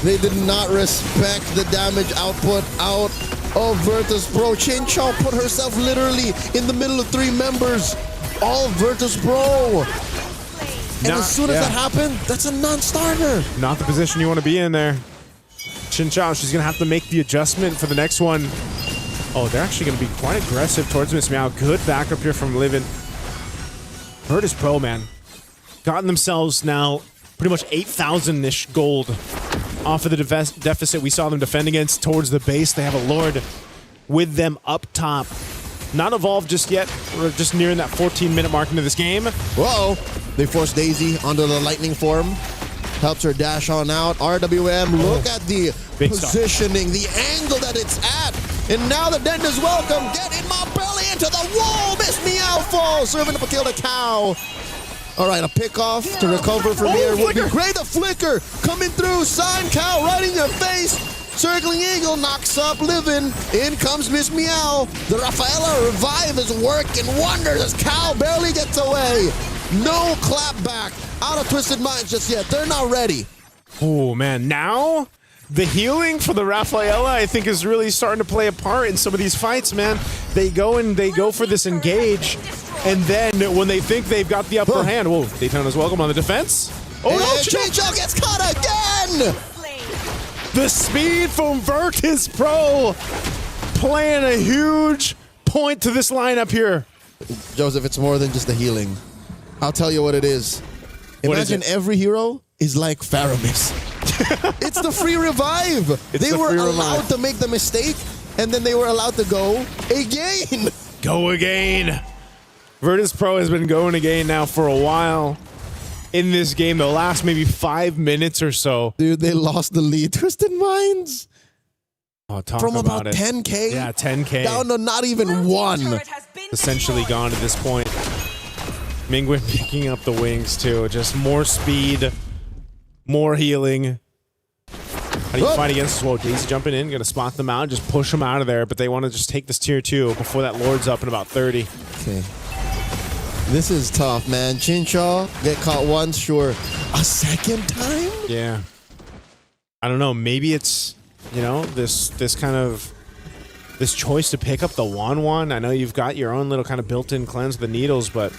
I: They did not respect the damage output out of Virtus Pro. Ching-Chaw put herself literally in the middle of 3 members. All Virtus Pro. And as soon as that happened, that's a non-starter.
S: Not the position you want to be in there. Ching-Chaw, she's going to have to make the adjustment for the next one. Oh, they're actually going to be quite aggressive towards Miss Meow. Good backup here from Livin'. Virtus Pro, man. Gotten themselves now pretty much 8,000-ish gold off of the deficit we saw them defend against towards the base. They have a Lord with them up top. not evolved just yet. We're just nearing that 14-minute mark into this game.
I: Whoa! They force Daisy onto the lightning form. Helps her dash on out. RWM, look at the positioning, the angle that it's at. And now the Dent is welcome. Get in my belly into the wall. Miss Meow falls. Serving up a kill to Cow. All right, a pickoff to recover from here would be great. A flicker coming through. Sign Cow right in your face. Circling Eagle knocks up Livin. In comes Miss Meow. The Rafaela revive is working wonders as Cow barely gets away. No clap back out of Twisted Minds just yet. They're not ready.
S: Oh, man. Now, the healing for the Rafaela, I think, is really starting to play a part in some of these fights, man. They go for this engage, and then when they think they've got the upper hand, whoa, Daytona's welcome on the defense. Oh, no,
I: Chincho gets caught again!
S: The speed from Virtus Pro playing a huge point to this lineup here.
I: Joseph, it's more than just the healing. I'll tell you what it is. Imagine every hero is like Faramis. It's the free revive. They were allowed to make the mistake, and then they were allowed to go again.
S: Go again. Virtus Pro has been going again now for a while. In this game, the last maybe 5 minutes or so.
I: Dude, they lost the lead. Twisted Minds.
S: Oh, talk
I: From about
S: it.
I: 10K?
S: Yeah, 10K.
I: Down to not even one.
S: Essentially gone at this point. Mingwen picking up the wings too. Just more speed, more healing. How do you fight against this? Whoa, Daisy jumping in, gonna spot them out, just push them out of there, but they want to just take this tier 2 before that Lord's up in about 30.
I: Okay. This is tough, man. Chinchaw get caught once, sure. A second time?
S: Yeah. I don't know. Maybe it's, you know, this kind of this choice to pick up the Wan. I know you've got your own little kind of built-in cleanse of the needles, but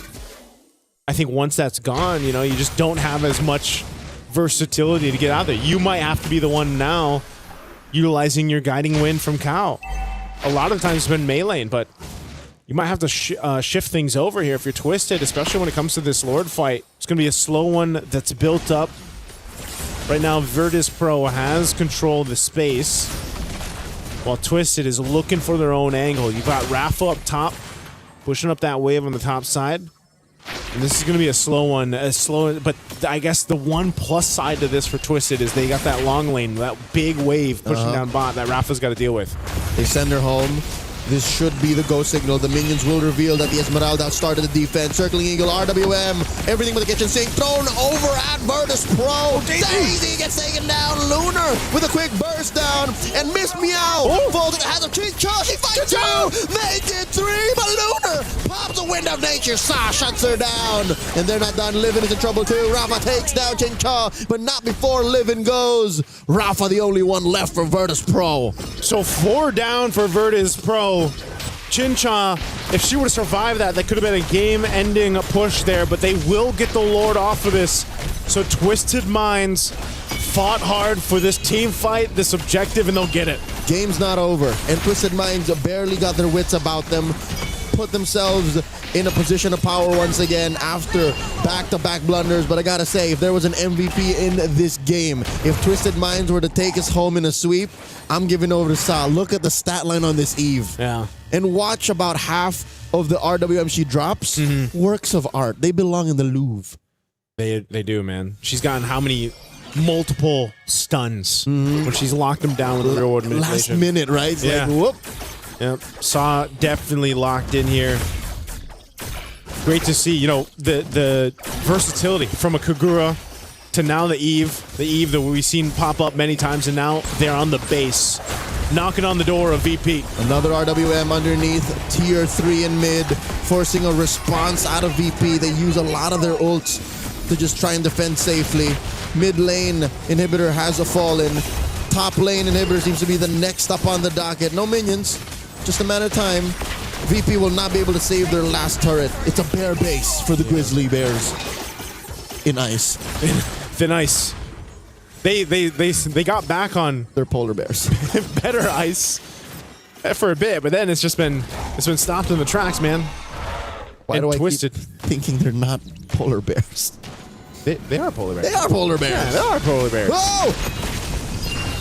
S: I think once that's gone, you know, you just don't have as much versatility to get out there. You might have to be the one now utilizing your guiding wind from Cow. A lot of times it's been melee, but you might have to shift things over here if you're Twisted, especially when it comes to this Lord fight. It's going to be a slow one that's built up. Right now, Virtus Pro has control of the space, while Twisted is looking for their own angle. You've got Rafa up top, pushing up that wave on the top side. And this is going to be a slow one, but I guess the one plus side to this for Twisted is they got that long lane, that big wave pushing down bot that Rafa's got to deal with.
I: They send her home. This should be the go signal. The minions will reveal that the Esmeralda started the defense. Circling Eagle, RWM, everything but the kitchen sink. Thrown over at Virtus Pro. Daisy gets taken down. Lunar with a quick burst down. And Miss Meow falls in the hands of Chincho. She fights 2. Make it 3. But Lunar pops the wind of nature. Sa shuts her down. And they're not done. Livin is in trouble too. Rafa takes down Chincho, but not before Livin goes. Rafa the only one left for Virtus Pro.
S: So 4 down for Virtus Pro. Chincha, if she would have survived that could have been a game-ending push there, but they will get the Lord off of this. So Twisted Minds fought hard for this team fight, this objective, and they'll get it.
I: Game's not over, and Twisted Minds barely got their wits about them. Put themselves in a position of power once again after back-to-back blunders. But I gotta say, if there was an MVP in this game, if Twisted Minds were to take us home in a sweep, I'm giving over to Sa. Look at the stat line on this Eve.
S: Yeah.
I: And watch about half of the RWM she drops. Works of art. They belong in the Louvre.
S: They do, man. She's gotten how many multiple stuns when she's locked them down with the real world manipulation.
I: Last minute, right? It's
S: like,
I: whoop.
S: Yep. Saw definitely locked in here. Great to see, you know, the versatility from a Kagura to now the Eve that we've seen pop up many times, and now they're on the base, knocking on the door of VP.
I: Another RWM underneath, tier 3 in mid, forcing a response out of VP. They use a lot of their ults to just try and defend safely. Mid lane inhibitor has a fallen. Top lane inhibitor seems to be the next up on the docket. No minions, just a matter of time. VP will not be able to save their last turret. It's a bear base for the Grizzly Bears. In ice.
S: Thin ice. They got back on
I: their polar bears.
S: Better ice for a bit, but then it's been stopped in the tracks, man.
I: Why do I
S: Twisted.
I: keep thinking they're not polar bears?
S: They are polar bears.
I: They are polar bears.
S: Yeah, they are polar bears.
I: Oh!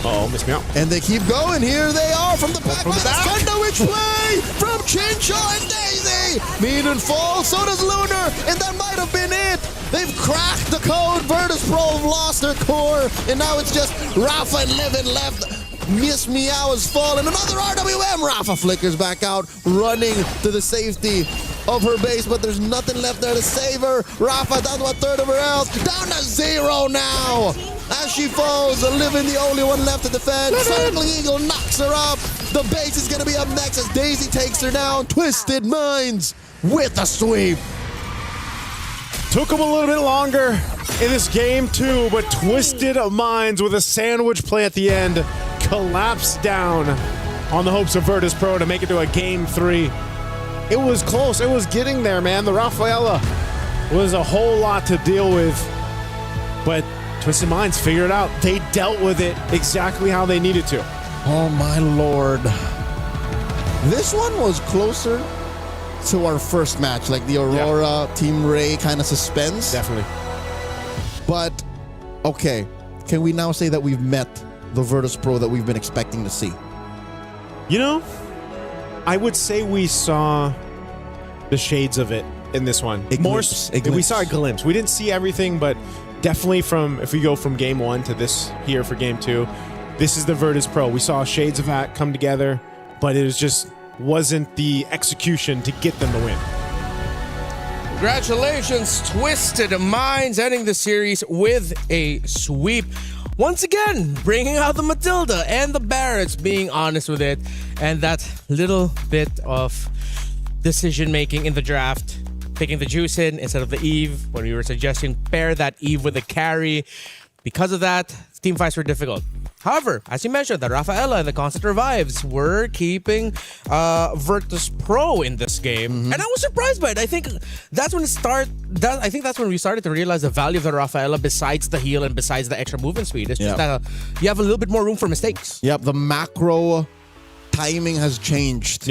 S: Uh-oh, Miss Meow.
I: And they keep going. Here they are from the back.
S: From the back.
I: Find out which way from Chincho, and Meanin falls, so does Lunar, and that might have been it. They've cracked the code. Virtus Pro have lost their core, and now it's just Rafa and Livin left. Miss Meow has fallen. Another RWM. Rafa flickers back out, running to the safety of her base, but there's nothing left there to save her. Rafa down to a third of her health, down to 0 now. As she falls, Livin the only one left to defend. Circling Eagle knocks her up. The base is going to be up next as Daisy takes her down. Twisted Minds with a sweep.
S: Took them a little bit longer in this game too, but Twisted Minds with a sandwich play at the end collapsed down on the hopes of Virtus Pro to make it to a game 3. It was close. It was getting there, man. The Rafaela was a whole lot to deal with, but Twisted Minds figured it out. They dealt with it exactly how they needed to.
I: Oh my lord. This one was closer to our first match, like the Aurora Team Ray kind of suspense.
S: Definitely.
I: But, okay, can we now say that we've met the Virtus Pro that we've been expecting to see?
S: You know, I would say we saw the shades of it in this one. We saw a glimpse. We didn't see everything, but definitely if we go from game 1 to this here for game 2, this is the Virtus Pro. We saw shades of that come together, but it wasn't the execution to get them the win.
H: Congratulations, Twisted Minds, ending the series with a sweep. Once again, bringing out the Matilda and the Barretts, being honest with it, and that little bit of decision-making in the draft, picking the Juice in instead of the Eve, when we were suggesting pair that Eve with the carry. Because of that, team fights were difficult. However, as you mentioned, the Rafaela and the Constant Revives were keeping Virtus Pro in this game. And I was surprised by it. I think that's when that's when we started to realize the value of the Rafaela besides the heal and besides the extra movement speed. It's just that you have a little bit more room for mistakes.
I: Yep, the macro timing has changed.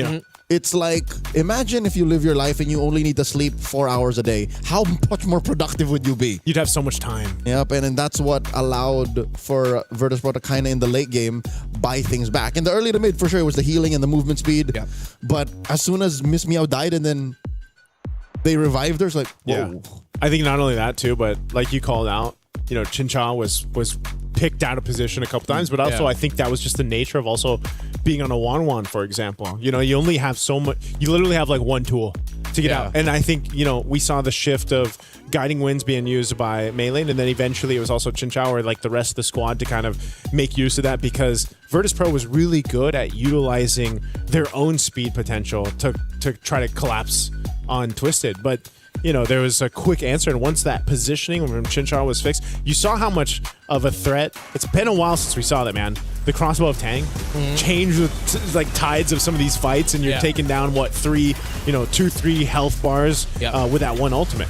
I: It's like, imagine if you live your life and you only need to sleep 4 hours a day. How much more productive would you be?
S: You'd have so much time.
I: Yep, and that's what allowed for Virtus Pro to kind of in the late game buy things back. In the early to mid, for sure, it was the healing and the movement speed.
S: Yeah.
I: But as soon as Miss Meow died and then they revived her, it's like, whoa.
S: Yeah. I think not only that too, but like you called out, Chincha was picked out of position a couple times, but also I think that was just the nature of also being on a 1-1, for example. You only have so much, you literally have like one tool to get out. And I think, we saw the shift of guiding winds being used by Melee, and then eventually it was also Chincha or like the rest of the squad to kind of make use of that, because Virtus Pro was really good at utilizing their own speed potential to try to collapse on Twisted. But there was a quick answer, and once that positioning from Chincha was fixed, you saw how much of a threat. It's been a while since we saw that, man. The crossbow of Tang changed the like tides of some of these fights, and you're taking down 2-3 health bars with that one ultimate.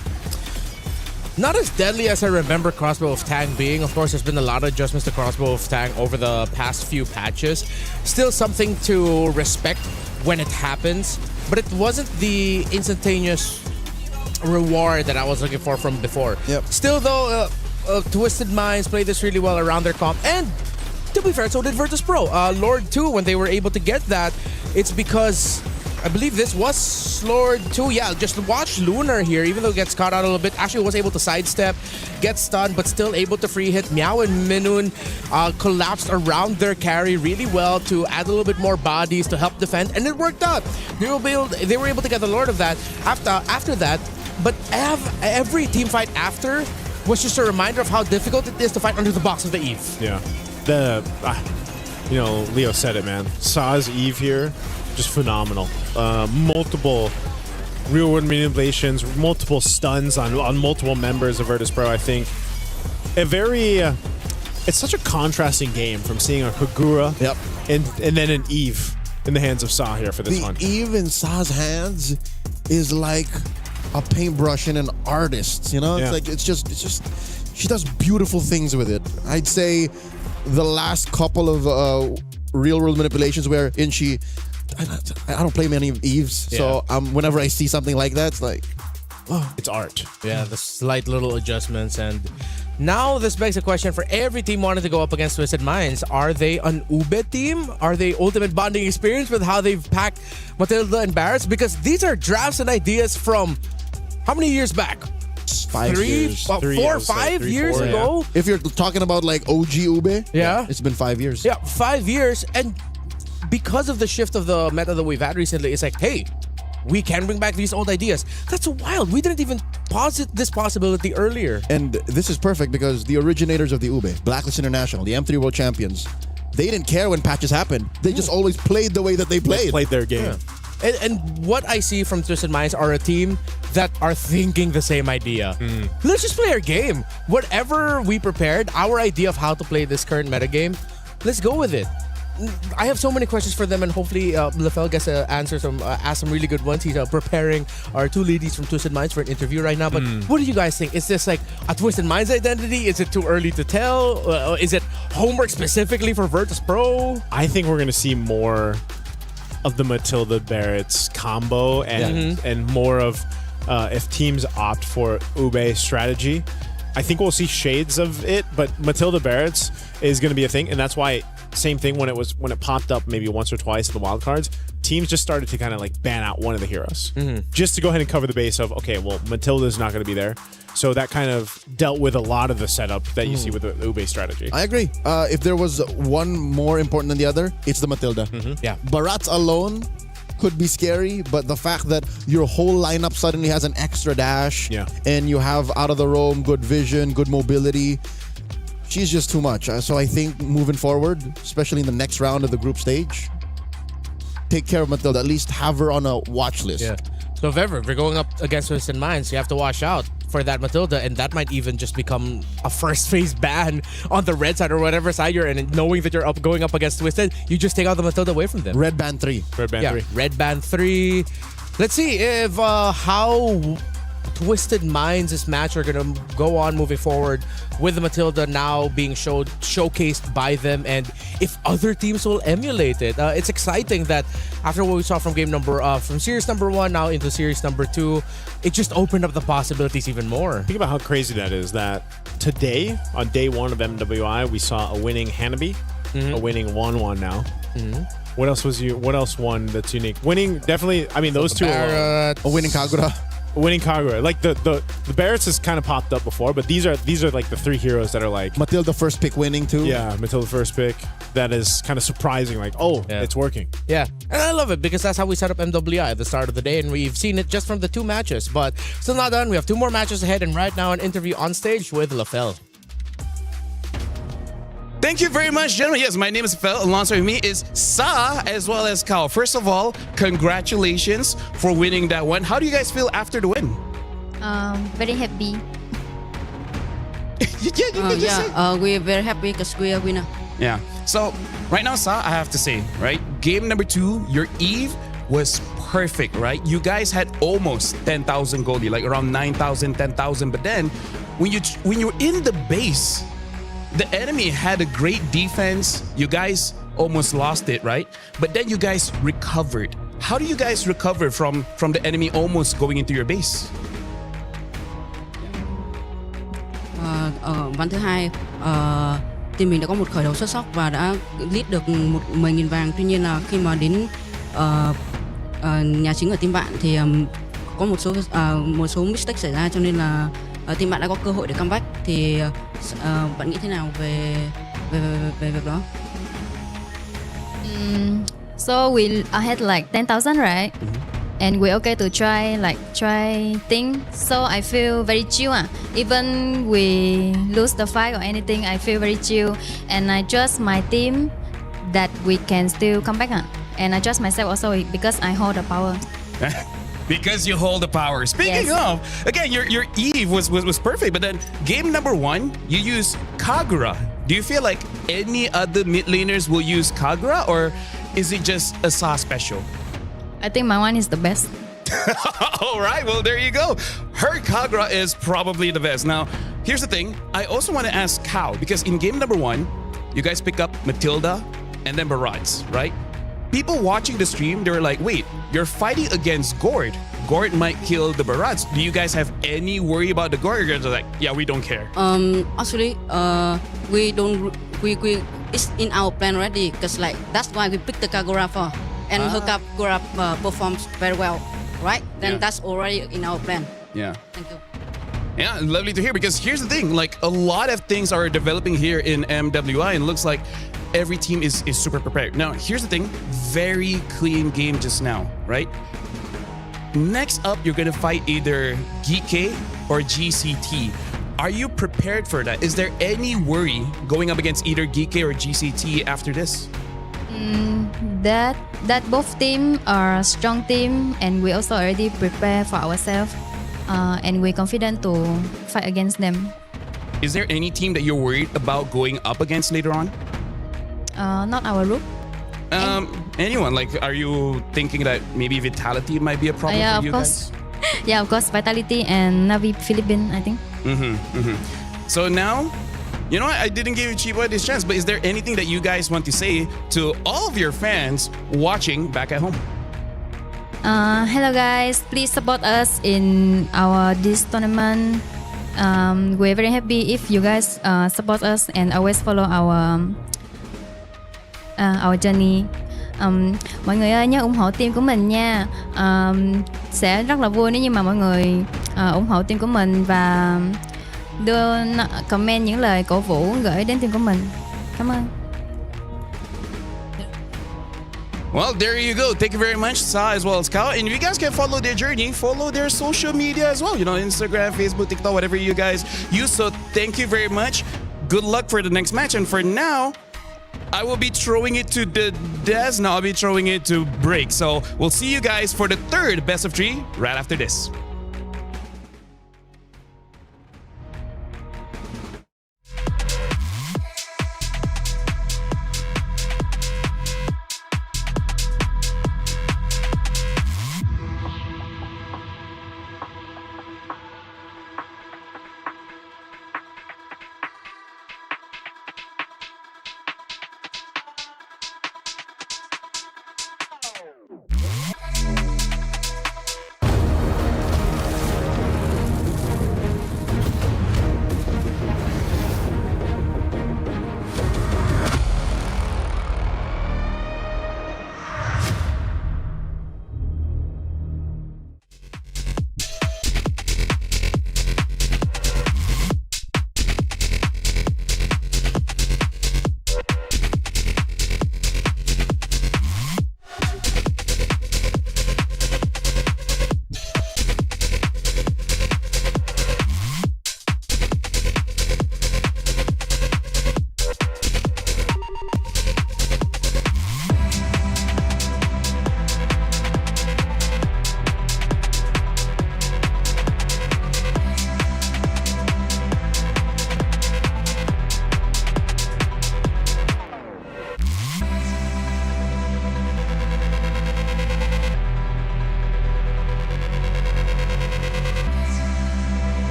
H: Not as deadly as I remember Crossbow of Tang being. Of course, there's been a lot of adjustments to Crossbow of Tang over the past few patches. Still something to respect when it happens, but it wasn't the instantaneous reward that I was looking for from before. Still though, Twisted Minds played this really well around their comp, and to be fair, so did Virtus Pro. Lord 2, when they were able to get that, it's because I believe this was Lord 2. Yeah, just watch Lunar here, even though it gets caught out a little bit, actually was able to sidestep, get stunned, but still able to free hit. Meow and Minun collapsed around their carry really well to add a little bit more bodies to help defend, and it worked out. They were able to get the Lord of that after that. But every team fight after was just a reminder of how difficult it is to fight under the box of the Eve.
S: Yeah. Leo said it, man. Saw's Eve here, just phenomenal. Multiple real-world manipulations, multiple stuns on multiple members of Virtus Pro, I think. It's such a contrasting game from seeing a Kagura and then an Eve in the hands of Saw here for this one.
I: The Eve in Saw's hands is like a paintbrush and an artist, It's just she does beautiful things with it. I'd say the last couple of real world manipulations wherein I don't play many Eves, so whenever I see something like that, it's like,
H: it's art. Yeah, the slight little adjustments, and Now, this begs a question for every team wanting to go up against Twisted Minds. Are they an Ube team? Are they ultimate bonding experience with how they've packed Matilda and Barretts? Because these are drafts and ideas from how many years back?
I: 5 years.
H: 4 or 5 years ago?
I: If you're talking about like OG Ube,
H: Yeah.
I: it's been 5 years.
H: Yeah, 5 years. And because of the shift of the meta that we've had recently, it's like, hey, we can bring back these old ideas. That's wild. We didn't even posit this possibility earlier.
I: And this is perfect because the originators of the Ube, Blacklist International, the M3 World Champions, they didn't care when patches happened. They just always played the way that they played.
S: They played their game.
H: Yeah. And what I see from Twisted Minds are a team that are thinking the same idea. Let's just play our game. Whatever we prepared, our idea of how to play this current meta game, let's go with it. I have so many questions for them, and hopefully Lefel gets to answer ask some really good ones. He's preparing our 2 ladies from Twisted Minds for an interview right now. But what do you guys think? Is this like a Twisted Minds identity? Is it too early to tell? Is it homework specifically for Virtus Pro?
S: I think we're going to see more of the Matilda Barretts combo and more of if teams opt for Ube strategy. I think we'll see shades of it, but Matilda Barretts is going to be a thing, and that's why same thing when it popped up maybe once or twice at the wildcards. Teams just started to kind of like ban out one of the heroes just to go ahead and cover the base of, okay, well, Matilda's not going to be there. So that kind of dealt with a lot of the setup that you see with the Ube strategy.
I: I agree. If there was one more important than the other, it's the Matilda.
H: Yeah.
I: Barretts alone could be scary, but the fact that your whole lineup suddenly has an extra dash and you have out of the roam, good vision, good mobility, she's just too much. So I think moving forward, especially in the next round of the group stage, take care of Matilda. At least have her on a watch list.
H: Yeah. So if ever you're going up against Twisted Minds, you have to watch out for that Matilda, and that might even just become a first phase ban on the red side or whatever side you're in. And knowing that you're going up against Twisted, you just take out the Matilda away from them.
I: Red band 3.
S: Red band 3.
H: Red band 3. Let's see if how Twisted Minds this match are going to go on moving forward with the Matilda now being showcased by them, and if other teams will emulate it. It's exciting that after what we saw from from series number 1 now into series number 2, it just opened up the possibilities even more.
S: Think about how crazy that is, that today, on day 1 of MWI, we saw a winning Hanabi, a winning 1-1 now. What else won that's unique? Winning, definitely, I mean, those two are
I: a winning Kagura.
S: Winning Kagura. Like the Barretts has kind of popped up before, but these are like the 3 heroes that are like
I: Matilda first pick winning too.
S: Yeah, Matilda first pick. That is kind of surprising. Like, it's working.
H: Yeah, and I love it because that's how we set up MWI at the start of the day, and we've seen it just from the 2 matches. But still not done. We have 2 more matches ahead, and right now an interview on stage with Lefel.
T: Thank you very much, gentlemen. Yes, my name is Fel. Alongside me is Sa as well as Kao. First of all, congratulations for winning that one. How do you guys feel after the win?
A: Very happy.
V: We're very happy because we are winner.
T: Yeah. So right now, Sa, I have to say, right? Game number 2, your Eve was perfect, right? You guys had almost 10,000 goldie, like around 9,000, 10,000. But then when you're in the base, the enemy had a great defense. You guys almost lost it, right? But then you guys recovered. How do you guys recover from the enemy almost going into your base?
V: Ván thứ 2, team mình đã có một khởi đầu xuất sắc và đã lead được 10.000 vàng. Tuy nhiên là khi mà đến nhà chính ở team bạn thì có một số mistake xảy ra, cho nên là team bạn đã có cơ hội để comeback. Thì bạn nghĩ thế nào về việc đó?
A: So we had like 10,000, right? And we're okay to try things. So I feel very chill. Even we lose the fight or anything, I feel very chill. And I trust my team that we can still come back. And I trust myself also because I hold the power.
T: Because you hold the power. Speaking of, again, your Eve was perfect, but then game number 1, you use Kagura. Do you feel like any other mid laners will use Kagura, or is it just a Sa special?
A: I think my one is the best.
T: All right, well, there you go. Her Kagura is probably the best. Now, here's the thing. I also want to ask Kao, because in game number 1, you guys pick up Matilda and then Barretts, right? People watching the stream, they were like, wait, you're fighting against Gord. Gort might kill the Barats. Do you guys have any worry about the Gort? Or you're just like, yeah, we don't care.
V: Actually, we don't. We it's in our plan already. Cause like that's why we picked the Kagura for, and her Kagura performs very well, right? Then that's already in our plan.
T: Yeah.
V: Thank you.
T: Yeah, lovely to hear, because here's the thing, like a lot of things are developing here in MWI and it looks like every team is super prepared. Now, here's the thing, very clean game just now, right? Next up, you're gonna fight either GK or GCT. Are you prepared for that? Is there any worry going up against either GK or GCT after this?
A: That both team are strong team, and we also already prepare for ourselves. And we're confident to fight against them.
T: Is there any team that you're worried about going up against later on?
A: Not our group.
T: Anyone? Like, are you thinking that maybe Vitality might be a problem
A: Yeah,
T: for you
A: of course.
T: guys?
A: Yeah, of course. Vitality and Navi Philippines, I think.
T: So now, you know what? I didn't give Chiboy this chance, but is there anything that you guys want to say to all of your fans watching back at home?
A: Hello guys, please support us in this tournament. We're very happy if you guys support us and always follow our journey. Mọi người ơi, nhớ ủng hộ team của mình nha. Sẽ rất là vui nếu như mà mọi người ủng hộ team của mình và đưa comment những lời cổ vũ gửi đến team của mình. Cảm ơn.
T: Well, there you go. Thank you very much, Sa, as well as Kao. And you guys can follow their journey, follow their social media as well. You know, Instagram, Facebook, TikTok, whatever you guys use. So thank you very much. Good luck for the next match. And for now, I will be throwing it to the Des. Now I'll be throwing it to Break. So we'll see you guys for the third best of 3 right after this.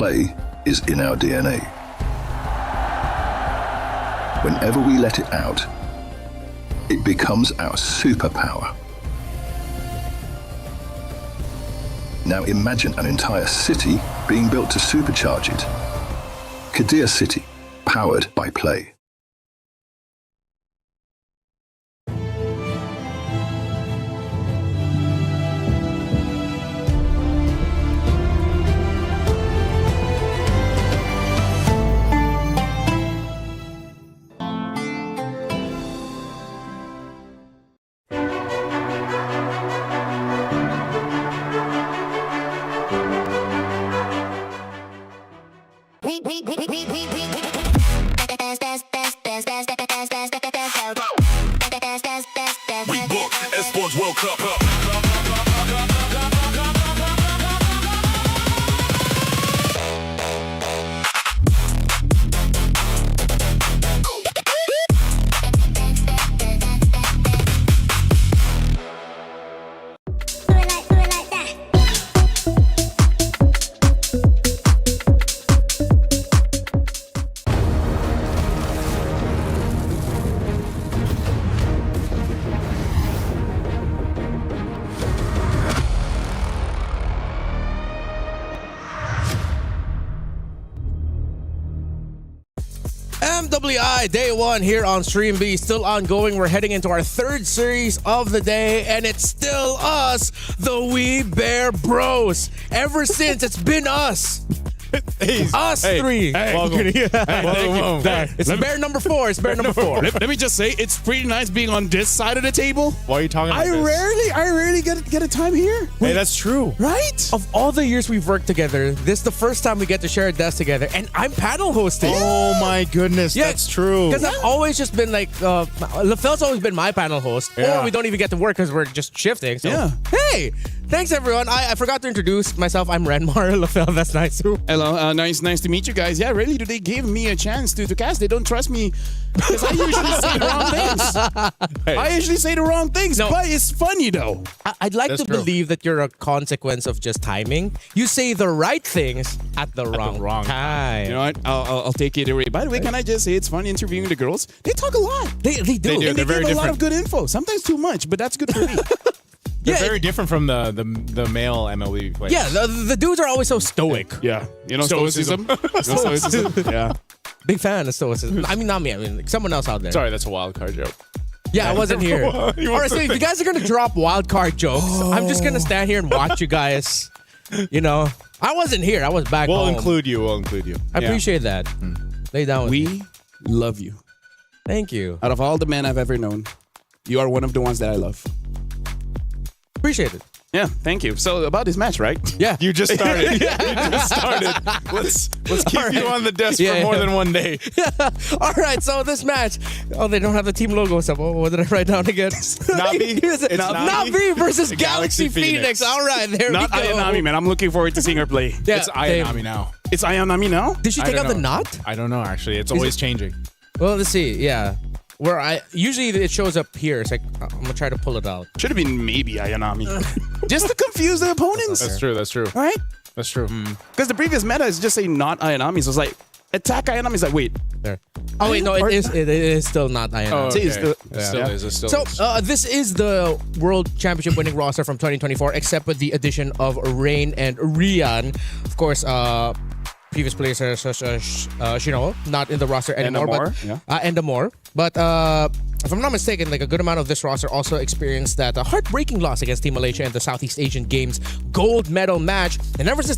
K: Play is in our DNA. Whenever we let it out, it becomes our superpower. Now imagine an entire city being built to supercharge it. Kadir City, powered by play.
H: MWI Day 1 here on Stream B, still ongoing. We're heading into our third series of the day, and it's still us, the We Bear Bros. Ever since, it's been us. Us three.
T: Welcome.
H: It's bear number 4. It's bear number 4.
T: Let me just say, it's pretty nice being on this side of the table.
S: Why are you talking about
H: I
S: this?
H: rarely get a time here.
S: Hey, that's true.
H: Right? Of all the years we've worked together, this is the first time we get to share a desk together, and I'm panel hosting.
S: Oh my goodness, that's true.
H: Because I've always just been like, LaFell's always been my panel host, or we don't even get to work because we're just shifting. So, hey, thanks everyone. I forgot to introduce myself. I'm Renmar. LaFell, that's nice too.
T: Hello, nice to meet you guys. Yeah, really, do they give me a chance to cast? They don't trust me because I usually say the wrong things. I usually say the wrong things, but it's funny though.
H: I'd like to believe that you're a consequence of just timing. You say the right things at the wrong time.
T: You know what? I'll take it away. By the way, can I just say it's fun interviewing the girls? They talk a lot.
H: They do.
T: And
S: They're
T: they
S: very
T: give a lot
S: different.
T: of good info. Sometimes too much, but that's good for me.
S: They're very different from the male MLB players.
H: Yeah, the dudes are always so stoic.
T: Yeah, you know stoicism. Stoicism. Yeah,
H: big fan of stoicism. I mean, not me. I mean, like someone else out there.
S: Sorry, that's a wild card joke.
H: Yeah, I wasn't here. All right, so if you guys are gonna drop wild card jokes, I'm just gonna stand here and watch you guys. You know, I wasn't here. I was back home.
S: We'll include you.
H: I appreciate that. Lay down with me.
T: we love you.
H: Thank you.
T: Out of all the men I've ever known, you are one of the ones that I love.
H: Appreciate it.
T: Yeah, thank you. So about this match, right?
H: Yeah,
S: you just started. You just started. Let's keep you on the desk for more than one day.
H: All right, so this match. Oh, they don't have the team logo. So what did I write down again?
S: Navi.
H: It's Navi versus Galaxy Phoenix. All right, there
T: Not
H: we go.
T: Ayanami, man. I'm looking forward to seeing her play.
H: Yeah,
S: It's Ayanami now.
T: It's Ayanami now?
H: Did she take out the knot?
S: I don't know, actually. It's always changing.
H: Well, let's see. Yeah. Where I usually it shows up here. It's like I'm gonna try to pull it out.
T: Should have been maybe Ayanami. Just to confuse the opponents.
S: That's true. That's true.
T: All right?
S: That's true.
T: Because the previous meta is just saying not Ayanami. So it's like, attack Ayanami. It's like, wait.
H: There. Oh, wait, no, it is still not Ayanami.
S: Oh, okay.
T: It still
S: is. It still
H: So
S: is.
H: this is the World Championship winning roster from 2024, except with the addition of Rain and Rian. Of course, previous players such as Shino, not in the roster anymore. But if I'm not mistaken, like a good amount of this roster also experienced that heartbreaking loss against Team Malaysia in the Southeast Asian Games gold medal match. And ever since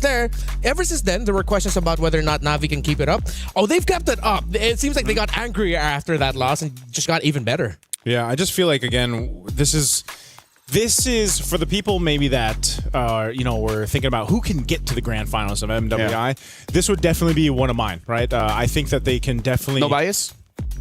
H: then, there were questions about whether or not Navi can keep it up. Oh, they've kept it up. It seems like they got angrier after that loss and just got even better.
S: Yeah, I just feel like, again, this is for the people maybe that were thinking about who can get to the grand finals of MWI. Yeah. This would definitely be one of mine, right? I think that they can definitely...
T: No bias?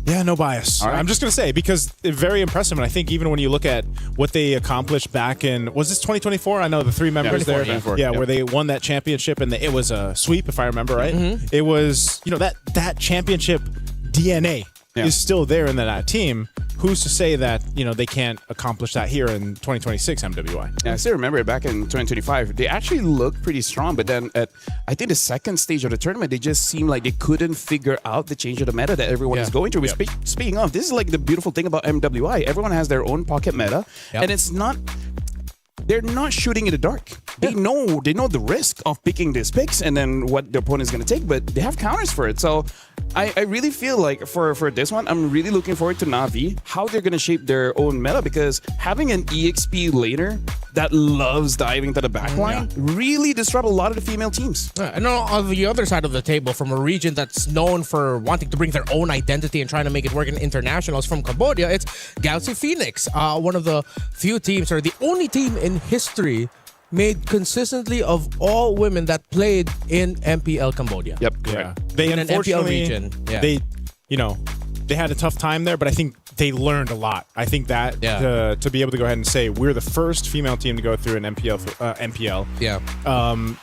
S: Yeah, no bias. Right. I'm just going to say, because they're very impressive, and I think even when you look at what they accomplished back in... Was this 2024? I know the three members there. Where they won that championship, and it was a sweep, if I remember right. Mm-hmm. It was, that championship DNA is still there in that team, who's to say that they can't accomplish that here in 2026 MWI?
T: Yeah, I still remember it back in 2025. They actually looked pretty strong, but then at I think the second stage of the tournament, they just seemed like they couldn't figure out the change of the meta that everyone is going through. Speaking of, this is like the beautiful thing about MWI. Everyone has their own pocket meta, and it's not. They're not shooting in the dark. They know the risk of picking these picks and then what the opponent is going to take, but they have counters for it. So I really feel like for this one, I'm really looking forward to Na'Vi, how they're going to shape their own meta, because having an EXP laner that loves diving to the backline really disrupt a lot of the female teams.
H: And on the other side of the table, from a region that's known for wanting to bring their own identity and trying to make it work in internationals from Cambodia, it's Galaxy Phoenix, one of the few teams, or the only team in history made consistently of all women that played in MPL Cambodia.
T: Yep, correct.
S: They
H: in an MPL region.
S: They had a tough time there, but I think they learned a lot. I think that to be able to go ahead and say we're the first female team to go through an MPL.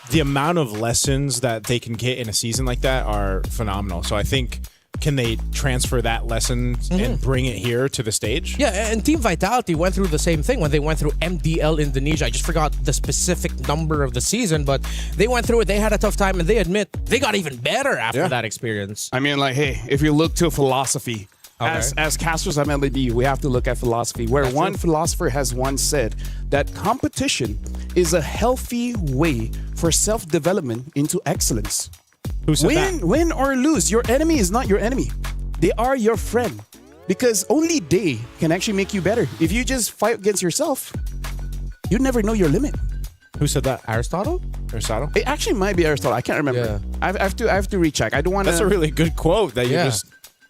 S: The amount of lessons that they can get in a season like that are phenomenal. So I think, can they transfer that lesson and bring it here to the stage?
H: Yeah, and Team Vitality went through the same thing when they went through MDL Indonesia. I just forgot the specific number of the season, but they went through it. They had a tough time, and they admit they got even better after that experience.
T: I mean, like, hey, if you look to philosophy, as casters of MLBB, we have to look at philosophy, where one philosopher has once said that competition is a healthy way for self-development into excellence.
S: Who said that?
T: Win or lose, your enemy is not your enemy. They are your friend, because only they can actually make you better. If you just fight against yourself, you never know your limit.
S: Who said that?
H: Aristotle?
T: It actually might be Aristotle. I can't remember. I have to recheck. I don't want to.
S: That's a really good quote that you just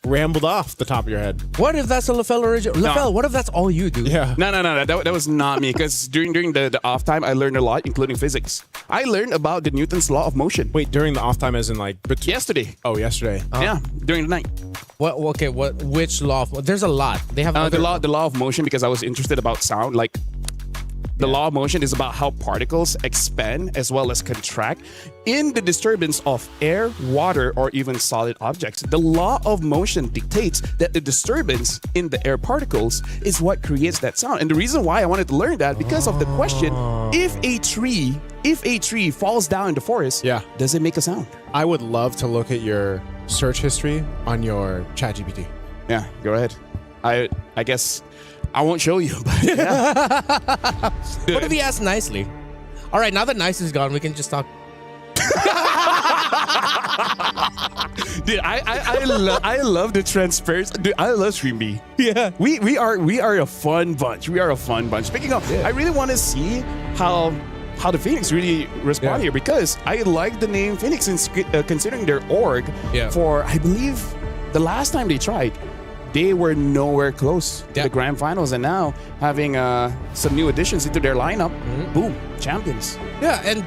S: rambled off the top of your head.
H: What if that's a LaFell original? LaFell, what if that's all you do?
S: Yeah.
T: No. That was not me, because during the off time, I learned a lot, including physics. I learned about the Newton's law of motion.
S: Wait, during the off time as in like...
T: Yesterday.
S: Oh, yesterday.
T: Yeah, during the night.
H: Which law? There's a lot. They have
T: the law of motion, because I was interested about sound. Like, the law of motion is about how particles expand as well as contract in the disturbance of air, water, or even solid objects. The law of motion dictates that the disturbance in the air particles is what creates that sound. And the reason why I wanted to learn that, because of the question, if a tree falls down in the forest, does it make a sound?
S: I would love to look at your search history on your ChatGPT.
T: Yeah, go ahead. I guess I won't show you, but yeah.
H: What if he asked nicely? All right, now that nice is gone, we can just talk.
T: Dude, I love the transparency. Dude, I love Stream B.
H: Yeah,
T: we are a fun bunch. We are a fun bunch. Speaking of, I really want to see how the Phoenix really respond here, because I like the name Phoenix, considering their org. For I believe the last time they tried, they were nowhere close to the grand finals, and now having some new additions into their lineup, boom, champions.
H: Yeah, and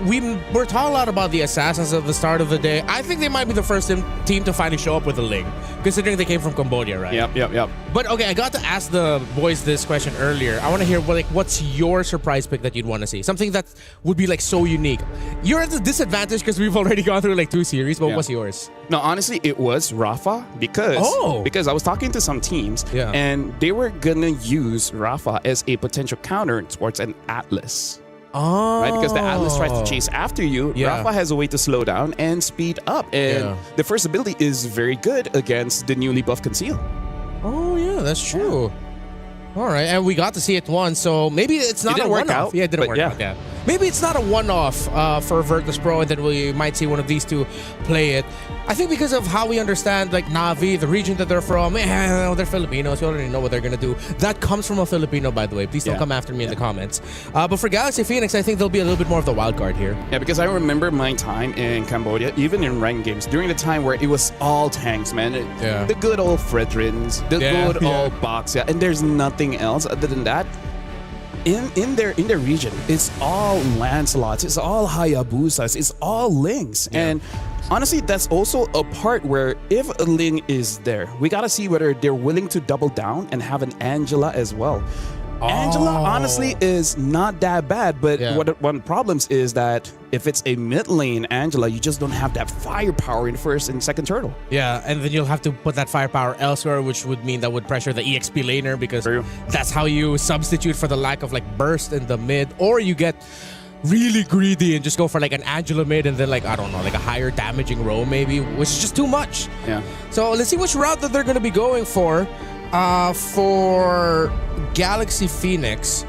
H: we're talking a lot about the Assassins at the start of the day. I think they might be the first team to finally show up with a Ling, considering they came from Cambodia, right?
T: Yep.
H: But okay, I got to ask the boys this question earlier. I want to hear what's your surprise pick that you'd want to see? Something that would be like so unique. You're at a disadvantage because we've already gone through like 2 series, but what's yours?
T: No, honestly, it was Rafa, because I was talking to some teams, and they were gonna use Rafa as a potential counter towards an Atlas. Right, because the Atlas tries to chase after you. Rafa has a way to slow down and speed up, and the first ability is very good against the newly buffed Conceal.
H: Oh yeah, that's true. All right, and we got to see it once, so maybe it's not a one-off. Yeah, it didn't work out. Yeah. Maybe it's not a one-off for Virtus Pro, and then we might see one of these two play it. I think because of how we understand like Na'Vi, the region that they're from, they're Filipinos. We already know what they're gonna do. That comes from a Filipino, by the way. Please don't come after me in the comments. But for Galaxy Phoenix, I think they'll be a little bit more of the wild card here.
T: Yeah, because I remember my time in Cambodia, even in ranked games, during the time where it was all tanks, man. The good old Fredrins, the good old Box, and there's nothing else other than that. In their region, it's all Lancelots, it's all Hayabusas, it's all Lings. And honestly, that's also a part where if a Ling is there, we gotta see whether they're willing to double down and have an Angela as well. Angela honestly is not that bad, but one of the problems is that if it's a mid lane Angela, you just don't have that firepower in first and second turtle.
H: Yeah, and then you'll have to put that firepower elsewhere, which would mean that would pressure the EXP laner, because that's how you substitute for the lack of like burst in the mid, or you get really greedy and just go for like an Angela mid and then like, I don't know, like a higher damaging row maybe, which is just too much.
T: Yeah.
H: So let's see which route that they're going to be going for. For Galaxy Phoenix,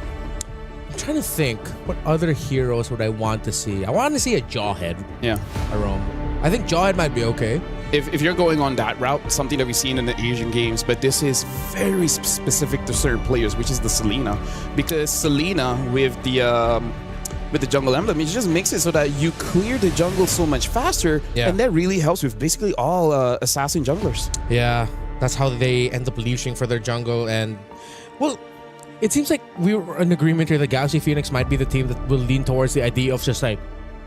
H: I'm trying to think, what other heroes would I want to see? I want to see a Jawhead.
T: Yeah.
H: Around. I think Jawhead might be okay.
T: If you're going on that route, something that we've seen in the Asian games, but this is very specific to certain players, which is the Selena. Because Selena with the jungle emblem, it just makes it so that you clear the jungle so much faster, and that really helps with basically all assassin junglers.
H: Yeah. That's how they end up leashing for their jungle. And, well, it seems like we were in agreement here that Galaxy Phoenix might be the team that will lean towards the idea of just like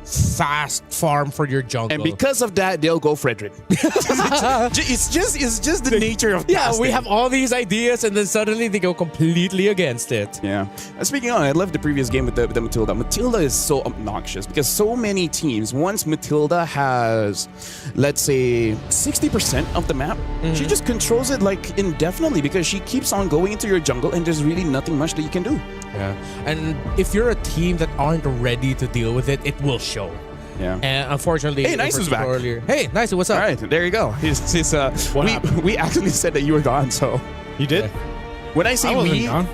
H: fast farm for your jungle.
T: And because of that, they'll go Frederick. it's just the nature of casting.
H: We have all these ideas and then suddenly they go completely against it.
T: Yeah. Speaking of, I love the previous game with the Matilda. Matilda is so obnoxious because so many teams, once Matilda has, let's say, 60% of the map, she just controls it like indefinitely because she keeps on going into your jungle and there's really nothing much that you can do.
H: Yeah. And if you're a team that aren't ready to deal with it, it will show.
T: Yeah.
H: And unfortunately,
T: hey, Nice is back.
H: Earlier. Hey, Nice, what's up?
T: All right, there you go. We actually said that you were gone, so
S: you did.
T: Yeah. When I say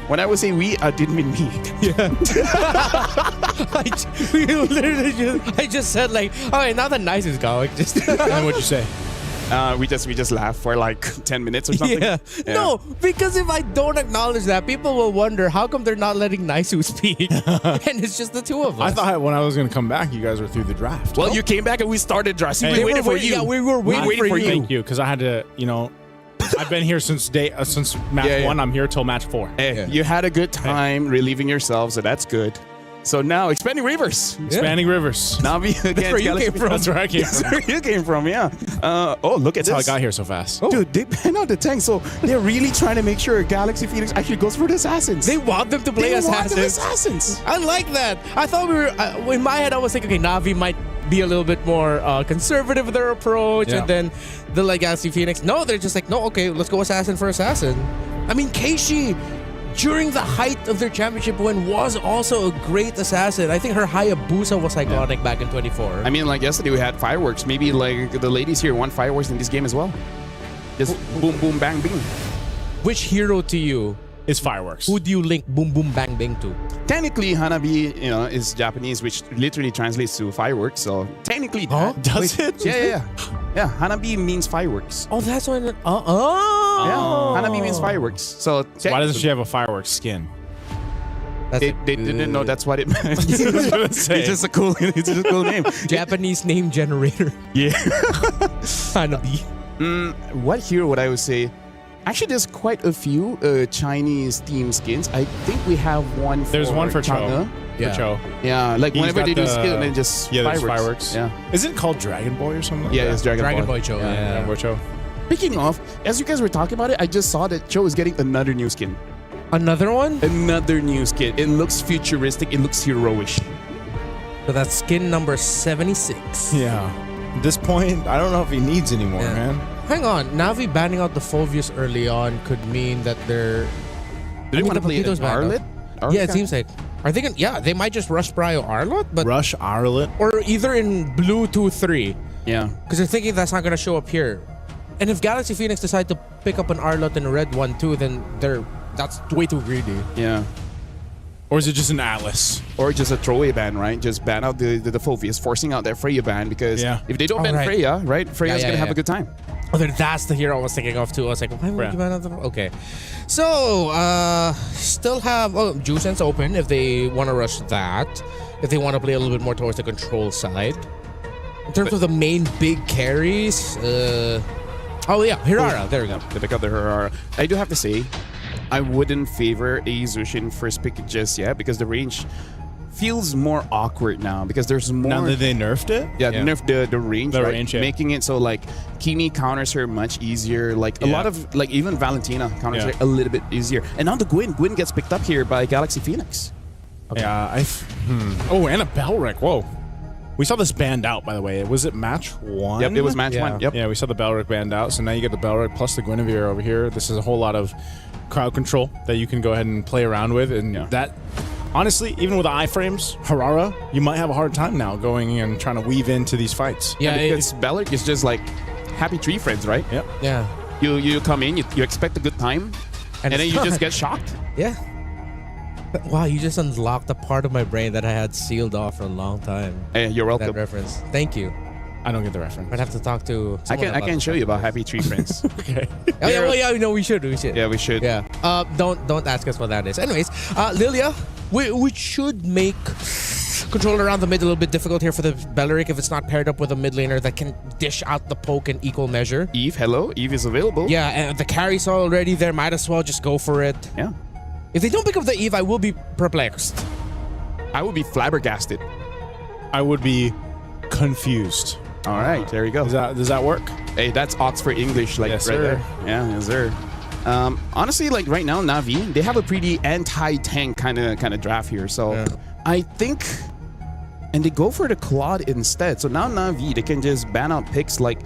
T: when I would say we, I didn't mean me.
H: Yeah. I just said like, all right, now that Nice is gone, just.
S: And what'd you say?
T: We just laughed for like 10 minutes or something.
H: Yeah. No, because if I don't acknowledge that, people will wonder how come they're not letting Naisu speak, and it's just the two of us.
S: I thought when I was going to come back, you guys were through the draft.
T: Well, you came back and we started draft.
S: Hey,
T: we waited for you.
H: Yeah, we were waiting for you.
S: Thank you, because I had to, I've been here since match 1. I'm here till match 4.
T: Hey, you had a good time relieving yourself, so that's good. So now, expanding rivers.
S: Expanding rivers.
T: Navi against
H: That's where you came from.
S: That's where I came from.
T: That's where you came from, yeah. Look at
S: That's
T: this.
S: how I got here so fast.
T: Dude, they ban out the tank, so they're really trying to make sure Galaxy Phoenix actually goes for the assassins.
H: They want them to play assassins. I like that. I thought we were, in my head, I was thinking, okay, Navi might be a little bit more conservative with their approach, and then the like Galaxy Phoenix, no, they're just like, no, okay, let's go assassin for assassin. I mean, Keishi, during the height of their championship win, was also a great assassin. I think her Hayabusa was iconic back in 24.
T: I mean, like yesterday we had fireworks. Maybe like the ladies here want fireworks in this game as well. Just boom, boom, bang, bing.
H: Which hero to you
S: is fireworks?
H: Who do you link boom, boom, bang, bing to?
T: Technically, Hanabi, is Japanese, which literally translates to fireworks. So technically,
S: does it?
T: Yeah. Hanabi means fireworks.
H: Oh, that's why.
T: Yeah, Hanabi means fireworks. So
S: why doesn't she have a fireworks skin?
T: They didn't know that's what it meant. It's just a cool name.
H: Japanese name generator.
T: Yeah.
H: Hanabi.
T: What hero would I would say? Actually, there's quite a few Chinese theme skins. I think we have one for
S: There's one for
T: Chang'e.
S: Cho. For Cho.
T: Yeah, like
S: He's
T: whenever
S: got
T: they do
S: the-
T: skill and then just fireworks. Yeah.
S: Isn't it called Dragon Boy or something?
T: Yeah,
S: like
T: it's
S: that?
T: Dragon
H: Boy Cho. Yeah.
S: Dragon Boy Cho.
T: Speaking of, as you guys were talking about it, I just saw that Cho is getting another new skin.
H: Another one?
T: Another new skin. It looks futuristic. It looks heroish.
H: So that's skin number 76.
S: Yeah. At this point, I don't know if he needs any more, man.
H: Hang on. Navi banning out the Phoveus early on could mean that they're...
T: Do they want to play
H: Papito's banned
T: Arlet?
H: out. Yeah, it seems like. Are they gonna, yeah, they might just rush Brio Arlot, but...
S: Rush Arlet?
H: Or either in blue 2-3.
T: Yeah.
H: Because they're thinking that's not going to show up here. And if Galaxy Phoenix decide to pick up an Arlot in a red 1-2, then that's way too greedy.
T: Yeah.
S: Or is it just an Atlas?
T: Or just a throwaway ban, right? Just ban out the Phoveus, forcing out that Freya ban, because if they don't ban Freya, right, Freya's going to have a good time.
H: Oh, then that's the hero I was thinking of too. I was like, why would you ban out the... Okay. So, still have Jusen's open if they want to rush that. If they want to play a little bit more towards the control side. In terms of the main big carries, oh yeah, Hirara. There we go.
T: They pick up the Hirara. I do have to say, I wouldn't favor a Zushin first pick just yet because the range feels more awkward now because there's more.
S: Now that they nerfed it?
T: Yeah, they nerfed the range,
S: The
T: right?
S: range, yeah.
T: Making it so like Kimi counters her much easier. Like a lot of like even Valentina counters her a little bit easier. And now the Gwyn gets picked up here by Galaxy Phoenix.
S: Okay. Yeah, Oh, and a Belric. Whoa. We saw this banned out, by the way. Was it match 1?
T: Yep, it was match 1. Yep.
S: Yeah, we saw the Belric banned out. So now you get the Belric plus the Guinevere over here. This is a whole lot of crowd control that you can go ahead and play around with. And that, honestly, even with the iframes, Harara, you might have a hard time now going and trying to weave into these fights.
T: Yeah, because Belric is just like happy tree friends, right?
S: Yep.
H: Yeah.
T: You come in, you expect a good time, and then you just get shocked.
H: Yeah. Wow, you just unlocked a part of my brain that I had sealed off for a long time.
T: Hey, you're welcome.
H: That reference. Thank you.
S: I don't get the reference.
H: I'd have to talk to.
T: I can show you about happy tree friends.
S: Okay.
H: Oh yeah, well, yeah, no, we should.
T: Yeah, we should.
H: Yeah. Don't ask us what that is. Anyways, Lilia, we should make control around the mid a little bit difficult here for the Belric if it's not paired up with a mid laner that can dish out the poke in equal measure.
T: Eve, hello. Eve is available.
H: Yeah, and the carry's already there. Might as well just go for it.
T: Yeah.
H: If they don't pick up the Eve, I will be perplexed.
T: I would be flabbergasted.
S: I would be confused.
T: All right, there you go.
S: Does that work?
T: Hey, that's Oxford English, like
S: Yes,
T: right
S: sir.
T: there. Yeah, yes, sir. Honestly, like right now, Na'Vi, they have a pretty anti-tank kind of draft here. So I think, and they go for the Claude instead. So now Na'Vi, they can just ban out picks like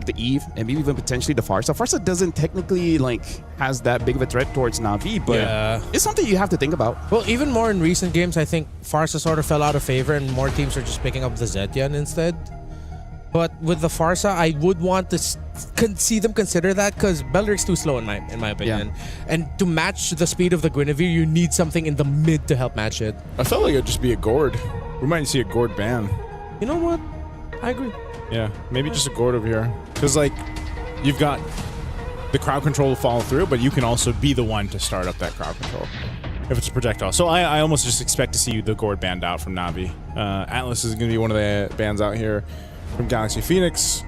T: the Eve and maybe even potentially the Farsa. Farsa doesn't technically has that big of a threat towards Na'Vi, but it's something you have to think about.
H: Well, even more in recent games, I think Farsa sort of fell out of favor and more teams are just picking up the Zetian instead. But with the Farsa, I would want to see them consider that because Belric's too slow in my opinion. And to match the speed of the Guinevere, you need something in the mid to help match it.
S: I felt like it'd just be a Gord. We might see a Gord ban.
H: You know what? I agree.
S: Yeah, maybe just a Gord over here. Because, you've got the crowd control to follow through, but you can also be the one to start up that crowd control if it's a projectile. So I almost just expect to see the Gord banned out from Na'Vi. Atlas is going to be one of the bans out here from Galaxy Phoenix,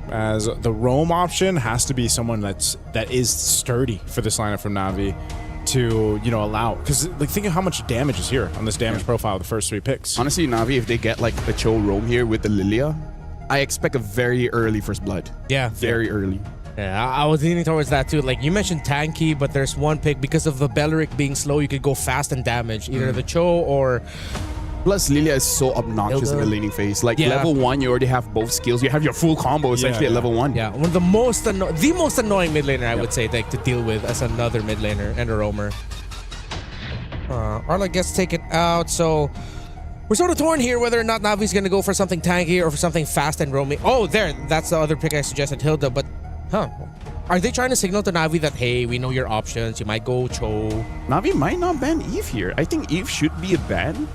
S: as the roam option has to be someone that is sturdy for this lineup from Na'Vi to allow, because think of how much damage is here on this damage profile of the first 3 picks.
T: Honestly, Na'Vi, if they get a Cho roam here with the Lilia, I expect a very early first blood.
H: Yeah.
T: Very early.
H: Yeah, I was leaning towards that too. Like you mentioned tanky, but there's one pick because of the Belric being slow, you could go fast and damage either the Cho or...
T: Plus, Lilia is so obnoxious in the laning phase. Level 1, you already have both skills. You have your full combo essentially at level 1.
H: Yeah, one of the most annoying mid laner I would say to deal with as another mid laner and a roamer. Arla gets taken out, so we're sort of torn here whether or not Navi's going to go for something tanky or for something fast and roaming. Oh, that's the other pick I suggested, Hilda, but are they trying to signal to Na'Vi that, hey, we know your options, you might go Cho?
T: Na'Vi might not ban Eve here. I think Eve should be a ban.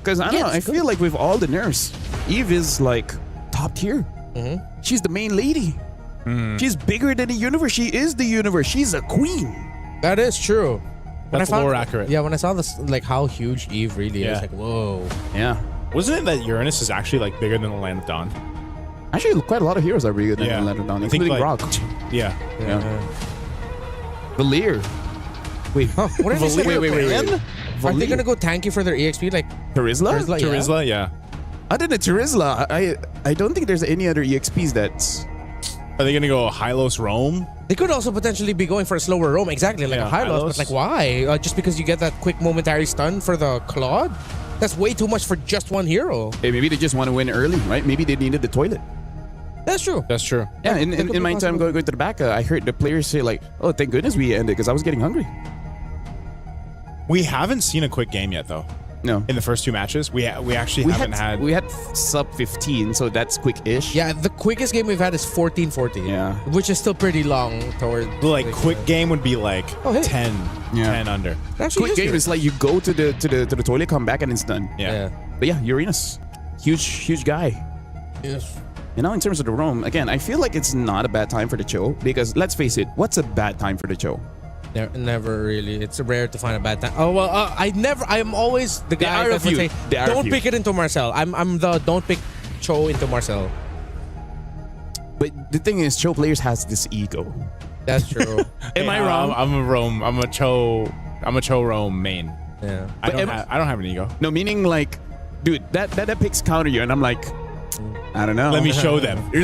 T: Because I don't know, I feel like with all the nerfs, Eve is top tier. She's the main lady. She's bigger than the universe. She is the universe. She's a queen.
H: That is true.
S: That's more accurate.
H: Yeah, when I saw this, how huge Eve really is, whoa.
T: Yeah.
S: Wasn't it that Uranus is actually bigger than the Land of Dawn?
T: Actually, quite a lot of heroes are bigger than the Land of Dawn, including Rock.
S: Yeah.
T: Valir.
H: Wait, what did you say?
T: Wait.
H: Are they gonna go tanky for their EXP
T: Terizla?
S: Terizla, yeah.
T: Other than Terizla, I don't think there's any other EXPs that's...
S: Are they gonna go Hylos Roam?
H: They could also potentially be going for a slower roam, exactly a Hylos, but why? Just because you get that quick momentary stun for the Claude? That's way too much for just one hero.
T: Hey, maybe they just want to win early, right? Maybe they needed the toilet.
H: That's true.
S: That's true.
T: Yeah, in my time going to the back, I heard the players say oh, thank goodness we ended because I was getting hungry.
S: We haven't seen a quick game yet, though.
T: No.
S: In the first 2 matches, we haven't had...
T: We had sub 15, so that's quick-ish.
H: Yeah, the quickest game we've had is 14-14.
T: Yeah.
H: Which is still pretty long towards...
S: quick game would be 10 under.
T: Quick game is you go to the toilet, come back, and it's done.
S: Yeah.
T: But yeah, Uranus. Huge guy.
H: Yes.
T: In terms of the roam, again, I feel like it's not a bad time for the Cho because, let's face it, what's a bad time for the Cho?
H: Never really. It's rare to find a bad time. Oh well, I'm always the guy that would say, don't pick it into Marcel. I'm the don't pick Cho into Marcel.
T: But the thing is, Cho players has this ego.
H: That's true.
T: Am I wrong?
S: I'm a Cho roam main.
H: Yeah.
S: I don't have an ego.
T: No, meaning like, dude, that picks counter you, and I'm like, I don't know.
S: Let me show them.
H: I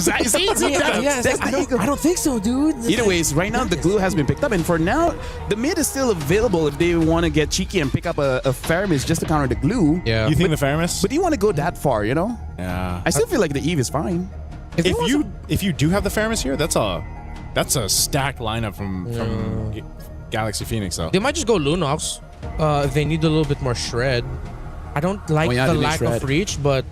H: don't think so, dude.
T: Either ways, right now the glue has been picked up, and for now the mid is still available if they want to get cheeky and pick up a Faramis just to counter the glue.
H: Yeah.
S: You think the Faramis?
T: But do you want to go that far? You know?
S: Yeah.
T: I still feel like the Eve is fine.
S: If you do have the Faramis here, that's a stacked lineup from Galaxy Phoenix though.
H: They might just go Lunox. They need a little bit more shred. I don't like the lack of reach, but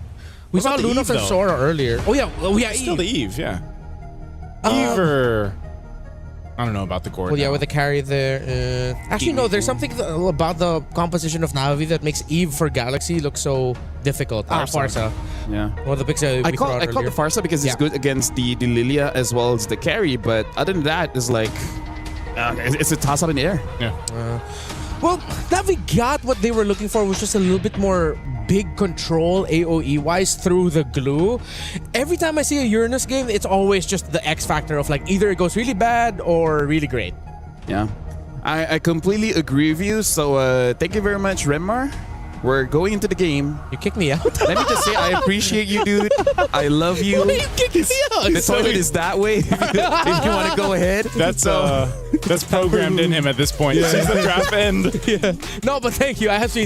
H: we saw Lunox and Sora earlier. Oh yeah,
S: still the Eve, yeah. Eve or I don't know about the Gordon.
H: Well, yeah, with the carry there. Actually, no, there's something about the composition of Navi that makes Eve for Galaxy look so difficult. Farsa.
T: Yeah.
H: One of the picks
T: I call the Farsa because it's good against the Lilia as well as the carry, but other than that, it's like it's a toss up in the air.
S: Yeah.
H: Well, Navi got what they were looking for, which was a little bit more big control AoE-wise through the glue. Every time I see a Uranus game, it's always just the X factor of like either it goes really bad or really great.
T: Yeah. I completely agree with you. So thank you very much, Renmar. We're going into the game.
H: You kicked me out.
T: Let me just say, I appreciate you, dude. I love you.
H: Why are you kicking me out?
T: The toilet is that way. If you want to go ahead.
S: That's programmed in him at this point. Since the draft end.
H: Yeah. No, but thank you. I actually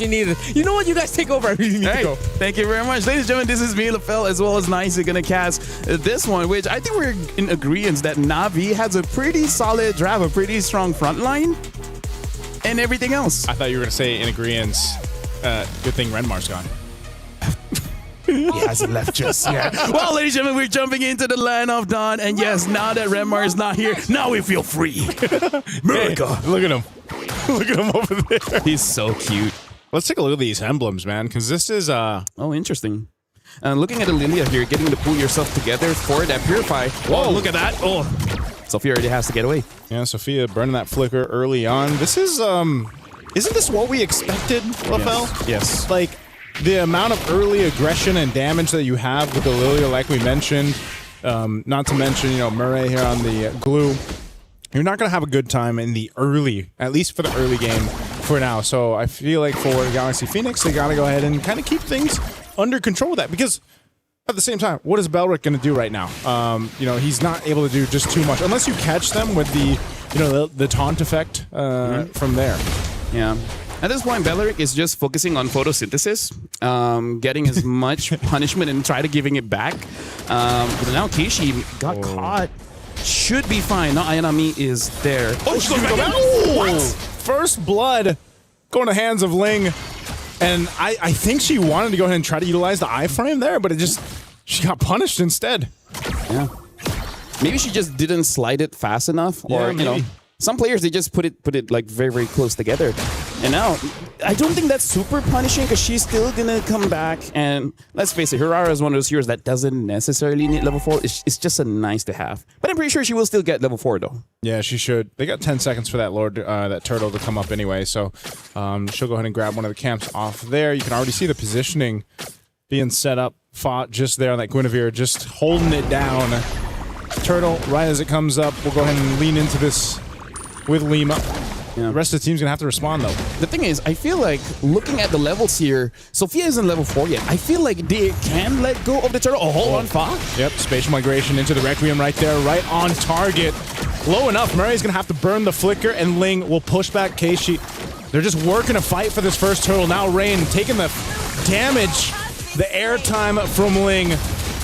H: need it. You know what? You guys take over. I really need to go.
T: Thank you very much. Ladies and gentlemen, this is me, LaFell, as well as Nice. We're going to cast this one, which I think we're in agreement that Navi has a pretty solid draft, a pretty strong front line, and everything else.
S: I thought you were going to say in agreement. Good thing Renmar's gone.
T: He hasn't left just yet. Well, ladies and gentlemen, we're jumping into the land of Dawn. And yes, now that Renmar is not here, now we feel free. America.
S: Hey, look at him. Look at him over there.
T: He's so cute.
S: Let's take a look at these emblems, man, because this is...
T: Oh, interesting. Looking at the Lilia here, getting to pull yourself together for that Purify. Whoa, look at that. Oh, Sophia already has to get away.
S: Yeah, Sophia burning that flicker early on. This is... Isn't this what we expected, LaFell?
T: Yes.
S: Like, the amount of early aggression and damage that you have with the Lilia, like we mentioned, not to mention, Murray here on the glue, you're not going to have a good time in the early, at least for the early game for now. So I feel like for Galaxy Phoenix, they got to go ahead and kind of keep things under control with that, because at the same time, what is Belric going to do right now? He's not able to do just too much, unless you catch them with the taunt effect from there.
T: Yeah. At this point, Belric is just focusing on photosynthesis, getting as much punishment and try to giving it back. But now Keishi got caught. Should be fine. Now Ayanami is there.
S: Oh, she's going to go back. What? First blood going to hands of Ling. And I think she wanted to go ahead and try to utilize the iframe there, but she got punished instead.
T: Yeah. Maybe she just didn't slide it fast enough, or some players, they just put it like very, very close together. And now, I don't think that's super punishing, because she's still gonna come back. And let's face it, Hirara is one of those heroes that doesn't necessarily need level 4. It's just a nice to have. But I'm pretty sure she will still get level 4 though.
S: Yeah, she should. They got 10 seconds for that turtle to come up anyway. So she'll go ahead and grab one of the camps off there. You can already see the positioning being set up. Fought just there on that Guinevere, just holding it down. Turtle, right as it comes up, we'll go ahead and lean into this with Lima. Yeah. The rest of the team's going to have to respond, though.
T: The thing is, I feel like looking at the levels here, Sophia isn't level 4 yet. I feel like they can let go of the turtle. Oh, hold on, Fox.
S: Yep, spatial migration into the Requiem right there, right on target. Low enough. Murray's going to have to burn the flicker, and Ling will push back Keishi. They're just working a fight for this first turtle. Now Rain taking the damage, the airtime from Ling.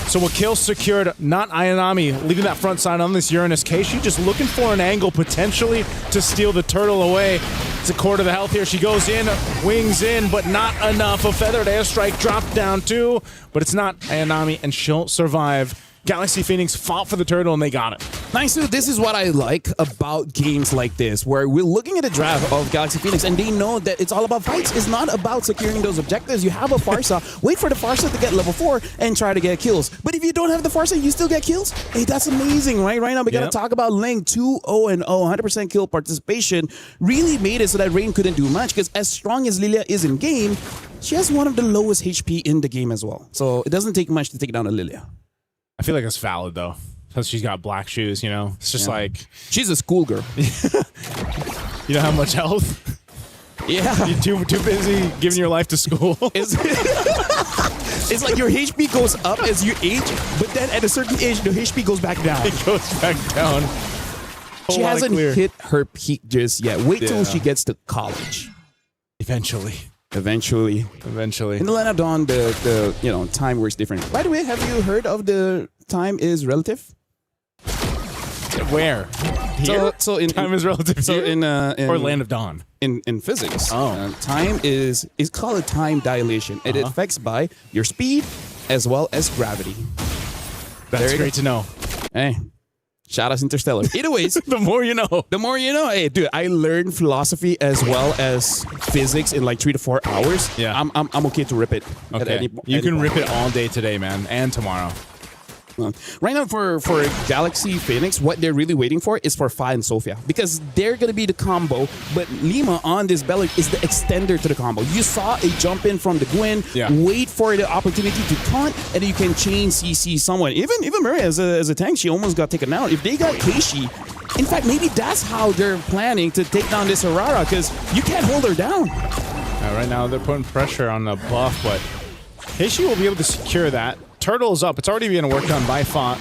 S: So a kill secured, not Ayanami, leaving that front side on this Uranus. Keishi just looking for an angle potentially to steal the turtle away. It's a quarter of the health here. She goes in, wings in, but not enough. A feathered airstrike dropped down too, but it's not Ayanami, and she'll survive. Galaxy Phoenix fought for the turtle, and they got it.
T: Nice, dude. This is what I like about games like this, where we're looking at a draft of Galaxy Phoenix, and they know that it's all about fights. It's not about securing those objectives. You have a Farsa, wait for the Farsa to get level 4 and try to get kills. But if you don't have the Farsa, you still get kills? Hey, that's amazing, right? Right now, we got to talk about Ling 2-0-0, 100% kill participation. Really made it so that Rain couldn't do much, because as strong as Lilia is in game, she has one of the lowest HP in the game as well. So it doesn't take much to take down a Lilia.
S: I feel like it's valid, though, because she's got black shoes, It's just like...
T: She's a schoolgirl.
S: You know how much health?
T: Yeah.
S: You're too busy giving your life to school.
T: It's like your HP goes up as you age, but then at a certain age, the HP goes back down.
S: It goes back down.
T: She hasn't hit her peak just yet. Wait till she gets to college.
S: Eventually.
T: In the
S: Land
T: of Dawn, the time works different. By the way, have you heard of the time is relative?
S: Where? Here?
T: So in
S: time is relative.
T: So
S: here?
T: in
S: or Land of Dawn.
T: In physics, time is called a time dilation. It affects by your speed as well as gravity.
S: That's great to know.
T: Hey, shout out Interstellar. Either ways,
S: the more you know.
T: The more you know. Hey, dude, I learned philosophy as well as physics in like 3 to 4 hours.
S: Yeah,
T: I'm okay to rip it.
S: Okay, you can rip it all day today, man, and tomorrow.
T: Right now for Galaxy Phoenix, what they're really waiting for is for Fa and Sophia, because they're going to be the combo, but Lima on this Bellic is the extender to the combo. You saw a jump in from the Gwen, wait for the opportunity to taunt, and then you can chain CC someone. Even Murray as a tank, she almost got taken out. If they got Keishi, in fact, maybe that's how they're planning to take down this Aurora, because you can't hold her down.
S: Right now they're putting pressure on the buff, but Keishi will be able to secure that. Turtle's up. It's already being worked on by Font.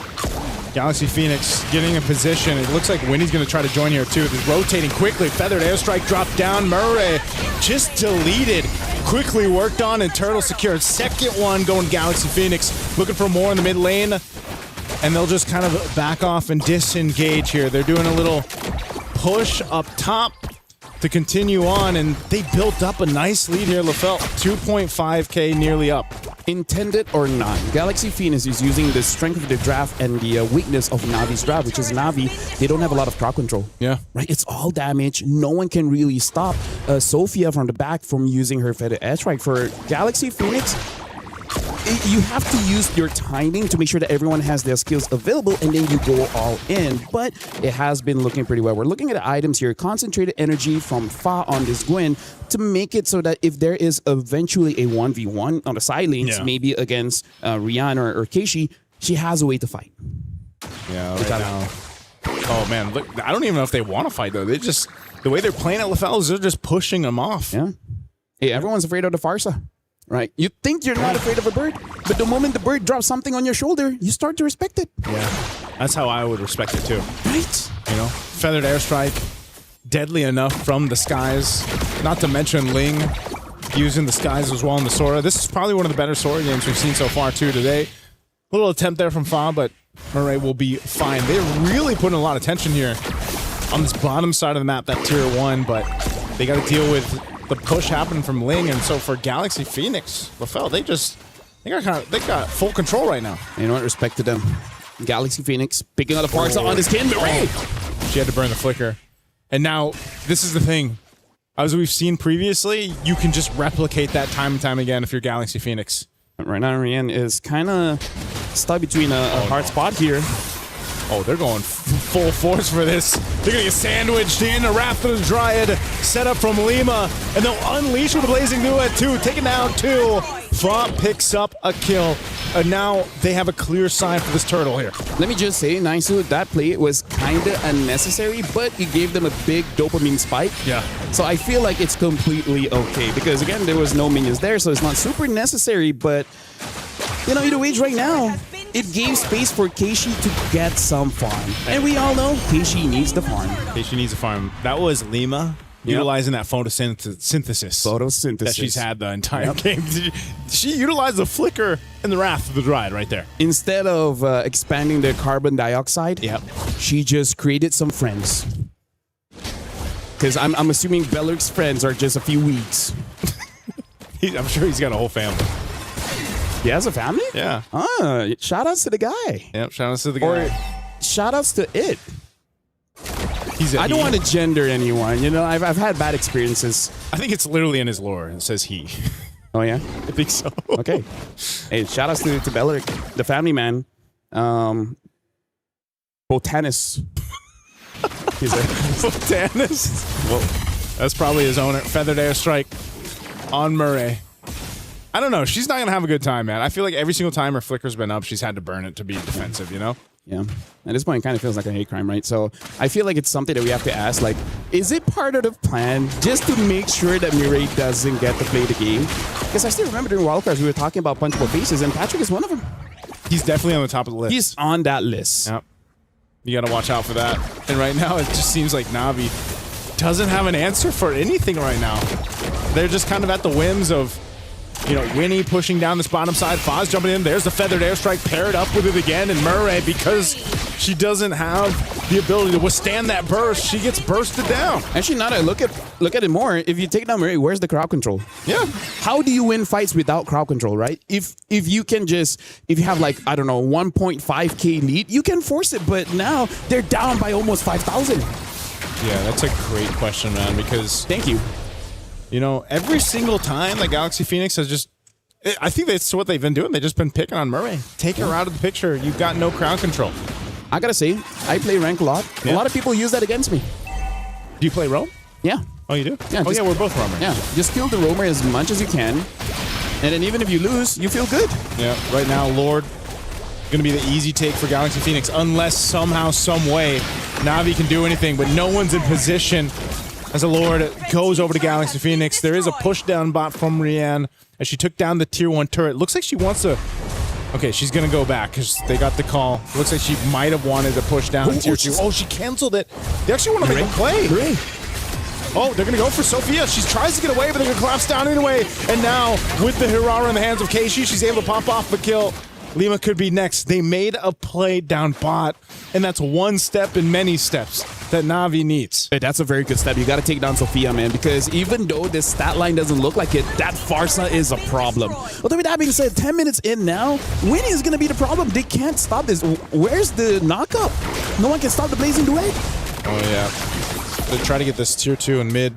S: Galaxy Phoenix getting in position. It looks like Winnie's going to try to join here too. They're rotating quickly. Feathered Airstrike dropped down. Murray just deleted. Quickly worked on, and Turtle secured. Second one going Galaxy Phoenix. Looking for more in the mid lane. And they'll just kind of back off and disengage here. They're doing a little push up top to continue on, and they built up a nice lead here. LaFell, 2.5k nearly up.
T: Intended or not, Galaxy Phoenix is using the strength of the draft and the weakness of Navi's draft, which is Navi. They don't have a lot of crowd control.
S: Yeah.
T: Right? It's all damage. No one can really stop Sophia from the back from using her Feather Airstrike. For Galaxy Phoenix, you have to use your timing to make sure that everyone has their skills available, and then you go all in. But it has been looking pretty well. We're looking at the items here. Concentrated energy from Fa on this Gwen to make it so that if there is eventually a 1v1 on the side lanes, maybe against Rihanna or Keishi, she has a way to fight.
S: Yeah, right now. Oh, man. Look, I don't even know if they want to fight, though. They just, the way they're playing at LaFell is they're just pushing them off.
T: Yeah. Hey, everyone's afraid of the Farsa. Right? You think you're not afraid of a bird, but the moment the bird drops something on your shoulder, you start to respect it.
S: Yeah. That's how I would respect it too.
T: Right?
S: You know, Feathered Airstrike, deadly enough from the skies. Not to mention Ling using the skies as well in the Sora. This is probably one of the better Sora games we've seen so far too today. A little attempt there from Fa, but Murray will be fine. They're really putting a lot of tension here on this bottom side of the map, that tier 1, but they got to deal with the push happening from Ling, and so for Galaxy Phoenix, LaFell, they got full control right now.
T: You know what? Respect to them. Galaxy Phoenix picking out the Farsa on his kin.
S: She had to burn the flicker. And now, this is the thing. As we've seen previously, you can just replicate that time and time again if you're Galaxy Phoenix.
T: Right now, Rian is kind of stuck between a hard spot here.
S: Oh, they're going full force for this. They're going to get sandwiched in. A Wrath of the Dryad set up from Lima, and they'll unleash with a Blazing Duet too. Taking down 2. Fa picks up a kill, and now they have a clear sign for this turtle here.
T: Let me just say, Naisu, that play was kind of unnecessary, but it gave them a big dopamine spike.
S: Yeah.
T: So I feel like it's completely okay, because again, there was no minions there, so it's not super necessary, but you know, either way, right now, it gave space for Keishi to get some farm. And we all know Keishi needs the farm.
S: Keishi needs the farm. That was Lima utilizing that photosynthesis that she's had the entire game. She utilized the flicker and the Wrath of the Dryad right there.
T: Instead of expanding the carbon dioxide, she just created some friends. Because I'm assuming Beller's friends are just a few weeds.
S: I'm sure he's got a whole family.
T: He has a family?
S: Yeah.
T: Shout outs to the guy.
S: Yep, shout outs to the guy.
T: Or shout outs to it.
S: I
T: don't want to gender anyone. You know, I've had bad experiences.
S: I think it's literally in his lore. It says he.
T: Oh, yeah?
S: I think so.
T: Okay. Hey, shout outs to Bellic, the family man. Botanist. He's a
S: Botanist? Well, that's probably his owner. Feathered Airstrike on Murray. I don't know. She's not going to have a good time, man. I feel like every single time her flicker's been up, she's had to burn it to be defensive, you know?
T: Yeah. At this point, it kind of feels like a hate crime, right? So I feel like it's something that we have to ask, like, is it part of the plan just to make sure that Mireille doesn't get to play the game? Because I still remember during wildcards, we were talking about punchable faces, and Patrick is one of them.
S: He's definitely on the top of the list.
T: He's on that list.
S: Yep. You got to watch out for that. And right now, it just seems like Na'Vi doesn't have an answer for anything right now. They're just kind of at the whims of, you know, Winnie pushing down this bottom side, Foz jumping in. There's the feathered airstrike paired up with it again, and Murray, because she doesn't have the ability to withstand that burst, she gets bursted down.
T: Actually, now that I look at it more, if you take down Murray, where's the crowd control?
S: Yeah.
T: How do you win fights without crowd control, right? If you can just, if you have like, I don't know, 1.5K lead, you can force it, but now they're down by almost 5,000.
S: Yeah, that's a great question, man, because...
T: Thank you.
S: You know, every single time that Galaxy Phoenix has just... I think that's what they've been doing. They've just been picking on Murray. Take her out of the picture. You've got no crowd control.
T: I gotta say, I play rank a lot.
S: Yeah.
T: A lot of people use that against me.
S: Do you play roam?
T: Yeah.
S: Oh, you do?
T: Yeah.
S: Yeah, we're both roamers.
T: Yeah. Just kill the roamer as much as you can. And then even if you lose, you feel good.
S: Yeah. Right now, Lord, going to be the easy take for Galaxy Phoenix, unless somehow, some way, Na'Vi can do anything. But no one's in position as a Lord goes over to Galaxy Phoenix. There is a push down bot from Rianne as she took down the tier 1 turret. Looks like she wants to... Okay, she's going to go back because they got the call. Looks like she might have wanted to push down tier 2. Oh, she canceled it. They actually want to make a play. Oh, they're going to go for Sophia. She tries to get away, but they're going to collapse down anyway. And now, with the Hirara in the hands of Keishi, she's able to pop off the kill. Lima could be next. They made a play down bot, and that's one step in many steps that Na'Vi needs.
T: Hey, that's a very good step. You got to take down Sophia, man, because even though this stat line doesn't look like it, that Farsa is a problem. Although with that being said, 10 minutes in now, Winnie is going to be the problem. They can't stop this. Where's the knockup? No one can stop the Blazing Duet.
S: Oh, yeah. They try to get this tier 2 in mid.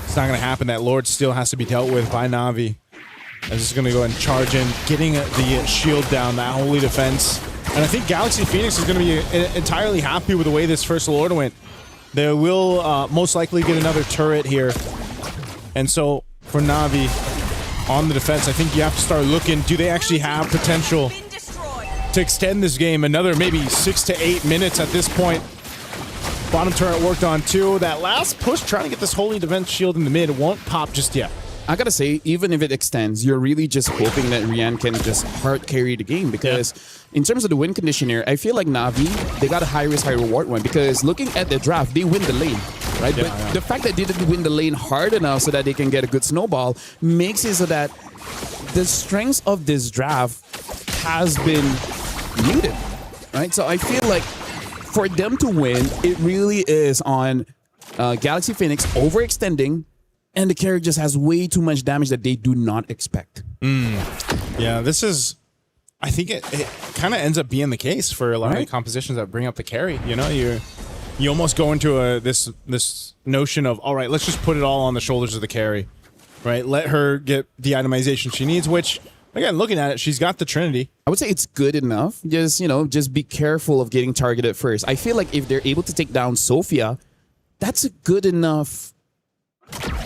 S: It's not going to happen. That Lord still has to be dealt with by Na'Vi. I'm just going to go ahead and charge in, getting the shield down, that holy defense. And I think Galaxy Phoenix is going to be entirely happy with the way this first Lord went. They will most likely get another turret here. And so for Na'Vi on the defense, I think you have to start looking, do they actually have potential to extend this game another maybe 6 to 8 minutes at this point? Bottom turret worked on too. That last push trying to get this holy defense shield in the mid won't pop just yet.
T: I gotta say, even if it extends, you're really just hoping that Rianne can just hard carry the game, because in terms of the win condition here, I feel like Na'Vi, they got a high risk, high reward one, because looking at the draft, they win the lane, right? But the fact that they didn't win the lane hard enough so that they can get a good snowball makes it so that the strength of this draft has been muted, right? So I feel like for them to win, it really is on Galaxy Phoenix overextending, and the carry just has way too much damage that they do not expect.
S: Yeah, this is... I think it kind of ends up being the case for a lot of the compositions that bring up the carry. You know, you almost go into this notion of, all right, let's just put it all on the shoulders of the carry, right? Let her get the itemization she needs, which, again, looking at it, she's got the Trinity.
T: I would say it's good enough. Just, you know, just be careful of getting targeted first. I feel like if they're able to take down Sophia, that's a good enough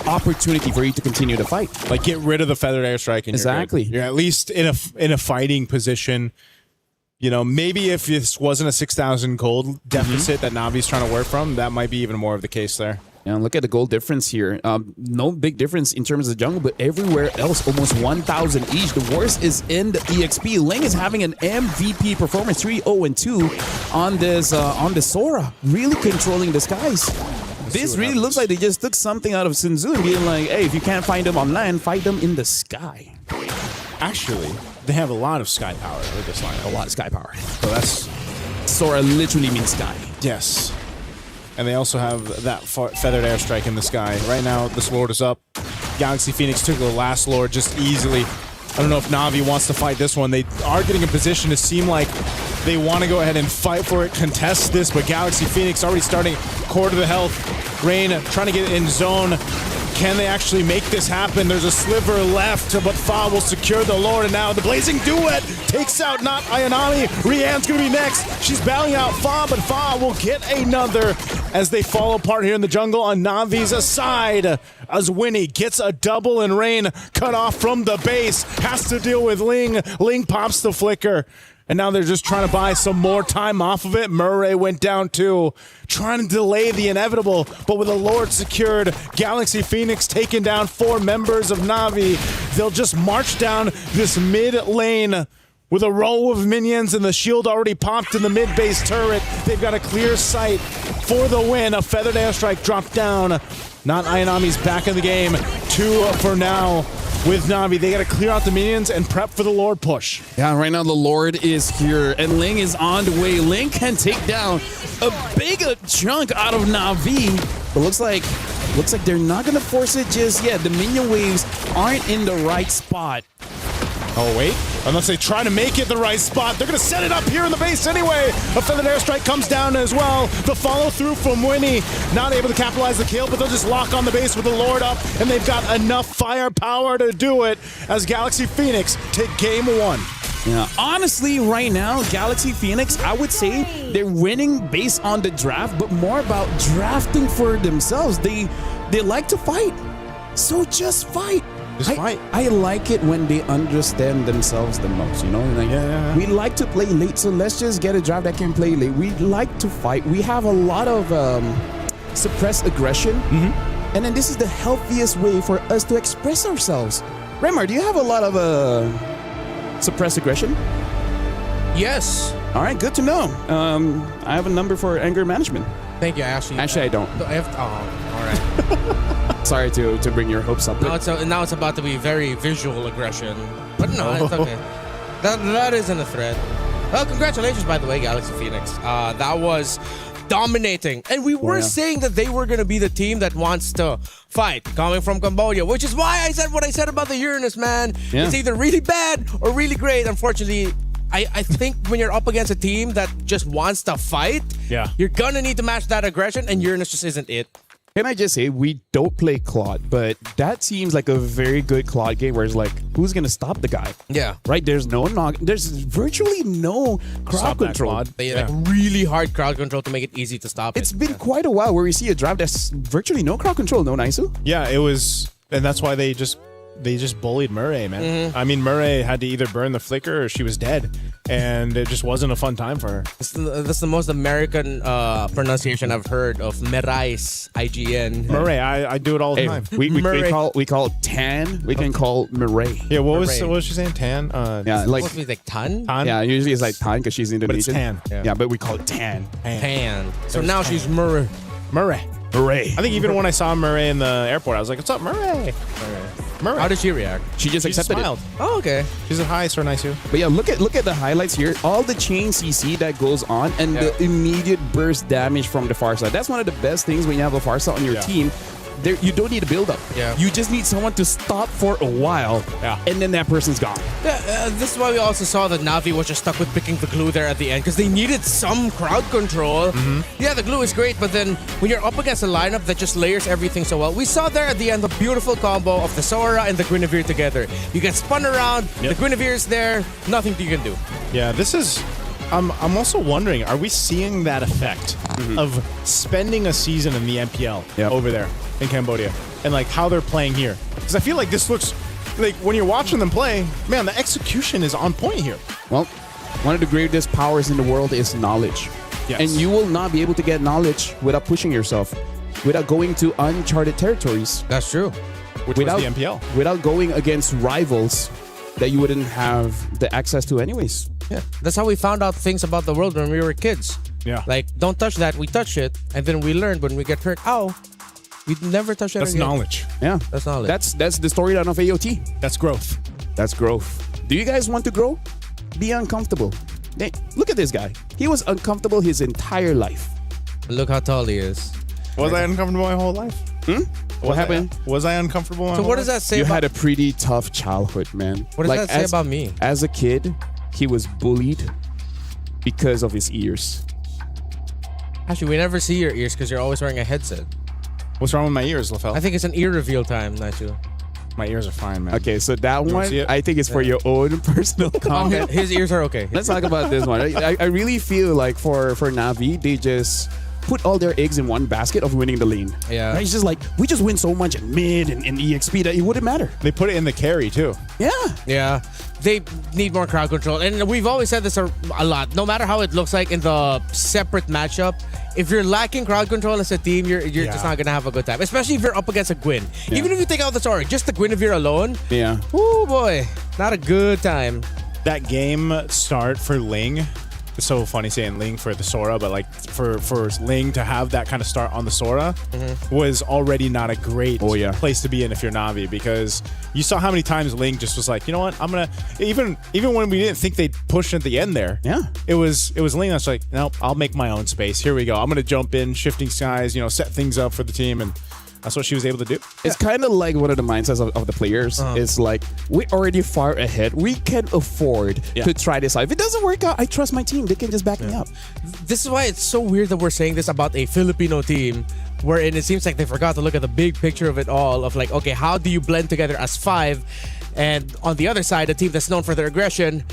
T: opportunity for you to continue to fight.
S: Like, get rid of the feathered airstrike and
T: exactly.
S: You're at least in a fighting position. You know, maybe if this wasn't a 6,000 gold deficit that Na'Vi's trying to work from, that might be even more of the case there.
T: Yeah, look at the gold difference here. No big difference in terms of the jungle, but everywhere else, almost 1,000 each. The worst is in the EXP. Ling is having an MVP performance, 3-0-2 on this Sora, really controlling the skies. This really looks like they just took something out of Sun Tzu and being like, hey, if you can't find them on land, fight them in the sky.
S: Actually, they have a lot of sky power with this line.
T: A lot of sky power.
S: So that's...
T: Sora literally means sky.
S: Yes. And they also have that feathered airstrike in the sky. Right now, this Lord is up. Galaxy Phoenix took the last Lord just easily. I don't know if Na'Vi wants to fight this one. They are getting in position to seem like they want to go ahead and fight for it, contest this, but Galaxy Phoenix already starting core to the health. Rain trying to get in zone. Can they actually make this happen? There's a sliver left, but Fa will secure the Lord, and now the Blazing Duet takes out not Ayanami. Rianne's going to be next. She's battling out Fa, but Fa will get another as they fall apart here in the jungle on Na'Vi's side. As Winnie gets a double and Rain cut off from the base. Has to deal with Ling. Ling pops the flicker. And now they're just trying to buy some more time off of it. Murray went down too, trying to delay the inevitable. But with a Lord secured, Galaxy Phoenix taking down 4 members of Na'Vi. They'll just march down this mid lane with a row of minions and the shield already popped in the mid base turret. They've got a clear sight for the win. A feathered airstrike dropped down. Not Ayanami's back in the game. 2 for now. With Na'Vi, they got to clear out the minions and prep for the Lord push.
T: Yeah, right now the Lord is here, and Ling is on the way. Ling can take down a big chunk out of Na'Vi, but looks like they're not gonna force it just yet. The minion waves aren't in the right spot.
S: Oh, wait. Unless they try to make it the right spot. They're going to set it up here in the base anyway. A feathered airstrike comes down as well. The follow through from Winnie. Not able to capitalize the kill, but they'll just lock on the base with the Lord up. And they've got enough firepower to do it as Galaxy Phoenix take game 1.
T: Yeah, honestly, right now, Galaxy Phoenix, I would say they're winning based on the draft, but more about drafting for themselves. They like to fight. So just fight. I like it when they understand themselves the most, you know? Like, we like to play late, so let's just get a draft that can play late. We like to fight. We have a lot of suppressed aggression, and then this is the healthiest way for us to express ourselves. Remar, do you have a lot of suppressed aggression?
H: Yes.
T: All right, good to know. I have a number for anger management.
H: Thank you, Ashley.
T: Actually, I don't.
H: All right.
T: Sorry to bring your hopes up.
H: Now it's about to be very visual aggression. But no, it's okay. That isn't a threat. Well, congratulations, by the way, Galaxy Phoenix. That was dominating. And we were saying that they were going to be the team that wants to fight, coming from Cambodia, which is why I said what I said about the Uranus, man.
T: Yeah.
H: It's either really bad or really great. Unfortunately, I think when you're up against a team that just wants to fight, you're going to need to match that aggression, and Uranus just isn't it.
T: Can I just say, we don't play Claude, but that seems like a very good Claude game where it's like, who's going to stop the guy?
H: Yeah.
T: Right? There's virtually no crowd control.
H: They like really hard crowd control to make it easy to stop it.
T: It's been quite a while where we see a draft that's virtually no crowd control, no, Naisu?
S: Yeah, it was, and that's why they just bullied Murray, man. I mean, Murray had to either burn the flicker or she was dead, and it just wasn't a fun time for her.
H: That's the most American pronunciation I've heard of Murray's IGN.
S: Murray, I do it all the time.
T: We call tan. We can call Murray.
S: Yeah, what was she saying? Tan?
T: Yeah, like
H: supposed to be like tan.
T: Yeah, usually it's like tan because she's Indonesian.
S: But it's tan.
T: Yeah, but we call it tan.
H: Tan. So now she's Murray.
S: Murray.
T: Murray.
S: I think even when I saw Murray in the airport, I was like, "What's up, Murray?" Murray.
H: How did she react?
T: She just accepted
S: smiled.
T: it.
H: Oh, okay.
S: She said, "Hi, so nice you."
T: But yeah, look at the highlights here. All the chain CC that goes on and the immediate burst damage from the Farsight. That's one of the best things when you have a Farsight on your team. There, you don't need a build up.
H: Yeah.
T: You just need someone to stop for a while.
S: Yeah.
T: And then that person's gone.
H: Yeah, this is why we also saw that Na'Vi was just stuck with picking the glue there at the end because they needed some crowd control. Yeah, the glue is great, but then when you're up against a lineup that just layers everything so well, we saw there at the end the beautiful combo of the Sora and the Guinevere together. You get spun around, the Guinevere's there, nothing you can do.
S: Yeah, this is. I'm also wondering, are we seeing that effect of spending a season in the MPL over there in Cambodia and like how they're playing here? Because I feel like this looks like when you're watching them play, man, the execution is on point here.
T: Well, one of the greatest powers in the world is knowledge.
S: Yes.
T: And you will not be able to get knowledge without pushing yourself, without going to uncharted territories.
H: That's true.
S: Which was the MPL.
T: Without going against rivals that you wouldn't have the access to anyways.
H: Yeah, that's how we found out things about the world when we were kids.
S: Yeah.
H: Like, don't touch that, we touch it, and then we learned when we get hurt, ow, we'd never touch that
S: That's
H: again.
S: knowledge.
T: Yeah.
H: That's knowledge.
T: That's the storyline of AOT.
S: That's growth.
T: That's growth. Do you guys want to grow? Be uncomfortable. Hey, look at this guy. He was uncomfortable his entire life.
H: Look how tall he is.
S: Was I uncomfortable my whole life?
T: What happened?
S: Was I uncomfortable my
H: So
S: whole
H: what does
S: life?
H: that say
T: You
H: about...
T: had a pretty tough childhood, man.
H: What does that say about me?
T: As a kid, he was bullied because of his ears.
H: Actually, we never see your ears because you're always wearing a headset.
S: What's wrong with my ears, LaFell?
H: I think it's an ear reveal time, Nacho.
S: My ears are fine, man.
T: Okay, so that
S: wanna
T: one,
S: see it?
T: I think it's for your own personal comment.
H: His ears are okay.
T: Let's talk about this one. I really feel like for Na'Vi, they just
C: put all their eggs in one basket of winning the lane.
H: Yeah.
C: Right? It's just like, we just win so much in mid and EXP that it wouldn't matter.
S: They put it in the carry too.
C: Yeah.
H: Yeah. They need more crowd control. And we've always said this a lot. No matter how it looks like in the separate matchup, if you're lacking crowd control as a team, you're just not going to have a good time. Especially if you're up against a Gwyn.
C: Yeah.
H: Even if you take out the Sora, just the Guinevere alone.
C: Yeah.
H: Oh boy. Not a good time.
S: That game start for Ling. It's so funny saying Ling for the Sora, but like for Ling to have that kind of start on the Sora was already not a great place to be in if you're Na'Vi, because you saw how many times Ling just was like, you know what, I'm gonna even when we didn't think they'd push at the end there.
C: Yeah.
S: It was Ling that's like, nope, I'll make my own space. Here we go. I'm gonna jump in, shifting skies, set things up for the team, and that's what she was able to do.
C: It's kind of like one of the mindsets of the players. It's like, we're already far ahead. We can afford to try this out. If it doesn't work out, I trust my team. They can just back me up.
H: This is why it's so weird that we're saying this about a Filipino team, wherein it seems like they forgot to look at the big picture of it all, of like, okay, how do you blend together as five? And on the other side, a team that's known for their aggression,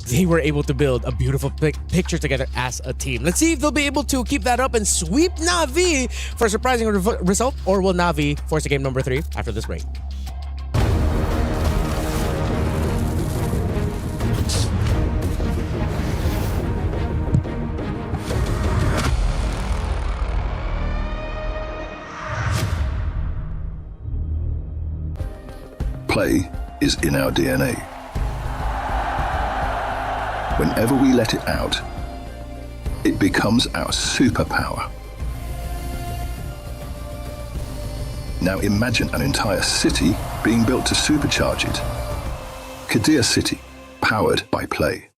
H: they were able to build a beautiful picture together as a team. Let's see if they'll be able to keep that up and sweep Na'Vi for a surprising result, or will Na'Vi force a game number 3 after this break?
K: Play is in our DNA. Whenever we let it out, it becomes our superpower. Now imagine an entire city being built to supercharge it. Kadir City, powered by play.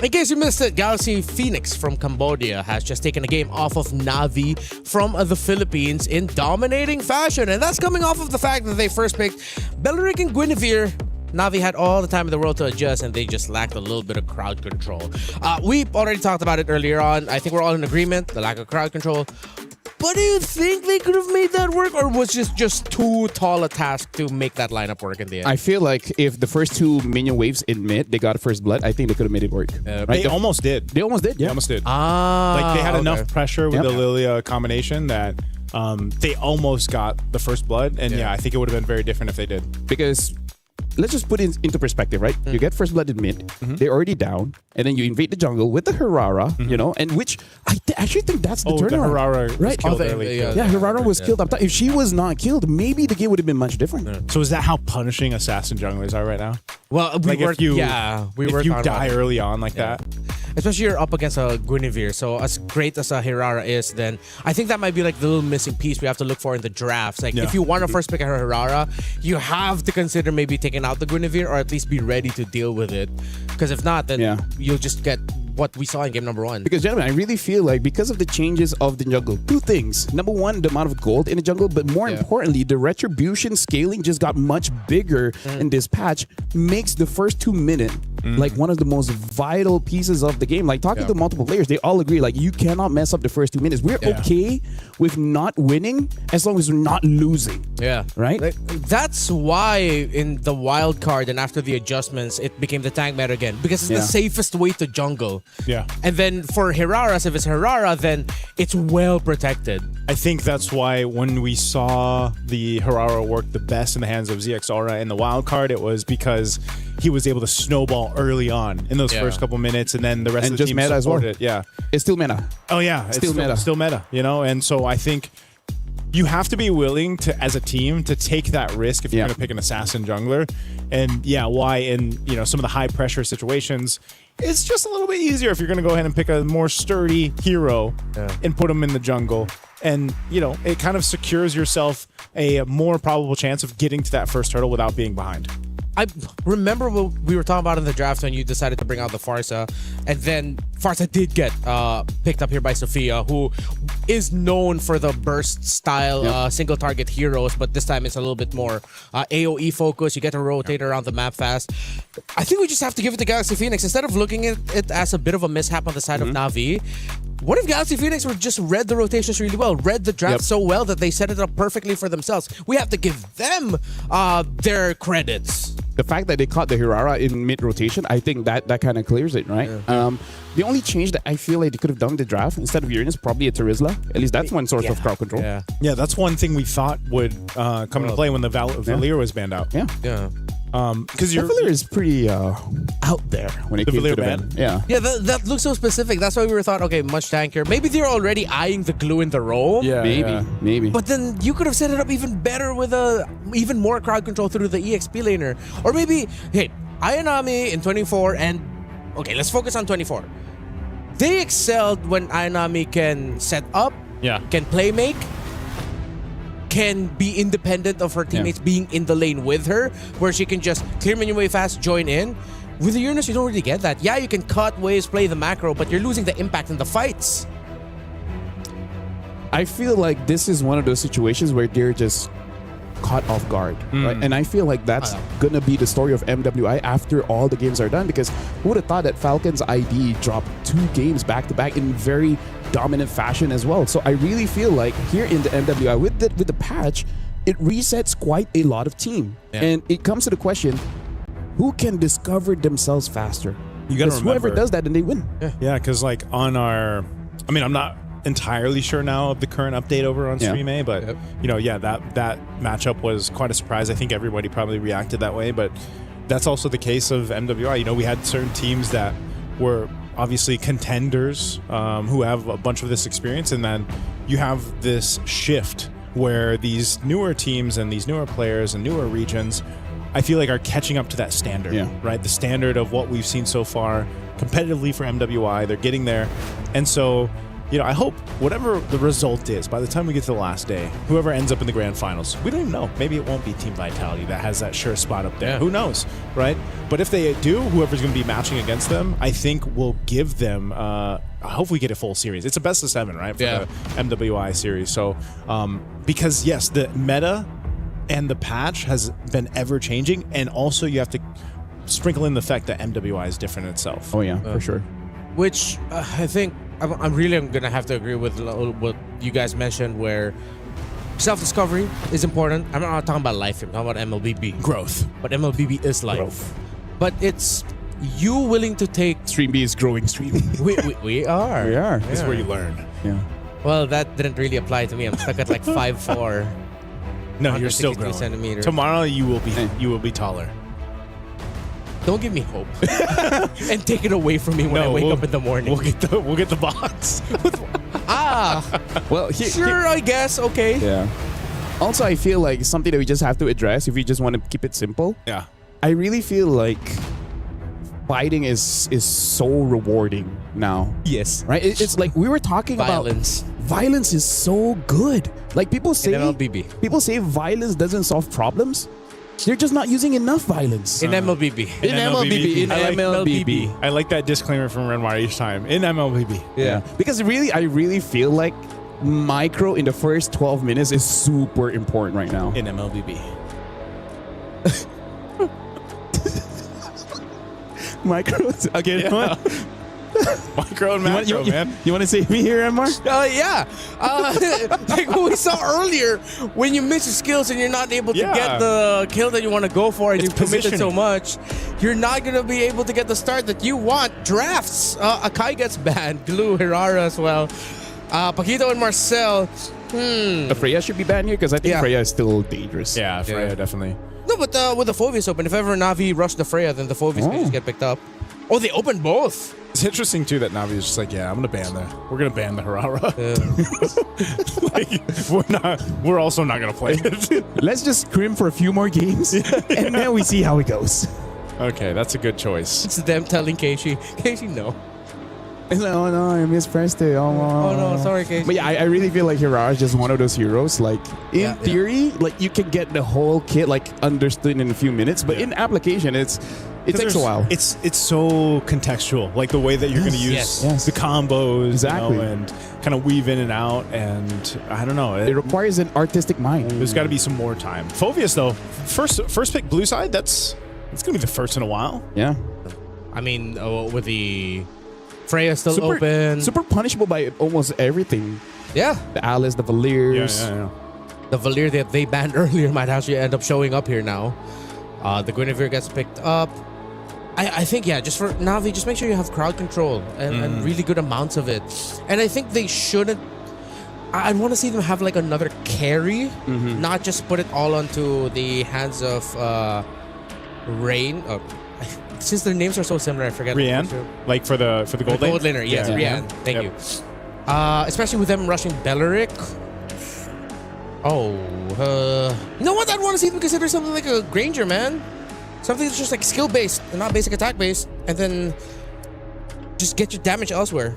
H: In case you missed it, Galaxy Phoenix from Cambodia has just taken a game off of Na'Vi from the Philippines in dominating fashion. And that's coming off of the fact that they first picked Belleric and Guinevere. Na'Vi had all the time in the world to adjust, and they just lacked a little bit of crowd control. We already talked about it earlier on. I think we're all in agreement, the lack of crowd control. But do you think they could have made that work, or was it just too tall a task to make that lineup work in the end?
C: I feel like if the first two minion waves in mid, they got first blood, I think they could have made it work.
S: Right? They almost did.
C: They almost did, yeah.
S: They almost did.
H: Like
S: they had enough pressure with the Lilia combination that they almost got the first blood. And I think it would have been very different if they did.
C: Because let's just put it into perspective, right? You get first blood in mid, they're already down, and then you invade the jungle with the Herrera, and which I actually think that's the turnaround.
S: The Herrera was
C: right?
S: killed early.
C: Yeah, Herrera was killed up top. If she was not killed, maybe the game would have been much different.
S: So is that how punishing assassin junglers are right now?
H: Well,
S: if you die early on like that.
H: Especially you're up against a Guinevere, so as great as a Herrera is, then I think that might be like the little missing piece we have to look for in the drafts. Like if you want to first pick a Herrera, you have to consider maybe taking out the Guinevere, or at least be ready to deal with it. Because if not, then you'll just get what we saw in game number 1.
C: Because, gentlemen, I really feel like because of the changes of the jungle, two things. Number one, the amount of gold in the jungle, but more importantly, the retribution scaling just got much bigger in this patch, makes the first 2 minutes like one of the most vital pieces of the game. Like talking to multiple players, they all agree like you cannot mess up the first 2 minutes. We're okay with not winning as long as we're not losing.
H: Yeah.
C: Right?
H: That's why in the wild card and after the adjustments, it became the tank meta again. Because it's the safest way to jungle.
S: Yeah.
H: And then for Herraras, if it's Herrera, then it's well protected.
S: I think that's why when we saw the Herrera work the best in the hands of ZXaura in the wild card, it was because he was able to snowball early on in those first couple minutes, and then the rest of the team supported it. Yeah.
C: It's still meta.
S: Oh, yeah.
C: Still meta.
S: Still meta, and so I think you have to be willing to, as a team, to take that risk if you're going to pick an assassin jungler. And why in some of the high pressure situations, it's just a little bit easier if you're going to go ahead and pick a more sturdy hero and put him in the jungle. And it kind of secures yourself a more probable chance of getting to that first hurdle without being behind.
H: I remember what we were talking about in the draft when you decided to bring out the Farsa, and then Farsa did get picked up here by Sophia, who is known for the burst style single target heroes, but this time it's a little bit more AoE focused. You get to rotate around the map fast. I think we just have to give it to Galaxy Phoenix. Instead of looking at it as a bit of a mishap on the side of Na'Vi, what if Galaxy Phoenix were just read the rotations really well, read the draft so well that they set it up perfectly for themselves? We have to give them their credits.
C: The fact that they caught the Hirara in mid-rotation, I think that kind of clears it, right? The only change that I feel like they could have done with the draft, instead of Uranus, probably a Terizla. At least that's one source of crowd control.
S: Yeah, that's one thing we thought would come into play when the Valir was banned out.
C: Yeah.
S: Because your
C: Valir is pretty out there when it came to the ban. Yeah,
H: that looks so specific. That's why we were thought, okay, much tankier. Maybe they're already eyeing the glue in the roll.
C: Maybe.
H: But then you could have set it up even better with even more crowd control through the EXP laner. Or maybe, hey, Ayanami in 24 and... Okay, let's focus on 24. They excelled when Ayanami can set up, can play make, can be independent of her teammates being in the lane with her, where she can just clear minion wave fast, join in. With the Uranus, you don't really get that. Yeah, you can cut waves, play the macro, but you're losing the impact in the fights.
C: I feel like this is one of those situations where they're just caught off guard, right? And I feel like that's gonna be the story of MWI after all the games are done, because who would have thought that Falcon's ID dropped 2 games back to back in very dominant fashion as well. So I really feel like here in the MWI with the patch, it resets quite a lot of team. And it comes to the question, who can discover themselves faster?
S: You gotta remember,
C: whoever does that, then they win.
S: Yeah, because like on our, I mean, I'm not entirely sure now of the current update over on Stream A, but that matchup was quite a surprise. I think everybody probably reacted that way, but that's also the case of MWI. We had certain teams that were obviously contenders who have a bunch of this experience, and then you have this shift where these newer teams and these newer players and newer regions, I feel like, are catching up to that standard, right? The standard of what we've seen so far competitively for MWI. They're getting there, and so I hope whatever the result is, by the time we get to the last day, whoever ends up in the grand finals, we don't even know. Maybe it won't be Team Vitality that has that sure spot up there. Who knows, right? But if they do, whoever's going to be matching against them, I think will give them, I hope we get a full series. It's a best of 7, right? For the MWI series. So, because yes, the meta and the patch has been ever changing, and also you have to sprinkle in the fact that MWI is different itself.
C: Oh yeah, for sure.
H: Which I think I'm really going to have to agree with what you guys mentioned, where self-discovery is important. I'm not talking about life, I'm talking about MLBB.
C: Growth.
H: But MLBB is life. Growth. But it's you willing to take...
C: Stream B is growing Stream.
H: We are.
C: We are.
S: This is where you learn.
C: Yeah.
H: Well, that didn't really apply to me. I'm stuck at like 5'4".
S: No, you're still growing.
H: Centimeters.
S: Tomorrow you will be taller.
H: Don't give me hope and take it away from me when I wake up in the morning.
S: We'll get the box.
C: Well,
H: I guess. Okay.
C: Yeah. Also, I feel like something that we just have to address if we just want to keep it simple.
S: Yeah.
C: I really feel like fighting is so rewarding now.
H: Yes.
C: Right? It's like we were talking
H: violence.
C: about violence is so good. Like people say violence doesn't solve problems. They're just not using enough violence.
H: In MLBB.
C: In MLBB.
S: I like that disclaimer from Renmar each time. In MLBB.
C: Yeah. Because really, I really feel like micro in the first 12 minutes is super important right now.
S: In MLBB.
C: Micro. Okay.
S: Yeah. Micro and macro, man.
C: You want to save me here, Emar?
H: Yeah. Like what we saw earlier, when you miss your skills and you're not able to get the kill that you want to go for, and you committed so much, you're not going to be able to get the start that you want. Drafts. Akai gets banned. Glue, Hirara as well. Paquito and Marcel.
C: Freya should be banned here because I think Freya is still dangerous.
S: Yeah, Freya definitely.
H: No, but with the Phoveus open, if ever Na'Vi rush the Freya, then the Phoveus can just get picked up. Oh, they opened both.
S: It's interesting too that Navi is just like, yeah, we're gonna ban the Harara. We're also not gonna play it.
C: Let's just scrim for a few more games, and then we see how it goes.
S: Okay, that's a good choice.
H: It's them telling Casey, no.
C: No, I mispressed it. Oh
H: no, sorry, Casey.
C: But yeah, I really feel like Hirara is just one of those heroes. Like in theory, like you can get the whole kit like understood in a few minutes, but in application, it takes a while.
S: It's so contextual, like the way that you're going to use the combos,
C: Exactly.
S: and kind of weave in and out. And I don't know,
C: it requires an artistic mind.
S: There's got to be some more time. Phoveus though, first pick blue side. It's going to be the first in a while.
C: Yeah,
H: I mean, with the Freya still open,
C: super punishable by almost everything.
H: Yeah,
C: the Alice, the Valiers.
H: The Valir that they banned earlier might actually end up showing up here now. The Guinevere gets picked up. I think, just for Navi, just make sure you have crowd control and really good amounts of it. And I think they shouldn't. I'd want to see them have like another carry, not just put it all onto the hands of Rain. Since their names are so similar, I forget.
S: Rianne? Like for the gold lane?
H: Gold laner, yes, Rianne. Thank you. Especially with them rushing Beleric. You know what? I'd want to see them consider something like a Granger, man. Something that's just like skill-based and not basic attack-based. And then just get your damage elsewhere.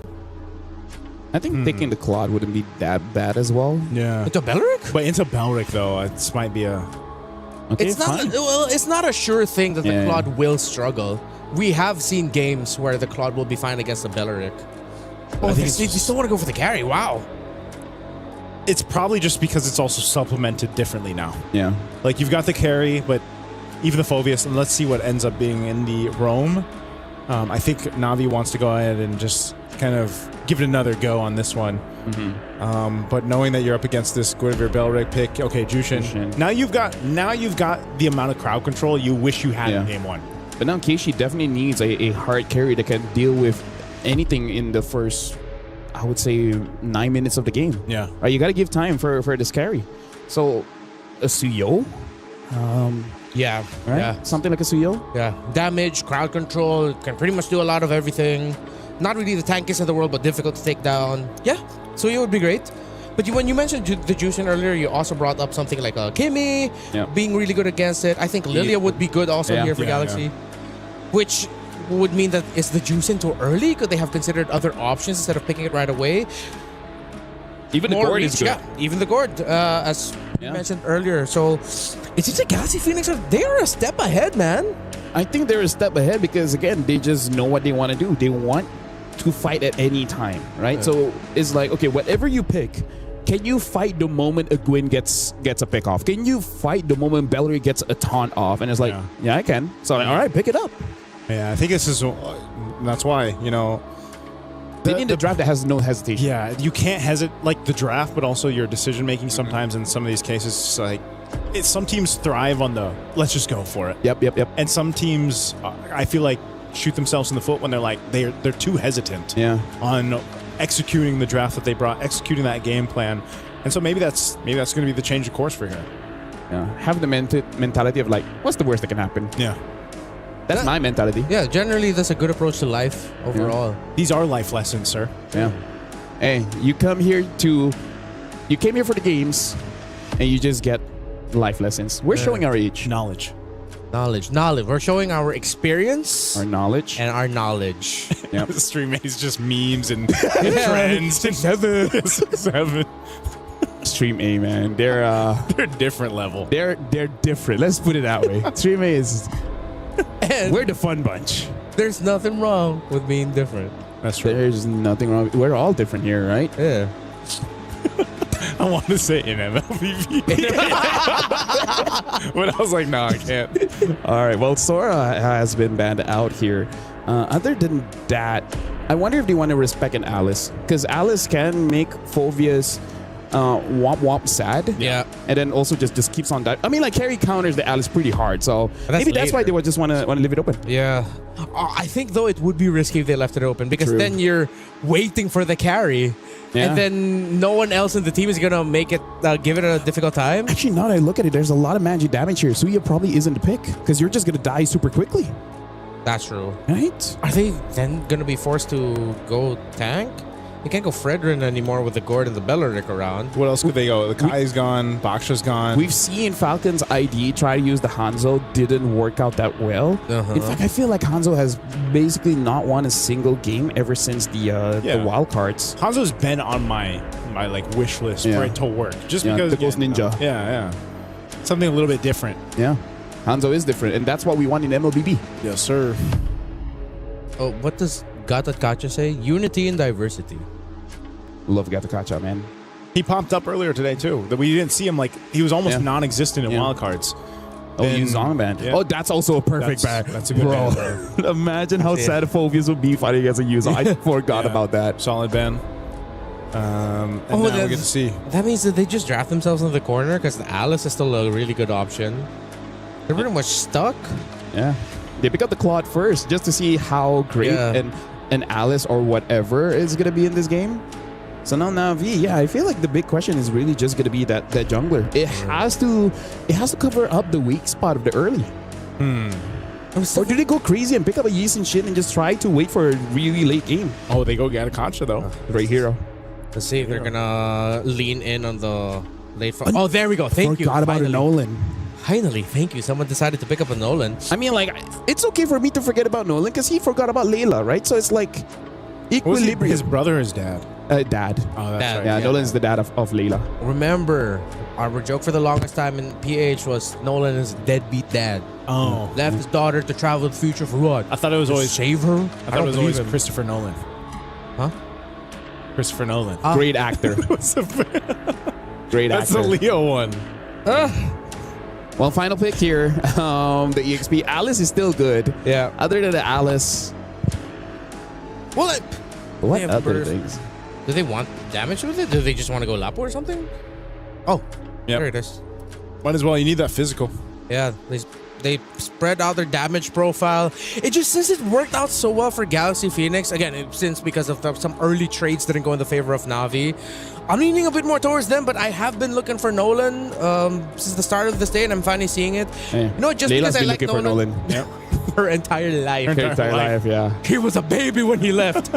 C: I think taking the Claude wouldn't be that bad as well.
S: Yeah.
H: Into Beleric?
S: But into Beleric, though, this might be a...
C: Okay,
H: it's not a sure thing that the Claude will struggle. We have seen games where the Claude will be fine against the Beleric. They still want to go for the carry. Wow.
S: It's probably just because it's also supplemented differently now.
C: Yeah.
S: Like you've got the carry, but even the Phoveus, and let's see what ends up being in the Roam. I think Navi wants to go ahead and just kind of give it another go on this one. But knowing that you're up against this Guinevere Beleric pick, okay, Jushin. Now you've got the amount of crowd control you wish you had in game one.
C: But now Keishi definitely needs a hard carry that can deal with anything in the first, I would say, 9 minutes of the game.
S: Yeah.
C: Right, you got to give time for this carry. So, a Suyo?
H: Yeah.
C: Right?
H: Yeah.
C: Something like a Suyo?
H: Yeah. Damage, crowd control, can pretty much do a lot of everything. Not really the tankiest in the world, but difficult to take down. Yeah. Suyo would be great. But when you mentioned the Jushin earlier, you also brought up something like Kimi being really good against it. I think Lilia would be good also here for Galaxy. Which would mean that is the Jushin too early? Could they have considered other options instead of picking it right away?
C: Even the Gord is good.
H: Yeah, even the Gord, as you mentioned earlier. So it seems like Galaxy Phoenix, they are a step ahead, man.
C: I think they're a step ahead because, again, they just know what they want to do. They want to fight at any time, right? So it's like, okay, whatever you pick, can you fight the moment a Gwyn gets a pick off? Can you fight the moment Bellery gets a taunt off? And it's like, yeah I can. So, all right, pick it up.
S: Yeah, I think this is... That's why,
C: They need a draft that has no hesitation.
S: Yeah, you can't hesitate, like the draft, but also your decision making sometimes in some of these cases, like some teams thrive on the let's just go for it.
C: Yep.
S: And some teams, I feel like, shoot themselves in the foot when they're like they're too hesitant on executing the draft that they brought, executing that game plan. And so maybe that's going to be the change of course for here.
C: Yeah, have the mentality of like, what's the worst that can happen?
S: Yeah.
C: That's my mentality.
H: Yeah, generally that's a good approach to life overall.
S: Yeah. These are life lessons, sir.
C: Yeah. Hey, you came here for the games, and you just get life lessons. We're showing our age.
S: Knowledge.
H: We're showing our experience.
C: Our knowledge.
H: And our knowledge.
C: Yep.
S: The stream is just memes and trends. 6-7.
C: Stream A, man. They're
S: a different level.
C: They're different. Let's put it that way. Stream A is...
H: And
C: we're the fun bunch.
H: There's nothing wrong with being different.
S: That's true.
C: There's nothing wrong. We're all different here, right?
H: Yeah.
S: I want to say in MLBB. But I was like, no, I can't.
C: All right. Well, Sora has been banned out here. Other than that, I wonder if they want to respect an Alice. Because Alice can make Phoveus womp sad.
H: Yeah.
C: And then also just keeps on that. I mean, like, carry counters the Alice pretty hard. So maybe that's why they would just want to leave it open.
H: Yeah. I think, though, it would be risky if they left it open. Because then you're waiting for the carry. Yeah. And then no one else in the team is going to make it, give it a difficult time.
C: Actually, now that I look at it, there's a lot of magic damage here. Suya probably isn't the pick because you're just going to die super quickly.
H: That's true.
C: Right?
H: Are they then going to be forced to go tank? They can't go Fredrin anymore with the Gord and the Belleric around.
S: What else could they go? The Kai's gone. Baksha's gone.
C: We've seen Falcon's ID try to use the Hanzo. Didn't work out that well. In fact, I feel like Hanzo has basically not won a single game ever since the wild cards.
S: Hanzo's been on my like wish list for it to work. Just because
C: the Ghost Ninja.
S: Yeah. Something a little bit different.
C: Yeah. Hanzo is different, and that's what we want in MLBB.
S: Yes, sir.
H: Oh, what does Gata Kacha say? Unity and diversity.
C: Love Gata Kacha, man.
S: He popped up earlier today too. That we didn't see him, like he was almost non-existent in wildcards.
C: Oh, you Zong band.
S: Yeah.
C: Oh, that's also a perfect band.
S: That's a good band.
C: Imagine how sad Phobias would be fighting against a user. I forgot about that.
S: Solid band. And now we get to see.
H: That means that they just draft themselves in the corner because the Alice is still a really good option. They're pretty much stuck.
C: Yeah. They pick up the Claude first just to see how great an Alice or whatever is going to be in this game. So now Na'Vi, I feel like the big question is really just going to be that jungler. It has to cover up the weak spot of the early. Or do they go crazy and pick up a Yeast and shit and just try to wait for a really late game?
S: Oh, they go get a Concha though.
C: Right hero.
H: Let's see if they're gonna lean in on the late. Oh, there we go. Thank you.
C: Forgot about a Nolan.
H: Finally, thank you. Someone decided to pick up a Nolan.
C: I mean, like, it's okay for me to forget about Nolan because he forgot about Layla, right? So it's like equilibrium.
S: His brother or his dad?
C: Dad.
S: Oh, that's
H: Dad,
S: right.
C: Yeah, Nolan's the dad of Layla.
H: Remember, our joke for the longest time in PH was Nolan is deadbeat dad.
S: Oh.
H: Left his daughter to travel the future for what?
S: I thought it was always
H: save her.
S: I thought it was always Christopher Nolan.
H: Huh?
S: Christopher Nolan.
C: Great actor. Great
S: That's
C: actor.
S: the Leo one.
C: Well, final pick here. The EXP. Alice is still good.
H: Yeah.
C: Other than the Alice.
H: What
C: Other
H: burst.
C: things?
H: Do they want damage with it? Do they just want to go Lapo or something? Oh, there it is.
S: Might as well. You need that physical.
H: Yeah, they spread out their damage profile. It just since it worked out so well for Galaxy Phoenix, again, since because of some early trades didn't go in the favor of Na'Vi, I'm leaning a bit more towards them, but I have been looking for Nolan since the start of this day, and I'm finally seeing it.
C: Hey,
H: No, just
C: Layla's
H: because I
C: been
H: like
C: looking
H: Nolan,
C: for Nolan.
H: her entire life.
C: Her entire life, yeah.
H: He was a baby when he left.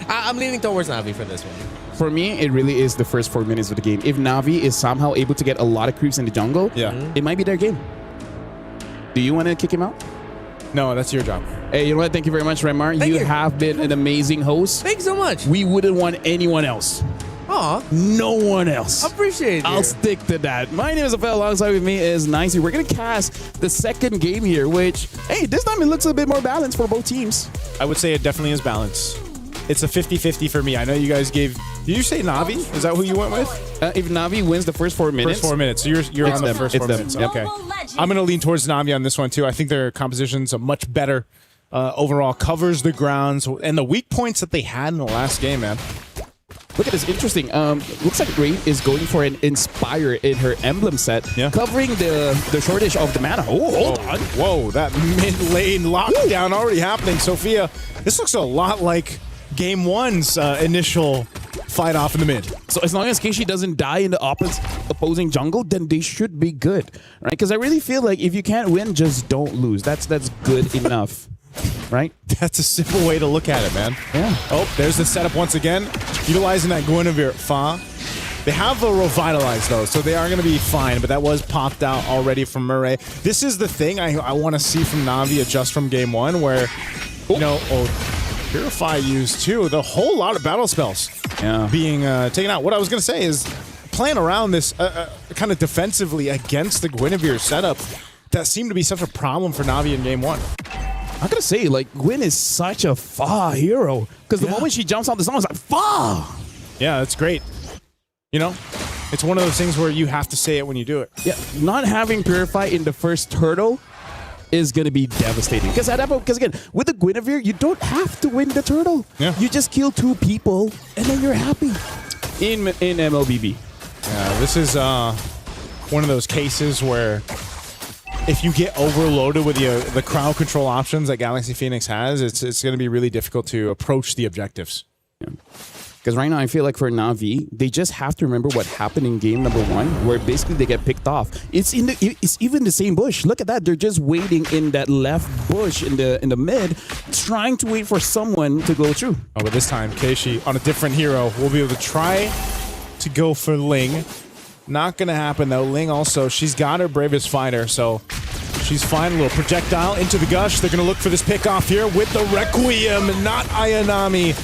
H: I'm leaning towards Na'Vi for this one.
C: For me, it really is the first 4 minutes of the game. If Na'Vi is somehow able to get a lot of creeps in the jungle, it might be their game. Do you want to kick him out?
S: No, that's your job.
C: Hey, you know what? Thank you very much, Remar.
H: Thank
C: You
H: you.
C: have been an amazing host.
H: Thanks so much.
C: We wouldn't want anyone else.
H: Aw,
C: No one else.
H: appreciate it.
C: I'll stick to that. My name is Afel. Alongside with me is Nicey. We're going to cast the second game here, which, hey, this time it looks a bit more balanced for both teams.
S: I would say it definitely is balanced. It's a 50-50 for me. I know you guys gave... Did you say Na'Vi? Is that who you went with?
C: If Na'Vi wins the first 4 minutes.
S: First 4 minutes. So you're
C: It's
S: on the
C: them.
S: first
C: It's
S: 4
C: them.
S: minutes.
C: Yep.
S: Okay. I'm going to lean towards Na'Vi on this one, too. I think their composition's a much better overall. Covers the grounds. And the weak points that they had in the last game, man.
C: Look at this. Interesting. Looks like Rain is going for an Inspire in her emblem set, covering the shortage of the mana. Oh, hold on.
S: Whoa, that mid-lane lockdown already happening. Sophia, this looks a lot like Game 1's initial fight off in the mid.
C: So as long as Keishi doesn't die in the opposing jungle, then they should be good, right? Because I really feel like if you can't win, just don't lose. That's good enough, right?
S: That's a simple way to look at it, man.
C: Yeah.
S: Oh, there's the setup once again. Utilizing that Guinevere Fa. They have a Revitalize, though, so they are going to be fine, but that was popped out already from Murray. This is the thing I want to see from Na'Vi adjust from Game 1, where, you know, Purify used, too. The whole lot of battle spells being taken out. What I was going to say is playing around this kind of defensively against the Guinevere setup that seemed to be such a problem for Na'Vi in Game 1.
C: I gotta say, like, Gwen is such a Fa hero. Because the moment she jumps off the song, it's like, Fa!
S: Yeah, that's great. You know, it's one of those things where you have to say it when you do it.
C: Yeah, not having Purify in the first turtle is going to be devastating. Because again, with the Guinevere, you don't have to win the turtle.
S: Yeah.
C: You just kill 2 people, and then you're happy in MLBB.
S: Yeah, this is one of those cases where if you get overloaded with the crowd control options that Galaxy Phoenix has, it's going to be really difficult to approach the objectives.
C: Yeah. Because right now, I feel like for Na'Vi, they just have to remember what happened in game number 1, where basically they get picked off. It's even the same bush. Look at that. They're just waiting in that left bush in the mid, trying to wait for someone to go through.
S: Oh, but this time, Keishi on a different hero will be able to try to go for Ling. Not going to happen, though. Ling also, she's got her Bravest Fighter, so she's fine. A little projectile into the Gush. They're going to look for this pick off here with the Requiem, not Ayanami.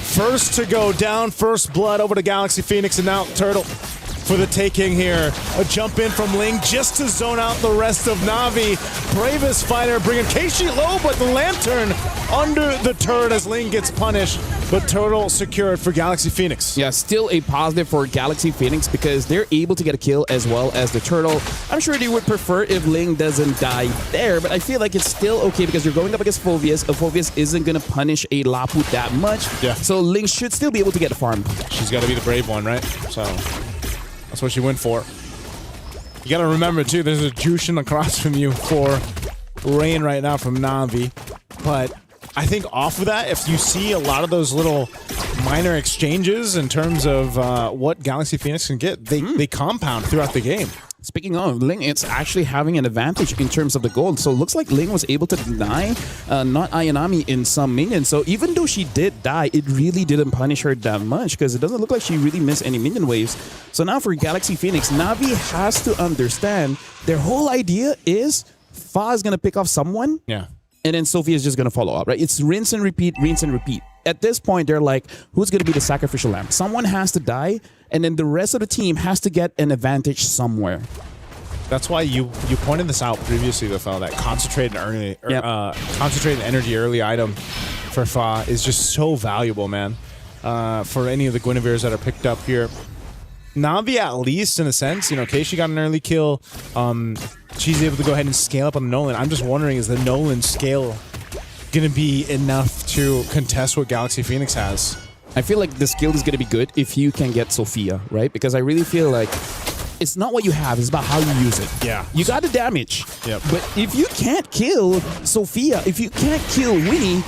S: First to go down, first blood over to Galaxy Phoenix, and now Turtle for the taking here. A jump in from Ling just to zone out the rest of Na'Vi. Bravest Fighter bringing Keishi low, but the Lantern under the turret as Ling gets punished. But Turtle secured for Galaxy Phoenix.
C: Yeah, still a positive for Galaxy Phoenix because they're able to get a kill as well as the Turtle. I'm sure they would prefer if Ling doesn't die there, but I feel like it's still okay because you're going up against Phoveus. Phoveus isn't going to punish a Laput that much.
S: Yeah.
C: So Ling should still be able to get a farm.
S: She's got to be the brave one, right? So that's what she went for. You got to remember, too, there's a Jushin across from you for Rain right now from Na'Vi. But I think off of that, if you see a lot of those little minor exchanges in terms of what Galaxy Phoenix can get, they compound throughout the game.
C: Speaking of, Ling, it's actually having an advantage in terms of the gold. So it looks like Ling was able to deny not Ayanami in some minions. So even though she did die, it really didn't punish her that much because it doesn't look like she really missed any minion waves. So now for Galaxy Phoenix, Na'Vi has to understand their whole idea is Fa is going to pick off someone.
S: Yeah.
C: And then Sophia is just going to follow up, right? It's rinse and repeat, rinse and repeat. At this point, they're like, who's going to be the sacrificial lamb? Someone has to die, and then the rest of the team has to get an advantage somewhere.
S: That's why you pointed this out previously, though, Fa, that concentrated energy early item for Fa is just so valuable, man, for any of the Guinevere's that are picked up here. Na'Vi, at least, in a sense, you know, Keishi got an early kill. She's able to go ahead and scale up on the Nolan. I'm just wondering, is the Nolan scale going to be enough to contest what Galaxy Phoenix has?
C: I feel like the skill is going to be good if you can get Sophia, right? Because I really feel like it's not what you have, it's about how you use it.
S: Yeah.
C: You got the damage.
S: Yep.
C: But if you can't kill Sophia, if you can't kill Winnie,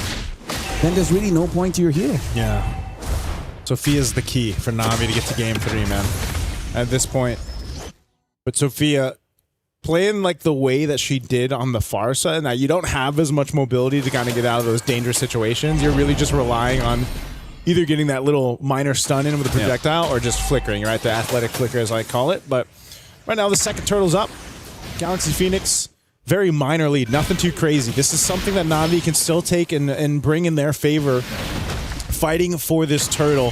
C: then there's really no point to your hero.
S: Yeah. Sophia's the key for Na'Vi to get to game 3, man. At this point. But Sophia, playing like the way that she did on the far side, now you don't have as much mobility to kind of get out of those dangerous situations. You're really just relying on either getting that little minor stun in with a projectile or just flickering, right? The athletic flicker, as I call it. But right now, the second turtle's up. Galaxy Phoenix, very minor lead. Nothing too crazy. This is something that Na'Vi can still take and bring in their favor. Fighting for this turtle.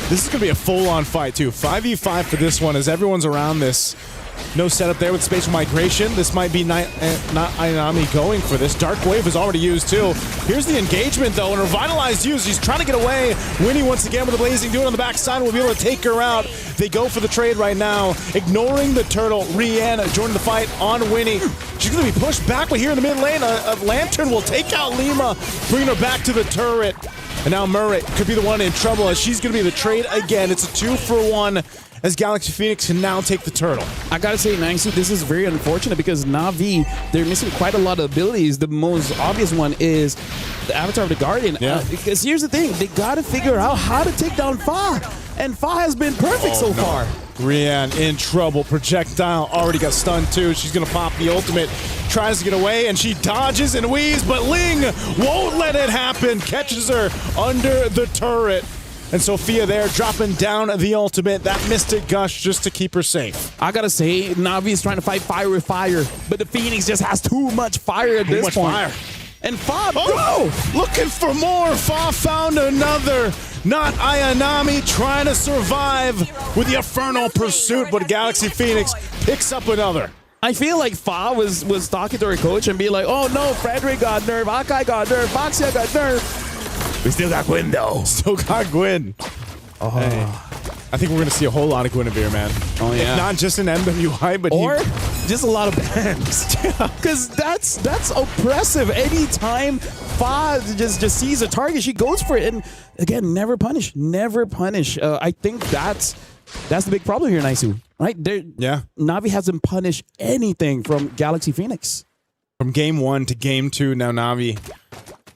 S: This is going to be a full-on fight, too. 5v5 for this one as everyone's around this. No setup there with spatial migration. This might be not Ayanami going for this. Dark Wave is already used, too. Here's the engagement, though, and Revitalized used. She's trying to get away. Winnie once again with the Blazing Dude on the backside will be able to take her out. They go for the trade right now, ignoring the turtle. Rihanna joining the fight on Winnie. She's going to be pushed backward here in the mid lane. A Lantern will take out Lima, bringing her back to the turret. And now Murray could be the one in trouble as she's going to be the trade again. It's a 2-for-1 as Galaxy Phoenix can now take the turtle.
C: I gotta say, Nangsu, this is very unfortunate because Na'Vi, they're missing quite a lot of abilities. The most obvious one is the Avatar of the Guardian.
S: Yeah.
C: Because here's the thing, they gotta figure out how to take down Fa. And Fa has been perfect so far.
S: Rian in trouble. Projectile already got stunned too. She's going to pop the ultimate. Tries to get away and she dodges and weaves, but Ling won't let it happen. Catches her under the turret. And Sophia there dropping down the ultimate. That Mystic Gush just to keep her safe.
C: I gotta say, Na'Vi is trying to fight fire with fire, but the Phoenix just has too much fire at this point.
S: Fire.
C: And Fa,
S: looking for more. Fa found another. Not Ayanami trying to survive with the Infernal Pursuit, but Galaxy Phoenix picks up another.
C: I feel like Fa was talking to her coach and be like, oh no, Frederick got nerfed, Akai got nerfed, Foxia got nerfed. We still got Gwyn though.
S: Still got Gwyn. Oh. Hey. I think we're going to see a whole lot of Guinevere, man.
C: Oh, yeah.
S: If not just in MWI, but
C: just a lot of bans. Because that's oppressive. Anytime Fa just sees a target, she goes for it. And again, never punish. Never punish. I think that's the big problem here, Naisu. Right? Na'Vi hasn't punished anything from Galaxy Phoenix.
S: From game 1 to game 2, now Na'Vi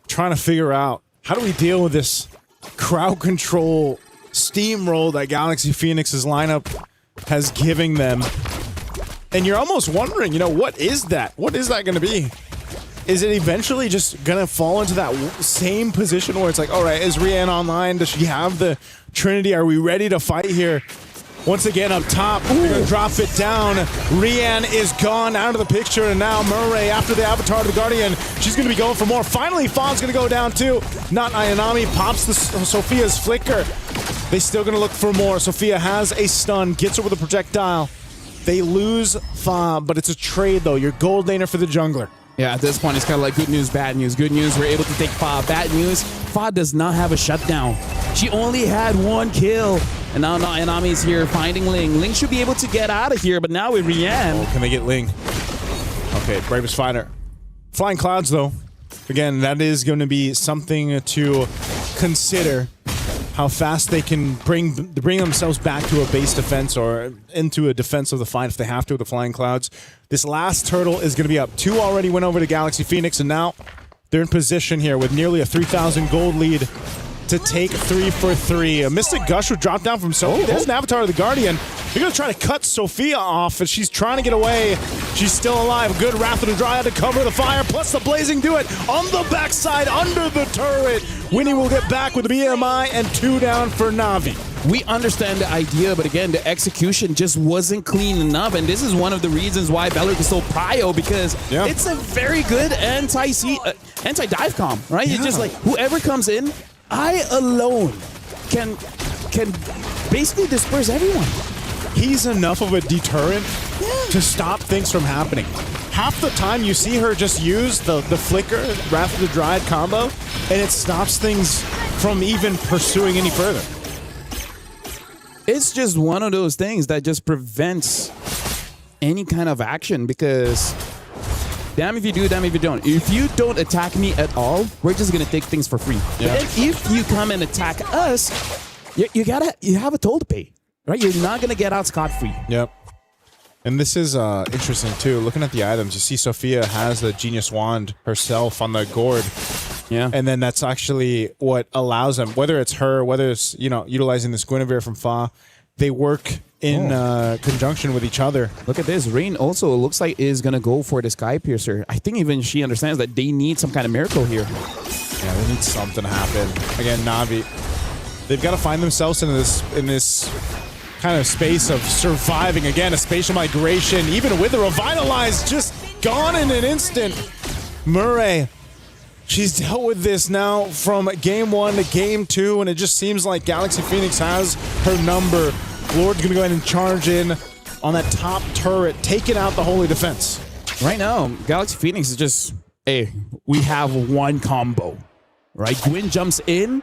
S: trying to figure out how do we deal with this crowd control steamroll that Galaxy Phoenix's lineup has given them. And you're almost wondering, you know, what is that? What is that going to be? Is it eventually just going to fall into that same position where it's like, all right, is Rian online? Does she have the Trinity? Are we ready to fight here? Once again up top, they're going to drop it down. Rian is gone out of the picture, and now Murray, after the Avatar of the Guardian, she's going to be going for more. Finally, Fawn's going to go down too. Not Ayanami, pops the Sophia's flicker. They still going to look for more. Sophia has a stun, gets her with a projectile. They lose Fa, but it's a trade though. You're gold laner for the jungler.
C: Yeah, at this point, it's kind of like good news, bad news. Good news, we're able to take Fa. Bad news, Fa does not have a shutdown. She only had 1 kill. And now Ayanami is here finding Ling. Ling should be able to get out of here, but now with Rian.
S: Oh, can they get Ling? Okay, Bravest Fighter. Flying Clouds, though. Again, that is going to be something to consider. How fast they can bring themselves back to a base defense or into a defense of the fight if they have to with the Flying Clouds. This last turtle is going to be up. 2 already went over to Galaxy Phoenix, and now they're in position here with nearly a 3,000 gold lead to take 3 for 3. A Mystic Gush would drop down from Sophia. There's an Avatar of the Guardian. They're going to try to cut Sophia off as she's trying to get away. She's still alive. Good Wrath of the Dryad to cover the fire, plus the Blazing Duet on the backside under the turret. Winnie will get back with the BMI and 2 down for Na'Vi.
C: We understand the idea, but again, the execution just wasn't clean enough, and this is one of the reasons why Beleric is so prio, because it's a very good anti-dive comp, right? It's just like, whoever comes in, I alone can basically disperse everyone.
S: He's enough of a deterrent to stop things from happening. Half the time you see her just use the flicker, Wrath of the Dryad combo, and it stops things from even pursuing any further.
C: It's just one of those things that just prevents any kind of action, because damn if you do, damn if you don't. If you don't attack me at all, we're just gonna take things for free. Yeah. But then if you come and attack us, you have a toll to pay, right? You're not gonna get out scot-free.
S: Yep. And this is interesting too. Looking at the items, you see Sophia has the Genius Wand herself on the gourd.
C: Yeah.
S: And then that's actually what allows them, whether it's her, whether it's, you know, utilizing this Guinevere from Fa, they work in conjunction with each other.
C: Look at this. Rain also looks like is going to go for the Sky Piercer. I think even she understands that they need some kind of miracle here.
S: Yeah, they need something to happen. Again, Na'Vi, they've got to find themselves in this kind of space of surviving. Again, a spatial migration, even with the Revitalize just gone in an instant. Murray, she's dealt with this now from game 1 to game 2, and it just seems like Galaxy Phoenix has her number. Lord's going to go ahead and charge in on that top turret, taking out the Holy Defense.
C: Right now, Galaxy Phoenix is just, hey, we have one combo, right? Gwyn jumps in,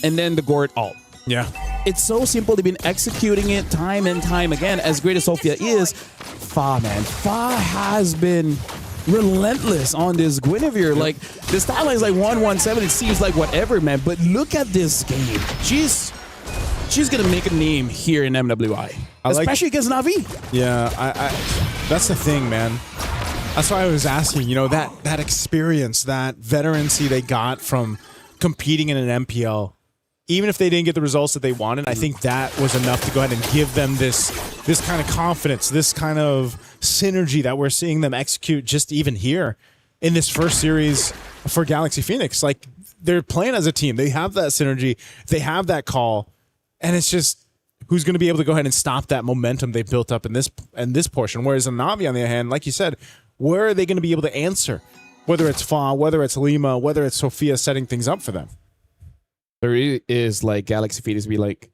C: and then the Gourd ult.
S: Yeah.
C: It's so simple. They've been executing it time and time again. As great as Sophia is, Fa has been relentless on this Guinevere. Like, the stat line is like 117. It seems like whatever, man. But look at this game. She's gonna make a name here in MWI, especially against Na'Vi.
S: Yeah, that's the thing, man. That's why I was asking. You know, that experience, that veterancy they got from competing in an MPL. Even if they didn't get the results that they wanted, I think that was enough to go ahead and give them this kind of confidence, this kind of synergy that we're seeing them execute just even here in this first series for Galaxy Phoenix. Like, they're playing as a team. They have that synergy. They have that call. And it's just who's going to be able to go ahead and stop that momentum they built up in this portion. Whereas in Na'Vi, on the other hand, like you said, where are they going to be able to answer? Whether it's Fa, whether it's Lima, whether it's Sophia setting things up for them.
C: There is like Galaxy Phoenix be like,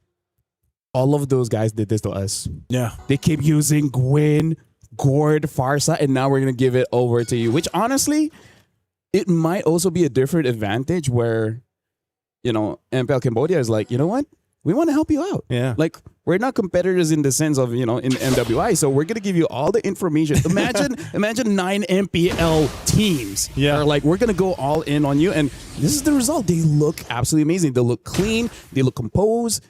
C: all of those guys did this to us.
S: Yeah.
C: They keep using Gwyn, Gourd, Farsa, and now we're going to give it over to you. Which honestly, it might also be a different advantage where, you know, MPL Cambodia is like, you know what? We want to help you out.
S: Yeah.
C: Like, we're not competitors in the sense of, you know, in MWI, so we're going to give you all the information. Imagine 9 MPL teams.
S: Yeah.
C: Are like, we're going to go all in on you. And this is the result. They look absolutely amazing. They look clean. They look composed.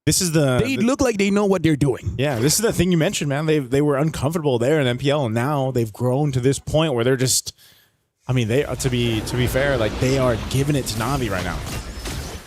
C: They look like they know what they're doing.
S: Yeah, this is the thing you mentioned, man. They were uncomfortable there in MPL, and now they've grown to this point where they're just, I mean, they to be fair, like, they are giving it to Na'Vi right now.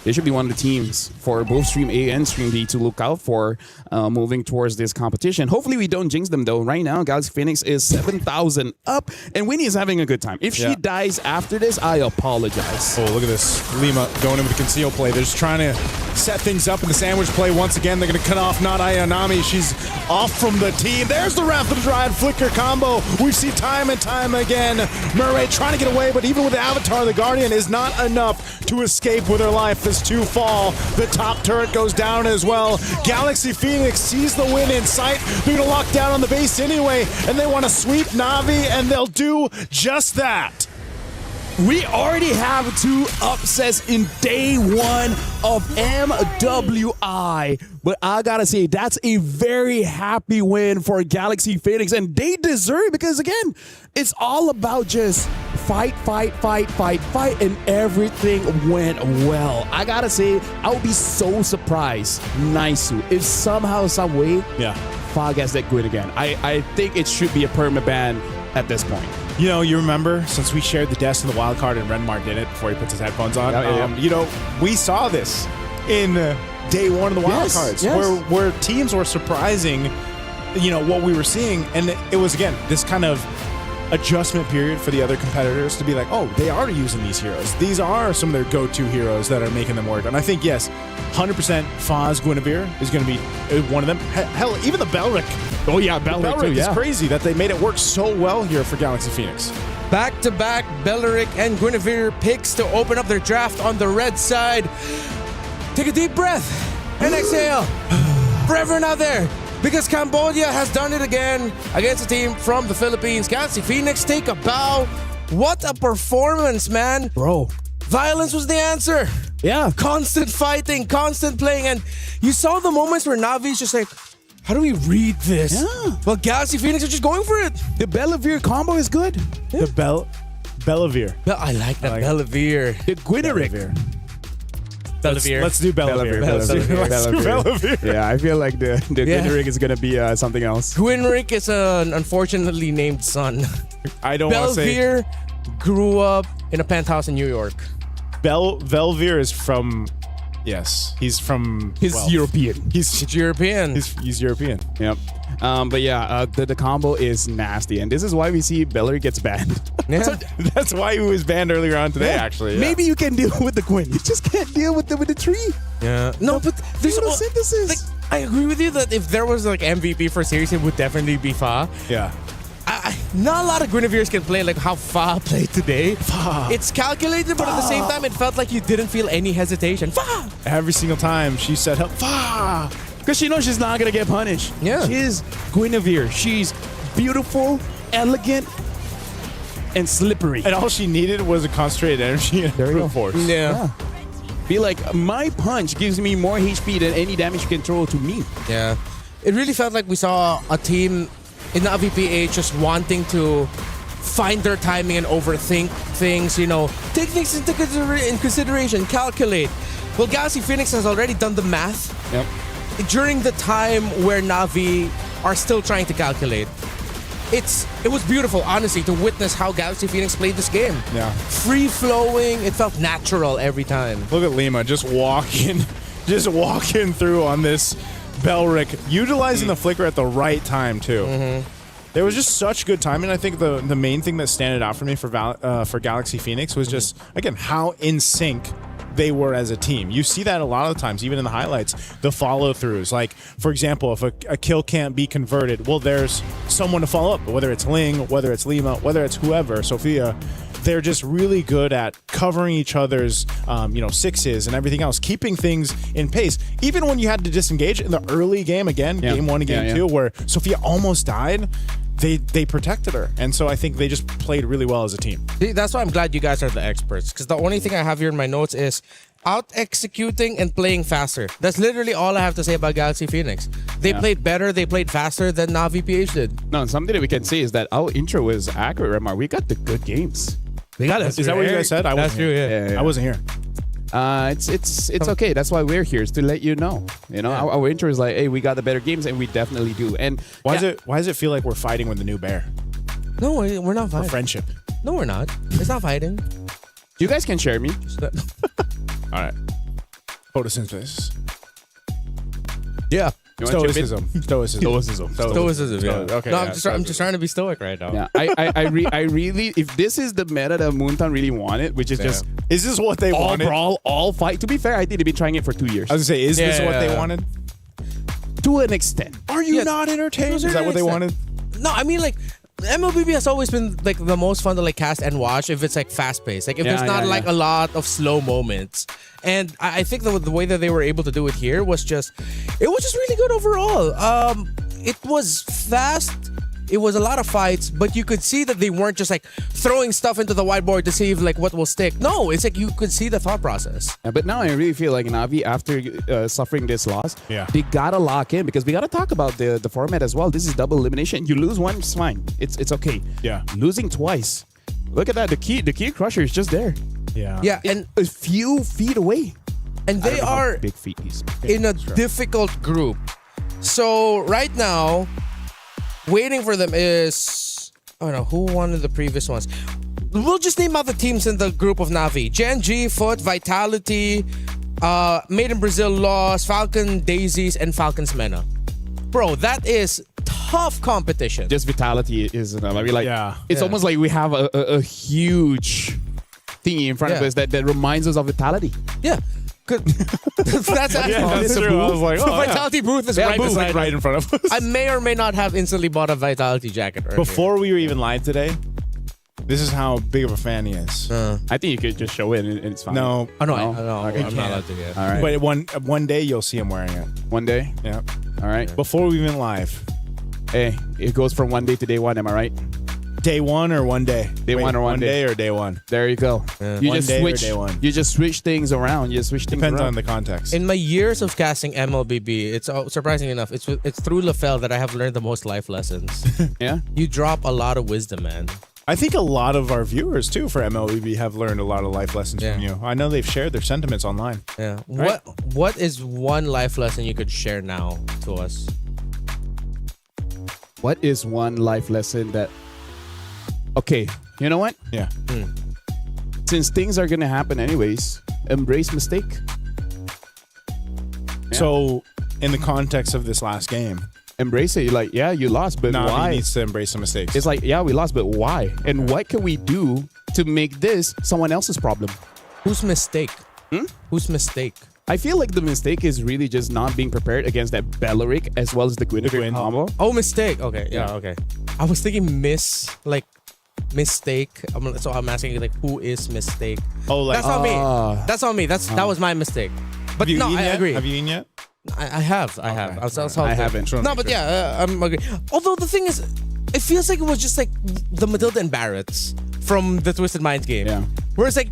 C: they should be one of the teams for both Stream A and Stream B to look out for moving towards this competition. Hopefully we don't jinx them though. Right now, Galaxy Phoenix is 7,000 up, and Winnie is having a good time. If she dies after this, I apologize.
S: Oh, look at this. Lima going in with the conceal play. They're just trying to set things up in the sandwich play. Once again, they're going to cut off not Ayanami. She's off from the team. There's the wrap, the Dryad flicker combo. We see time and time again. Murray trying to get away, but even with the Avatar, the Guardian is not enough to escape with her life. As two fall, the top turret goes down as well. Galaxy Phoenix sees the win in sight. They're going to lock down on the base anyway, and they want to sweep Na'Vi, and they'll do just that.
C: We already have 2 upsets in day 1 of MWI. But I gotta say, that's a very happy win for Galaxy Phoenix. And they deserve it because, again, it's all about just fight, and everything went well. I gotta say, I would be so surprised, Naisu, if somehow, some way, Fa gets that good again. I think it should be a permaban at this point.
S: You know, you remember, since we shared the desk in the wild card and Renmar did it before he puts his headphones on, you know, we saw this in day 1 of the wild cards where teams were surprising, you know, what we were seeing. And it was, again, this kind of adjustment period for the other competitors to be like, oh, they are using these heroes. These are some of their go-to heroes that are making them work. And I think, yes, 100% Faz Guinevere is going to be one of them. Hell, even the Belric.
C: Oh, yeah, Belric too,
S: is crazy that they made it work so well here for Galaxy Phoenix.
H: Back-to-back Belric and Guinevere picks to open up their draft on the red side. Take a deep breath and exhale. For everyone out there, because Cambodia has done it again against a team from the Philippines. Galaxy Phoenix take a bow. What a performance, man.
C: Bro.
H: Violence was the answer.
C: Yeah.
H: Constant fighting, constant playing. And you saw the moments where Navi's just like, how do we read this?
C: Yeah.
H: Well, Galaxy Phoenix are just going for it.
C: The Bellavere combo is good.
S: The Bellavere.
H: I like that Bellavere.
C: The Guinevere.
H: Bellavere.
S: Let's do Bellavere. Let's do Bellavere.
C: Yeah, I feel like the Guinevere is going to be something else.
H: Guinrick is an unfortunately named son.
S: I don't want to say.
H: Bellavere grew up in a penthouse in New York.
S: Bellavere is from... Yes, he's from...
C: He's European.
H: He's European.
S: He's European.
C: Yep. But yeah, the combo is nasty, and this is why we see Bellery gets banned.
H: Yeah.
S: That's why he was banned earlier on today, actually. Yeah.
C: Maybe you can deal with the Quinn. You just can't deal with the tree.
H: Yeah. No, but there's
C: no synthesis.
H: Like, I agree with you that if there was like MVP for series, it would definitely be Fa.
S: Yeah.
H: Not a lot of Guineveres can play like how Fa played today. It's calculated, but at the same time, it felt like you didn't feel any hesitation. Fa!
S: Every single time she said, Fa!
C: Because she knows she's not going to get punished.
H: Yeah.
C: She's Guinevere. She's beautiful, elegant, and slippery.
S: And all she needed was a concentrated energy and brute force.
H: Yeah.
C: Be like, my punch gives me more HP than any damage control to me.
H: Yeah. It really felt like we saw a team in the VPA just wanting to find their timing and overthink things, you know, take things into consideration, calculate. Well, Galaxy Phoenix has already done the math.
C: Yep.
H: During the time where Na'Vi are still trying to calculate. It was beautiful, honestly, to witness how Galaxy Phoenix played this game.
S: Yeah.
H: Free-flowing, it felt natural every time.
S: Look at Lima just walking through on this Belric, utilizing the flicker at the right time, too.
H: Mm-hmm.
S: There was just such good timing. I think the main thing that standed out for me for Galaxy Phoenix was just, again, how in sync they were as a team. You see that a lot of the times, even in the highlights, the follow-throughs. Like, for example, if a kill can't be converted, well, there's someone to follow up, whether it's Ling, whether it's Lima, whether it's whoever, Sophia. They're just really good at covering each other's, sixes and everything else, keeping things in pace. Even when you had to disengage in the early game, game 1 and game 2, where Sophia almost died, they protected her. And so I think they just played really well as a team.
H: See, that's why I'm glad you guys are the experts, because the only thing I have here in my notes is out-executing and playing faster. That's literally all I have to say about Galaxy Phoenix. They played better, they played faster than Na'Vi PH did.
C: No, something that we can say is that our intro was accurate, Remar. We got the good games. We got it.
S: Is that what you guys said? I wasn't here.
C: Yeah.
S: I wasn't here.
C: It's okay. That's why we're here, is to let you know. You know, our intro is like, hey, we got the better games, and we definitely do. And
S: why does it feel like we're fighting with the new bear?
H: No, we're not fighting.
S: For friendship.
H: No, we're not. It's not fighting.
C: You guys can share me.
S: All right. Photosynthesis.
H: Yeah.
S: Stoicism. Stoicism.
H: Yeah. Okay. No, I'm just trying to be stoic right now.
C: Yeah, I really, if this is the meta that Moontown really wanted, which is just
S: is this what they
C: all
S: wanted?
C: brawl, all fight. To be fair, I think they've been trying it for 2 years.
S: I was gonna say, is this what they wanted?
C: To an extent.
S: Are you not entertained? Is that what they wanted?
H: No, I mean like MLBB has always been like the most fun to like cast and watch if it's like fast paced. Like if there's not like a lot of slow moments. And I think the way that they were able to do it here was just really good overall. It was fast. It was a lot of fights, but you could see that they weren't just like throwing stuff into the whiteboard to see if like what will stick. No, it's like you could see the thought process.
C: Yeah, but now I really feel like Navi, after suffering this loss, they gotta lock in because we gotta talk about the format as well. This is double elimination. You lose one, it's fine. It's okay.
S: Yeah.
C: Losing twice. Look at that. The key crusher is just there.
S: Yeah.
H: Yeah, and
C: a few feet away.
H: And they are
C: big feet he's
H: in a difficult group. So right now, waiting for them is, I don't know, who won in the previous ones? We'll just name out the teams in the group of Navi. Gen G, Foot, Vitality, Made in Brazil lost, Falcon Daisies, and Falcons Mena. Bro, that is tough competition.
C: Just Vitality is enough. I mean, like, it's almost like we have a huge thingy in front of us that reminds us of Vitality.
H: Yeah. That's actually
S: true. I was like,
H: the Vitality booth is right beside
S: right in front of us.
H: I may or may not have instantly bought a Vitality jacket earlier.
S: Before we were even live today, this is how big of a fan he is.
C: I think you could just show it and it's fine.
S: No.
H: Oh, no.
C: Okay.
H: I'm not allowed to get it.
C: All right.
S: But one day you'll see him wearing it.
C: One day?
S: Yeah.
C: All right.
S: Before we even live.
C: Hey, it goes from one day to day one, am I right?
S: Day one or one day?
C: Day one or one day?
S: or day one?
C: There you go.
S: Yeah.
C: You
S: One
C: just
S: day or
C: switch.
S: day one?
C: You just switch things around. You switch things
S: Depends
C: around.
S: on the context.
H: In my years of casting MLBB, it's surprising enough, it's through LaFell that I have learned the most life lessons.
C: Yeah?
H: You drop a lot of wisdom, man.
S: I think a lot of our viewers too for MLBB have learned a lot of life lessons from you. I know they've shared their sentiments online.
H: Yeah.
S: Right?
H: What is one life lesson you could share now to us?
C: What is one life lesson that... Okay, you know what?
S: Yeah.
C: Since things are going to happen anyways, embrace mistake.
S: So, in the context of this last game,
C: embrace it. You're like, yeah, you lost, but why?
S: Navi needs to embrace some mistakes.
C: It's like, yeah, we lost, but why? And what can we do to make this someone else's problem?
H: Whose mistake? Whose mistake?
C: I feel like the mistake is really just not being prepared against that Belleric as well as the Gwyn combo.
H: Oh, mistake. Okay, yeah, okay. I was thinking mistake. So I'm asking you, like, who is mistake?
S: Oh, like
H: that's not me. That's not me. That was my mistake. But no, I agree.
S: Have you eaten yet?
H: I have. I
C: haven't.
H: No, but yeah, I'm agree. Although the thing is, it feels like it was just like the Matilda and Barretts from the Twisted Minds game.
C: Yeah.
H: Where it's like,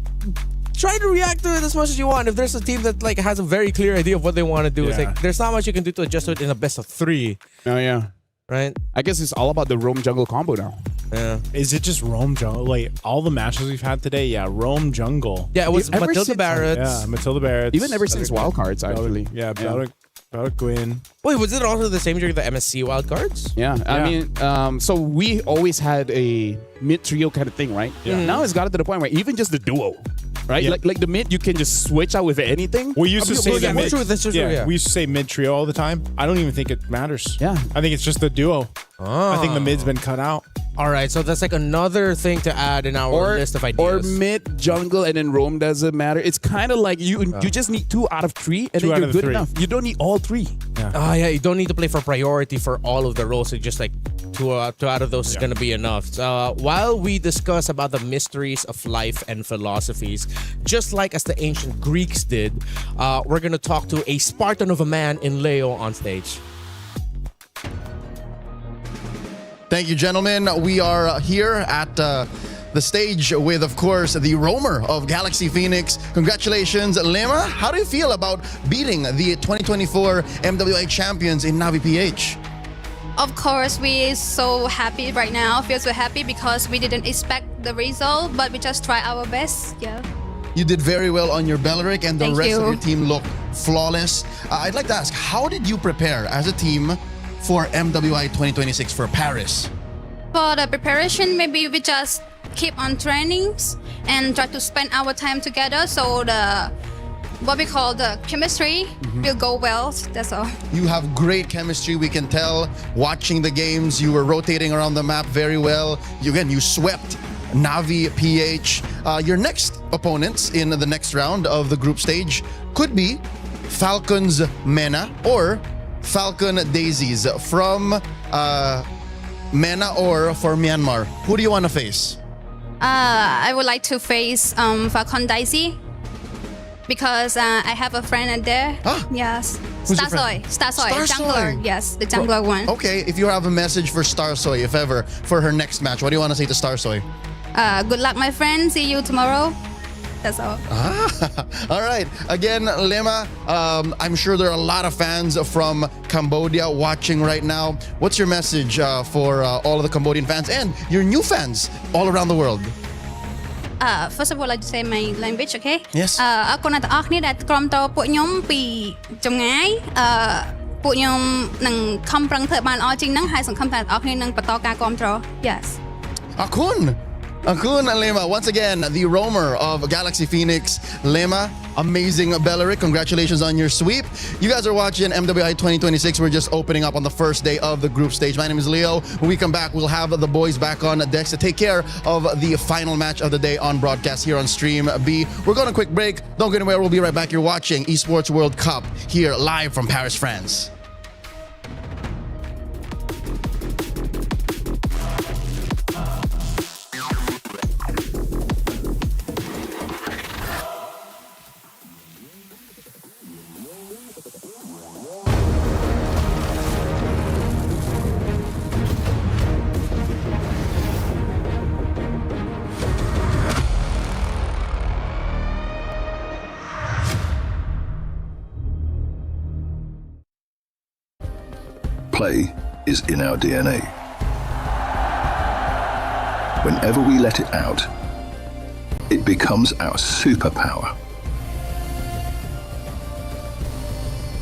H: try to react to it as much as you want. If there's a team that like has a very clear idea of what they want to do, it's like there's not much you can do to adjust to it in a best of 3.
C: Oh yeah.
H: Right?
C: I guess it's all about the roam jungle combo now.
H: Yeah.
S: Is it just roam jungle? Like all the matches we've had today, roam jungle.
H: Yeah, it was
C: Ever
H: Matilda
C: since-
H: Barretts.
S: Yeah, Matilda Barretts.
C: Even ever since wildcards, actually.
S: Yeah, Belleric Gwyn.
H: Wait, was it also the same during the MSC wildcards?
C: Yeah, I mean, so we always had a mid trio kind of thing, right?
S: Yeah.
C: Now it's gotten to the point where even just the duo, right?
S: Yeah.
C: Like the mid, you can just switch out with anything.
S: We used to say that mid.
H: That's true, yeah.
S: We used to say mid trio all the time. I don't even think it matters.
C: Yeah.
S: I think it's just the duo. I think the mid's been cut out.
H: All right, so that's like another thing to add in our list of ideas.
C: Or mid jungle and then roam doesn't matter. It's kind of like you just need 2 out of 3 and
S: 2
C: then
S: out
C: you're
S: of
C: good
S: 3.
C: enough. You don't need all 3.
H: Yeah, you don't need to play for priority for all of the roles. So just like two out of those is going to be enough. So, while we discuss about the mysteries of life and philosophies, just like as the ancient Greeks did, we're going to talk to a Spartan of a man in Leo on stage.
I: Thank you, gentlemen. We are here at the stage with, of course, the roamer of Galaxy Phoenix. Congratulations, Lema. How do you feel about beating the 2024 MWI champions in Navi PH?
U: Of course, we're so happy right now. Feel so happy because we didn't expect the result, but we just try our best. Yeah.
I: You did very well on your Belleric, and the
U: Thank
I: rest
U: you.
I: of your team looked flawless. I'd like to ask, how did you prepare as a team for MWI 2026 for Paris?
U: For the preparation, maybe we just keep on trainings and try to spend our time together so the
E: what we call the chemistry will go well. That's all.
I: You have great chemistry, we can tell. Watching the games, you were rotating around the map very well. You swept Navi PH. Your next opponents in the next round of the group stage could be Falcons Mena or Falcon Daisies from MENA or for Myanmar. Who do you want to face?
E: I would like to face Falcon Daisy because I have a friend there. Yes.
I: Who's your friend?
E: Starsoy,
I: Starsoy.
E: jungler. Yes, the jungler one.
I: Okay, if you have a message for Starsoy, if ever, for her next match, what do you want to say to Starsoy?
E: Good luck, my friend. See you tomorrow. That's all.
I: All right. Again, Lema, I'm sure there are a lot of fans from Cambodia watching right now. What's your message for all of the Cambodian fans and your new fans all around the world?
E: First of all, I'd like to say my language, okay?
I: Yes.
E: អរគុណអ្នកទាំងអស់គ្នាដែលក្រុមតពួកខ្ញុំពីចម្ងាយពួកខ្ញុំនឹងខំប្រឹងធ្វើបានល្អជាងហ្នឹងហើយសង្ឃឹមថាអ្នកទាំងអស់គ្នានឹងបន្តការគាំទ្រ Yes.
I: Akun Lema, once again, the roamer of Galaxy Phoenix, Lema, amazing Belleric. Congratulations on your sweep. You guys are watching MWI 2026. We're just opening up on the first day of the group stage. My name is Leo. When we come back, we'll have the boys back on decks to take care of the final match of the day on broadcast here on Stream B. We're going on a quick break. Don't go anywhere. We'll be right back. You're watching Esports World Cup here live from Paris, France.
K: Play is in our DNA. Whenever we let it out, it becomes our superpower.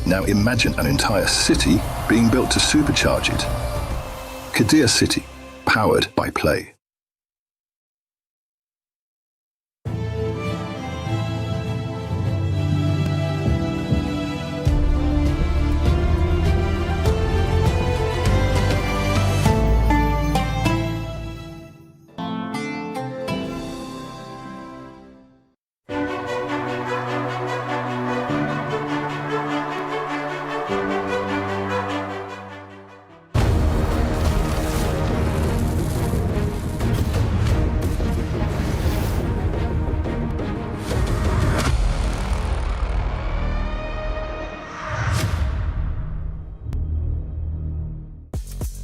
K: Now imagine an entire city being built to supercharge it. Kadir City, powered by play.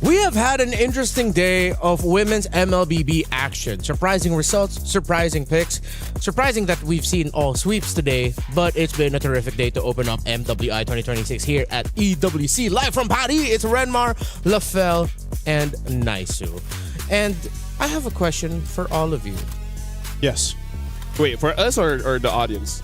H: We have had an interesting day of women's MLBB action. Surprising results, surprising picks, surprising that we've seen all sweeps today, but it's been a terrific day to open up MWI 2026 here at EWC. Live from Paris, it's Renmar, Lafelle, and Naisu. And I have a question for all of you.
S: Yes. Wait, for us or the audience?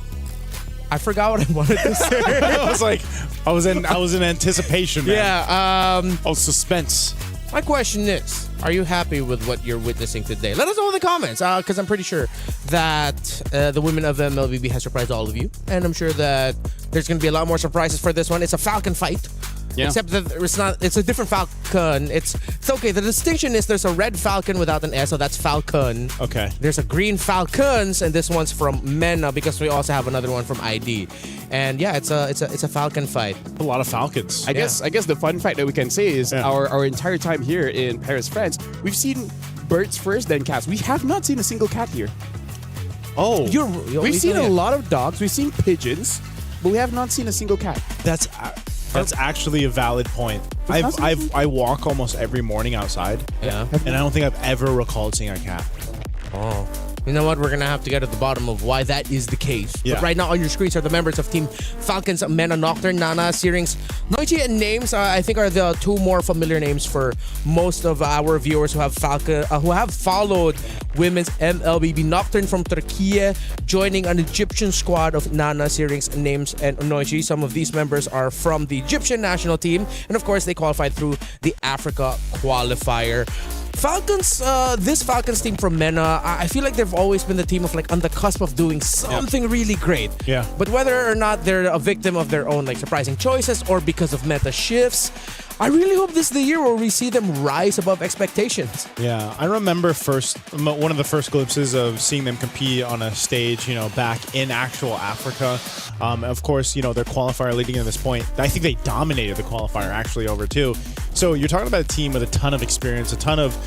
H: I forgot what I wanted to say.
S: I was in anticipation, man.
H: Yeah.
S: Suspense.
H: My question is, are you happy with what you're witnessing today? Let us know in the comments, because I'm pretty sure that the women of MLBB has surprised all of you, and I'm sure that there's going to be a lot more surprises for this one. It's a Falcon fight. Yeah. Except that it's a different Falcon. It's okay. The distinction is there's a red Falcon without an S, so that's Falcon.
S: Okay.
H: There's a green Falcons, and this one's from MENA because we also have another one from ID. And yeah, it's a Falcon fight.
S: A lot of Falcons.
C: I guess the fun fact that we can say is our entire time here in Paris, France, we've seen birds first, then cats. We have not seen a single cat here.
S: Oh,
C: we've seen a lot of dogs. We've seen pigeons, but we have not seen a single cat.
S: That's actually a valid point. I walk almost every morning outside.
H: Yeah.
S: And I don't think I've ever recalled seeing a cat.
H: Oh. You know what? We're going to have to get at the bottom of why that is the case.
S: Yeah.
H: But right now on your screens are the members of Team Falcons, Mena, Nocturne, Nana, Searings, Noichi and Names, I think, are the two more familiar names for most of our viewers who have followed women's MLBB. Nocturne from Turkey, joining an Egyptian squad of Nana, Sirings, Names, and Noichi. Some of these members are from the Egyptian national team, and of course, they qualified through the Africa qualifier. Falcons, this Falcons team from MENA, I feel like they've always been the team of like on the cusp of doing something really great.
S: Yeah.
H: But whether or not they're a victim of their own like surprising choices or because of meta shifts, I really hope this is the year where we see them rise above expectations.
S: Yeah, I remember one of the first glimpses of seeing them compete on a stage, back in actual Africa. Of course, their qualifier leading to this point, I think they dominated the qualifier actually over too. So you're talking about a team with a ton of experience, a ton of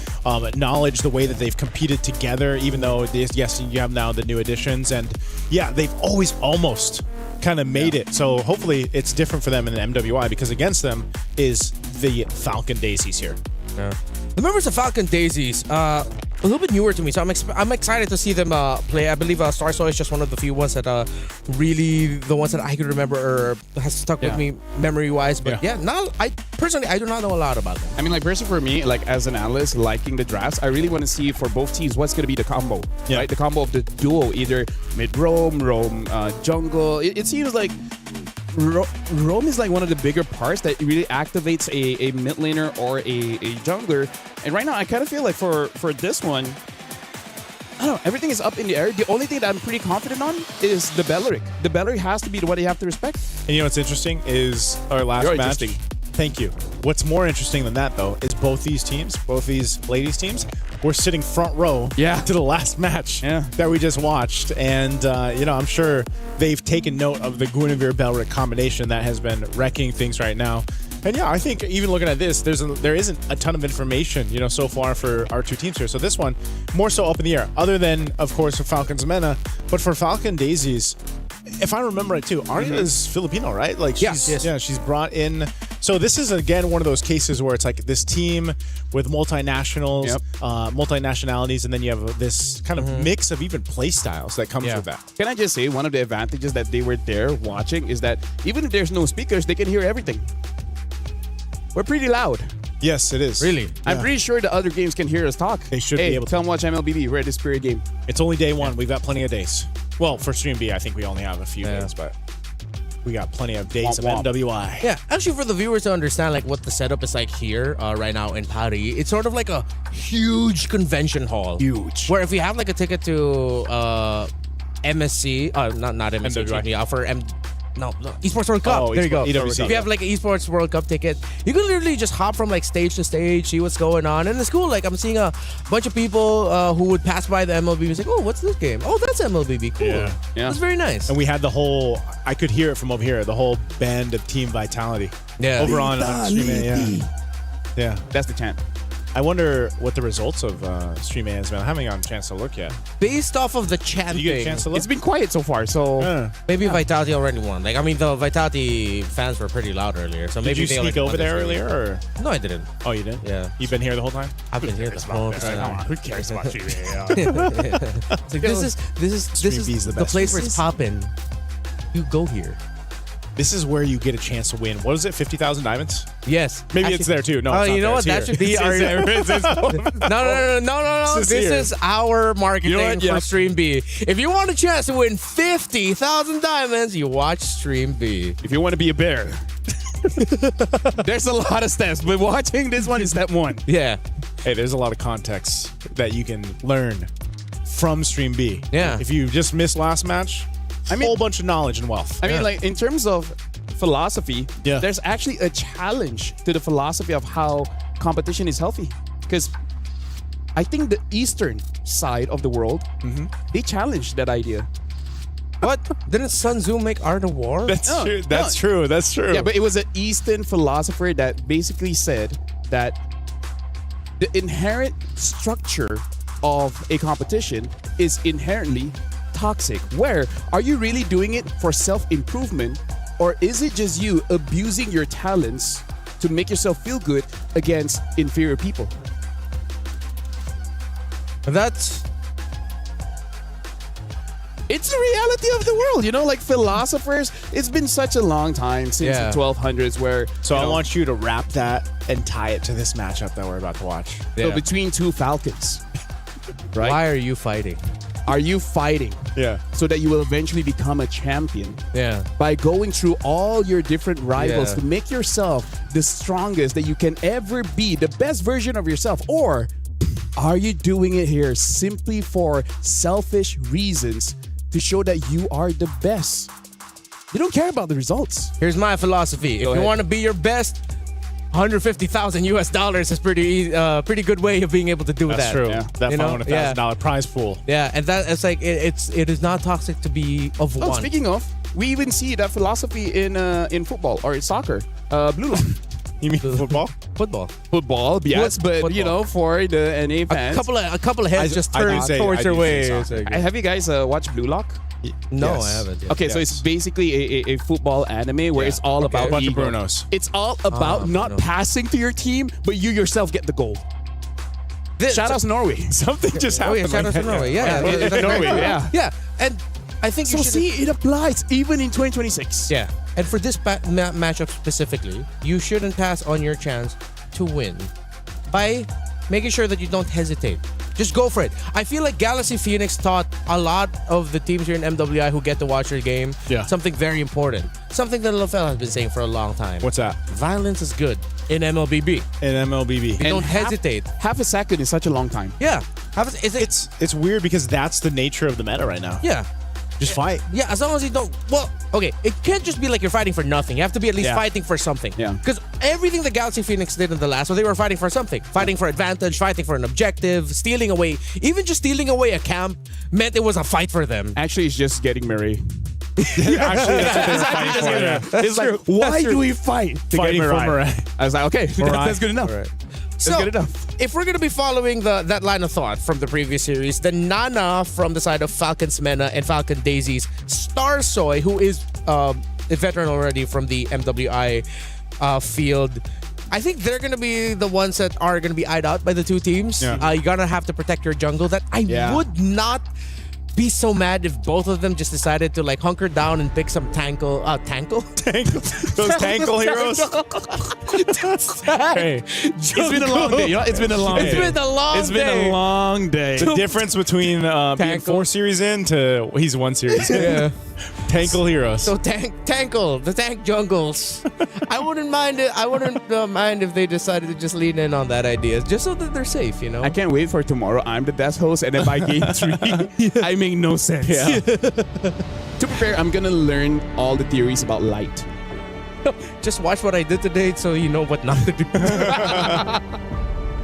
S: knowledge, the way that they've competed together, even though, yes, you have now the new additions. And yeah, they've always almost kind of made it. So hopefully it's different for them in the MWI, because against them is the Falcon Daisies here.
H: Yeah. The members of Falcon Daisies, a little bit newer to me, so I'm excited to see them play. I believe Star Soul is just one of the few ones that really the ones that I could remember or has stuck with me memory-wise. But I do not know a lot about them.
C: I mean, like, personally for me, like as an analyst liking the drafts, I really want to see for both teams what's going to be the combo, right? The combo of the duo, either mid-roam, jungle. It seems like roam is like one of the bigger parts that really activates a mid laner or a jungler. And right now, I kind of feel like for this one, I don't know, everything is up in the air. The only thing that I'm pretty confident on is the Belleric. The Belleric has to be the one you have to respect.
S: And what's interesting is our last match. Thank you. What's more interesting than that, though, is both these ladies' teams, were sitting front row to the last match that we just watched. And, I'm sure they've taken note of the Guinevere-Belleric combination that has been wrecking things right now. And I think even looking at this, there isn't a ton of information, so far for our two teams here. So this one, more so up in the air, other than, of course, for Falcons MENA. But for Falcon Daisies, if I remember right too, Arya is Filipino, right? Like she's brought in. So this is again one of those cases where it's like this team with multinationals, multinationalities, and then you have this kind of mix of even play styles that comes with that.
C: Can I just say one of the advantages that they were there watching is that even if there's no speakers, they can hear everything. We're pretty loud.
S: Yes, it is.
H: Really?
C: I'm pretty sure the other games can hear us talk.
S: They should be able to.
C: Tell them watch MLBB. We're at the Spirit game.
S: It's only day one. We've got plenty of days. Well, for Stream B, I think we only have a few days, but we got plenty of days of MWI.
H: Yeah, actually, for the viewers to understand like what the setup is like here right now in Paris, it's sort of like a huge convention hall.
C: Huge.
H: Where if you have like a ticket to MSC, not MSC, for Esports World Cup. There you go.
S: EWC.
H: If you have like an Esports World Cup ticket, you can literally just hop from like stage to stage, see what's going on. And it's cool. Like I'm seeing a bunch of people who would pass by the MLBB and say, oh, what's this game? Oh, that's MLBB. Cool. Yeah. That's very nice.
S: And we had the whole, I could hear it from over here, the whole band of Team Vitality.
H: Yeah.
S: Over on Stream A. Yeah.
C: That's the chant.
S: I wonder what the results of Stream A has been. I haven't gotten a chance to look yet.
H: Based off of the chat,
S: you get a chance to look?
C: It's been quiet so far, so
H: maybe Vitality already won. Like, I mean, the Vitality fans were pretty loud earlier, so maybe
S: Did you sneak over there earlier, or
H: no? I didn't.
S: Oh, you didn't?
H: Yeah.
S: You've been here the whole time?
H: I've been here the whole time.
S: Who cares about Stream A?
H: This is the place where it's popping. You go here.
S: This is where you get a chance to win. What is it? 50,000 diamonds?
H: Yes.
S: Maybe it's there too. No,
H: you know what? That should be our. No. This is our marketing for Stream B. If you want a chance to win 50,000 diamonds, you watch Stream B.
C: If you want to be a bear, there's a lot of steps, but watching this one is step one.
H: Yeah.
S: Hey, there's a lot of context that you can learn from Stream B.
H: Yeah.
S: If you just missed last match, a whole bunch of knowledge and wealth.
C: I mean, like, in terms of philosophy, there's actually a challenge to the philosophy of how competition is healthy. Because I think the eastern side of the world, they challenged that idea.
H: What? Didn't Sun Tzu make Art of War?
S: That's true. That's true. That's true.
C: Yeah, but it was an Eastern philosopher that basically said that the inherent structure of a competition is inherently toxic. Where are you really doing it for self-improvement, or is it just you abusing your talents to make yourself feel good against inferior people? It's the reality of the world, you know, like philosophers. It's been such a long time since the 1200s where.
S: So I want you to wrap that and tie it to this matchup that we're about to watch.
C: So between two falcons, right?
H: Why are you fighting?
C: Are you fighting?
S: Yeah.
C: So that you will eventually become a champion.
H: Yeah.
C: By going through all your different rivals
H: Yeah.
C: to make yourself the strongest that you can ever be, the best version of yourself, or are you doing it here simply for selfish reasons to show that you are the best? You don't care about the results.
H: Here's my philosophy. If you want to be your best, $150,000 is pretty good way of being able to do that.
S: That's true. Yeah. That $500,000 prize pool.
H: Yeah, and that it's like it is not toxic to be of one.
C: Speaking of, we even see that philosophy in football or in soccer. Blue lock.
S: You mean football?
C: Football, yes, but
H: Football.
C: you know, for the NA fans,
H: A couple of heads just turned towards their way.
C: Have you guys watched Blue Lock?
H: No, I haven't. Yet.
C: Okay, so it's basically a football anime where it's all about
S: a bunch
C: ego.
S: of Brunos.
C: It's all about not passing to your team, but you yourself get the goal. Shout out to Norway.
S: Something just happened.
H: Shout out to Norway. Yeah,
C: Norway. Yeah.
H: Yeah, and I think
C: So see, it applies even in 2026.
H: Yeah, and for this matchup specifically, you shouldn't pass on your chance to win by making sure that you don't hesitate. Just go for it. I feel like Galaxy Phoenix taught a lot of the teams here in MWI who get to watch your game something very important. Something that LaFell has been saying for a long time.
S: What's that?
H: Violence is good in MLBB.
S: In MLBB.
H: You don't hesitate.
C: Half a second is such a long time.
H: Yeah.
S: It's weird because that's the nature of the meta right now.
H: Yeah.
S: Just fight.
H: Yeah, as long as you don't. Well, okay, it can't just be like you're fighting for nothing. You have to be at least fighting for something.
C: Yeah.
H: Because everything the Galaxy Phoenix did in the last one, they were fighting for something. Fighting for advantage, fighting for an objective, stealing away. Even just stealing away a camp meant it was a fight for them.
C: Actually, it's just getting Marie.
S: Actually, that's what they're fighting for. Yeah.
C: It's like, why do we fight? To
S: Fighting
C: get
S: for
C: Mirai.
S: Mirai.
C: I was like, okay, that's good enough.
H: So,
C: good enough.
H: If we're going to be following that line of thought from the previous series, then Nana from the side of Falcon Smena and Falcon Daisies, Star Soy, who is a veteran already from the MWI field, I think they're going to be the ones that are going to be eyed out by the two teams.
S: Yeah.
H: You're going to have to protect your jungle. That I would not be so mad if both of them just decided to like hunker down and pick some tankle.
S: Those tankle heroes.
C: Hey, it's been a long day. You know, it's been a long day.
H: It's been a long day.
S: The difference between being 4 series in to he's 1 series in.
H: Yeah.
S: Tankle heroes.
H: So tankle, the tank jungles. I wouldn't mind it. I wouldn't mind if they decided to just lean in on that idea, just so that they're safe. You know.
C: I can't wait for tomorrow. I'm the best host, and then by game 3, I make no sense.
S: Yeah.
C: To prepare, I'm gonna learn all the theories about light.
H: Just watch what I did today, so you know what not to do.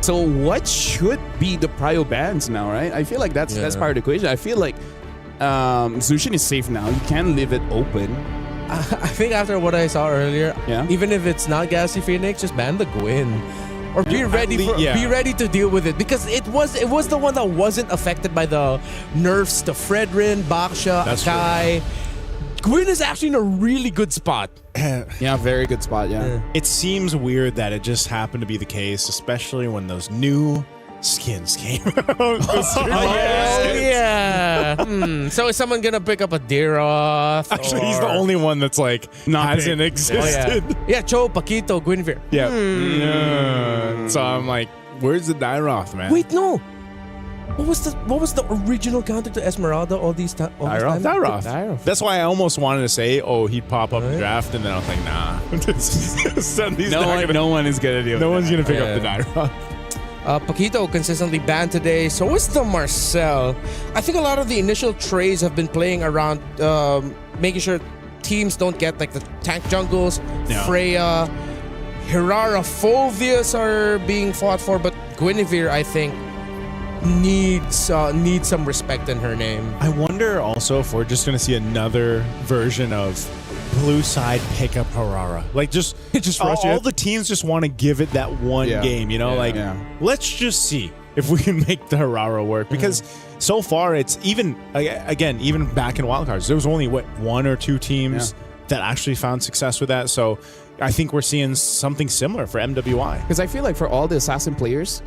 C: So what should be the prio bans now, right? I feel like that's part of the equation. I feel like Zushin is safe now. You can leave it open.
H: I think after what I saw earlier, even if it's not Galaxy Phoenix, just ban the Gwyn. Or be ready be ready to deal with it, because it was the one that wasn't affected by the nerfs to Fredrin, Baksha, Akai. Gwyn is actually in a really good spot.
C: Yeah, very good spot, yeah.
S: It seems weird that it just happened to be the case, especially when those new skins came out.
H: So is someone gonna pick up a Deeroth?
S: Actually, he's the only one that's like hasn't existed.
H: Yeah, Cho, Paquito, Guinevere.
S: Yeah. So I'm like, where's the Dyroth, man?
H: Wait, no. What was the original counter to Esmeralda all these times?
S: Dyroth. That's why I almost wanted to say, he'd pop up in the draft, and then I was like, nah.
C: No one is gonna do it.
S: No one's gonna pick up the Dyroth.
H: Paquito consistently banned today. So is the Marcel. I think a lot of the initial trays have been playing around making sure teams don't get like the tank jungles.
S: Yeah.
H: Freya, Hirara, Phovius are being fought for, but Guinevere, I think, needs some respect in her name.
S: I wonder also if we're just going to see another version of blue side pick up Harara. Like just rush all the teams just want to give it that one game, you know? Let's just see if we can make the Harara work, because so far it's even back in wildcards, there was only 1 or 2 teams that actually found success with that. So I think we're seeing something similar for MWI.
C: Because I feel like for all the assassin players,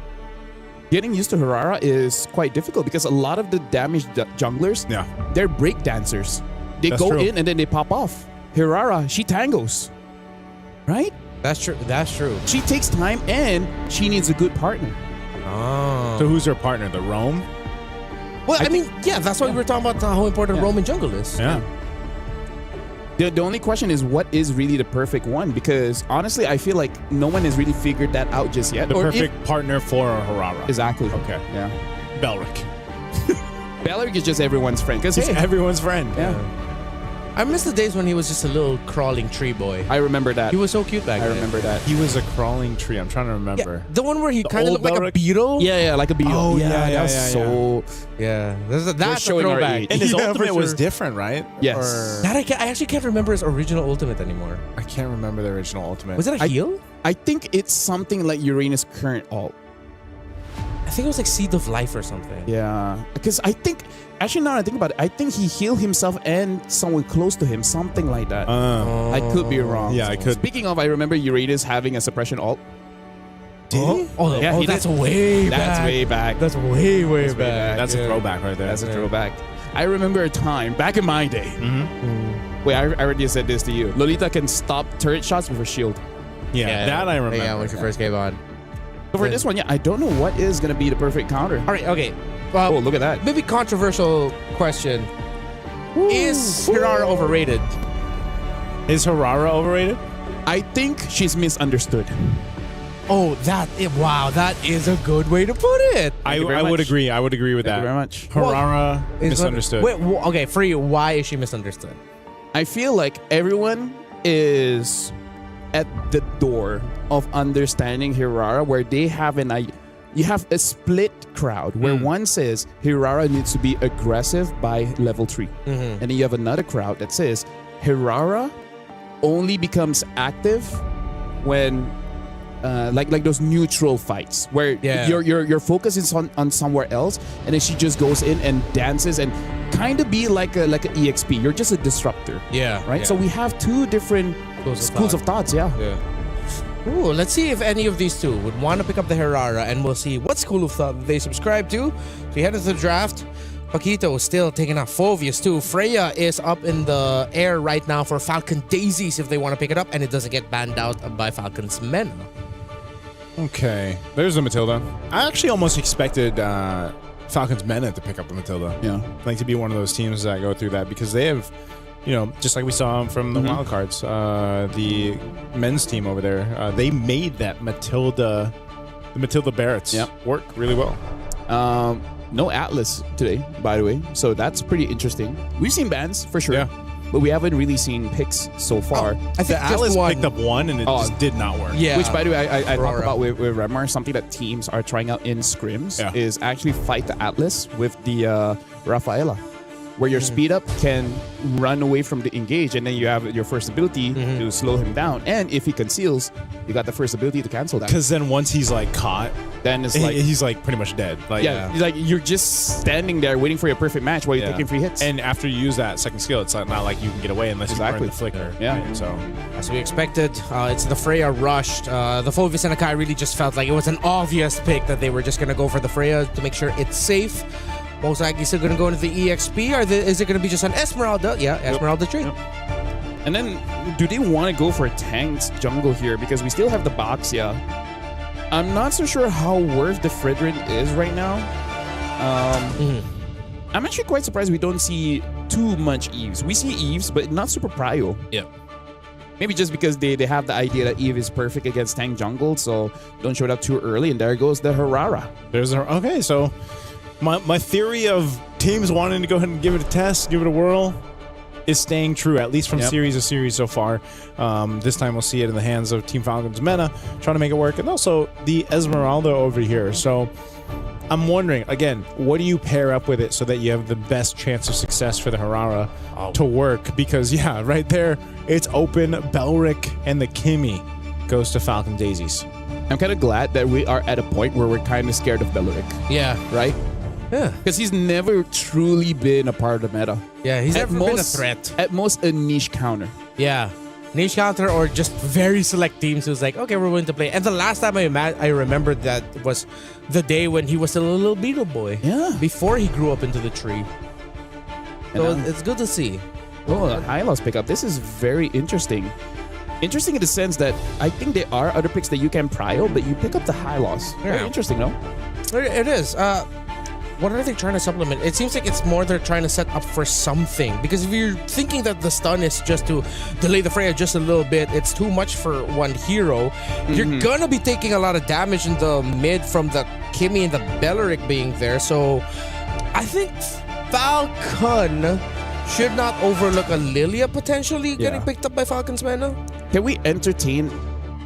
C: getting used to Hirara is quite difficult because a lot of the damaged junglers, they're break dancers. They
S: That's
C: go
S: true.
C: in and then they pop off. Hirara, she tangos, right?
H: That's true. That's true.
C: She takes time and she needs a good partner.
H: Oh.
S: So who's her partner? The Roam?
H: Well, I mean, yeah, that's why we were talking about how important Roman jungle is.
S: Yeah.
C: The only question is what is really the perfect one? Because honestly, I feel like no one has really figured that out just yet.
S: The
C: Or
S: perfect partner for Hirara.
C: Exactly.
S: Okay.
C: Yeah.
S: Belric.
C: Belric is just everyone's friend. Because
S: He's everyone's friend.
C: Yeah.
H: I miss the days when he was just a little crawling tree boy.
C: I remember that.
H: He was so cute back then.
C: I remember that.
S: He was a crawling tree. I'm trying to remember.
H: The one where he
S: The
H: kind of
S: old
H: looked like a
S: Belric?
H: beetle.
C: Yeah, like a beetle.
S: Oh, yeah,
C: that was
S: yeah,
C: so.
H: Yeah, that's a
C: showing our
H: throwback.
C: age.
S: And his
H: Yeah,
S: ultimate
H: for
S: was
H: sure.
S: different, right?
C: Yes.
S: Or-
H: That I actually can't remember his original ultimate anymore.
S: I can't remember the original ultimate.
H: Was it a heal?
C: I think it's something like Uranus' current ult.
H: I think it was like Seed of Life or something.
C: Yeah, because I think actually now that I think about it, I think he healed himself and someone close to him, something like that. I could be wrong.
S: Yeah, I could.
C: Speaking of, I remember Uranus having a suppression ult.
H: Did he? Oh,
C: Yeah, he
H: that's
C: did.
H: way back.
C: That's way back.
H: That's way, way
C: That's way
H: back.
S: That's a throwback right there.
C: That's a throwback. I remember a time back in my day. Wait, I already said this to you. Lolita can stop turret shots with her shield.
S: Yeah, that I remember.
H: Yeah, when she first came on.
C: So for this one, yeah, I don't know what is gonna be the perfect counter.
H: All right, okay.
C: Oh, look at that.
H: Maybe controversial question. Is Hirara overrated?
S: Is Hirara overrated?
C: I think she's misunderstood.
H: Oh, wow, that is a good way to put it.
S: I
C: you very
S: would
C: much.
S: agree. I would agree with
C: Thank
S: that.
C: you very much.
S: Hirara misunderstood.
H: Wait, okay, for you, why is she misunderstood?
C: I feel like everyone is at the door of understanding Hirara, where they have you have a split crowd where one says Hirara needs to be aggressive by level 3. And then you have another crowd that says Hirara only becomes active when like those neutral fights where your focus is on somewhere else, and then she just goes in and dances and kind of be like a EXP. You're just a disruptor.
H: Yeah.
C: Right?
H: yeah.
C: So we have two different schools of thoughts, yeah.
H: Ooh, let's see if any of these two would want to pick up the Hirara, and we'll see what school of thought they subscribe to. So we head into the draft. Paquito is still taking out Phovius too. Freya is up in the air right now for Falcon Daisies if they want to pick it up, and it doesn't get banned out by Falcon's men.
S: Okay, there's the Matilda. I actually almost expected Falcon's Mena to pick up the Matilda.
C: Yeah.
S: Like to be one of those teams that go through that because they have, you know, just like we saw from the wild cards, the men's team over there, they made that Matilda, the Matilda Barretts work really well.
C: No Atlas today, by the way. So that's pretty interesting. We've seen bans for sure. But we haven't really seen picks so far.
S: I think Atlas picked up one and it just did not work.
H: Yeah.
C: Which, by the way, I talked about with Remar. Something that teams are trying out in scrims is actually fight the Atlas with the Rafaela, where your speed up can run away from the engage, and then you have your first ability to slow him down. And if he conceals, you got the first ability to cancel that.
S: Because then once he's like caught,
C: then it's like
S: he's like pretty much dead. Like
C: he's like you're just standing there waiting for your perfect match while you're taking free hits.
S: And after you use that second skill, it's not like you can get away unless you burn the flicker.
C: Yeah.
S: Right? So
H: as we expected, it's the Freya rushed. The Phovius and Akai really just felt like it was an obvious pick that they were just gonna go for the Freya to make sure it's safe. Most likely still going to go into the EXP, or is it going to be just an Esmeralda? Yeah, Esmeralda tree.
C: And then, do they want to go for a tanked jungle here? Because we still have the Baxia. I'm not so sure how worth the Fredrin is right now. I'm actually quite surprised we don't see too much Eves. We see Eves, but not super prio.
H: Yeah.
C: Maybe just because they have the idea that Eve is perfect against tank jungle, so don't show it up too early, and there goes the Hirara.
S: Okay, so my theory of teams wanting to go ahead and give it a test, give it a whirl, is staying true, at least from series to series so far. This time we'll see it in the hands of Team Falcon's Mena, trying to make it work, and also the Esmeralda over here. So I'm wondering, again, what do you pair up with it so that you have the best chance of success for the Hirara to work? Because, yeah, right there, it's open. Belric and the Kimmy goes to Falcon Daisies.
C: I'm kind of glad that we are at a point where we're kind of scared of Belric.
H: Yeah.
C: Right?
H: Yeah.
C: Because he's never truly been a part of the meta.
H: Yeah, he's never been a threat.
C: At most, a niche counter.
H: Yeah. niche counter or just very select teams who's like, okay, we're willing to play. And the last time I remembered that was the day when he was still a little beetle boy.
C: Yeah.
H: Before he grew up into the tree. So it's good to see.
C: Oh, the high loss pickup. This is very interesting. Interesting in the sense that I think there are other picks that you can prio, but you pick up the high loss. Very interesting, no?
H: It is. What are they trying to supplement? It seems like it's more they're trying to set up for something. Because if you're thinking that the stun is just to delay the Freya just a little bit, it's too much for one hero. You're gonna be taking a lot of damage in the mid from the Kimmy and the Belleric being there. So I think Falcon should not overlook a Lilia potentially getting picked up by Falcon's mana.
C: Can we entertain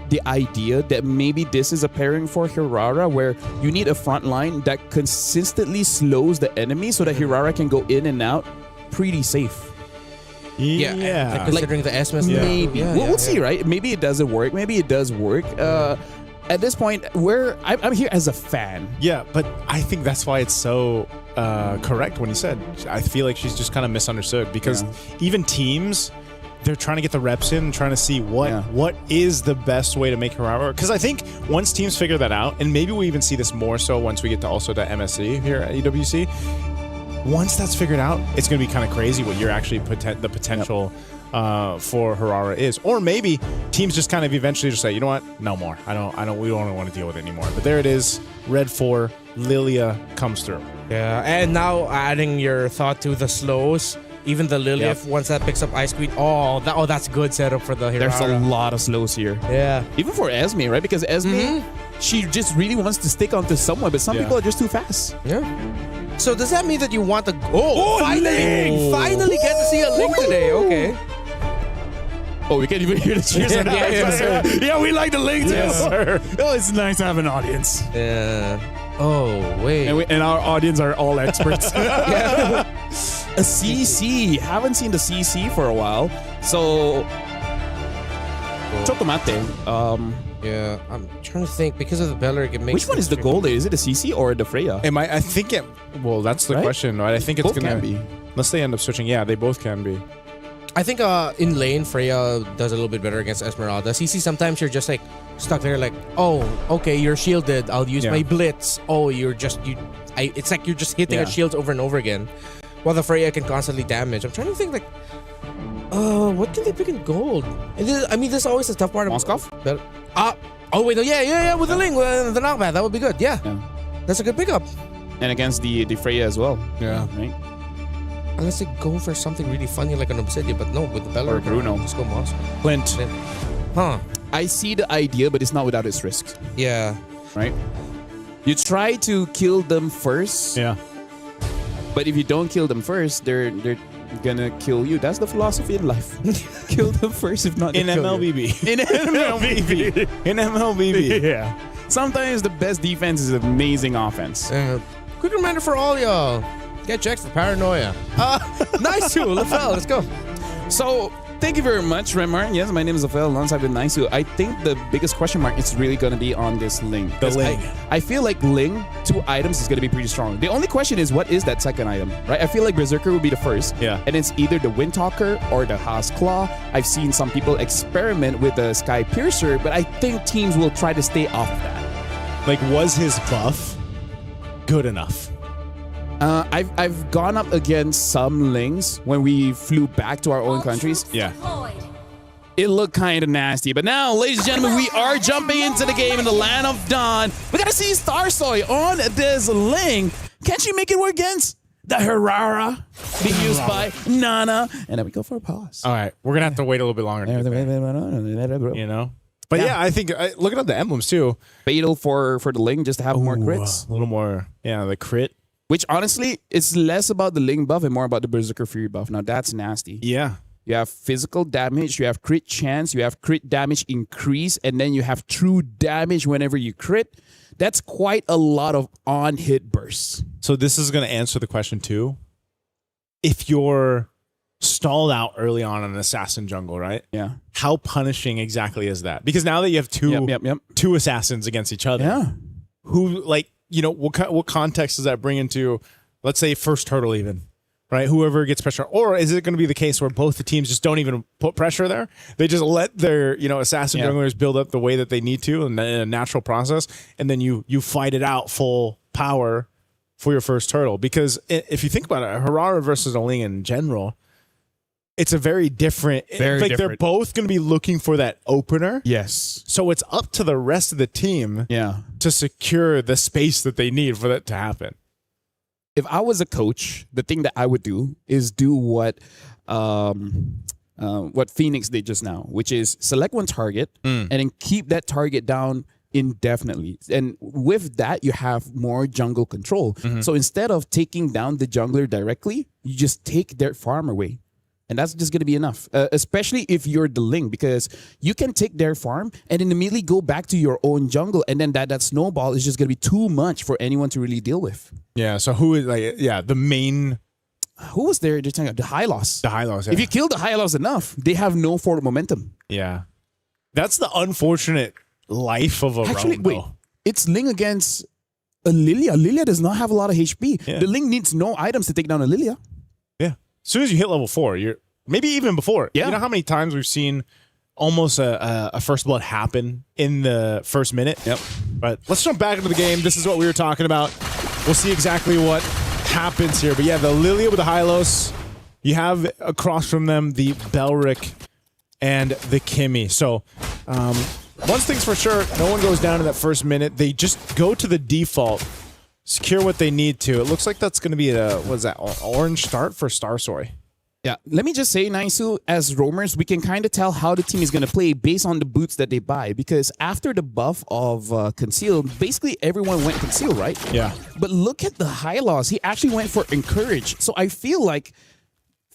C: the idea that maybe this is a pairing for Hirara where you need a front line that consistently slows the enemy so that Hirara can go in and out pretty safe?
H: Yeah. Considering the Esmus.
C: Maybe. We'll see, right? Maybe it doesn't work. Maybe it does work. At this point, I'm here as a fan.
S: Yeah, but I think that's why it's so correct when you said, I feel like she's just kind of misunderstood because even teams, they're trying to get the reps in and trying to see what is the best way to make Hirara. Because I think once teams figure that out, and maybe we even see this more so once we get to also to MSC here at EWC, once that's figured out, it's going to be kind of crazy what you're actually the potential for Hirara is. Or maybe teams just kind of eventually just say, you know what, no more. We don't want to deal with it anymore. But there it is, Red 4, Lilia comes through.
H: Yeah, and now adding your thought to the slows. Even the Lilia, once that picks up Ice Queen, that's good setup for the Hirara.
C: There's a lot of slows here.
H: Yeah.
C: Even for Esme, right? Because Esme, she just really wants to stick onto someone, but some people are just too fast.
H: Yeah. So does that mean that you want to... finally get to see a Link today. Okay.
C: Oh, we can't even hear the cheers.
H: Yeah,
C: we like the Link too.
H: Yes.
C: Oh, it's nice to have an audience.
H: Yeah. Oh, wait.
C: And our audience are all experts. A CC. Haven't seen the CC for a while. So, Chotomate.
H: Yeah, I'm trying to think. Because of the Belleric, it makes...
C: Which one is the gold? Is it the CC or the Freya?
S: I think it... Well, that's the question, right? I think it's going to
C: be.
S: Unless they end up switching. Yeah, they both can be.
H: I think in lane, Freya does a little bit better against Esmeralda. CC, sometimes you're just like stuck there like, oh, okay, you're shielded. I'll use my blitz. Oh, it's like you're just hitting her shields over and over again. While the Freya can constantly damage. I'm trying to think like, what can they pick in gold? And this is always a tough part of
C: Moskov?
H: With the Ling, the knockback, that would be good. Yeah. That's a good pickup.
C: And against the Freya as well.
S: Yeah.
C: Right?
H: Unless they go for something really funny like an Obsidian, but no, with the Belleric.
C: Or Bruno.
H: Just go Moskov.
C: Clint.
H: Huh.
C: I see the idea, but it's not without its risks.
H: Yeah.
C: Right? You try to kill them first.
S: Yeah.
C: But if you don't kill them first, they're gonna kill you. That's the philosophy in life. Kill them first, if not
S: in MLBB.
C: In MLBB.
S: In MLBB.
C: Yeah. Sometimes the best defense is amazing offense.
H: Quick reminder for all y'all. Get checked for paranoia. Nice too, LaFell. Let's go.
C: So, thank you very much, Remar. Yes, my name is LaFell. Alongside with Nice. I think the biggest question mark is really going to be on this Ling.
S: The Ling.
C: I feel like Ling, 2 items is going to be pretty strong. The only question is, what is that second item, right? I feel like Berserker will be the first.
S: Yeah.
C: And it's either the Windtalker or the Haas Claw. I've seen some people experiment with the Sky Piercer, but I think teams will try to stay off that.
S: Like, was his buff good enough?
C: I've gone up against some Lings when we flew back to our own countries.
S: Yeah.
C: It looked kind of nasty. But now, ladies and gentlemen, we are jumping into the game in the Land of Dawn. We got to see Starsoy on this Ling. Can she make it work against the Hirara being used by Nana? And then we go for a pause.
S: All right. We're going to have to wait a little bit longer. You know? But yeah, I think, looking at the emblems too.
C: Fatal for the Ling just to have more crits.
S: A little more, the crit.
C: Which honestly, it's less about the Ling buff and more about the Berserker Fury buff. Now that's nasty.
S: Yeah.
C: You have physical damage, you have crit chance, you have crit damage increase, and then you have true damage whenever you crit. That's quite a lot of on-hit bursts.
S: So this is going to answer the question too. If you're stalled out early on an assassin jungle, right?
C: Yeah.
S: How punishing exactly is that? Because now that you have two assassins against each other, who what context does that bring into, let's say, first turtle even? right? Whoever gets pressure. Or is it going to be the case where both the teams just don't even put pressure there? They just let their, assassin junglers build up the way that they need to in a natural process, and then you fight it out full power for your first turtle. Because if you think about it, Harara versus a Ling in general, it's a very different. They're both going to be looking for that opener.
C: Yes.
S: So it's up to the rest of the team to secure the space that they need for that to happen.
C: If I was a coach, the thing that I would do is do what Phoenix did just now, which is select one target and then keep that target down indefinitely. And with that, you have more jungle control. So instead of taking down the jungler directly, you just take their farm away. And that's just going to be enough, especially if you're the Ling, because you can take their farm and then immediately go back to your own jungle. And then that snowball is just going to be too much for anyone to really deal with.
S: Yeah. So who is the main?
C: Who was there? The Hylos.
S: The Hylos. Yeah.
C: If you kill the Hylos enough, they have no forward momentum.
S: Yeah. That's the unfortunate life of a
C: Actually,
S: roam,
C: wait.
S: though.
C: It's Ling against a Lilia. Lilia does not have a lot of HP.
S: Yeah.
C: The Ling needs no items to take down a Lilia.
S: Yeah. As soon as you hit level 4, you're maybe even before.
C: Yeah.
S: You know how many times we've seen almost a first blood happen in the first minute?
C: Yep.
S: But let's jump back into the game. This is what we were talking about. We'll see exactly what happens here. But yeah, the Lilia with the Hylos. You have across from them the Belric and the Kimmy. So one thing's for sure, no one goes down in that first minute. They just go to the default, secure what they need to. It looks like that's going to be orange start for Starsoy.
C: Yeah, let me just say, Naisu, as roamers, we can kind of tell how the team is going to play based on the boots that they buy. Because after the buff of Conceal, basically everyone went Conceal, right?
S: Yeah.
C: But look at the Hylos. He actually went for Encourage. So I feel like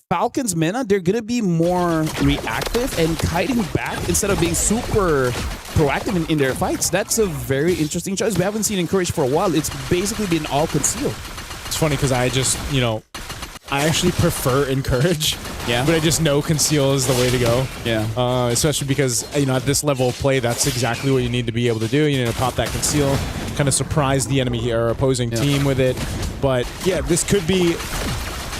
C: Falcon's Mena, they're going to be more reactive and kiting back instead of being super proactive in their fights. That's a very interesting choice. We haven't seen Encourage for a while. It's basically been all Conceal.
S: It's funny because I just, I actually prefer Encourage.
C: Yeah.
S: But I just know Conceal is the way to go.
C: Yeah.
S: Especially because, at this level of play, that's exactly what you need to be able to do. You need to pop that Conceal, kind of surprise the enemy or opposing team with it. But yeah, this could be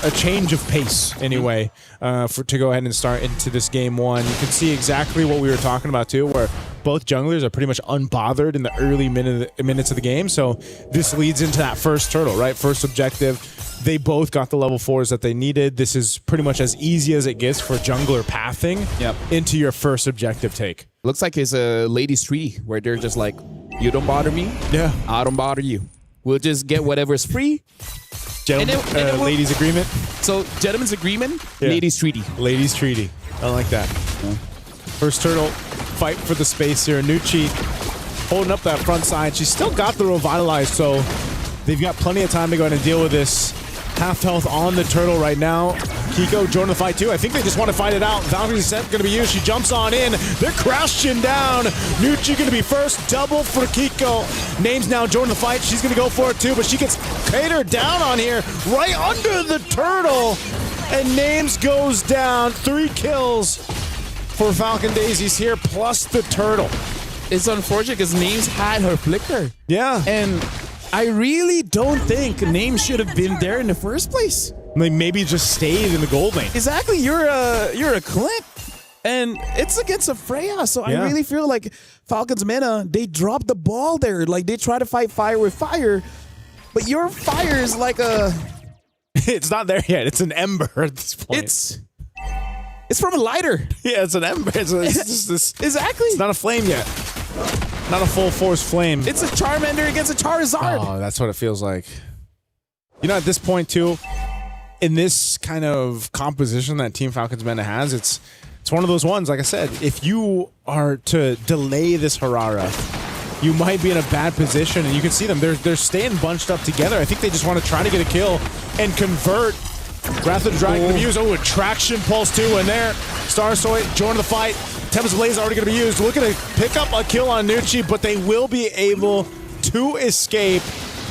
S: a change of pace anyway to go ahead and start into this game one. You can see exactly what we were talking about too, where both junglers are pretty much unbothered in the early minutes of the game. So this leads into that first turtle, right? First objective. They both got the level 4s that they needed. This is pretty much as easy as it gets for jungler pathing into your first objective take.
C: Looks like it's a ladies' tree where they're just like, you don't bother me, I don't bother you. We'll just get whatever's free.
S: Ladies' agreement.
C: So, gentlemen's agreement, ladies' treaty.
S: Ladies' treaty. I like that. Yeah. First turtle, fight for the space here. Nucci holding up that front side. She's still got the Revitalize, so they've got plenty of time to go ahead and deal with this. Half health on the turtle right now. Kiko joining the fight too. I think they just want to fight it out. Valkyrie's set going to be used. She jumps on in. They're crouching down. Nucci going to be first. Double for Kiko. Name's now joining the fight. She's going to go for it too, but she gets catered down on here right under the turtle. And Names goes down. 3 kills for Falcon Daisies here, plus the turtle.
C: It's unfortunate because Names had her flicker.
S: Yeah.
C: And I really don't think Names should have been there in the first place.
S: Maybe just stayed in the gold lane.
C: Exactly. You're a Clint. And it's against a Freya. So I really feel like Falcon's Mena, they dropped the ball there. Like they try to fight fire with fire. But your fire is like a...
S: It's not there yet. It's an ember at this point.
C: It's from a lighter.
S: Yeah, it's an ember. It's just this.
C: Exactly.
S: It's not a flame yet. Not a full force flame.
C: It's a Charmander against a Charizard.
S: Oh, that's what it feels like. At this point too, in this kind of composition that Team Falcons Mena has, it's one of those ones, like I said, if you are to delay this Harara, you might be in a bad position, and you can see them. They're staying bunched up together. I think they just want to try to get a kill and convert. Wrath of the Dragon going to be used. Oh, Attraction Pulse too in there. Starsoy joining the fight. Tempest Blaze already going to be used. Looking to pick up a kill on Nucci, but they will be able to escape.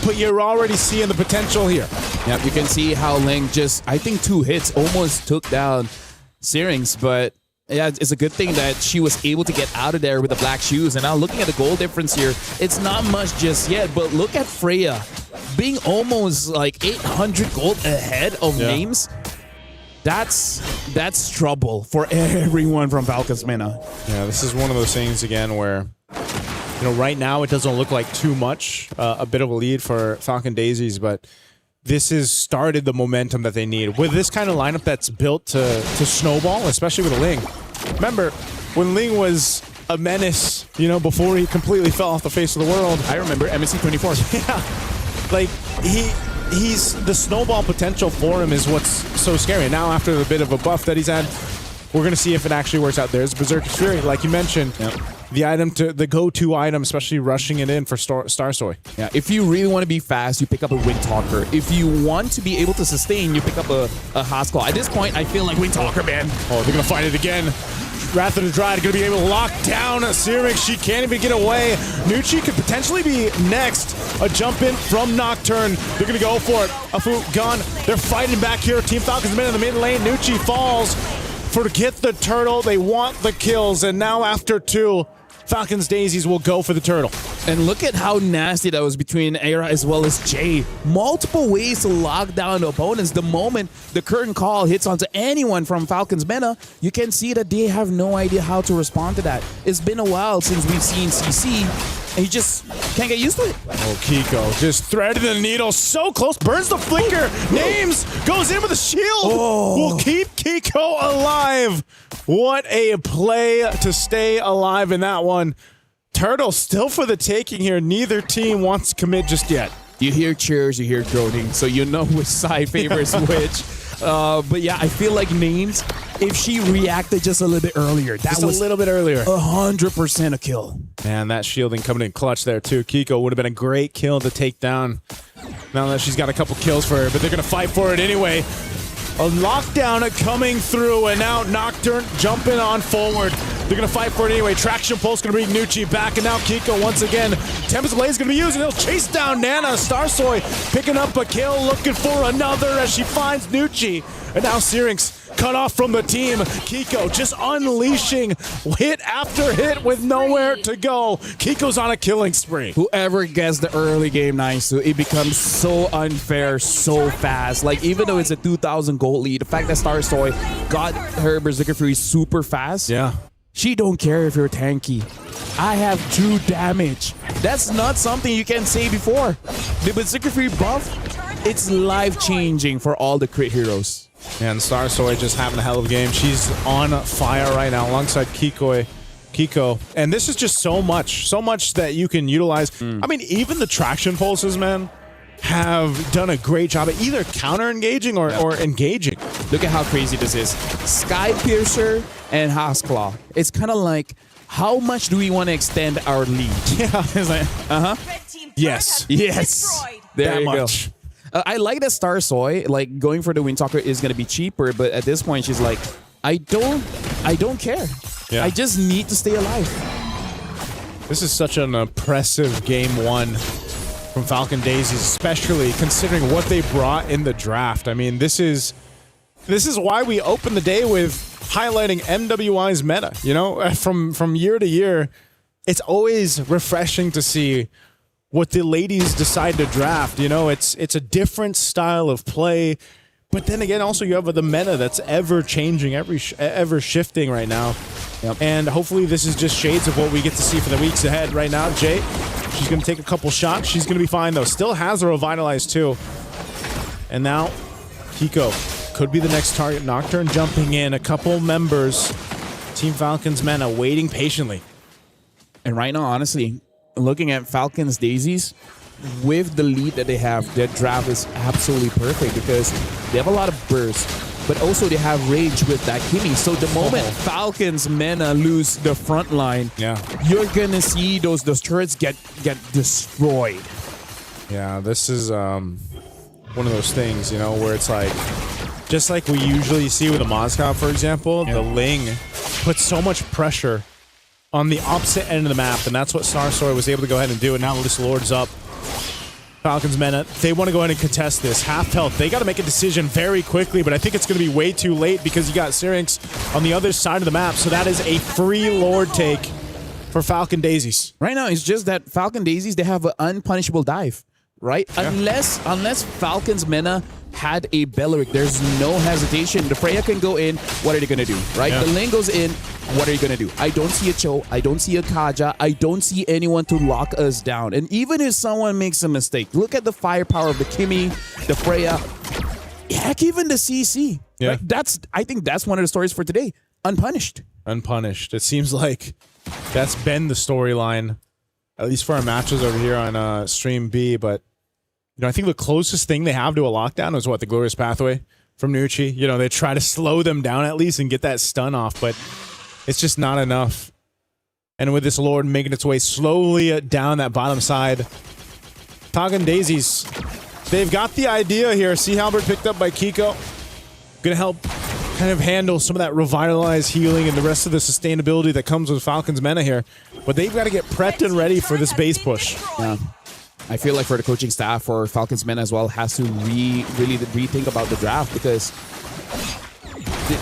S: But you're already seeing the potential here.
C: Yep, you can see how Ling just, I think 2 hits almost took down Syrinx, but Yeah, it's a good thing that she was able to get out of there with the black shoes. And now looking at the goal difference here, it's not much just yet. But look at Freya being almost like 800 gold ahead of names. That's trouble for everyone from Falcons Mena.
S: Yeah, this is one of those things again where, you know, right now it doesn't look like too much, a bit of a lead for Falcon Daisies, but this has started the momentum that they need. With this kind of lineup that's built to snowball, especially with Ling. Remember, when Ling was a menace, you know, before he completely fell off the face of the world.
C: I remember MSC 24.
S: Yeah. Like, he's the snowball potential for him is what's so scary. Now, after the bit of a buff that he's had, we're going to see if it actually works out. There's Berserker's Fury, like you mentioned.
C: Yep.
S: The go-to item, especially rushing it in for Starsoy.
C: Yeah, if you really want to be fast, you pick up a Windtalker. If you want to be able to sustain, you pick up a Haskell. At this point, I feel like Windtalker, man.
S: Oh, they're going to find it again. Wrath of the Dryad going to be able to lock down Syrinx. She can't even get away. Nucci could potentially be next. A jump in from Nocturne. They're going to go for it. Afu gone. They're fighting back here. Team Falcons in the mid lane. Nucci falls. Forget the turtle. They want the kills. And now after 2, Falcons Daisies will go for the turtle.
C: And look at how nasty that was between Era as well as Jay. Multiple ways to lock down the opponents. The moment the curtain call hits onto anyone from Falcons Mena, you can see that they have no idea how to respond to that. It's been a while since we've seen CC, and you just can't get used to it.
S: Oh, Kiko just threaded the needle so close. Burns the flicker. Names goes in with a shield. Will keep Kiko alive. What a play to stay alive in that one. Turtle still for the taking here. Neither team wants to commit just yet.
C: You hear cheers, you hear groaning, so you know which side favors which. But yeah, I feel like Names, if she reacted just a little bit earlier, that was
S: a little bit earlier.
C: 100% a kill.
S: Man, that shielding coming in clutch there too. Kiko would have been a great kill to take down. Now that she's got a couple kills for her, but they're going to fight for it anyway. A lockdown coming through, and now Nocturne jumping on forward. They're going to fight for it anyway. Traction Pulse going to bring Nucci back, and now Kiko once again. Tempest Blaze going to be used, and he'll chase down Nana. Starsoy picking up a kill, looking for another as she finds Nucci. And now Syrinx cut off from the team. Kiko just unleashing hit after hit with nowhere to go. Kiko's on a killing spree.
C: Whoever gets the early game nice, it becomes so unfair so fast. Like, even though it's a 2,000 gold lead, the fact that Starsoy got her Berserker Fury super fast,
S: yeah,
C: she don't care if you're tanky. I have 2 damage. That's not something you can say before. The Berserker Fury buff, it's life-changing for all the crit heroes.
S: And Starsoy just having a hell of a game. She's on fire right now alongside Kiko. And this is just so much that you can utilize. I mean, even the traction pulses, man, have done a great job at either counter-engaging or engaging.
C: Look at how crazy this is. Sky Piercer and Haskell. It's kind of like, how much do we want to extend our lead?
S: Yeah. It's like, yes.
C: Yes. There you go. I like that Starsoy, like, going for the Windtalker is going to be cheaper, but at this point she's like, I don't care.
S: Yeah.
C: I just need to stay alive.
S: This is such an impressive game 1 from Falcon Daisies, especially considering what they brought in the draft. I mean, this is why we open the day with highlighting MWI's meta. You know, from year to year, it's always refreshing to see what the ladies decide to draft. You know, it's a different style of play, but then again, also you have the meta that's ever changing, ever shifting right now. Yep. And hopefully this is just shades of what we get to see for the weeks ahead. Right now, Jay, she's going to take a couple shots. She's going to be fine though. Still has her revitalized too. And now Kiko could be the next target. Nocturne jumping in. A couple members, Team Falcons Mena, waiting patiently.
C: And right now, honestly, looking at Falcons Daisies, with the lead that they have, their draft is absolutely perfect because they have a lot of burst, but also they have range with that Kimi. So the moment Falcons Mena lose the front line, you're gonna see those turrets get destroyed.
S: Yeah, this is one of those things, you know, where it's like, just like we usually see with a Moscow, for example, the Ling puts so much pressure on the opposite end of the map, and that's what Starsoy was able to go ahead and do, and now this Lord's up. Falcons Mena, they want to go ahead and contest this. Half health. They got to make a decision very quickly, but I think it's going to be way too late because you got Syrinx on the other side of the map. So that is a free Lord take for Falcon Daisies.
C: Right now, it's just that Falcon Daisies, they have an unpunishable dive, right? Yeah. Unless Falcons Mena had a Belleric, there's no hesitation. The Freya can go in. What are they going to do, right? Yeah. The Lane goes in. What are you going to do? I don't see a Cho. I don't see a Kaja. I don't see anyone to lock us down. And even if someone makes a mistake, look at the firepower of the Kimmy, the Freya, heck, even the CC. Yeah. Right? I think that's one of the stories for today. Unpunished.
S: Unpunished. It seems like that's been the storyline, at least for our matches over here on Stream B. But I think the closest thing they have to a lockdown is what, the Glorious Pathway from Nucci. They try to slow them down at least and get that stun off, but it's just not enough. And with this Lord making its way slowly down that bottom side, Falcon Daisies, they've got the idea here. Sea Halberd picked up by Kiko. Gonna help kind of handle some of that revitalized healing and the rest of the sustainability that comes with Falcon's Mena here. But they've got to get prepped and ready for this base push.
C: Yeah. I feel like for the coaching staff or Falcons Mena as well has to really rethink about the draft, because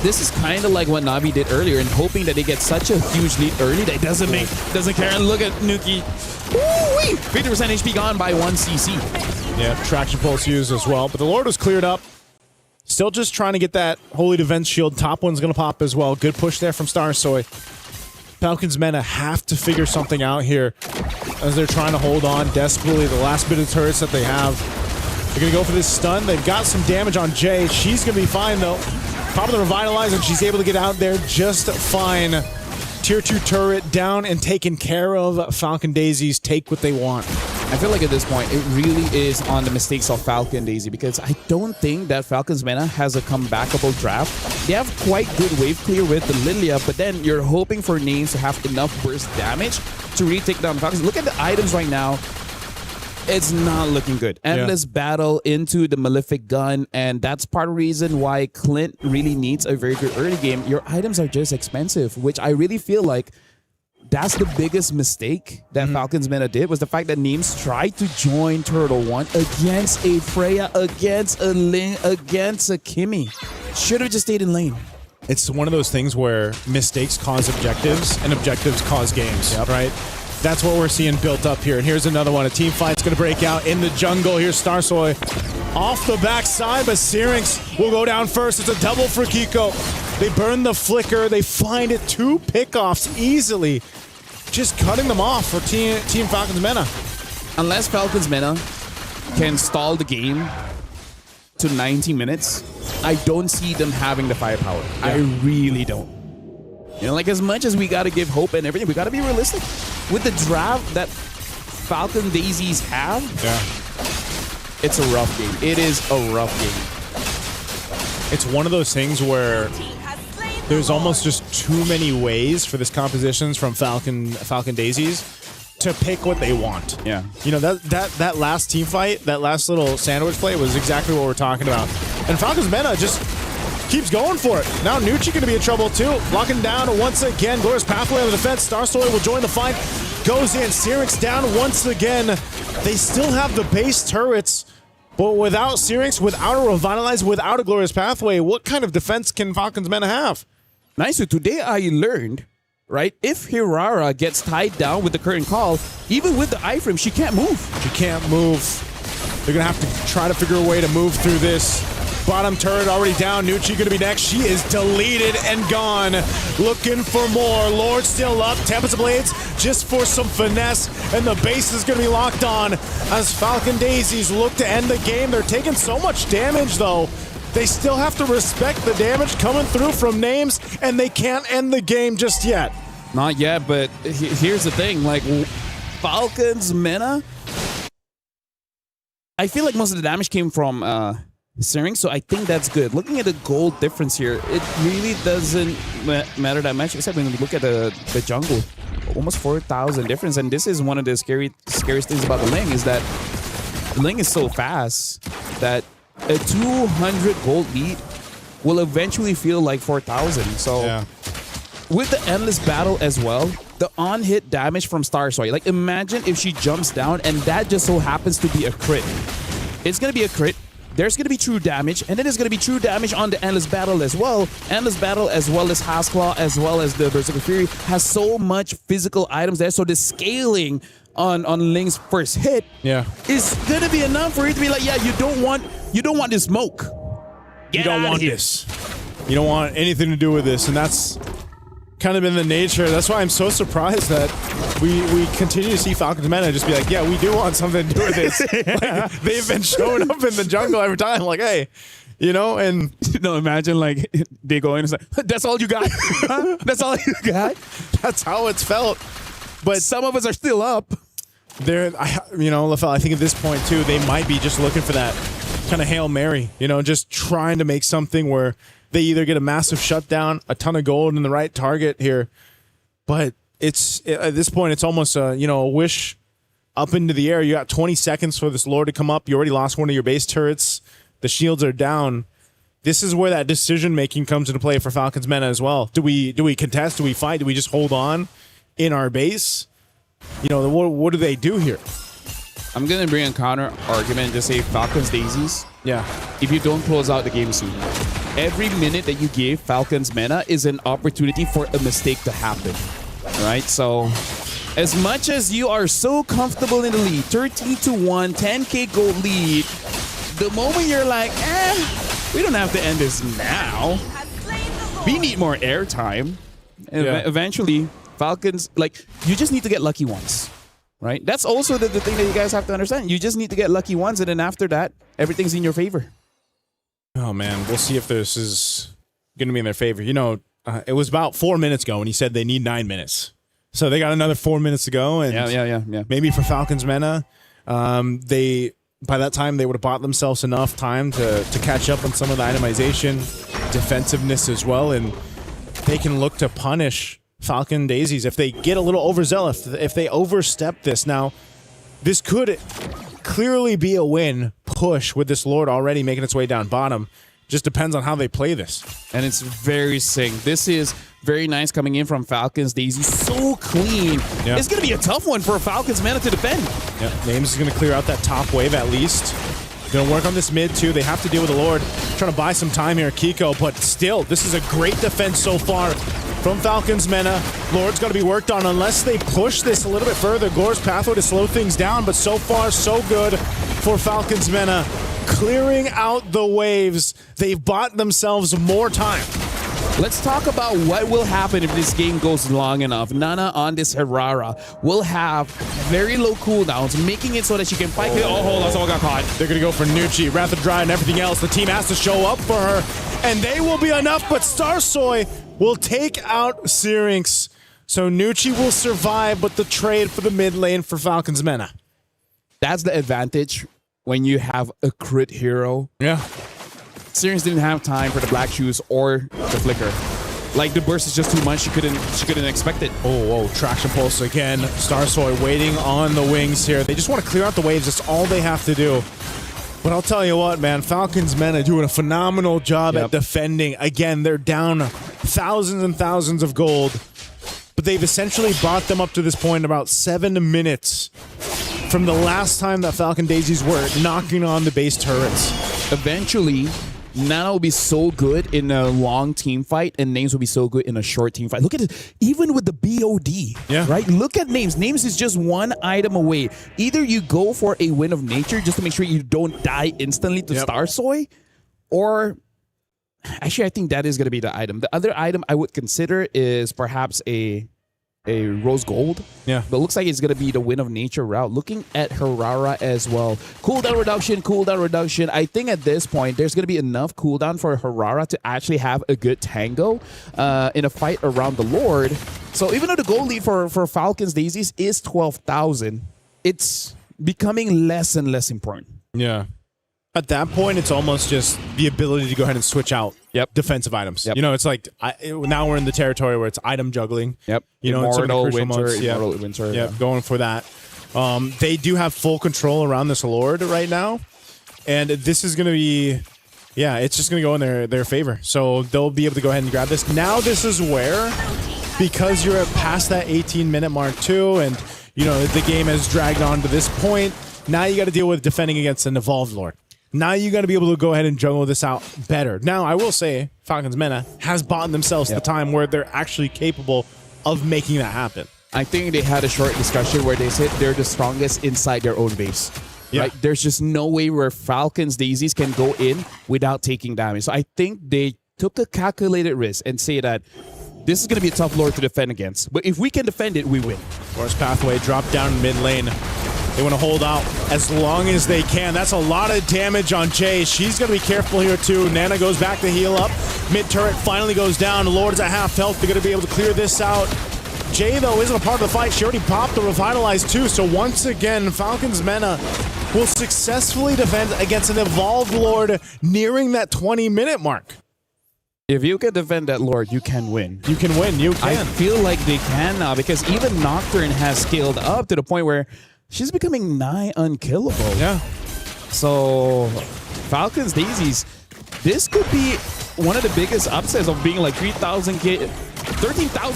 C: this is kind of like what Navi did earlier, and hoping that they get such a huge lead early that it doesn't care. And look at Nuki. Woo-wee! 50% HP gone by 1 CC.
S: Yeah, traction pulse used as well. But the Lord was cleared up. Still just trying to get that Holy Defense Shield. Top one's going to pop as well. Good push there from Starsoy. Falcons Mena have to figure something out here as they're trying to hold on desperately. The last bit of turrets that they have. They're going to go for this stun. They've got some damage on Jay. She's going to be fine, though. Pop of the Revitalize, and she's able to get out there just fine. Tier 2 turret down and taken care of. Falcon Daisies take what they want.
C: I feel like at this point, it really is on the mistakes of Falcon Daisy, because I don't think that Falcons Mena has a comebackable draft. They have quite good wave clear with the Lilia, but then you're hoping for names to have enough burst damage to really take down Falcons. Look at the items right now. It's not looking good. Endless battle into the Malefic Gun, and that's part of the reason why Clint really needs a very good early game. Your items are just expensive, which I really feel like that's the biggest mistake that Falcons Mena did, was the fact that Names tried to join Turtle 1 against a Freya, against a Lin, against a Kimmy. Should have just stayed in lane.
S: It's one of those things where mistakes cause objectives and objectives cause games, right? That's what we're seeing built up here. And here's another one. A team fight's going to break out in the jungle. Here's Starsoy off the backside, but Syrinx will go down first. It's a double for Kiko. They burn the flicker. They find it. 2 pickoffs easily. Just cutting them off for Team Falcons Mena.
C: Unless Falcons Mena can stall the game to 90 minutes, I don't see them having the firepower. I really don't. Like, as much as we got to give hope and everything, we got to be realistic. With the draft that Falcon Daisies have, it's a rough game. It is a rough game.
S: It's one of those things where there's almost just too many ways for this compositions from Falcon Daisies to pick what they want.
C: Yeah.
S: That last team fight, that last little sandwich play was exactly what we're talking about. And Falcons Mena just keeps going for it. Now Nucci going to be in trouble too. Locking down once again. Glorious Pathway on the defense. Starsoy will join the fight. Goes in. Syrinx down once again. They still have the base turrets, but without Syrinx, without a Revitalize, without a Glorious Pathway, what kind of defense can Falcons Mena have?
C: Nice. So today I learned, right, if Hirara gets tied down with the current call, even with the iframe, she can't move.
S: She can't move. They're going to have to try to figure a way to move through this. Bottom turret already down. Nucci going to be next. She is deleted and gone. Looking for more. Lord still up. Tempest of Blades just for some finesse. And the base is going to be locked on as Falcon Daisies look to end the game. They're taking so much damage, though. They still have to respect the damage coming through from Names, and they can't end the game just yet.
C: Not yet, but here's the thing. Like, Falcons Mena, I feel like most of the damage came from Syrinx, so I think that's good. Looking at the gold difference here, it really doesn't matter that much, except when you look at the jungle. Almost 4,000 difference, and this is one of the scariest things about the Ling, is that the Ling is so fast that a 200 gold lead will eventually feel like 4,000. So with the endless battle as well, the on-hit damage from Star Soy. Like, imagine if she jumps down and that just so happens to be a crit. It's going to be a crit. There's going to be true damage, and then there's going to be true damage on the Endless Battle as well. Endless Battle, as well as Hasclaw, as well as the Berserker Fury, has so much physical items there. So the scaling on Ling's first hit is going to be enough for it to be like, yeah, you don't want this smoke.
S: You don't want this. You don't want anything to do with this, and that's kind of been the nature. That's why I'm so surprised that we continue to see Falcons Meta just be like, yeah, we do want something to do with this. Like, they've been showing up in the jungle every time, like, hey, you know, and
C: imagine like they go in and say, that's all you got? That's all you got?
S: That's how it's felt.
C: But some of us are still up.
S: LaFell, I think at this point too, they might be just looking for that kind of Hail Mary, just trying to make something where they either get a massive shutdown, a ton of gold in the right target here, but at this point, it's almost a wish up into the air. You got 20 seconds for this Lord to come up. You already lost one of your base turrets. The shields are down. This is where that decision making comes into play for Falcons Meta as well. Do we contest? Do we fight? Do we just hold on in our base? What do they do here?
C: I'm going to bring a counter argument and just say Falcons Daisies.
S: Yeah.
C: If you don't close out the game soon. Every minute that you give Falcons Meta is an opportunity for a mistake to happen. Right? So, as much as you are so comfortable in the lead, 13-1, 10k gold lead, the moment you're like, we don't have to end this now. We need more airtime. And eventually, Falcons, you just need to get lucky once. Right? That's also the thing that you guys have to understand. You just need to get lucky once, and then after that, everything's in your favor.
S: Oh, man. We'll see if this is going to be in their favor. It was about 4 minutes ago when he said they need 9 minutes. So they got another 4 minutes to go. And
C: yeah.
S: Maybe for Falcons Meta, by that time, they would have bought themselves enough time to catch up on some of the itemization, defensiveness as well, and they can look to punish Falcon Daisies if they get a little overzealous, if they overstep this. Now, this could clearly be a win push with this Lord already making its way down bottom. Just depends on how they play this.
C: And it's very sick. This is very nice coming in from Falcons Daisy. So clean.
S: Yeah.
C: It's going to be a tough one for Falcons Meta to defend.
S: Yeah, Names is going to clear out that top wave at least. Going to work on this mid too. They have to deal with the Lord. Trying to buy some time here, Kiko. But still, this is a great defense so far from Falcons Meta. Lord's got to be worked on unless they push this a little bit further. Gore's pathway to slow things down. But so far, so good for Falcons Meta. Clearing out the waves. They've bought themselves more time.
C: Let's talk about what will happen if this game goes long enough. Nana on this Herrera will have very low cooldowns, making it so that she can fight. Oh, hold on, someone got caught.
S: They're going to go for Nucci, Wrath of Dry, and everything else. The team has to show up for her, and they will be enough, but Starsoy will take out Syrinx. So Nucci will survive, but the trade for the mid lane for Falcons Meta.
C: That's the advantage when you have a crit hero.
S: Yeah.
C: Syrinx didn't have time for the black shoes or the flicker. Like, the burst is just too much. She couldn't expect it.
S: Oh, traction pulse again. Starsoy waiting on the wings here. They just want to clear out the waves. That's all they have to do. But I'll tell you what, man, Falcons Meta doing a phenomenal job at defending. Again, they're down thousands and thousands of gold, but they've essentially brought them up to this point in about 7 minutes from the last time that Falcon Daisies were knocking on the base turrets.
C: Eventually, Nana will be so good in a long team fight, and Names will be so good in a short team fight. Look at it, even with the BOD, right? Look at Names. Names is just one item away. Either you go for a win of nature just to make sure you don't die instantly to Starsoy, or actually, I think that is going to be the item. The other item I would consider is perhaps a rose gold.
S: Yeah.
C: But it looks like it's going to be the win of nature route. Looking at Herrera as well. Cooldown reduction. I think at this point, there's going to be enough cooldown for Herrera to actually have a good tango in a fight around the Lord. So even though the goal lead for Falcons Daisies is 12,000, it's becoming less and less important.
S: Yeah. At that point, it's almost just the ability to go ahead and switch out defensive items. You know, it's like now we're in the territory where it's item juggling. You know,
C: Immortal
S: Winter. Going for that. They do have full control around this Lord right now, and this is going to be, it's just going to go in their favor. So they'll be able to go ahead and grab this. Now this is where because you're past that 18-minute mark too, and you know the game has dragged on to this point. Now you got to deal with defending against an Evolved Lord. Now you got to be able to go ahead and jungle this out better. Now I will say Falcons Mena has bought themselves the time where they're actually capable of making that happen.
C: I think they had a short discussion where they said they're the strongest inside their own base.
S: Yeah.
C: Right? There's just no way where Falcons Daisies can go in without taking damage. So I think they took a calculated risk and say that this is going to be a tough Lord to defend against. But if we can defend it, we win.
S: Force Pathway drop down in mid lane. They want to hold out as long as they can. That's a lot of damage on Jay. She's going to be careful here too. Nana goes back to heal up. Mid turret finally goes down. Lord's at half health. They're going to be able to clear this out. Jay, though, isn't a part of the fight. She already popped the Revitalize too. So once again, Falcons Mena will successfully defend against an Evolved Lord nearing that 20-minute mark.
C: If you can defend that Lord, you can win.
S: You can win. You can.
C: I feel like they can now because even Nocturne has scaled up to the point where she's becoming nigh unkillable.
S: Yeah.
C: So Falcons Daisies, this could be one of the biggest upsets of being like 13,000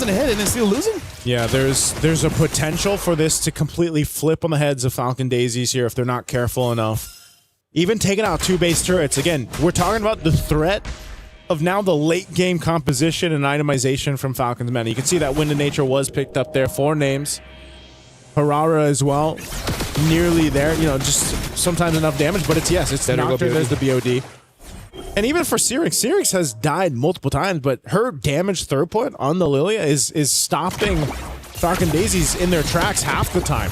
C: ahead and then still losing.
S: Yeah, there's a potential for this to completely flip on the heads of Falcon Daisies here if they're not careful enough. Even taking out 2 base turrets. Again, we're talking about the threat of now the late game composition and itemization from Falcons Mena. You can see that Wind of Nature was picked up there. 4 names. Harara as well. Nearly there. You know, just sometimes enough damage, but it's the Nocturne, there's the BOD. And even for Syrinx has died multiple times, but her damage throughput on the Lilia is stopping Falcon Daisies in their tracks half the time.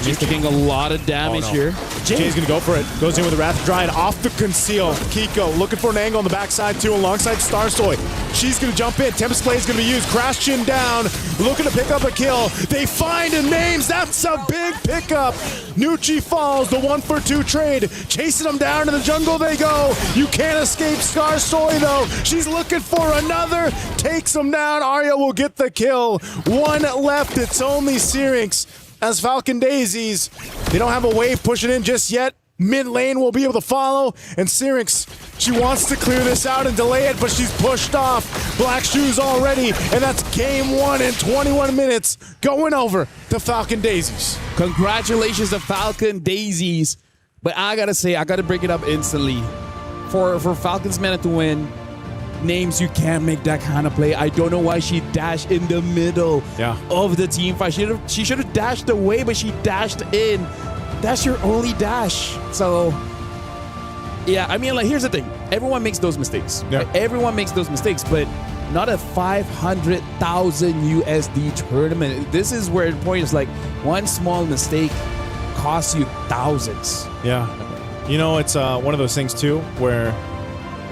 C: She's taking a lot of damage here.
S: Jay's going to go for it. Goes in with the Wrath Dryad off the conceal. Kiko looking for an angle on the backside too alongside Starsoy. She's going to jump in. Tempest Blade is going to be used. Crash Chin down. Looking to pick up a kill. They find a names. That's a big pickup. Nucci falls. The 1-for-2 trade. Chasing them down in the jungle they go. You can't escape Starsoy though. She's looking for another. Takes them down. Arya will get the kill. 1 left. It's only Syrinx. As Falcon Daisies, they don't have a wave pushing in just yet. Mid lane will be able to follow, and Syrinx, she wants to clear this out and delay it, but she's pushed off. Black Shoes already, and that's game 1 in 21 minutes, going over to Falcon Daisies.
C: Congratulations to Falcon Daisies, but I gotta say, I gotta bring it up instantly. For Falcons Mena to win, names, you can't make that kind of play. I don't know why she dashed in the middle of the team fight. She should have dashed away, but she dashed in. That's your only dash. So, yeah, I mean, like, here's the thing. Everyone makes those mistakes.
S: Yeah.
C: Right? Everyone makes those mistakes, but not a 500,000 USD tournament. This is where the point is like one small mistake costs you thousands.
S: Yeah. You know, it's one of those things, too, where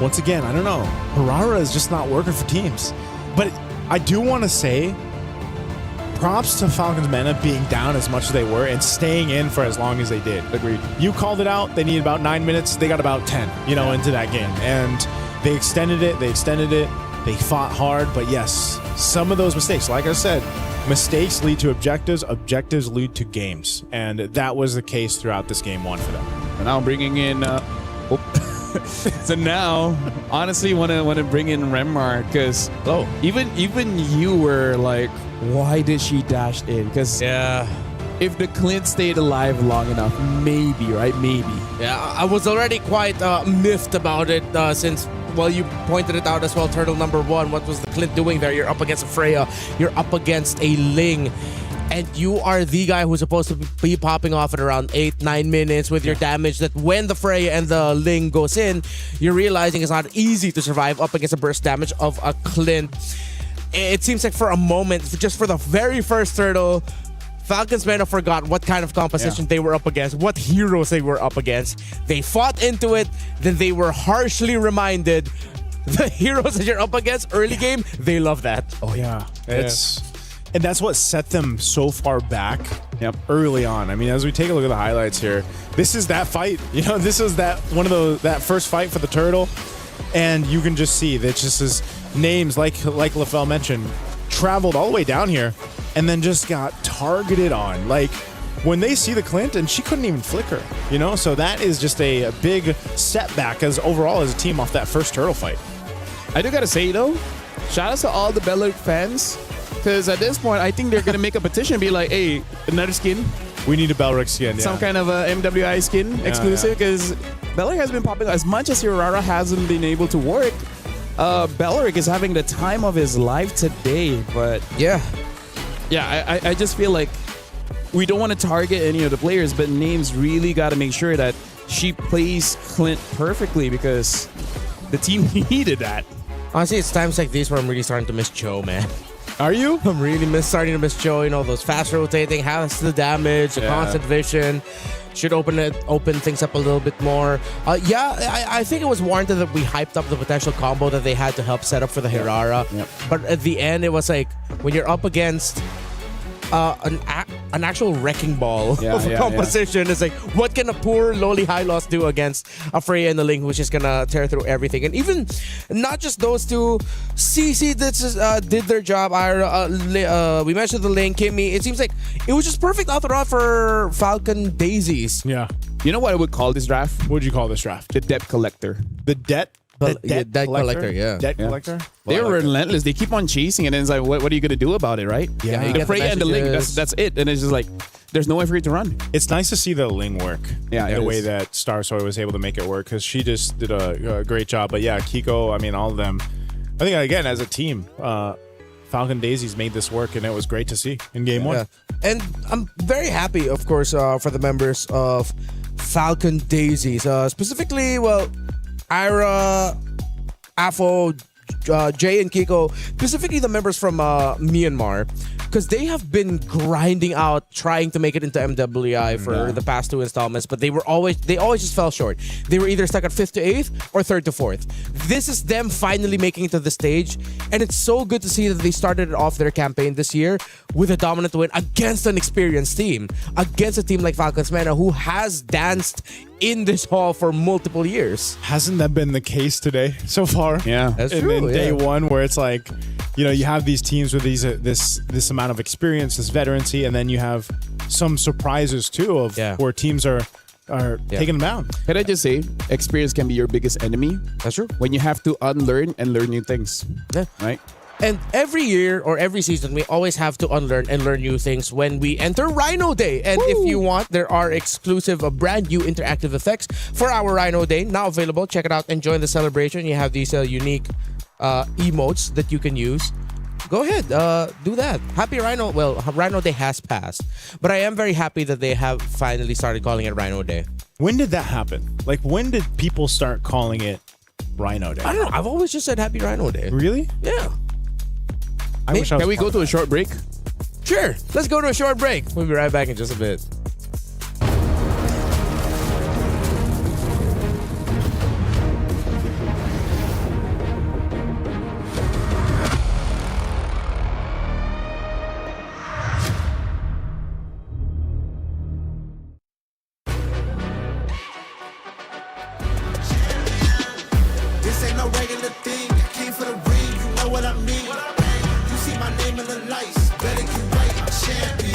S: once again, I don't know. Harara is just not working for teams. But I do want to say props to Falcons Mena being down as much as they were and staying in for as long as they did.
C: Agreed.
S: You called it out. They needed about 9 minutes. They got about 10, into that game. And they extended it. They fought hard. But yes, some of those mistakes, like I said, mistakes lead to objectives. Objectives lead to games. And that was the case throughout this game 1 for them.
C: And now I'm bringing in... So now, honestly, want to bring in Remar because even you were like, why did she dash in? Because if the Clint stayed alive long enough, maybe, right? Maybe.
H: Yeah, I was already quite miffed about it since, well, you pointed it out as well, Turtle number 1. What was the Clint doing there? You're up against a Freya. You're up against a Ling. And you are the guy who's supposed to be popping off at around 8-9 minutes with your damage that when the Freya and the Ling goes in, you're realizing it's not easy to survive up against a burst damage of a Clint. It seems like for a moment, just for the very first Turtle, Falcons Mena forgot what kind of composition they were up against, what heroes they were up against. They fought into it, then they were harshly reminded the heroes that you're up against early game, they love that.
S: Oh, yeah. And that's what set them so far back early on. I mean, as we take a look at the highlights here, this is that fight. This is that first fight for the Turtle. And you can just see that just as names, like LaFell mentioned, traveled all the way down here and then just got targeted on. Like, when they see the Clint, and she couldn't even flicker, So that is just a big setback overall as a team off that first Turtle fight.
C: I do got to say, though, Shout out to all the Belleric fans. Because at this point, I think they're going to make a petition and be like, hey, another skin.
S: We need a Belleric skin.
C: Some kind of a MWI skin exclusive. Because Belleric has been popping as much as Hirara hasn't been able to work. Belleric is having the time of his life today. But yeah, I just feel like we don't want to target any of the players, but Names really got to make sure that she plays Clint perfectly because the team needed that.
H: Honestly, it's times like these where I'm really starting to miss Cho, man.
S: Are you?
H: I'm really starting to miss Cho. You know, those fast rotating, has the damage, the constant vision. Should open things up a little bit more. I think it was warranted that we hyped up the potential combo that they had to help set up for the Hirara.
C: Yep.
H: But at the end, it was like when you're up against an actual wrecking ball of a composition. It's like, what can a poor lowly high loss do against a Freya and the Ling, who's just gonna tear through everything? And even not just those two, CC did their job. We mentioned the Ling, Kimmy. It seems like it was just perfect out the draw for Falcon Daisies.
S: Yeah.
C: You know what I would call this draft?
S: What would you call this draft?
C: The debt collector.
S: The debt?
H: Debt collector, yeah.
S: Debt collector?
C: They're relentless. They keep on chasing it, and it's like, what are you going to do about it, right?
S: Yeah.
C: The Freya and the Ling, that's it. And it's just like, there's no way for you to run.
S: It's nice to see the Ling work.
C: Yeah,
S: in the way that Star Soy was able to make it work, because she just did a great job. But yeah, Kiko, I mean, all of them. I think, again, as a team, Falcon Daisies made this work, and it was great to see in game one.
H: And I'm very happy, of course, for the members of Falcon Daisies. Specifically, well, Ira, Afo, Jay, and Kiko, specifically the members from Myanmar, because they have been grinding out, trying to make it into MWI for the past two installments, but they always just fell short. They were either stuck at 5th to 8th or 3rd to 4th. This is them finally making it to the stage, and it's so good to see that they started off their campaign this year with a dominant win against an experienced team, against a team like Falcons Mena, who has danced in this hall for multiple years.
S: Hasn't that been the case today so far?
C: Yeah,
H: that's
S: and
H: true.
S: then day one, where it's like, you know, you have these teams with this amount of experience, this veterancy, and then you have some surprises too of where teams are taking them down.
C: Can I just say, experience can be your biggest enemy.
H: That's true.
C: When you have to unlearn and learn new things.
H: Yeah.
C: Right?
H: And every year or every season, we always have to unlearn and learn new things when we enter Rhino Day. And if you want, there are exclusive brand new interactive effects for our Rhino Day now available. Check it out and join the celebration. You have these unique emotes that you can use. Go ahead, do that. Happy Rhino. Well, Rhino Day has passed, but I am very happy that they have finally started calling it Rhino Day.
S: When did that happen? Like, when did people start calling it Rhino Day?
H: I don't know. I've always just said Happy Rhino Day.
S: Really?
H: Yeah.
C: Can we go to a short break?
H: Sure. Let's go to a short break. We'll be right back in just a bit.
M: This ain't no regular thing. I came for the ring, you know what I mean. You see my name in the lights, better get right, I'm champion.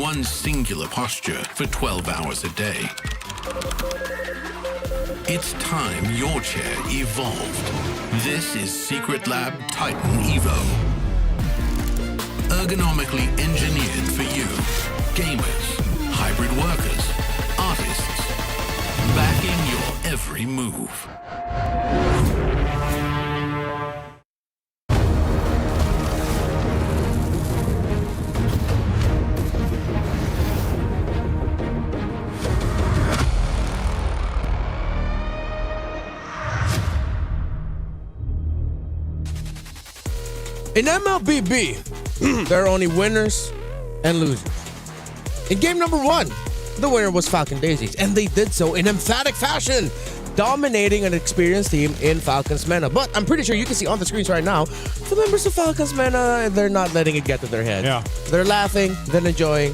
G: one singular posture for 12 hours a day. It's time your chair evolved. This is Secret Lab Titan Evo. Ergonomically engineered for you, gamers, hybrid workers, artists, backing your every move.
H: In MLBB, there are only winners and losers. In game number 1, the winner was Falcon Daisies, and they did so in emphatic fashion, dominating an experienced team in Falcons Mena. But I'm pretty sure you can see on the screens right now, the members of Falcons Mena, they're not letting it get to their head.
S: Yeah.
H: They're laughing, they're enjoying.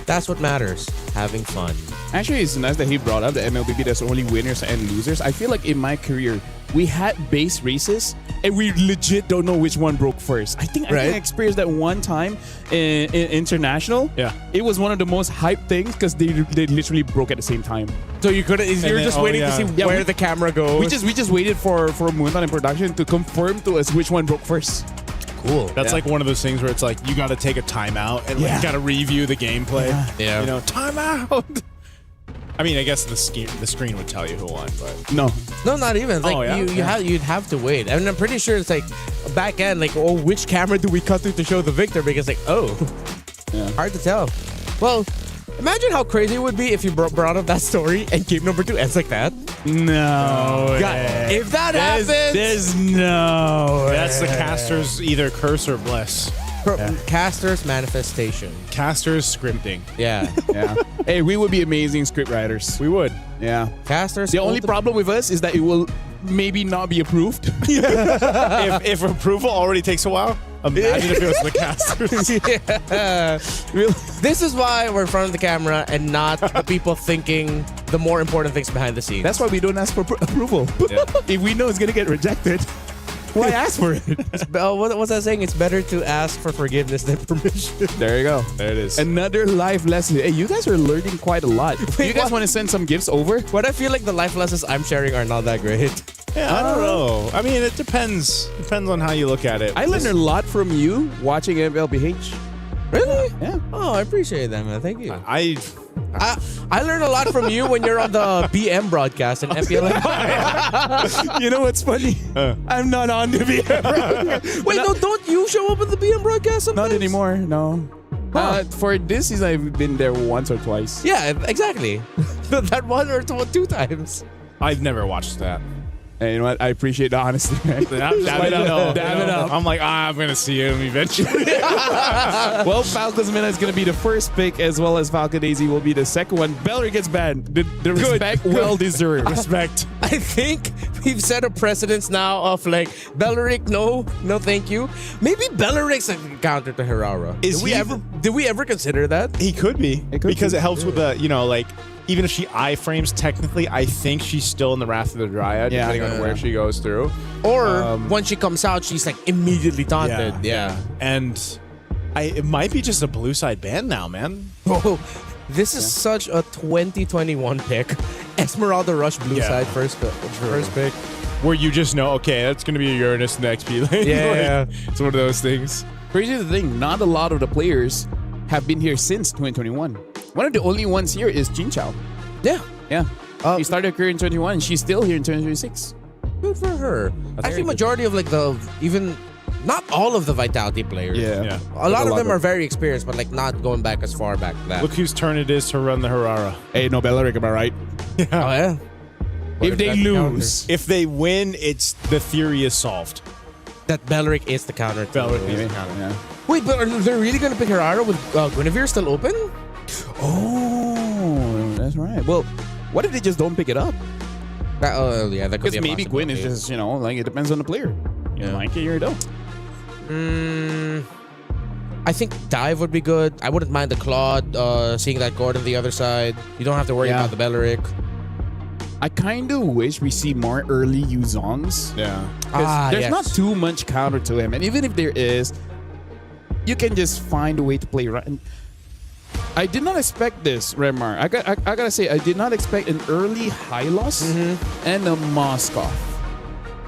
H: That's what matters, having fun.
C: Actually, it's nice that he brought up the MLBB there's only winners and losers. I feel like in my career, we had base races and we legit don't know which one broke first. I think I experienced that one time in international.
S: Yeah.
C: It was one of the most hyped things because they literally broke at the same time.
H: So you couldn't, you're just waiting to see where the camera goes.
C: We just waited for Moonton in production to confirm to us which one broke first.
H: Cool.
S: That's like one of those things where it's like you got to take a timeout and like, you got to review the gameplay.
H: Yeah.
S: You know, timeout. I mean, I guess the screen would tell you who won, but
C: no,
H: not even. Like you'd have to wait. And I'm pretty sure it's like back end, like, oh, which camera do we cut to show the victor? Because like, hard to tell. Well, imagine how crazy it would be if you brought up that story and game number 2 ends like that.
C: No.
H: God, if that happens,
C: there's no.
S: That's the caster's either curse or bless.
H: Caster's manifestation.
S: Caster's scripting.
H: Yeah.
C: Yeah. Hey, we would be amazing script writers.
S: We would.
C: Yeah.
H: Caster's.
C: The only problem with us is that it will maybe not be approved.
S: if approval already takes a while, imagine if it was the casters.
H: This is why we're in front of the camera and not the people thinking the more important things behind the scenes.
C: That's why we don't ask for approval. Yeah. If we know it's going to get rejected, why ask for it?
H: What's that saying? It's better to ask for forgiveness than permission.
C: There you go.
S: There it is.
C: Another life lesson. Hey, you guys are learning quite a lot. You guys want to send some gifts over?
H: But I feel like the life lessons I'm sharing are not that great.
S: Yeah, I don't know. I mean, it depends. Depends on how you look at it.
C: I learned a lot from you watching MLBH.
H: Really?
C: Yeah.
H: Oh, I appreciate that, man. Thank you.
S: I
H: learned a lot from you when you're on the BM broadcast and MPLM.
C: You know what's funny? I'm not on the BM broadcast.
H: Wait, no, don't you show up at the BM broadcast sometimes?
C: Not anymore, no. For this season, I've been there once or twice.
H: Yeah, exactly. That one or two times.
S: I've never watched that.
C: Hey, you know what? I appreciate the honesty, man.
S: Damn it up. I'm like, I'm going to see him eventually.
C: Well, Falcons Mena is going to be the first pick, as well as Falcon Daisy will be the second one. Bellry gets banned. The respect, well deserved.
S: Respect.
H: I think we've set a precedence now of like, Belleric, no thank you. Maybe Belleric's a counter to Hirara. Did we ever consider that?
S: He could be. Because it helps with the, like, even if she iframes, technically, I think she's still in the Wrath of the Dryad, depending on where she goes through.
H: Or when she comes out, she's like immediately taunted. Yeah.
S: And it might be just a blue side ban now, man.
H: Oh, this is such a 2021 pick. Esmeralda Rush blue side first pick.
S: Where you just know, okay, that's going to be a Uranus in the XP lane.
H: Yeah.
S: It's one of those things.
C: Crazy the thing, not a lot of the players have been here since 2021. One of the only ones here is Jin Chao.
H: Yeah.
C: Yeah. She started her career in 2021. She's still here in 2026.
H: Good for her. Actually, majority of like not all of the Vitality players.
C: Yeah.
H: A lot of them are very experienced, but like not going back as far back as that.
S: Look whose turn it is to run the Hirara.
C: Hey, no Belleric, am I right?
H: Yeah. Oh, yeah.
C: If they lose.
S: If they win, the theory is solved.
H: That Belleric is the counter.
S: Belleric is the counter.
C: Yeah.
H: Wait, but are they really going to pick Hirara with Guinevere still open?
C: Oh, that's right. Well, what if they just don't pick it up?
H: Yeah, that could be
C: Because maybe Gwyn is just, like it depends on the player. You like it or you don't.
H: I think Dive would be good. I wouldn't mind the Claude, seeing that Gordon the other side. You don't have to worry about the Belleric.
C: I kind of wish we see more early Yuzongs.
S: Yeah.
C: Because there's not too much counter to him. And even if there is, you can just find a way to play right. I did not expect this, Remar. I gotta say, I did not expect an early Hylos and a Moskov.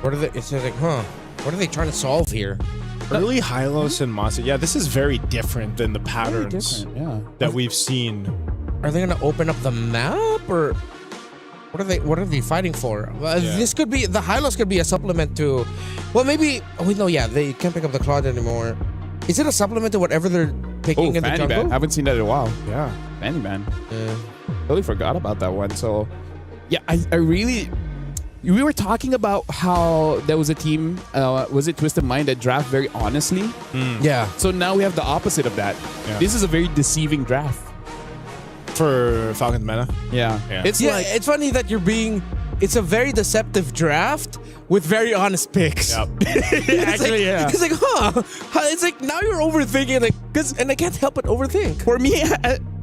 H: What are they? It's like, what are they trying to solve here?
S: Early Hylos and Moskov. Yeah, this is very different than the patterns that we've seen.
H: Are they gonna open up the map, or what are they fighting for? This could be the Hylos could be a supplement to. Well, maybe. Oh wait, no, yeah, they can't pick up the Claude anymore. Is it a supplement to whatever they're picking in the jungle?
C: Man. I haven't seen that in a while.
S: Yeah.
C: Fanny Man. Totally forgot about that one. So, yeah, I really... We were talking about how there was a team, was it Twisted Mind, that draft very honestly?
H: Yeah.
C: So now we have the opposite of that.
S: Yeah.
C: This is a very deceiving draft.
S: For Falcons meta?
C: Yeah.
H: It's funny that you're being... It's a very deceptive draft with very honest picks.
S: Yep.
C: Actually,
H: It's like, it's like now you're overthinking, and I can't help but overthink.
C: For me,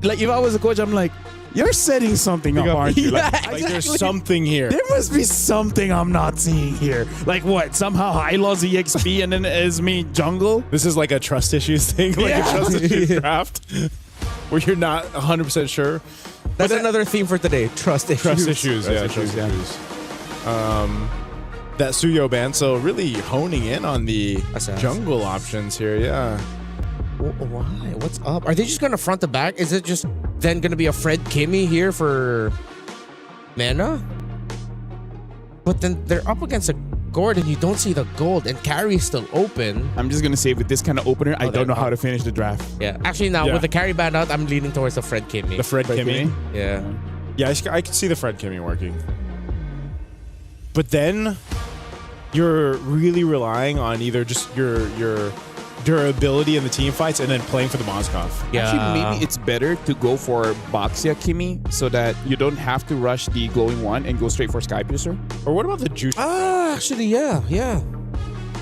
C: like if I was a coach, I'm like, you're setting something up, aren't you?
S: Like there's something here.
C: There must be something I'm not seeing here. Like what? Somehow Hylos EXP and then Esme jungle?
S: This is like a trust issues thing, like a trust issues draft, where you're not 100% sure.
H: That's another theme for today. Trust issues.
S: Trust issues. That Suyo ban, so really honing in on the jungle options here. Yeah.
H: Why? What's up? Are they just gonna front to back? Is it just then gonna be a Fred Kimmy here for mana? But then they're up against a Gordon. You don't see the gold, and carry is still open.
C: I'm just gonna say with this kind of opener, I don't know how to finish the draft.
H: Yeah. Actually, now with the carry ban out, I'm leaning towards the Fred Kimmy.
S: The Fred Kimmy?
H: Yeah.
S: Yeah, I can see the Fred Kimmy working. But then you're really relying on either just your durability in the team fights and then playing for the Moskov.
C: Yeah. Actually, maybe it's better to go for Boxia Kimmy so that you don't have to rush the glowing one and go straight for Sky Piercer.
S: Or what about the juice?
H: Actually, yeah.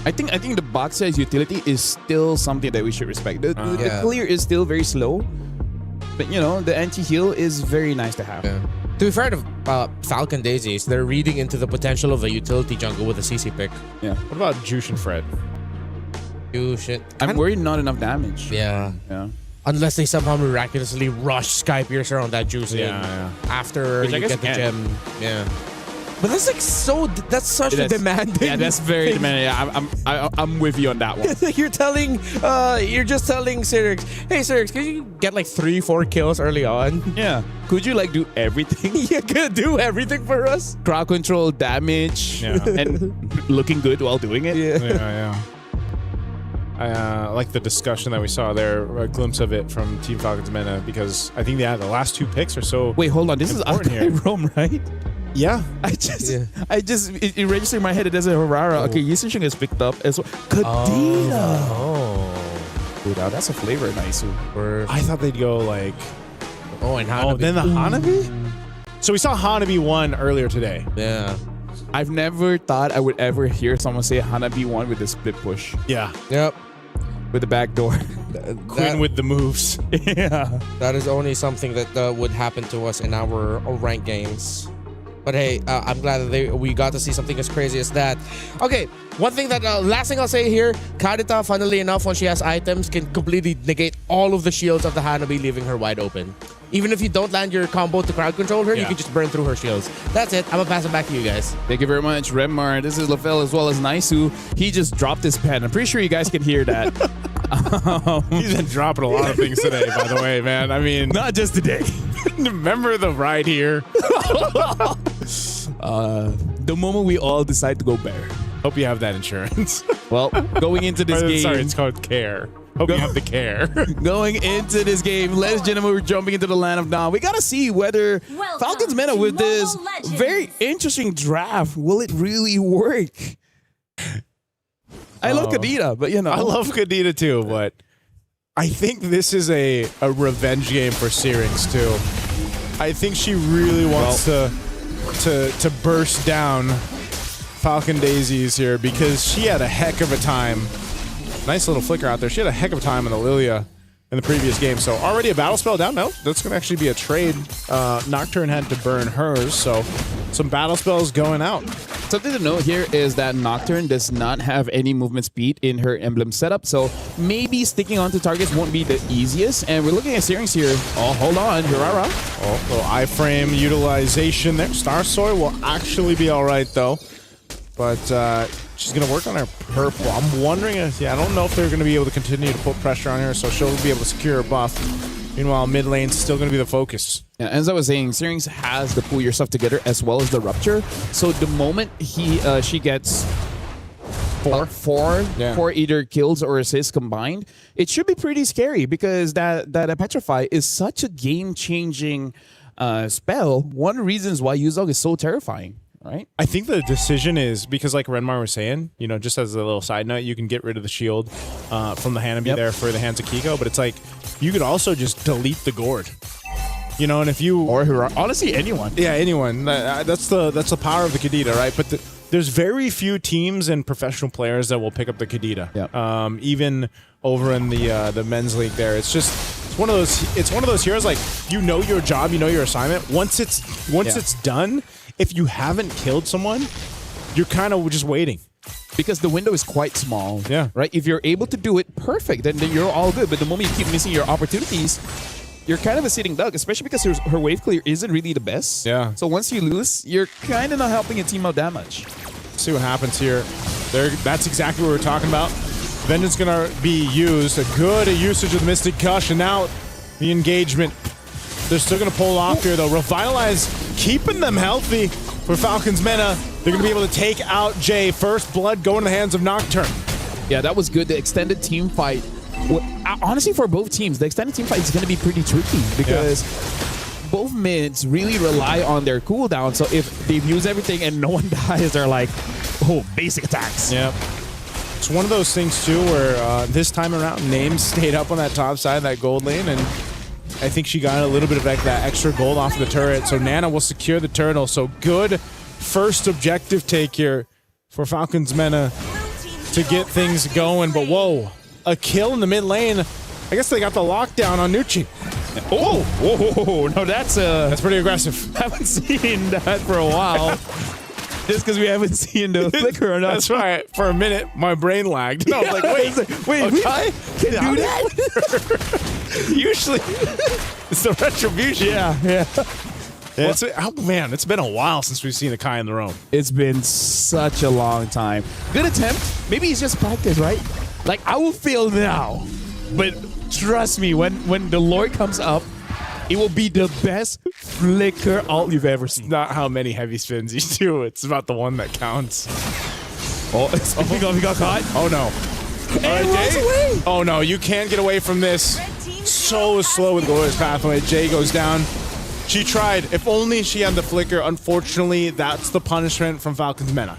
C: I think the Boxia's utility is still something that we should respect. The clear is still very slow, but you know the anti-heal is very nice to have.
H: Yeah. To be fair to Falcon Daisies, they're reading into the potential of a utility jungle with a CC pick.
C: Yeah.
S: What about Juice and Fred?
C: I'm worried not enough damage.
H: Yeah. Unless they somehow miraculously rush Sky Piercer on that Juice after you get the gem. Yeah. But that's like that's such a demanding.
C: Yeah, that's very demanding. Yeah, I'm with you on that one.
H: You're just telling Cyrix, hey Cyrix, can you get like 3-4 kills early on?
C: Yeah. Could you like do everything?
H: Yeah, could do everything for us.
C: Crowd control, damage, and looking good while doing it.
S: Yeah. I like the discussion that we saw there, a glimpse of it from Team Falcons Meta, because I think the last two picks are so.
C: Wait, hold on. This is Akai Rome, right?
S: Yeah.
C: It registered in my head. It does a Harara. Okay, Yisishing is picked up as well. Kadena. Dude, that's a flavor, Naisu.
S: I thought they'd go like.
H: And Hanabi.
S: Then the Hanabi? So we saw Hanabi 1 earlier today.
H: Yeah.
C: I've never thought I would ever hear someone say Hanabi 1 with a split push.
S: Yeah.
H: Yep.
C: With the back door.
S: Quinn with the moves.
C: Yeah.
H: That is only something that would happen to us in our ranked games. But hey, I'm glad that we got to see something as crazy as that. Okay, one thing last thing I'll say here, Kadita, funnily enough, when she has items, can completely negate all of the shields of the Hanabi, leaving her wide open. Even if you don't land your combo to crowd control her, you can just burn through her shields. That's it. I'm gonna pass it back to you guys.
C: Thank you very much, Remar. This is LaFell as well as Naisu. He just dropped his pen. I'm pretty sure you guys can hear that.
S: He's been dropping a lot of things today, by the way, man. I mean,
C: not just today.
S: Remember the ride here?
C: The moment we all decide to go bear.
S: Hope you have that insurance.
C: Well, going into this game.
S: Sorry, it's called care. Hope you have the care.
C: Going into this game, ladies and gentlemen, we're jumping into the land of Dawn. We got to see whether Falcons Meta with this very interesting draft, will it really work? I love Kadita, but you know.
S: I love Kadita too, but I think this is a revenge game for Syrinx too. I think she really wants to burst down Falcon Daisies here because she had a heck of a time. Nice little flicker out there. She had a heck of a time in the Lilia in the previous game. So already a battle spell down? No, that's going to actually be a trade. Nocturne had to burn hers, so some battle spells going out.
C: something to note here is that Nocturne does not have any movement speed in her emblem setup, so maybe sticking onto targets won't be the easiest. And we're looking at Syrinx here. Oh, hold on, Hirara.
S: Oh, little iframe utilization there. Starsoy will actually be all right though, but she's gonna work on her purple. I'm wondering if, I don't know if they're gonna be able to continue to put pressure on her, so she'll be able to secure her buff. Meanwhile, mid lane's still gonna be the focus.
C: Yeah, as I was saying, Syrinx has the pull yourself together as well as the rupture. So the moment she gets four either kills or assists combined, it should be pretty scary because that Petrify is such a game-changing spell. One of the reasons why Yuzog is so terrifying. Right.
S: I think the decision is because, like Renmar was saying, you know, just as a little side note, you can get rid of the shield from the Hanabi there for the hands of Kiko, but it's like you could also just delete the gourd. You know, and if you
C: honestly anyone,
S: anyone. That's the power of the Kadita, right? But there's very few teams and professional players that will pick up the Kadita. Even over in the men's league, there, it's one of those heroes. Like, you know your job, you know your assignment. Once it's done. If you haven't killed someone, you're kind of just waiting.
C: Because the window is quite small.
S: Yeah.
C: Right? If you're able to do it perfect, then you're all good. But the moment you keep missing your opportunities, you're kind of a sitting duck, especially because her wave clear isn't really the best.
S: Yeah.
C: So once you lose, you're kind of not helping your team out that much.
S: See what happens here. That's exactly what we're talking about. Vengeance going to be used. A good usage of the Mystic Gush, and now the engagement. They're still going to pull off here, though. Revitalize, keeping them healthy for Falcons Mena. They're going to be able to take out Jay. First blood going in the hands of Nocturne.
C: Yeah, that was good. The extended team fight. Honestly, for both teams, the extended team fight is going to be pretty tricky because both mids really rely on their cooldown. So if they've used everything and no one dies, they're like, oh, basic attacks.
S: Yep. It's one of those things, too, where this time around, Name stayed up on that top side of that gold lane, and I think she got a little bit of that extra gold off the turret. So Nana will secure the turtle. So good first objective take here for Falcons Mena to get things going. But whoa, a kill in the mid lane. I guess they got the lockdown on Nucci.
C: Oh, no, that's
S: pretty aggressive.
C: Haven't seen that for a while. Just because we haven't seen the flicker or not.
S: That's right. For a minute, my brain lagged. No, I was like, wait,
C: okay, can do that?
S: Usually, it's the retribution.
C: Yeah.
S: It's been a while since we've seen a Kai in the roam.
C: It's been such a long time. Good attempt. Maybe he's just practice, right? Like, I will fail now, but trust me, when the Lord comes up, it will be the best flicker ult you've ever seen.
S: Not how many heavy spins you do. It's about the one that counts.
C: Oh, he got caught.
S: Oh, no.
C: And runs away.
S: Oh, no. You can't get away from this. So slow with Glorious Pathway. Jay goes down. She tried. If only she had the flicker. Unfortunately, that's the punishment from Falcons Mena.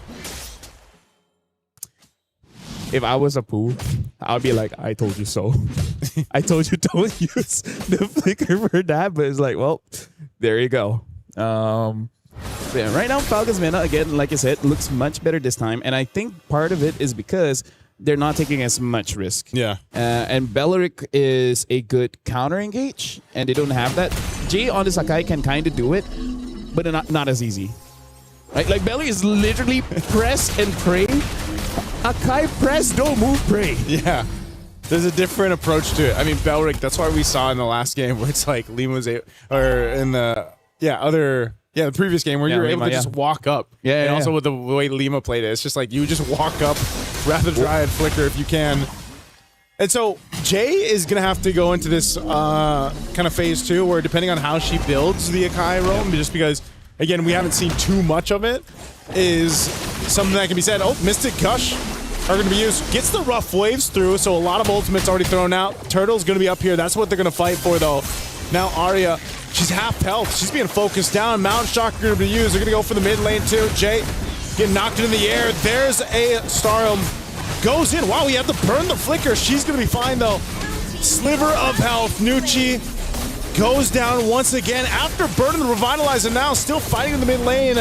C: If I was a poo, I'd be like, I told you so. I told you don't use the flicker for that, but it's like, well, there you go. Right now, Falcons Mena, again, like I said, looks much better this time. And I think part of it is because they're not taking as much risk.
S: Yeah.
C: And Belleric is a good counter engage, and they don't have that. Jay on the Sakai can kind of do it, but not as easy. Right? Like, Belleric is literally press and pray. Akai press, don't move, pray.
S: Yeah. There's a different approach to it. I mean, Belleric, that's why we saw in the last game where it's like Lima's the previous game where you were able to just walk up. And also with the way Lima played it, it's just like you just walk up, rather try and flicker if you can. And so Jay is going to have to go into this kind of phase 2 where depending on how she builds the Akai roam, just because, again, we haven't seen too much of it, is something that can be said. Oh, Mystic Gush are going to be used. Gets the rough waves through, so a lot of ultimates already thrown out. Turtle's going to be up here. That's what they're going to fight for, though. Now Arya, she's half health. She's being focused down. Mount Shock are going to be used. They're going to go for the mid lane, too. Jay getting knocked into the air. There's a Starhelm. Goes in. Wow, he had to burn the flicker. She's going to be fine, though. Sliver of health. Nucci goes down once again after burning the Revitalizer. Now still fighting in the mid lane.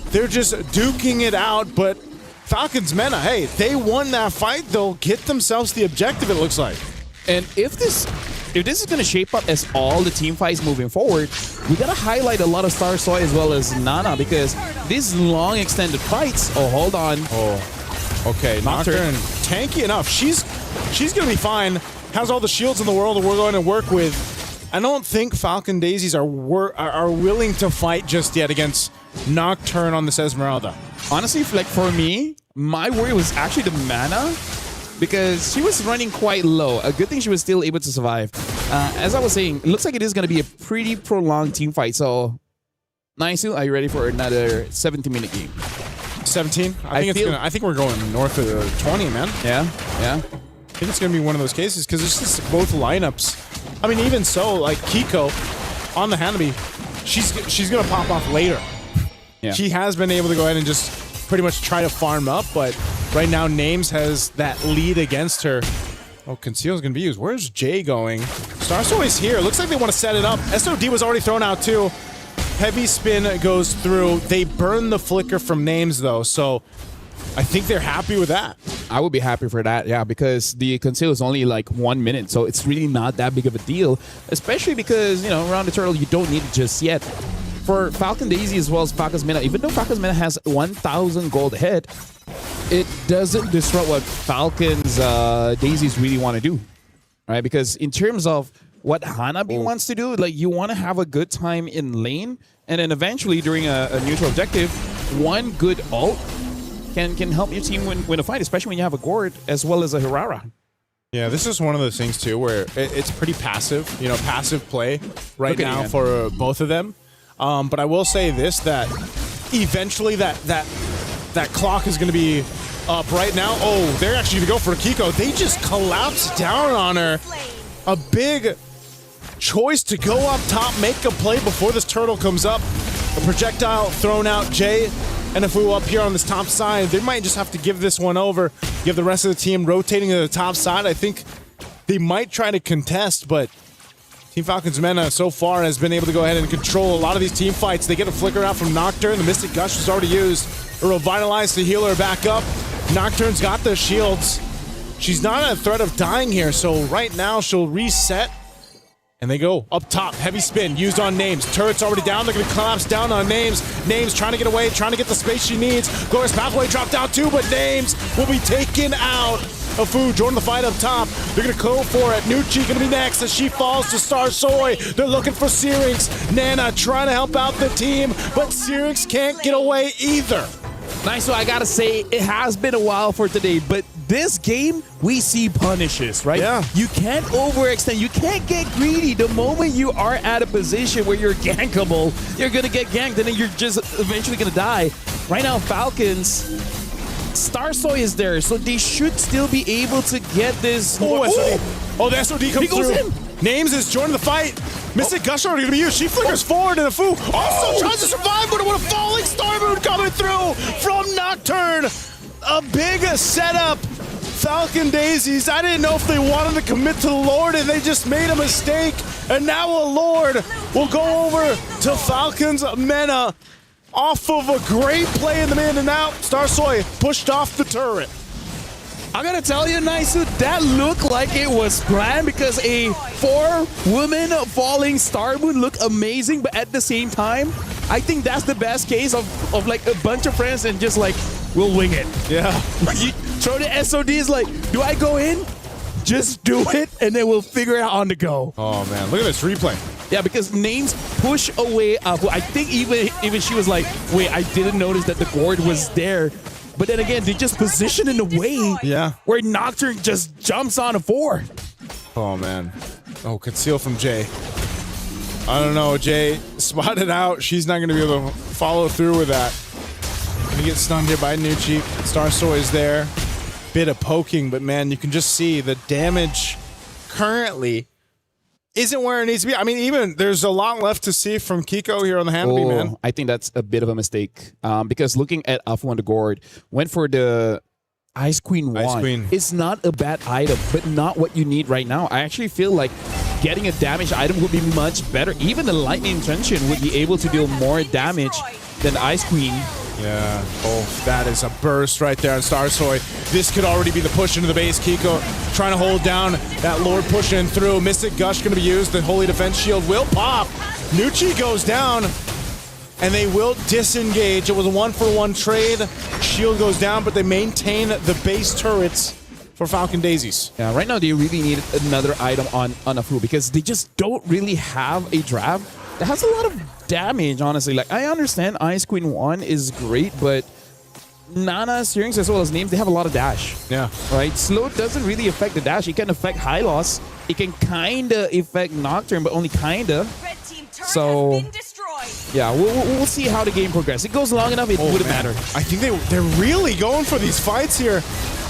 S: They're just duking it out, but Falcons Mena, hey, they won that fight. They'll get themselves the objective, it looks like.
C: And if this if this is going to shape up as all the team fights moving forward, we got to highlight a lot of Star Soy as well as Nana, because these long extended fights. Oh, hold on.
S: Oh, okay. Nocturne, tanky enough. She's going to be fine. Has all the shields in the world that we're going to work with. I don't think Falcon Daisies are willing to fight just yet against Nocturne on this Esmeralda.
C: Honestly, like for me, my worry was actually the mana, because she was running quite low. A good thing she was still able to survive. As I was saying, it looks like it is going to be a pretty prolonged team fight. So, Naisu, are you ready for another 17-minute game?
S: 17? I think we're going north of 20, man.
C: Yeah.
S: I think it's going to be one of those cases because it's just both lineups. I mean, even so, like Kiko on the Hanabi, she's going to pop off later.
C: Yeah.
S: She has been able to go ahead and just pretty much try to farm up, but right now Names has that lead against her. Oh, Conceal's going to be used. Where's Jay going? Starsoy's here. Looks like they want to set it up. SOD was already thrown out too. Heavy spin goes through. They burn the flicker from Names though, so I think they're happy with that.
C: I would be happy for that, yeah, because the Conceal is only like 1 minute, so it's really not that big of a deal, especially because, you know, around the turtle, you don't need it just yet. For Falcon Daisy as well as Falcon's Mena, even though Falcon's Mena has 1,000 gold ahead, it doesn't disrupt what Falcon's Daisies really want to do, right? Because in terms of what Hanabi wants to do, like you want to have a good time in lane, and then eventually during a neutral objective, one good ult can help your team win a fight, especially when you have a Gord as well as a Hirara.
S: Yeah, this is one of those things too where it's pretty passive, you know, passive play right now for both of them. But I will say this, that eventually that clock is going to be up right now. Oh, they're actually going to go for Kiko. They just collapsed down on her. A big choice to go up top, make a play before this turtle comes up. A projectile thrown out, Jay. And if we were up here on this top side, they might just have to give this one over. Give the rest of the team rotating to the top side. I think they might try to contest, but Team Falcon's Mena so far has been able to go ahead and control a lot of these team fights. They get a flicker out from Nocturne. The Mystic Gush was already used. A Revitalize to heal her back up. Nocturne's got the shields. She's not at a threat of dying here, so right now she'll reset. And they go up top. Heavy spin used on Names. Turret's already down. They're going to collapse down on Names. Names trying to get away, trying to get the space she needs. Glorious Pathway dropped out too, but Names will be taken out. Afu joining the fight up top. They're going to go for it. Nucci going to be next as she falls to Star Soy. They're looking for Syrinx. Nana trying to help out the team, but Syrinx can't get away either.
C: Nice, so I gotta say, it has been a while for today, but this game, we see punishes, right?
S: Yeah.
C: You can't overextend. You can't get greedy. The moment you are at a position where you're gankable, you're gonna get ganked, and then you're just eventually gonna die. Right now, Falcons, Star Soy is there, so they should still be able to get this.
S: Oh, SOD. Oh, the SOD comes
C: goes
S: through.
C: in.
S: Names is joining the fight. Mystic Gush already going to be used. She flickers forward, and Afu also tries to survive, but what a falling Star Moon coming through from Nocturne. A big setup. Falcon Daisies, I didn't know if they wanted to commit to the Lord and they just made a mistake. And now a Lord will go over to Falcon's Mena off of a great play in the in and out. Star Soy pushed off the turret.
C: I gotta tell you, Naisu, that looked like it was planned because a 4-woman falling Star Moon looked amazing, but at the same time, I think that's the best case of like a bunch of friends and just like, we'll wing it.
S: Yeah.
C: You throw the SODs like, do I go in? Just do it, and then we'll figure it out on the go.
S: Oh, man. Look at this replay.
C: Yeah, because Names push away. I think even she was like, wait, I didn't notice that the Gord was there. But then again, they just position in a way where Nocturne just jumps on a 4.
S: Oh, man. Oh, conceal from Jay. I don't know. Jay spotted out. She's not going to be able to follow through with that. Going to get stunned here by Nucci. Star Soy is there. Bit of poking, but man, you can just see the damage currently isn't where it needs to be. I mean, even there's a lot left to see from Kiko here on the Hanabi, man.
C: I think that's a bit of a mistake because looking at Afu on the Gord, went for the Ice Queen 1.
S: Ice Queen.
C: It's not a bad item, but not what you need right now. I actually feel like getting a damage item would be much better. Even the Lightning Intention would be able to deal more damage than Ice Queen.
S: Yeah. Oh, that is a burst right there on Starsoy. This could already be the push into the base. Kiko trying to hold down that Lord pushing through. Mystic Gush going to be used. The Holy Defense Shield will pop. Nucci goes down, and they will disengage. It was a 1-for-1 trade. Shield goes down, but they maintain the base turrets for Falcon Daisies.
C: Yeah, right now they really need another item on Afu because they just don't really have a draft that has a lot of damage, honestly. Like, I understand Ice Queen 1 is great, but Nana, Syrinx, as well as Names, they have a lot of dash.
S: Yeah.
C: Right? Slow doesn't really affect the dash. It can affect high loss. It can kind of affect Nocturne, but only kind of. So, yeah, we'll see how the game progresses. It goes long enough, it wouldn't matter.
S: I think they're really going for these fights here.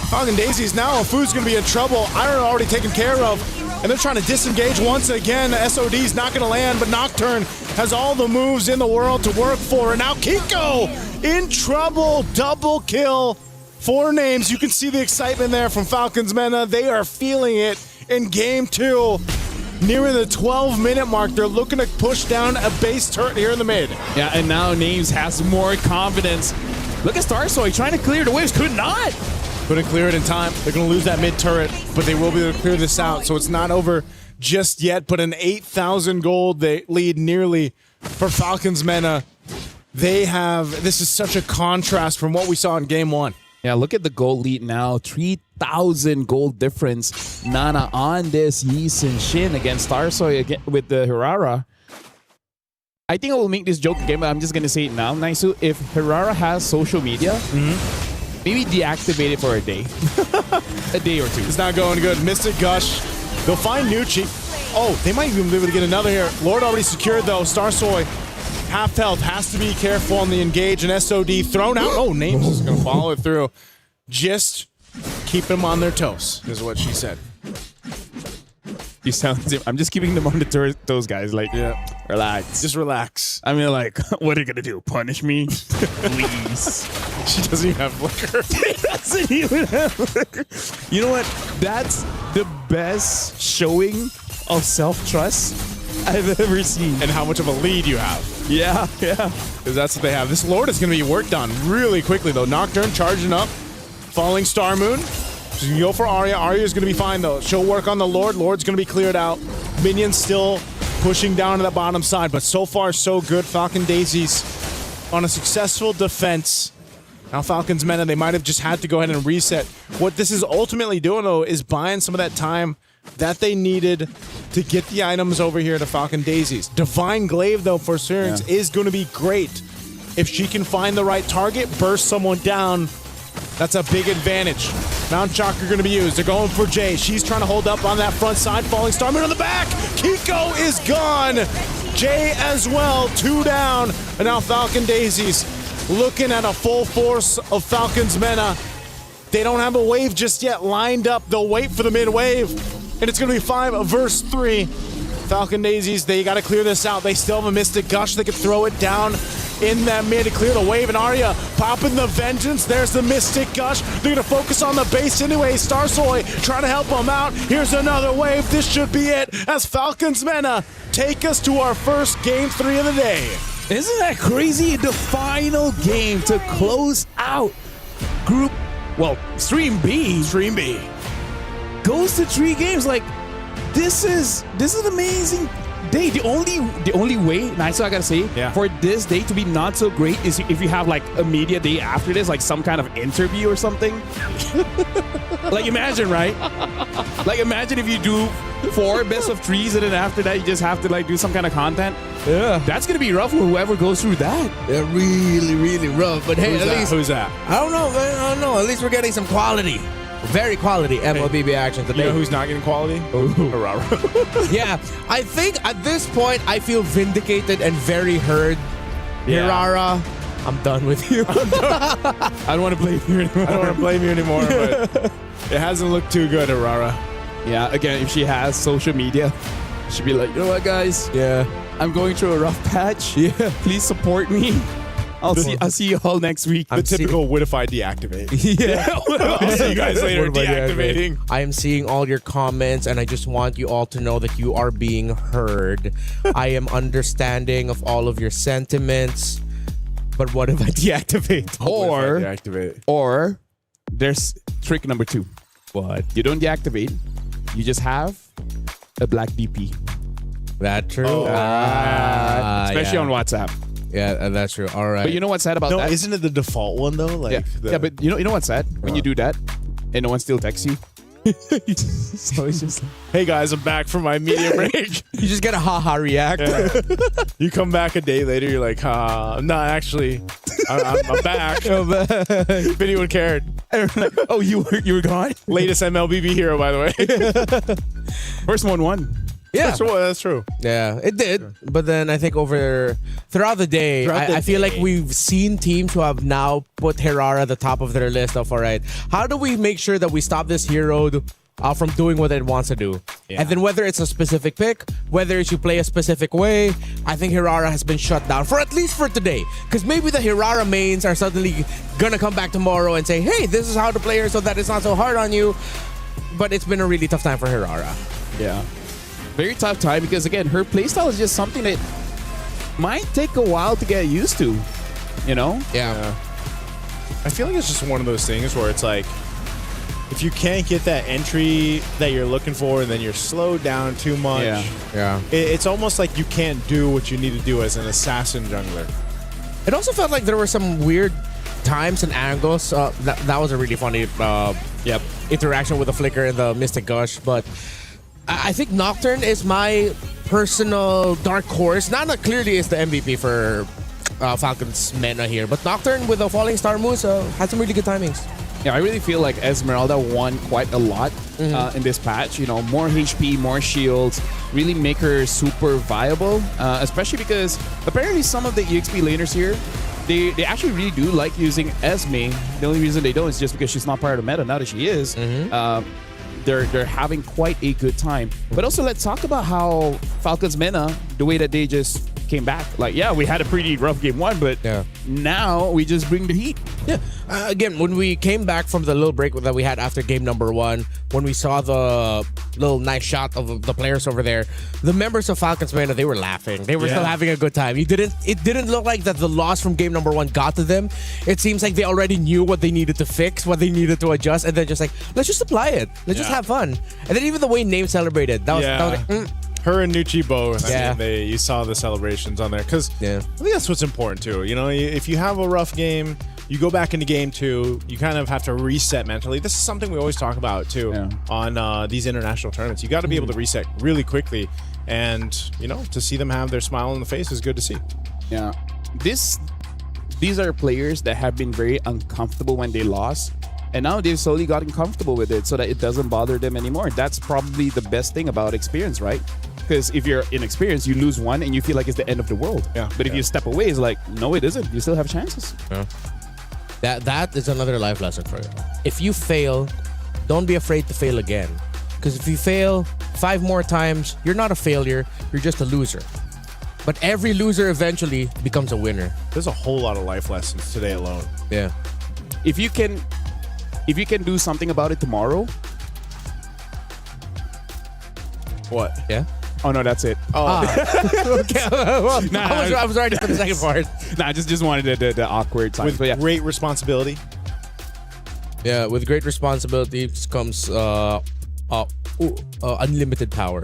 S: Falcon Daisies now, Afu's going to be in trouble. Iron already taken care of. And they're trying to disengage once again. SOD's not going to land, but Nocturne has all the moves in the world to work for. And now Kiko in trouble. Double kill. 4 names. You can see the excitement there from Falcons Mena. They are feeling it in game 2. Nearing the 12-minute mark, they're looking to push down a base turret here in the mid.
C: Yeah, and now Names has more confidence. Look at Starsoy trying to clear the waves. Could not.
S: Couldn't clear it in time. They're going to lose that mid turret, but they will be able to clear this out. So it's not over just yet, but an 8,000 gold they lead nearly for Falcons Mena. This is such a contrast from what we saw in game 1.
C: Yeah, look at the gold lead now. 3,000 gold difference. Nana on this Yi Sin Shin against Starsoy again with the Hirara. I think I will make this joke again, but I'm just going to say it now, Naisu. If Hirara has social media, maybe deactivate it for a day. A day or 2.
S: It's not going good. Mystic Gush. They'll find Nucci. Oh, they might even be able to get another here. Lord already secured, though. Starsoy, half health, has to be careful on the engage. And SOD thrown out. Oh, Names is going to follow it through. Just keep them on their toes, is what she said.
C: You sound. I'm just keeping them on the toes, guys. Like,
S: yeah,
C: relax.
S: Just relax.
C: I mean, like, what are you gonna do? Punish me, please?
S: She doesn't even have flicker.
C: She doesn't even have flicker. You know what? That's the best showing of self-trust I've ever seen.
S: And how much of a lead you have.
C: Yeah.
S: Because that's what they have. This Lord is going to be worked on really quickly, though. Nocturne charging up. Falling Star Moon. She's going to go for Arya. Arya's going to be fine, though. She'll work on the Lord. Lord's going to be cleared out. Minions still pushing down to the bottom side. But so far, so good. Falcon Daisies on a successful defense. Now Falcons Mena, they might have just had to go ahead and reset. What this is ultimately doing, though, is buying some of that time that they needed to get the items over here to Falcon Daisies. Divine Glaive, though, for Syrinx is going to be great. If she can find the right target, burst someone down, that's a big advantage. Mount Chakra going to be used. They're going for Jay. She's trying to hold up on that front side. Falling Star Moon on the back. Kiko is gone. Jay as well. 2 down. And now Falcon Daisies looking at a full force of Falcons Mena. They don't have a wave just yet lined up. They'll wait for the mid wave. And it's going to be 5 versus 3. Falcon Daisies, they got to clear this out. They still have a Mystic Gush. They can throw it down in that mid to clear the wave. And Arya popping the Vengeance. There's the Mystic Gush. They're going to focus on the base anyway. Starsoy trying to help them out. Here's another wave. This should be it as Falcons Mena take us to our first game 3 of the day.
C: Isn't that crazy? The final game to close out Stream B. Goes to 3 games. Like, this is an amazing day. The only way, nice, so I gotta say, for this day to be not so great is if you have like a media day after this, like some kind of interview or something. Like, imagine, right? Like, imagine if you do 4 best of 3s and then after that you just have to like do some kind of content. Yeah, that's gonna be rough for whoever goes through that.
H: They're really, really rough. But hey,
S: who's that?
H: I don't know. At least we're getting some quality. Very quality MLBB action today.
S: You know who's not getting quality? Aurora.
H: Yeah, I think at this point I feel vindicated and very heard.
S: Yeah.
H: Hirara, I'm done with you.
S: I don't want to blame you anymore. I don't want to blame you anymore, but it hasn't looked too good, Aurora.
C: Yeah, again, if she has social media, she'd be like, you know what, guys?
H: Yeah,
C: I'm going through a rough patch. Yeah, please support me. I'll see you all next week.
S: The typical what if I deactivate?
H: Yeah.
S: I'll see you guys later deactivating.
H: I am seeing all your comments and I just want you all to know that you are being heard. I am understanding of all of your sentiments. But what if I deactivate?
C: Or there's trick number 2.
H: What?
C: You don't deactivate. You just have a black DP.
H: That true?
C: Especially on WhatsApp.
H: Yeah, that's true. All right.
C: But you know what's sad about that?
S: Isn't it the default one though? Like
C: yeah, but you know what's sad? When you do that and no one still texts you.
S: So it's just like, hey guys, I'm back from my media break.
H: You just get a haha react.
S: Yeah. You come back a day later, you're like, no, actually, I'm back. If anyone cared.
C: Oh, you were gone?
S: Latest MLBB hero, by the way.
C: First one won.
H: Yeah,
S: that's true.
H: Yeah, it did. But then I think throughout the day, I feel like we've seen teams who have now put Herrera at the top of their list of, all right, how do we make sure that we stop this hero from doing what it wants to do? Yeah. And then whether it's a specific pick, whether it's you play a specific way, I think Herrera has been shut down for at least for today. Because maybe the Herrera mains are suddenly going to come back tomorrow and say, hey, this is how to play her so that it's not so hard on you. But it's been a really tough time for Herrera.
C: Yeah. Very tough time because, again, her playstyle is just something that might take a while to get used to, you know?
H: Yeah.
S: I feel like it's just one of those things where it's like, if you can't get that entry that you're looking for and then you're slowed down too much, it's almost like you can't do what you need to do as an assassin jungler.
H: It also felt like there were some weird times and angles. That was a really funny interaction with the Flicker and the Mystic Gush, but I think Nocturne is my personal dark horse. Nana clearly is the MVP for Falcons Mena here, but Nocturne with the Falling Star moves had some really good timings.
C: Yeah, I really feel like Esmeralda won quite a lot in this patch. You know, more HP, more shields, really make her super viable, especially because apparently some of the EXP laners here, they actually really do like using Esme. The only reason they don't is just because she's not part of the meta. Now that she is, they're having quite a good time. But also, let's talk about how Falcons Mena, the way that they just came back. Like, yeah, we had a pretty rough game 1, but now we just bring the heat.
H: Yeah. Again, when we came back from the little break that we had after game number 1, when we saw the little nice shot of the players over there, the members of Falcons Mena, they were laughing. They were still having a good time. It didn't look like that the loss from game number 1 got to them. It seems like they already knew what they needed to fix, what they needed to adjust, and then just like, let's just apply it. Let's just have fun. And then even the way Name celebrated, that was like,
S: her and Nucci both. I mean, you saw the celebrations on there because I think that's what's important too. You know, if you have a rough game, you go back into game 2, you kind of have to reset mentally. This is something we always talk about too on these international tournaments. You got to be able to reset really quickly, and you know, to see them have their smile on the face is good to see.
C: Yeah, these are players that have been very uncomfortable when they lost. And now they've slowly gotten comfortable with it so that it doesn't bother them anymore. That's probably the best thing about experience, right? Because if you're inexperienced, you lose one and you feel like it's the end of the world.
S: Yeah.
C: But if you step away, it's like, no, it isn't. You still have chances.
H: Yeah. That is another life lesson for you. If you fail, don't be afraid to fail again. Because if you fail 5 more times, you're not a failure. You're just a loser. But every loser eventually becomes a winner.
S: There's a whole lot of life lessons today alone.
H: Yeah.
C: If you can do something about it tomorrow.
S: What?
H: Yeah?
C: Oh, no, that's it.
S: Oh.
H: Okay. Well, I was ready for the second part.
C: Nah, I just wanted the awkward time.
S: With great responsibility.
H: Yeah, with great responsibility comes unlimited power.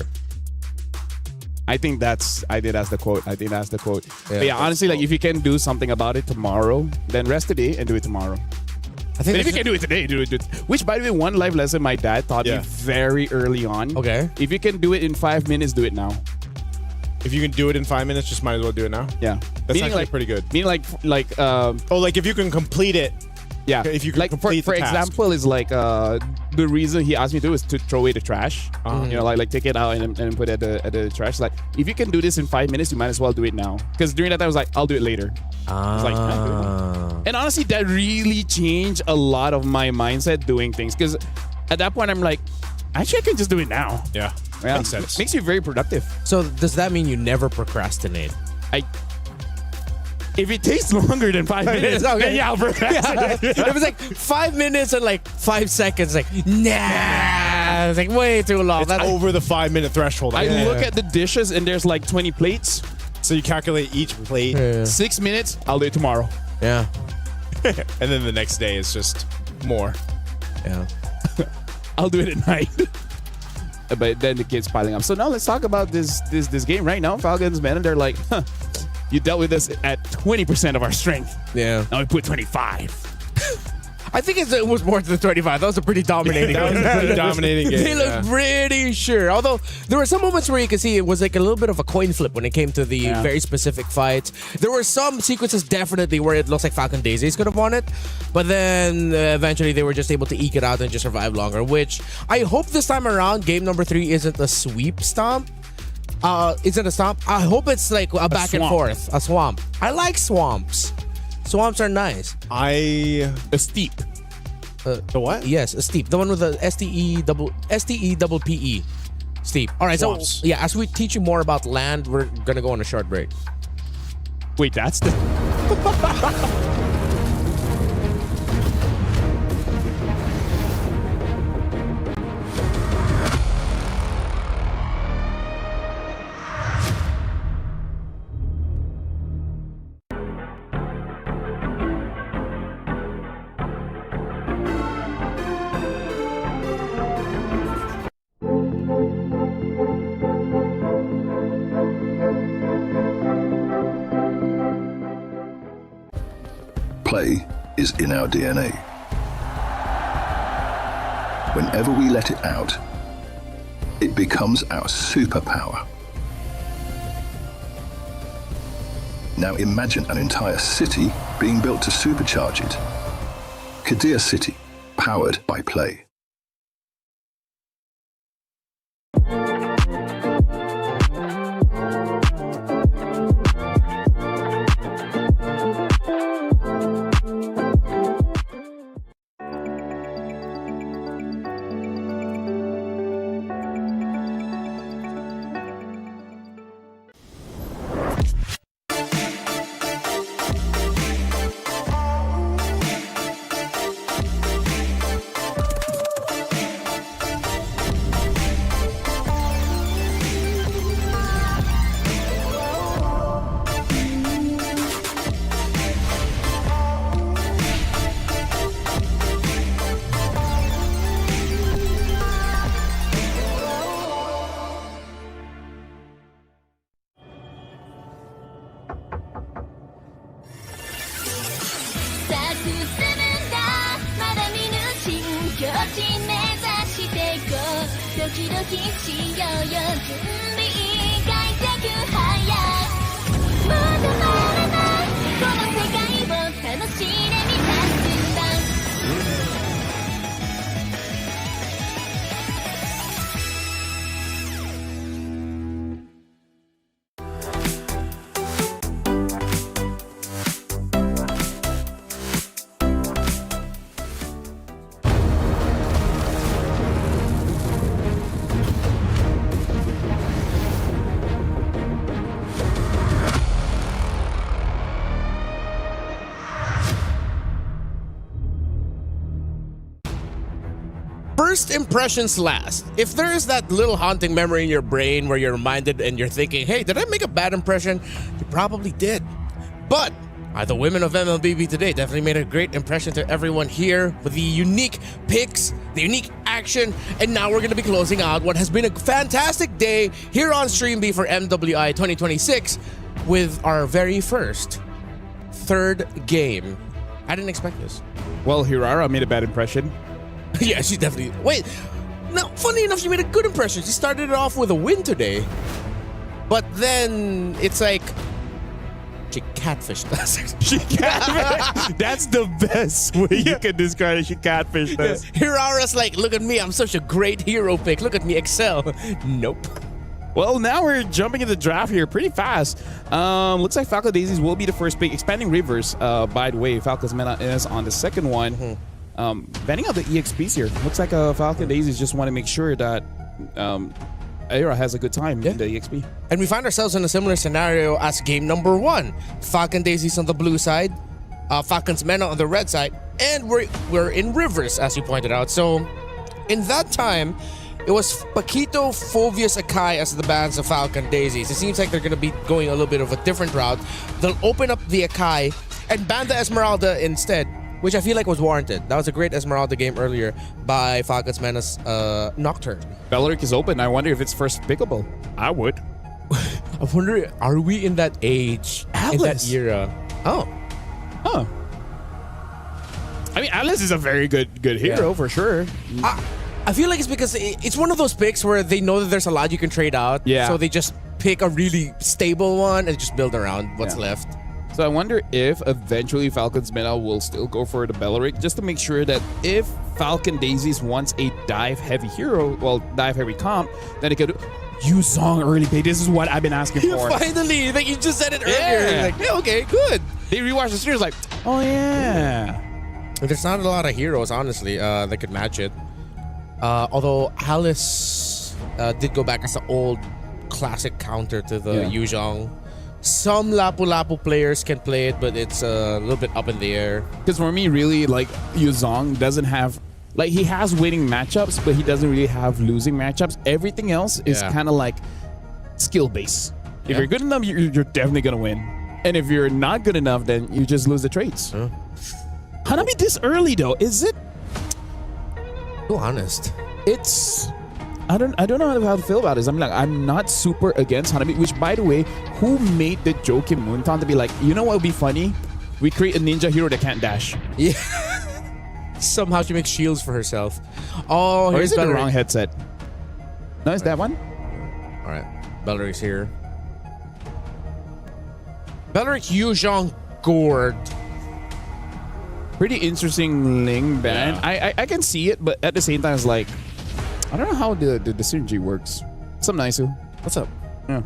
C: I think that's the quote. Yeah, honestly, like if you can do something about it tomorrow, then rest today and do it tomorrow.
H: I think
C: if you can do it today, do it. Which, by the way, one life lesson my dad taught me very early on.
H: Okay.
C: If you can do it in 5 minutes, do it now.
S: If you can do it in 5 minutes, just might as well do it now.
C: Yeah.
S: That's
C: meaning
S: actually
C: like,
S: pretty good.
C: Meaning like
S: if you can complete it.
C: Yeah.
S: If you can
C: like
S: complete
C: for
S: the task.
C: example, is like the reason he asked me to do is to throw away the trash. You know, like take it out and put it at the trash. Like if you can do this in 5 minutes, you might as well do it now. Because during that time I was like, I'll do it later. It's like, and honestly, that really changed a lot of my mindset doing things. Because at that point, I'm like, actually, I can just do it now.
S: Yeah. Makes sense.
C: Makes you very productive.
H: So does that mean you never procrastinate?
C: If it takes longer than 5 minutes, then yeah, I'll procrastinate.
H: It was like 5 minutes and like 5 seconds. Like, nah. It's like way too long.
S: That's over the 5 minute threshold.
C: I look at the dishes and there's like 20 plates.
S: So you calculate each plate.
C: 6 minutes, I'll do it tomorrow.
H: Yeah.
S: And then the next day is just more.
H: Yeah.
C: I'll do it at night. But then it keeps piling up. So now let's talk about this game right now. Falcons, man, and they're like, huh, you dealt with us at 20% of our strength.
H: Yeah.
C: Now we put 25.
H: I think it was more than the 25. That was a pretty dominating
S: That was a pretty dominating game.
H: They looked pretty sure. Although there were some moments where you could see it was like a little bit of a coin flip when it came to the very specific fights. There were some sequences definitely where it looks like Falcon Daisies could have won it. But then eventually they were just able to eke it out and just survive longer, which I hope this time around game number 3 isn't a sweep stomp. Isn't a stomp? I hope it's like a back and forth. A swamp. I like swamps. Swamps are nice.
C: A steep.
S: The what?
H: Yes, a steep. The one with the STE double PE. Steep. All right,
S: Swamps.
H: so yeah, as we teach you more about land, we're gonna go on a short break.
C: Wait, that's the...
K: Play is in our DNA. Whenever we let it out, it becomes our superpower. Now imagine an entire city being built to supercharge it. Kadir City, powered by play.
H: First impressions last. If there is that little haunting memory in your brain where you're reminded and you're thinking, hey, did I make a bad impression? You probably did. But the women of MLBB today definitely made a great impression to everyone here with the unique picks, the unique action, and now we're going to be closing out what has been a fantastic day here on Stream B for MWI 2026 with our very first third game. I didn't expect this.
C: Well, Hirara made a bad impression.
H: Yeah, she definitely... Wait, no, funny enough, she made a good impression. She started it off with a win today. But then it's like... She catfished us.
C: She catfished. That's the best way you can describe it. She catfished us.
H: Hirara's like, look at me, I'm such a great hero pick. Look at me excel. Nope.
C: Well, now we're jumping into the draft here pretty fast. Looks like Falcon Daisies will be the first pick. Expanding Rivers, by the way, Falcons Mena is on the second one. Banning out the EXPs here. Looks like Falcon Daisies just want to make sure that Aira has a good time in the EXP.
H: And we find ourselves in a similar scenario as game number 1. Falcon Daisies on the blue side, Falcons Mena on the red side, and we're in Rivers, as you pointed out. So in that time, It was Paquito, Fovius, Akai as the bands of Falcon Daisies. It seems like they're going to be going a little bit of a different route. They'll open up the Akai and ban the Esmeralda instead, which I feel like was warranted. That was a great Esmeralda game earlier by Falcons Menace Nocturne.
C: Belleric is open. I wonder if it's first pickable.
S: I would.
H: I wonder, are we in that age, in that era? Oh.
C: Huh. I mean, Alice is a very good hero for sure.
H: I feel like it's because it's one of those picks where they know that there's a lot you can trade out.
C: Yeah.
H: So they just pick a really stable one and just build around what's left.
C: So I wonder if eventually Falcons Meta will still go for the Belleric just to make sure that if Falcon Daisies wants a dive-heavy hero, well, dive-heavy comp, then it could use Song early pay. This is what I've been asking for.
H: Finally, like you just said it earlier.
C: Yeah.
H: Like, yeah, okay, good.
C: They rewatched the series like, oh yeah.
H: There's not a lot of heroes, honestly, that could match it. Although Alice did go back as an old classic counter to the Yu Zhong. Some Lapu-Lapu players can play it, but it's a little bit up in the air.
C: Because for me, really, like, Yu Zhong doesn't have... Like, he has winning matchups, but he doesn't really have losing matchups. Everything else is kind of like skill-based. If you're good enough, you're definitely going to win. And if you're not good enough, then you just lose the trades. Hanabi this early, though, is it?
H: Be honest.
C: It's... I don't know how to feel about this. I mean, like, I'm not super against Hanabi, which, by the way, who made the joke in Moonton to be like, you know what would be funny? We create a ninja hero that can't dash.
H: Yeah. Somehow she makes shields for herself. Oh,
C: or is it the wrong headset? No, it's that one?
H: All right. Belleric's here. Belleric Yu Zhong Gord.
C: Pretty interesting Ling band. Yeah. I can see it, but at the same time, it's like, I don't know how the synergy works. What's up, Naisu?
H: What's up?
C: Yeah.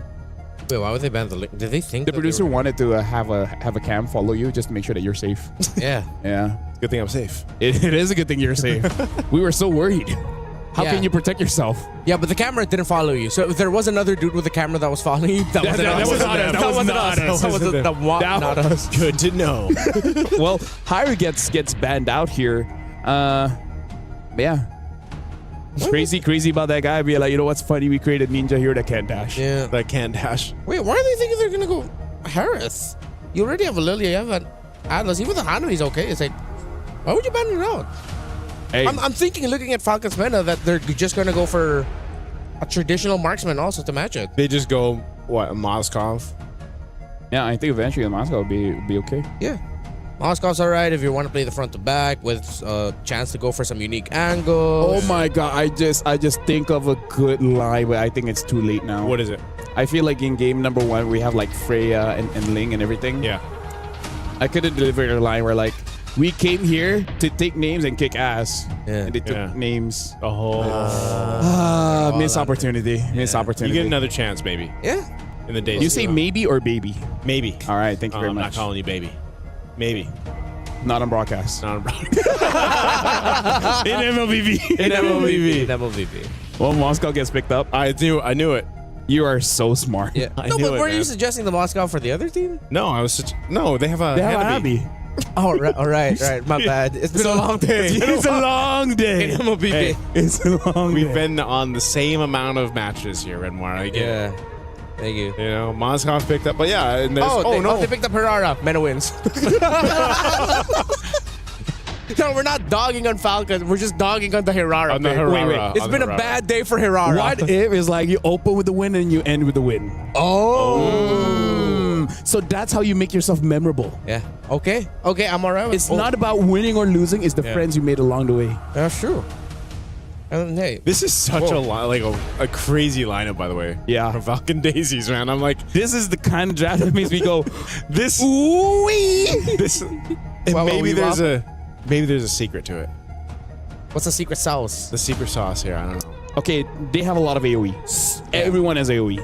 H: Wait, why would they ban the Ling? Did they think
C: the producer wanted to have a cam follow you just to make sure that you're safe?
H: Yeah.
C: Yeah.
S: Good thing I'm safe.
C: It is a good thing you're safe. We were so worried. How can you protect yourself?
H: Yeah, but the camera didn't follow you. So if there was another dude with a camera that was following you, that wasn't us. That was not us.
S: Good to know.
C: Well, Haru gets banned out here. Yeah. It's crazy about that guy being like, you know what's funny? We created ninja here that can't dash.
H: Yeah.
S: That can't dash.
H: Wait, why are they thinking they're gonna go Harris? You already have a Lilia, you have an Atlas. Even the Hanabi's okay. It's like, why would you ban it out?
C: Hey.
H: I'm thinking, looking at Falcons Meta, that they're just gonna go for a traditional marksman also to match it.
S: They just go, what, Moskov?
C: Yeah, I think eventually Moskov will be okay.
H: Yeah. Moskov's alright if you want to play the front to back with a chance to go for some unique angles.
C: Oh my god, I just think of a good line, but I think it's too late now.
S: What is it?
C: I feel like in game number 1 we have like Freya and Ling and everything.
S: Yeah.
C: I could have delivered a line where like, we came here to take names and kick ass.
H: Yeah.
C: And they took names.
S: Oh.
C: Missed opportunity. Missed opportunity.
S: You get another chance, maybe.
H: Yeah.
S: In the days.
C: You say maybe or baby?
S: Maybe.
C: All right, thank you very
S: I'm
C: much.
S: not calling you baby. Maybe.
C: Not on broadcast.
S: Not on broadcast.
C: In MLBB.
S: In MLBB.
H: MLBB.
C: Well, Moscow gets picked up.
S: I knew it.
C: You are so smart.
H: Yeah.
S: I
H: No,
S: knew
H: but
S: it,
H: were
S: man.
H: you suggesting the Moscow for the other team?
S: No, they have a
C: Hanabi.
H: Oh, right. My bad. It's been a long day.
C: It's a long day.
H: In MLBB.
S: Hey,
C: it's a long
S: We've
C: day.
S: been on the same amount of matches here, Redmar. I get it.
H: Yeah. Thank you.
S: You know, Moskov picked up, but yeah, and there's
H: They picked up Herrera. Mena wins. No, we're not dogging on Falcons. We're just dogging on the Herrera.
S: On the
H: pick.
S: Herrera.
H: Wait. It's
S: On
H: been
S: the
H: a
S: Herrera.
H: bad day for Herrera.
C: What if it's like you open with the win and you end with the win?
H: Oh.
C: So that's how you make yourself memorable.
H: Yeah. Okay, I'm alright with
C: It's not about winning or losing. It's the friends you made along the way.
H: That's true. And hey,
S: this is such a crazy lineup, by the way.
C: Yeah.
S: From Falcon Daisies, man. I'm like,
C: this is the kind of draft that makes me go,
S: this.
C: Ooh-wee.
S: This. And maybe there's a secret to it.
H: What's the secret sauce?
S: The secret sauce here. I don't know.
C: Okay, they have a lot of AoE. Everyone has AoE.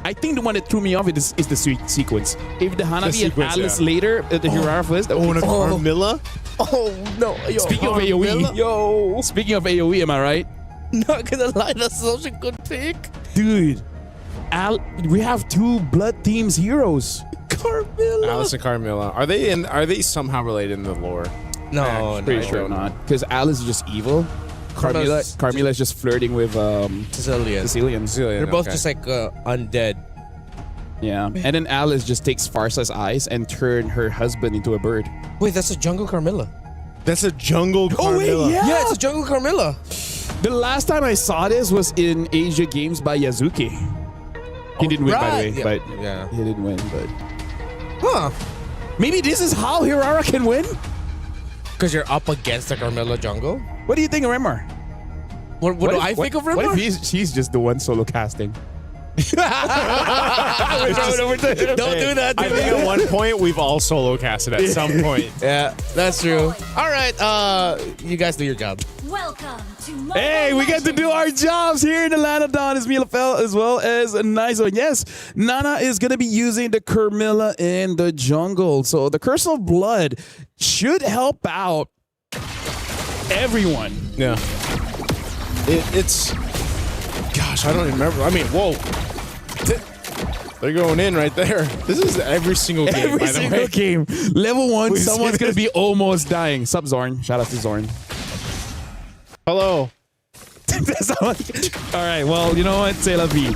C: I think the one that threw me off is the sequence. If the Hanabi and Alice later at the Hirara first,
S: Carmilla?
H: Oh no! Yo,
C: Speaking of AoE, Speaking of AoE, am I right?
H: Not gonna lie, that's such a good pick,
C: dude. We have 2 Blood Team's heroes.
H: Carmilla.
S: Alice and Carmilla. Are they somehow related in the lore?
H: No,
C: Pretty sure not. Because Alice is just evil. Carmilla's just flirting with
H: Sicilian. They're both
C: okay.
H: just like undead.
C: Yeah. And then Alice just takes Farsa's eyes and turn her husband into a bird.
H: Wait, that's a jungle Carmilla.
S: That's a jungle Carmilla.
C: Oh, wait, yeah.
H: Yeah, it's a jungle Carmilla.
C: The last time I saw this was in Asia Games by Yazuki. He didn't win, by the way. But
H: yeah.
C: He didn't win, but...
H: Huh.
C: Maybe this is how Hirara can win?
H: Because you're up against the Carmilla jungle?
C: What do you think of Remar?
H: What do I think of Remar?
C: What if she's just the one solo casting?
H: Don't do that.
S: I think at one point we've all solo casted at some point.
H: Yeah, that's true. All right, you guys do your job.
F: Welcome to
C: Hey, we get to do our jobs here in Atlanta. Don is Milafel as well as Nice One. Yes, Nana is going to be using the Carmilla in the jungle. So the Curse of Blood should help out everyone.
S: Yeah. It's... Gosh, I don't even remember. I mean, whoa. They're going in right there. This is every single game,
C: Every
S: by the
C: single
S: way.
C: game. Level 1,
S: We've
C: someone's
S: seen
C: going to
S: this.
C: be almost dying. Sup, Zorn. Shout out to Zorn.
S: Hello.
C: All right, well, you know what? C'est la vie.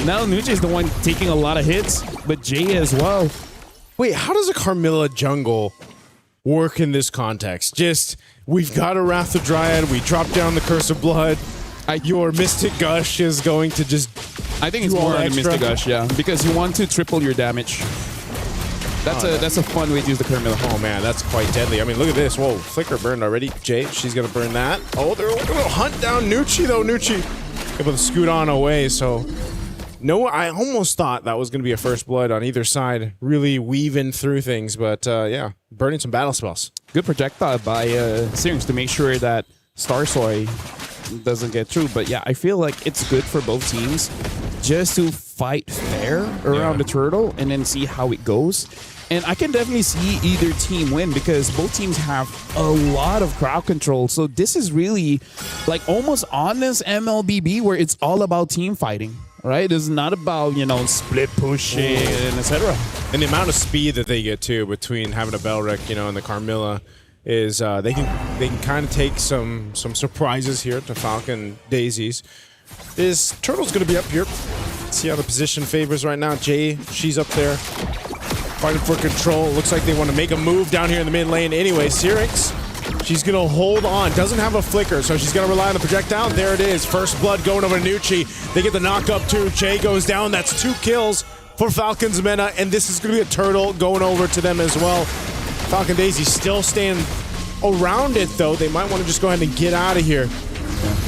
C: Now Nuche is the one taking a lot of hits, but Jay as well.
S: Wait, how does a Carmilla jungle work in this context? Just, we've got a Wrath of Dryad, we drop down the Curse of Blood, your Mystic Gush is going to just
C: I think it's
S: do all
C: more on the
S: extra.
C: Mystic Gush, yeah, because you want to triple your damage. That's a fun way to use the Carmilla.
S: Oh man, that's quite deadly. I mean, look at this. Whoa, Flicker burned already. Jay, she's gonna burn that. Oh, they're gonna hunt down Nucci though. Nucci able to scoot on away. So, no, I almost thought that was gonna be a first blood on either side, really weaving through things. But yeah, burning some battle spells.
C: Good projectile by Syrinx to make sure that Starsoy doesn't get through. But yeah, I feel like it's good for both teams just to fight fair around the turtle and then see how it goes. And I can definitely see either team win because both teams have a lot of crowd control. So this is really like almost honest MLBB where it's all about team fighting, right? It's not about, you know, split pushing and etc.
S: And the amount of speed that they get too between having a Belric, you know, and the Carmilla is they can kind of take some surprises here to Falcon Daisies. Is Turtle's going to be up here. See how the position favors right now. Jay, she's up there. Fighting for control. Looks like they want to make a move down here in the mid lane anyway. Syrinx, she's going to hold on. Doesn't have a flicker, so she's going to rely on the projectile. There it is. First blood going over to Nucci. They get the knock up too. Jay goes down. That's 2 kills for Falcon's Mena, and this is going to be a turtle going over to them as well. Falcon Daisy still staying around it, though. They might want to just go ahead and get out of here.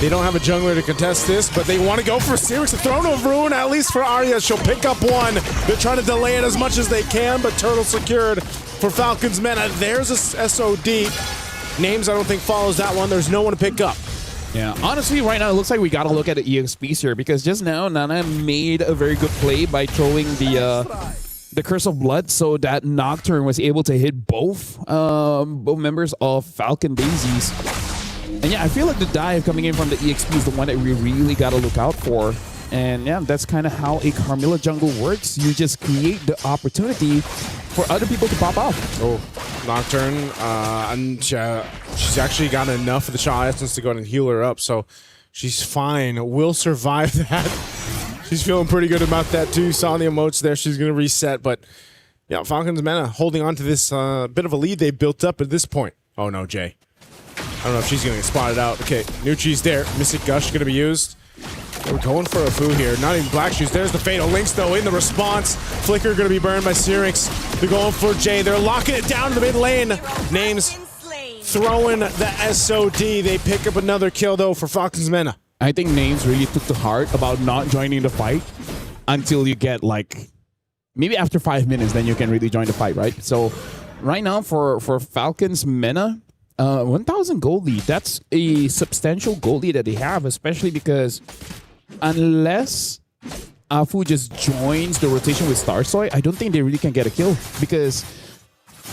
S: They don't have a jungler to contest this, but they want to go for Syrinx. The Throne of Ruin, at least for Arya. She'll pick up one. They're trying to delay it as much as they can, but Turtle secured for Falcon's Mena. There's a SOD. Names, I don't think, follows that one. There's no one to pick up.
C: Yeah, honestly, right now, it looks like we got to look at the EXPs here because just now, Nana made a very good play by throwing the Curse of Blood so that Nocturne was able to hit both members of Falcon Daisies. And yeah, I feel like the dive coming in from the EXP is the one that we really got to look out for. And yeah, that's kind of how a Carmilla jungle works. You just create the opportunity for other people to pop off.
S: Oh, Nocturne, and she's actually got enough of the Shaw Essence to go ahead and heal her up, so she's fine. Will survive that. She's feeling pretty good about that too. Saw the emotes there. She's going to reset, but yeah, Falcon's Mena holding on to this bit of a lead they built up at this point. Oh no, Jay. I don't know if she's going to get spotted out. Okay, Nucci's there. Mystic Gush going to be used. We're going for a foo here. Not even Black Shoes. There's the Fatal Links, though, in the response. Flicker going to be burned by Syrinx. They're going for Jay. They're locking it down in the mid lane. Names throwing the SOD. They pick up another kill, though, for Falcon's Mena.
C: I think Names really took to heart about not joining the fight until you get, like, maybe after 5 minutes, then you can really join the fight, right? So right now for Falcon's Mena, 1,000 gold lead. That's a substantial gold lead that they have, especially because unless Afu just joins the rotation with Starsoy, I don't think they really can get a kill because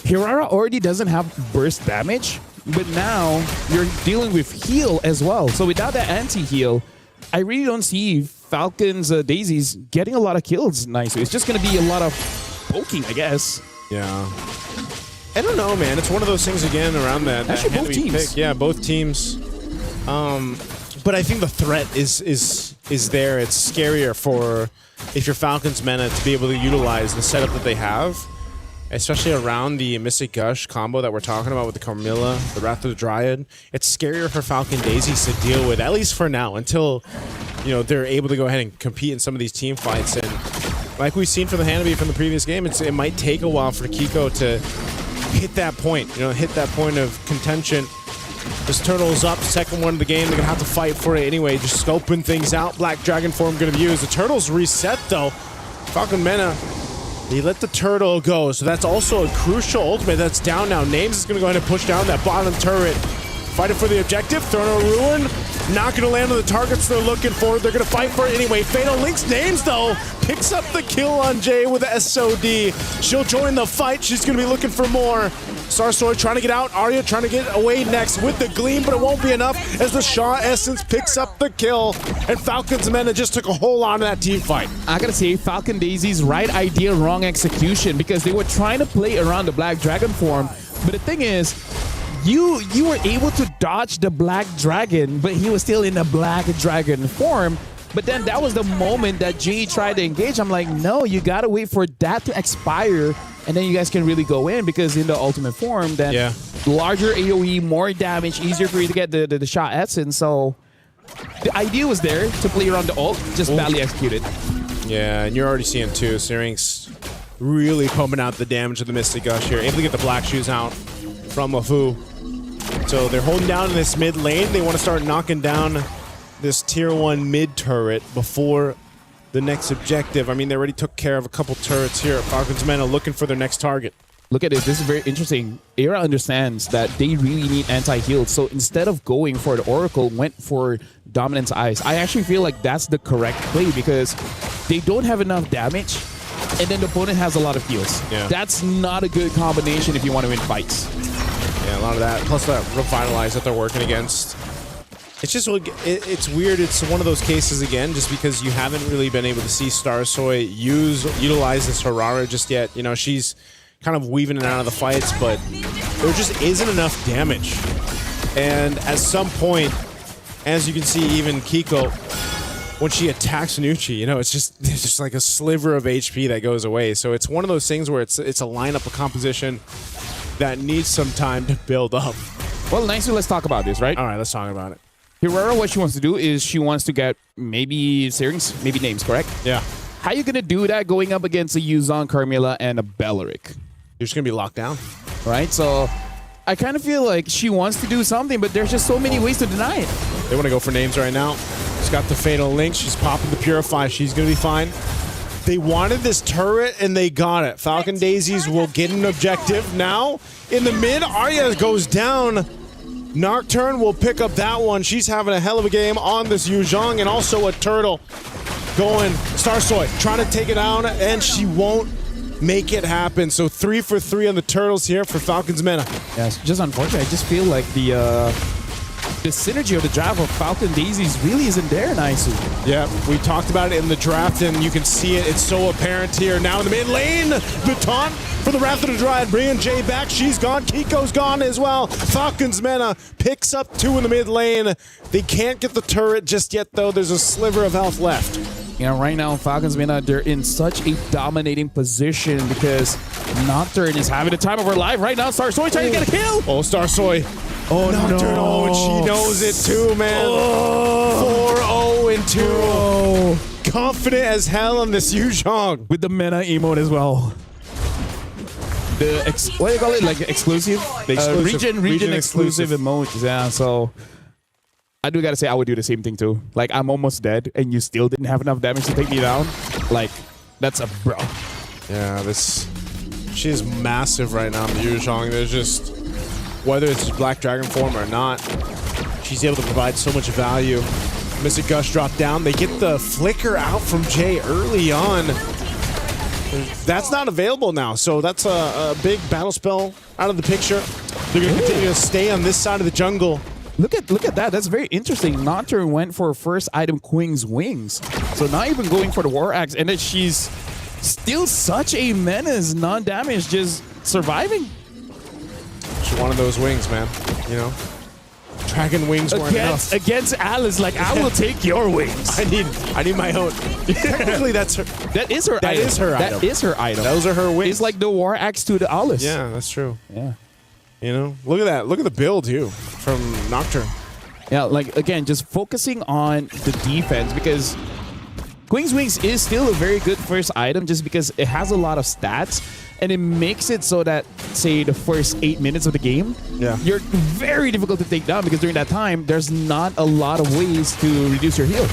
C: Hirara already doesn't have burst damage, but now you're dealing with heal as well. So without that anti-heal, I really don't see Falcon's Daisies getting a lot of kills. Nice. It's just going to be a lot of poking, I guess.
S: Yeah. I don't know, man. It's one of those things again around that.
C: Actually, both teams.
S: Pick. Yeah, both teams But I think the threat is there. It's scarier for if you're Falcons Mena to be able to utilize the setup that they have, especially around the Mystic Gush combo that we're talking about with the Carmilla, the Wrath of the Dryad. It's scarier for Falcon Daisies to deal with, at least for now, until they're able to go ahead and compete in some of these team fights. And like we've seen from the Hanabi from the previous game, it might take a while for Kiko to hit that point, hit that point of contention. This Turtle's up, second one of the game. They're going to have to fight for it anyway, just scoping things out. Black Dragon form going to be used. The Turtle's reset, though. Falcon Mena, they let the Turtle go, so that's also a crucial ultimate that's down now. Names is going to go ahead and push down that bottom turret. Fighting for the objective. Throwing a Ruin. Not going to land on the targets they're looking for. They're going to fight for it anyway. Fatal Links Names, though, picks up the kill on Jay with the SOD. She'll join the fight. She's going to be looking for more. Starstoy trying to get out. Arya trying to get away next with the Gleam, but it won't be enough as the Shaw Essence picks up the kill. And Falcons Mena just took a whole lot of that team fight.
C: I gotta say, Falcon Daisy's right idea, wrong execution, because they were trying to play around the Black Dragon form. But the thing is, you were able to dodge the Black Dragon, but he was still in the Black Dragon form. But then that was the moment that Jay tried to engage. I'm like, no, you gotta wait for that to expire, and then you guys can really go in, because in the ultimate form, then larger AoE, more damage, easier for you to get the shot essence. So the idea was there to play around the ult, just badly executed.
S: Yeah, and you're already seeing too, Syrinx really pumping out the damage of the Mystic Gush here, able to get the Black Shoes out from LeFou. So they're holding down in this mid lane. They want to start knocking down this tier 1 mid turret before the next objective. I mean, they already took care of a couple turrets here. Falcons Mena looking for their next target.
C: Look at this. This is very interesting. Era understands that they really need anti-heal. So instead of going for the Oracle, went for Dominance Eyes. I actually feel like that's the correct play, because they don't have enough damage, and then the opponent has a lot of heals.
S: Yeah.
C: That's not a good combination if you want to win fights.
S: Yeah, a lot of that. Plus that Revitalize that they're working against. It's just, it's weird. It's one of those cases again, just because you haven't really been able to see Starsoy utilize this Harara just yet. She's kind of weaving in and out of the fights, but there just isn't enough damage. And at some point, as you can see, even Kiko, when she attacks Nucci, it's just like a sliver of HP that goes away. So it's one of those things where it's a lineup, a composition that needs some time to build up.
C: Well, nicely, let's talk about this, right?
S: All right, let's talk about it.
C: Herrera, what she wants to do is she wants to get maybe Syrinx, maybe Names, correct?
S: Yeah.
C: How you going to do that going up against a Yuzong, Carmilla, and a Belleric?
S: You're just going to be locked down.
C: Right? So I kind of feel like she wants to do something, but there's just so many ways to deny it.
S: They want to go for Names right now. She's got the Fatal Link. She's popping the Purify. She's going to be fine. They wanted this turret, and they got it. Falcon Daisies will get an objective now. In the mid, Arya goes down. Nocturne will pick up that one. She's having a hell of a game on this Yuzhong, and also a Turtle going. Starsoy trying to take it down, and she won't make it happen. So 3 for 3 on the Turtles here for Falcons Mena.
C: Yeah, it's just unfortunate. I just feel like the synergy of the draft of Falcon Daisies really isn't there in ISU.
S: Yeah, we talked about it in the draft, and you can see it. It's so apparent here. Now in the mid lane, the taunt for the Wrath of the Dryad, bringing Jay back. She's gone. Kiko's gone as well. Falcons Mena picks up 2 in the mid lane. They can't get the turret just yet, though. There's a sliver of health left.
C: Right now, Falcons Mena, they're in such a dominating position because Nocturne is having the time of her life right now. Starsoy trying to get a kill.
S: Oh, Starsoy. Oh, Nocturne. No. Oh, and she knows it too, man. 4-0-2. Confident as hell on this Yuzhong.
C: With the Mena emote as well. The what do you call it? Like exclusive? Region exclusive emotes. Yeah, so I do gotta say I would do the same thing too. Like, I'm almost dead and you still didn't have enough damage to take me down. Like, that's a bro.
S: Yeah, she is massive right now in the Yuzhong. There's just, whether it's Black Dragon form or not, she's able to provide so much value. Mystic Gush dropped down. They get the flicker out from Jay early on. That's not available now, so that's a big battle spell out of the picture. They're going to continue to stay on this side of the jungle.
C: Look at that. That's very interesting. Nocturne went for first item Queen's Wings. So not even going for the War Axe, and then she's still such a menace, non-damage, just surviving.
S: She wanted those wings, man. Dragon wings weren't enough.
C: Against Alice, like, I will take your wings.
S: I need my own. Technically, that's her.
C: That is her
S: That
C: item.
S: is her item.
C: That is her item.
S: Those are her wings.
C: It's like the war axe to the Alice.
S: Yeah, that's true.
C: Yeah.
S: You know, look at that. Look at the build, too, from Nocturne.
C: Yeah, like, again, just focusing on the defense because Queen's Wings is still a very good first item just because it has a lot of stats and it makes it so that, say, the first 8 minutes of the game, you're very difficult to take down because during that time, there's not a lot of ways to reduce your heal.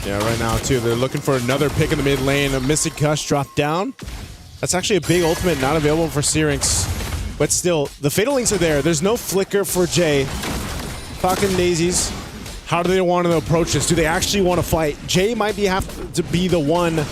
S: Yeah, right now, too, they're looking for another pick in the mid lane. A Mystic Gush dropped down. That's actually a big ultimate not available for Syrinx. But still, the Fatal Links are there. There's no flicker for Jay. Falcon Daisies, how do they want to approach this? Do they actually want to fight? Jay might have to be the one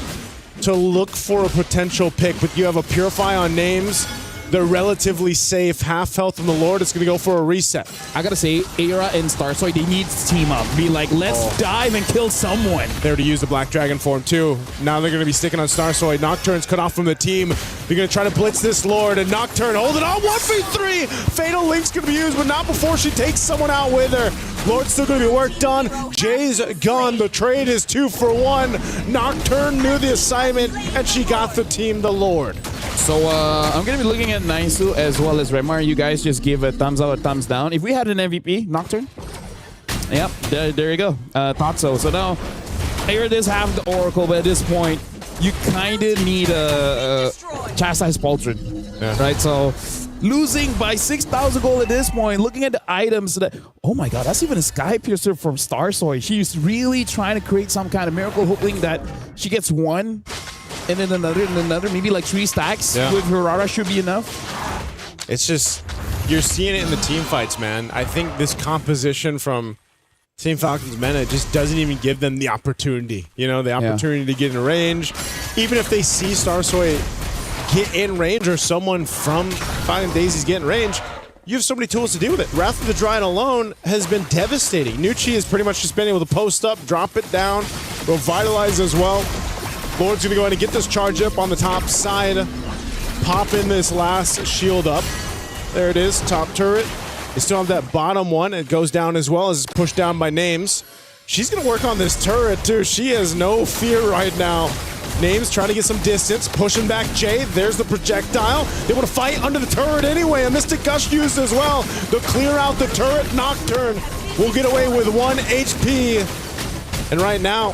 S: to look for a potential pick, but you have a Purify on names. They're relatively safe. Half health from the Lord. It's going to go for a reset.
C: I got to say, Aira and Starsoy, they need to team up. Be like, let's dive and kill someone.
S: There to use the Black Dragon form, too. Now they're going to be sticking on Starsoy. Nocturne's cut off from the team. They're going to try to blitz this Lord, and Nocturne holding on. 1v3! Fatal Link's going to be used, but not before she takes someone out with her. Lord's still going to be worked on. Jay's gone. The trade is 2 for 1. Nocturne knew the assignment, and she got the team the Lord.
C: So I'm going to be looking at Naisu as well as Remar. You guys just give a thumbs up or thumbs down. If we had an MVP, Nocturne. Yep, there you go. Thought so. So now, Aira does have the Oracle, but at this point, you kind of need a Chastise Pauldron. Yeah. Right? So losing by 6,000 gold at this point, looking at the items that, oh my god, that's even a Sky Piercer from Starsoy. She's really trying to create some kind of miracle, hoping that she gets one. And then another, maybe like 3 stacks with Hirara should be enough.
S: It's just, you're seeing it in the team fights, man. I think this composition from Team Falcon's Mena just doesn't even give them the opportunity. You know, the opportunity to get in range. Even if they see Starsoy get in range or someone from Falcon Daisy's get in range, you have so many tools to deal with it. Wrath of the Giant alone has been devastating. Nucci is pretty much just been able to post up, drop it down, revitalize as well. Lord's going to go ahead and get this charge up on the top side. Pop in this last shield up. There it is, top turret. They still have that bottom one. It goes down as well as it's pushed down by Names. She's going to work on this turret too. She has no fear right now. Names trying to get some distance, pushing back Jay. There's the projectile. They want to fight under the turret anyway. A Mystic Gush used as well to clear out the turret. Nocturne will get away with 1 HP. And right now,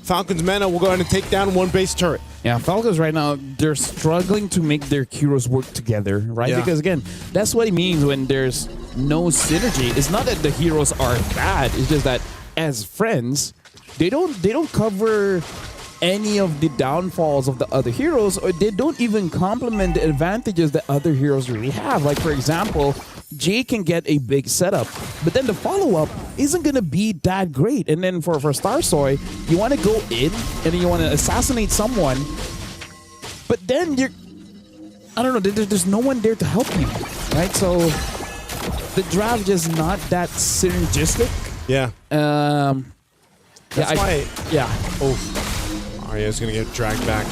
S: Falcon's Mena will go ahead and take down 1 base turret.
C: Yeah, Falcons right now, they're struggling to make their heroes work together, right?
S: Yeah.
C: Because again, that's what it means when there's no synergy. It's not that the heroes are bad, it's just that as friends, they don't cover any of the downfalls of the other heroes, or they don't even complement the advantages that other heroes really have. Like, for example, Jay can get a big setup, but then the follow-up isn't going to be that great. And then for Starsoy, you want to go in and then you want to assassinate someone, but then I don't know, there's no one there to help you, right? So the draft just not that synergistic.
S: Yeah.
C: That's
S: why.
C: Yeah.
S: Oh, Arya's going to get dragged back.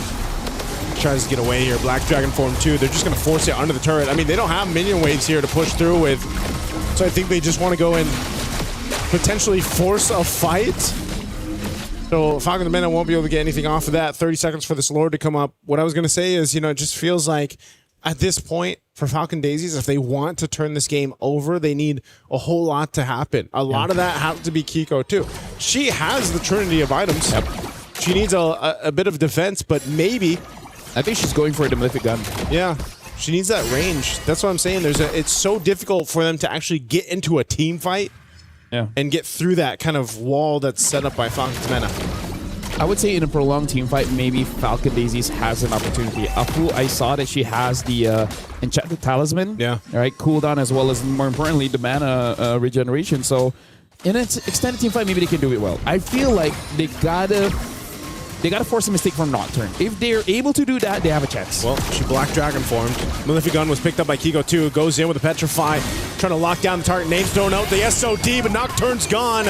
S: Tries to get away here. Black Dragon form 2. They're just going to force it under the turret. I mean, they don't have minion waves here to push through with. So I think they just want to go and potentially force a fight. So Falcon the Mena won't be able to get anything off of that. 30 seconds for this Lord to come up. What I was going to say is, you know, it just feels like at this point for Falcon Daisies, if they want to turn this game over, they need a whole lot to happen. A lot of that has to be Kiko too. She has the trinity of items. Yep. She needs a bit of defense, but maybe.
C: I think she's going for the Malefic Gun.
S: Yeah, she needs that range. That's what I'm saying. It's so difficult for them to actually get into a team fight and get through that kind of wall that's set up by Falcon's Mena.
C: I would say in a prolonged team fight, maybe Falcon Daisies has an opportunity. Apu, I saw that she has the Enchanted Talisman. Yeah. All right, cooldown as well as, more importantly, the mana regeneration. So in an extended team fight, maybe they can do it well. I feel like they gotta force a mistake from Nocturne. If they're able to do that, they have a chance.
S: Well, she Black Dragon formed. Malefic Gun was picked up by Kiko too. Goes in with a Petrify, trying to lock down the target. Names thrown out the SOD, but Nocturne's gone.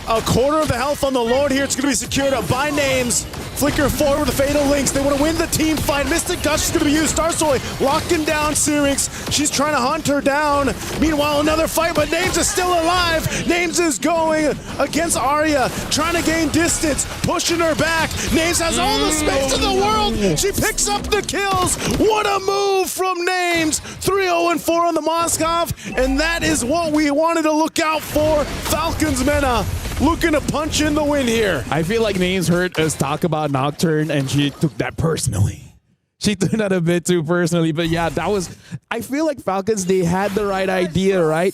S: A quarter of the health on the Lord here. It's going to be secured up by Names. Flicker forward with the Fatal Links. They want to win the team fight. Mystic Gush is going to be used. Starsoy locking down Syrinx. She's trying to hunt her down. Meanwhile, another fight, but Names is still alive. Names is going against Arya, trying to gain distance, pushing her back. Names has all the space in the world. She picks up the kills. What a move from Names. 3-0-4 on the Moskov, and that is what we wanted to look out for. Falcons Mena looking to punch in the win here.
C: I feel like Names heard us talk about Nocturne and she took that personally. She took that a bit too personally, but yeah, that was, I feel like Falcons, they had the right idea, right?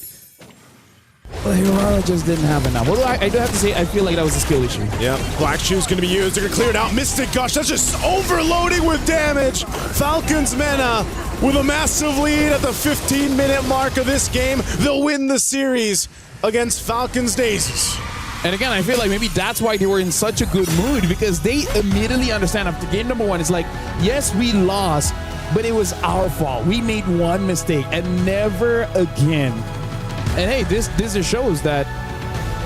C: But Hirara just didn't have enough. Although I do have to say, I feel like that was a skill issue.
S: Yep, Black Shoe's going to be used. They're going to clear it out. Mystic Gush, that's just overloading with damage. Falcons Mena with a massive lead at the 15-minute mark of this game. They'll win the series against Falcons Daisies.
C: And again, I feel like maybe that's why they were in such a good mood, because they immediately understand after game number 1, it's like, yes, we lost, but it was our fault. We made one mistake and never again. And hey, this just shows that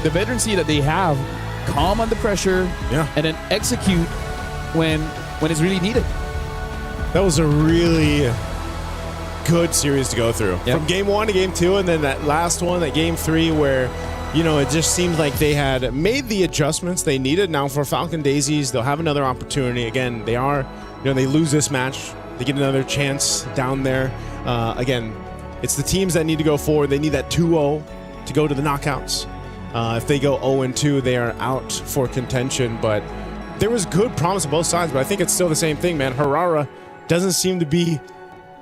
C: the veterancy that they have, calm under pressure, and then execute when it's really needed.
S: That was a really good series to go through. From game 1 to game 2, and then that last one, that game 3, where, you know, it just seemed like they had made the adjustments they needed. Now for Falcon Daisies, they'll have another opportunity. Again, they are, you know, they lose this match, they get another chance down there. Again, it's the teams that need to go forward. They need that 2-0 to go to the knockouts. If they go 0-2, they are out for contention. But there was good promise on both sides, but I think it's still the same thing, man. Hirara doesn't seem to be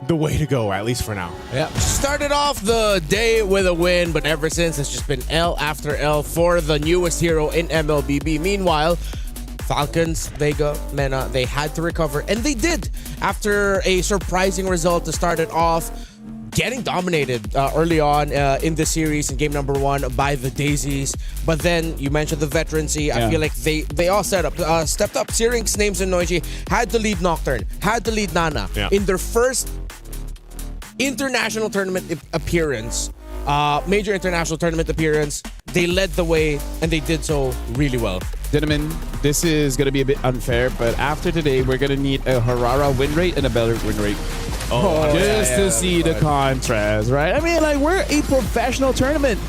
S: the way to go, at least for now.
H: Yeah, started off the day with a win, but ever since it's just been L after L for the newest hero in MLBB. Meanwhile, Falcons, Vega, Mena, they had to recover, and they did after a surprising result to start it off. Getting dominated early on in the series in game number 1 by the Daisies. But then you mentioned the veterancy. I feel like they all stepped up. Syrinx, Names, and Noiji had to lead Nocturne, had to lead Nana in their first international tournament appearance, major international tournament appearance. They led the way, and they did so really well.
C: Gentlemen, this is going to be a bit unfair, but after today, we're going to need a Hirara win rate and a Beleric win rate. Just to see the contrast, right? I mean, like, we're a professional tournament.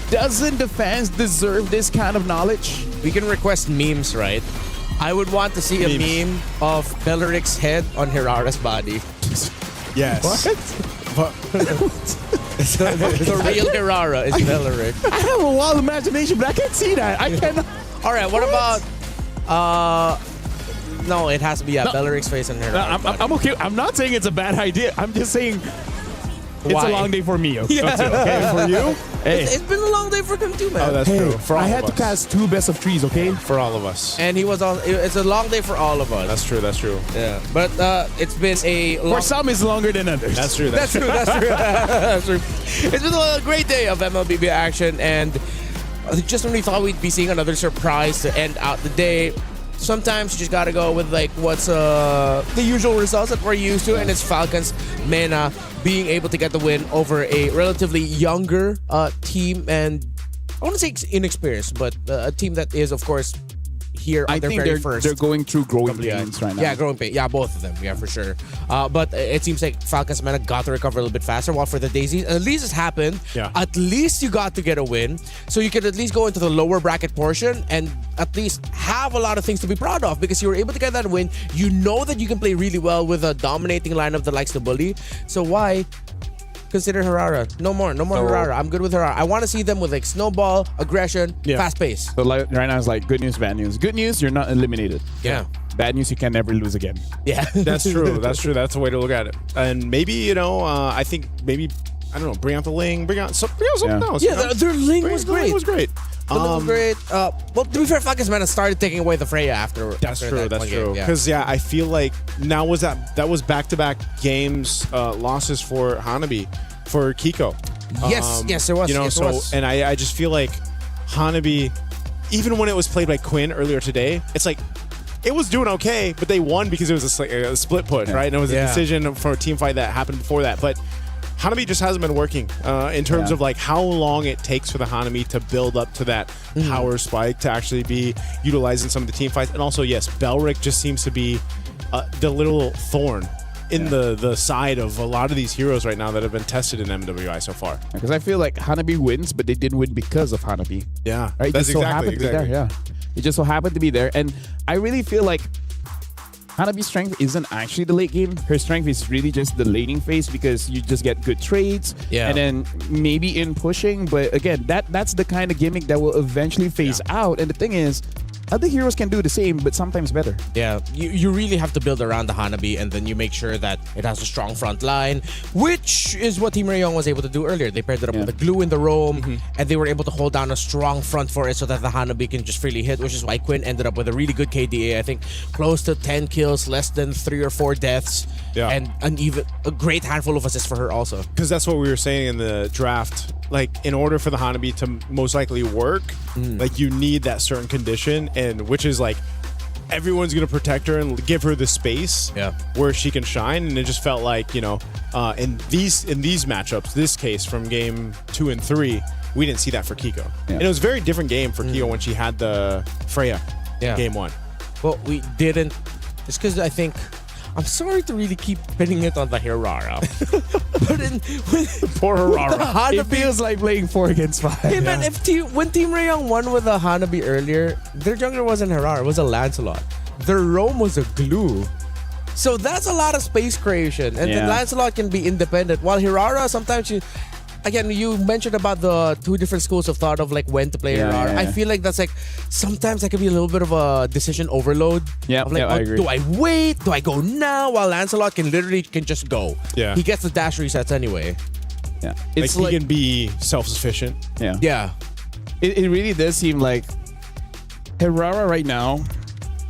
C: Doesn't the fans deserve this kind of knowledge?
H: We can request memes, right? I would want to see a meme of Beleric's head on Hirara's body.
S: Yes.
C: What?
H: The real Hirara is Beleric.
C: I have a wild imagination, but I can't see that. I cannot.
H: All right, what about... No, it has to be Beleric's face on Hirara.
C: I'm okay. I'm not saying it's a bad idea. I'm just saying it's a long day for me. Okay, for you? Hey.
H: It's been a long day for them too, man.
S: Oh, that's true. For all
C: I
S: of
C: had
S: us.
C: to cast 2 best of 3s, okay?
S: For all of us.
H: And he was on. It's a long day for all of us.
S: That's true. That's true.
H: Yeah, but it's been a long.
C: For some, it's longer than others.
S: That's true.
H: That's true. That's true. It's been a great day of MLBB action, and I just when we thought we'd be seeing another surprise to end out the day. Sometimes you just gotta go with like what's the usual results that we're used to, and it's Falcons Mena being able to get the win over a relatively younger team, and I want to say inexperienced, but a team that is, of course, here on their very first.
C: They're going through growing pains right now.
H: Yeah, growing pains. Yeah, both of them. Yeah, for sure. But it seems like Falcons Mena got to recover a little bit faster. While for the Daisies, at least it's happened.
S: Yeah.
H: At least you got to get a win. So you could at least go into the lower bracket portion and at least have a lot of things to be proud of because you were able to get that win. You know that you can play really well with a dominating lineup that likes to bully. So why consider Hirara? No more Hirara. I'm good with Hirara. I want to see them with like snowball, aggression, fast pace.
C: So like, right now it's like good news, bad news. Good news, you're not eliminated.
H: Yeah.
C: Bad news, you can never lose again.
H: Yeah.
S: That's true. That's true. That's the way to look at it. And maybe, you know, I think maybe, I don't know, bring out the Ling, bring out something else.
H: Yeah, their Ling was great.
S: Ling was great.
H: The Ling was great. Well, to be fair, Falcons Mena started taking away the Freya after.
S: That's true. That's true.
H: Yeah.
S: Because I feel like now that was back-to-back games losses for Hanabi, for Kiko.
H: Yes, it was.
S: You know,
H: yes, it was.
S: And I just feel like Hanabi, even when it was played by Quinn earlier today, it's like it was doing okay, but they won because it was a split push, right? And it was a decision for a team fight that happened before that. But Hanabi just hasn't been working in terms of like how long it takes for the Hanami to build up to that power spike to actually be utilized in some of the team fights. And also, yes, Belric just seems to be the little thorn in the side of a lot of these heroes right now that have been tested in MWI so far.
C: Because I feel like Hanabi wins, but they didn't win because of Hanabi.
S: Yeah,
C: right.
S: that's
C: It just so happened to be there. Yeah, it just so happened to be there, and I really feel like Hanabi's strength isn't actually the late game. Her strength is really just the laning phase because you just get good trades, and then maybe in pushing. But again, that's the kind of gimmick that will eventually phase out. And the thing is, other heroes can do the same, but sometimes better.
H: Yeah, you really have to build around the Hanabi, and then you make sure that it has a strong front line, which is what Team Rayong was able to do earlier. They paired it up with the glue in the roam, and they were able to hold down a strong front for it so that the Hanabi can just freely hit, which is why Quinn ended up with a really good KDA. I think close to 10 kills, less than 3 or 4 deaths, and a great handful of assists for her also.
S: Because that's what we were saying in the draft. Like, in order for the Hanabi to most likely work, like, you need that certain condition, and which is like everyone's gonna protect her and give her the space where she can shine. And it just felt like, you know, in these matchups, this case from game 2 and 3, we didn't see that for Kiko. And it was a very different game for Kiko when she had the Freya in game 1.
H: Well, we didn't. It's because I think I'm sorry to really keep pinning it on the Hirara. But
C: poor Hirara. It feels like playing 4 against 5.
H: Hey man, when Team Rayong won with a Hanabi earlier, their jungler wasn't Hirara, it was a Lancelot. Their roam was a glue. So that's a lot of space creation. And then Lancelot can be independent. While Hirara, sometimes again, you mentioned about the 2 different schools of thought of like when to play Hirara. I feel like that's like sometimes that can be a little bit of a decision overload.
C: Yeah,
H: like,
C: I agree.
H: Do I wait? Do I go now? While Lancelot can just go.
S: Yeah,
H: he gets the dash resets anyway.
C: Yeah,
S: it's like he can be self-sufficient.
C: Yeah. It really does seem like Hirara right now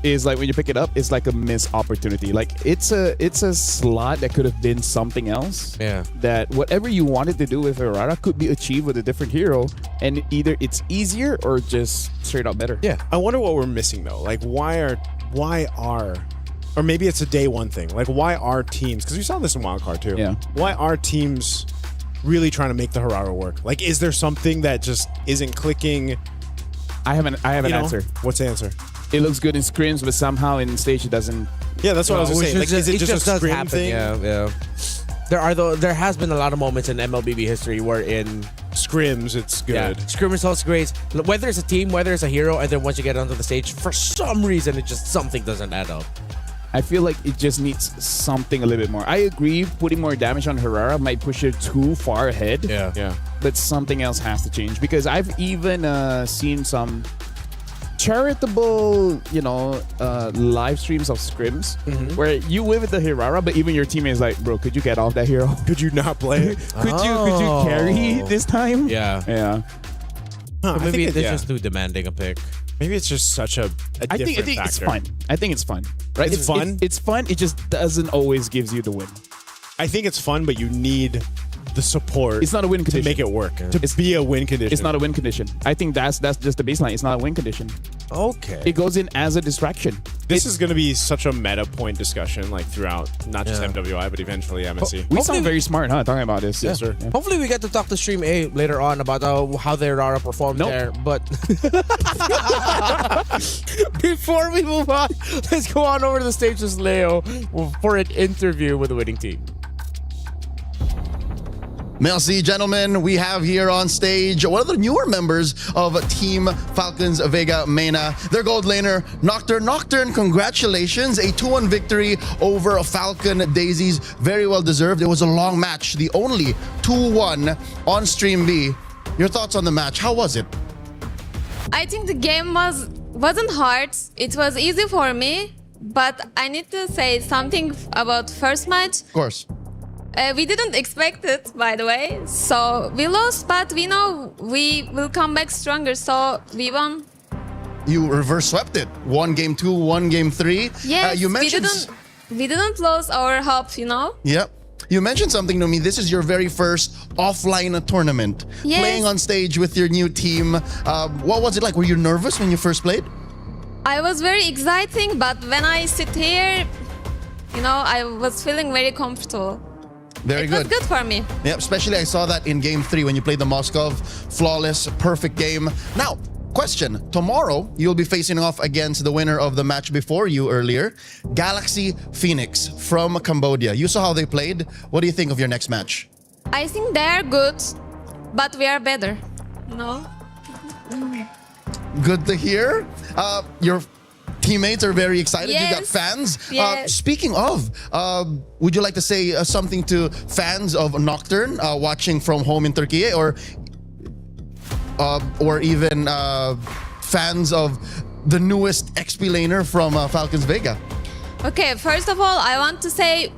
C: is like when you pick it up, it's like a missed opportunity. Like it's a slot that could have been something else.
H: Yeah.
C: That whatever you wanted to do with Hirara could be achieved with a different hero, and either it's easier or just straight out better.
S: Yeah. I wonder what we're missing though. Like why are or maybe it's a day one thing. Like why are teams, because we saw this in Wildcard too.
C: Yeah.
S: Why are teams really trying to make the Hirara work? Like is there something that just isn't clicking?
C: I have an answer.
S: What's the answer?
C: It looks good in scrims, but somehow in stage it doesn't.
S: Yeah, that's what I was saying. Like, is it just a scrim
H: happen.
S: thing?
H: Yeah. There has been a lot of moments in MLBB history where in
S: scrims it's good.
H: Yeah, scrim results great. Whether it's a team, whether it's a hero, and then once you get onto the stage, for some reason something doesn't add up.
C: I feel like it just needs something a little bit more. I agree, putting more damage on Hirara might push her too far ahead.
S: Yeah.
C: But something else has to change, because I've even seen some charitable, live streams of scrims where you win with the Hirara, but even your teammate is like, bro, could you get off that hero?
S: Could you not play it?
C: Could you carry this time?
H: Yeah.
S: Huh,
H: maybe it's just too demanding a pick.
S: Maybe it's just such a
C: I
S: different
C: think
S: factor.
C: it's fun. I think it's fun. Right?
S: It's fun?
C: It's fun. It just doesn't always gives you the win.
S: I think it's fun, but you need the support.
C: It's not a win condition
S: to make it work. To be a win condition.
C: It's not a win condition. I think that's just the baseline. It's not a win condition.
H: Okay.
C: It goes in as a distraction.
S: This is going to be such a meta point discussion, like throughout not just MWI, but eventually MSC.
C: We sound very smart, huh? Talking about this.
S: Yes, sir.
C: Yeah.
H: Hopefully we get to talk to Stream A later on about how the Rara performed there. But before we move on, let's go on over to the stage with Leo for an interview with the winning team.
I: Merci, gentlemen. We have here on stage one of the newer members of Team Falcons Vega Mena, their gold laner, Nocturne. Nocturne, congratulations. A 2-1 victory over Falcon Daisies. Very well deserved. It was a long match. The only 2-1 on Stream B. Your thoughts on the match? How was it?
D: I think the game wasn't hard. It was easy for me. But I need to say something about first match.
I: Of course.
D: We didn't expect it, by the way. So we lost, but we know we will come back stronger. So we won.
I: You reverse swept it. 1 game 2, 1 game 3.
D: Yes,
I: you mentioned
D: we didn't lose our hope,
I: Yep. You mentioned something to me. This is your very first offline tournament.
D: Yes.
I: Playing on stage with your new team. What was it like? Were you nervous when you first played?
D: I was very exciting, but when I sit here, I was feeling very comfortable.
I: Very good.
D: It was good for me.
I: Yeah, especially I saw that in Game 3 when you played the Moskov. Flawless, perfect game. Now, question. Tomorrow, you'll be facing off against the winner of the match before you earlier, Galaxy Phoenix from Cambodia. You saw how they played. What do you think of your next match?
D: I think they are good, but we are better. No?
I: Good to hear. Your teammates are very excited. You got
D: Yes.
I: fans.
D: Yes.
I: Speaking of, would you like to say something to fans of Nocturne watching from home in Turkey, or even fans of the newest XP laner from Falcons Vega?
D: Okay, first of all, I want to say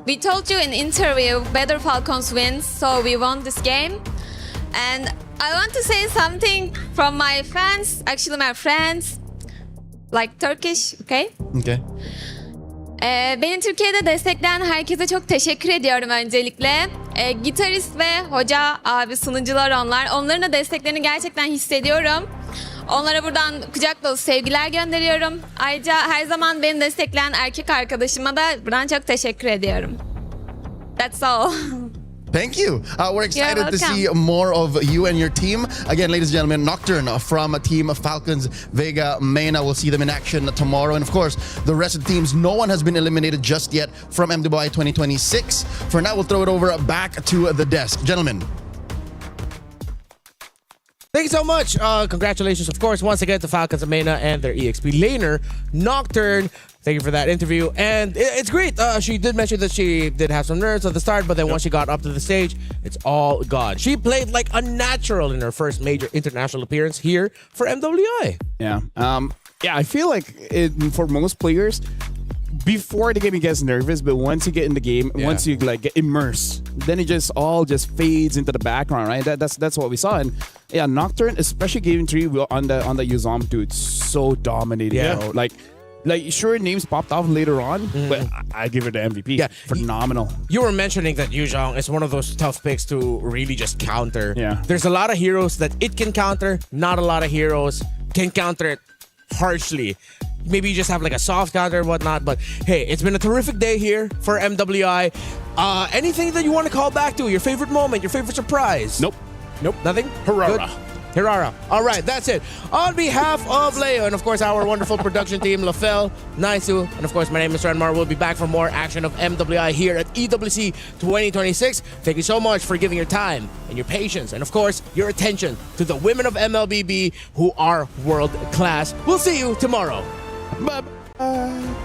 D: we told you in interview better Falcons wins, so we won this game. And I want to say something from my fans, actually my friends, like Turkish, okay?
I: Okay.
D: Beni Türkiye'de destekleyen herkese çok teşekkür ediyorum öncelikle. Gitarist ve hoca, abi, sunucular onlar. Onların da desteklerini gerçekten hissediyorum. Onlara buradan kucak dolu sevgiler gönderiyorum. Ayrıca her zaman beni destekleyen erkek arkadaşıma da buradan çok teşekkür ediyorum. That's all.
I: Thank you. We're excited to
D: welcome.
I: see more of you and your team. Again, ladies and gentlemen, Nocturne from Team Falcons Vega Mena. We'll see them in action tomorrow. And of course, the rest of the teams, no one has been eliminated just yet from MWI 2026. For now, we'll throw it over back to the desk. Gentlemen.
H: Thank you so much. Congratulations, of course, once again to Falcons of Mena and their EXP laner, Nocturne. Thank you for that interview. And it's great. She did mention that she did have some nerves at the start, but then once she got up to the stage, it's all gone. She played like a natural in her first major international appearance here for MWI.
C: Yeah. I feel like for most players, before the game it gets nervous, but once you get in the game, once you like get immersed, then it just all fades into the background, right? That's what we saw. And yeah, Nocturne, especially game 3 on the Yuzom dude, so dominating.
H: Yeah.
C: Bro. Like sure, names popped off later on, but I give it the MVP.
H: Yeah,
C: phenomenal.
H: You were mentioning that Yu Zhong is one of those tough picks to really just counter.
C: Yeah.
H: There's a lot of heroes that it can counter. Not a lot of heroes can counter it harshly. Maybe you just have like a soft counter and whatnot. But hey, it's been a terrific day here for MWI. Anything that you want to call back to? Your favorite moment? Your favorite surprise?
C: Nope.
H: Nothing?
C: Harara.
H: Hirara. All right, that's it. On behalf of Leo and, of course, our wonderful production team, Lafel, Naisu, and, of course, my name is Ranmar. We'll be back for more action of MWI here at EWC 2026. Thank you so much for giving your time and your patience and, of course, your attention to the women of MLBB who are world class. We'll see you tomorrow. Bye-bye.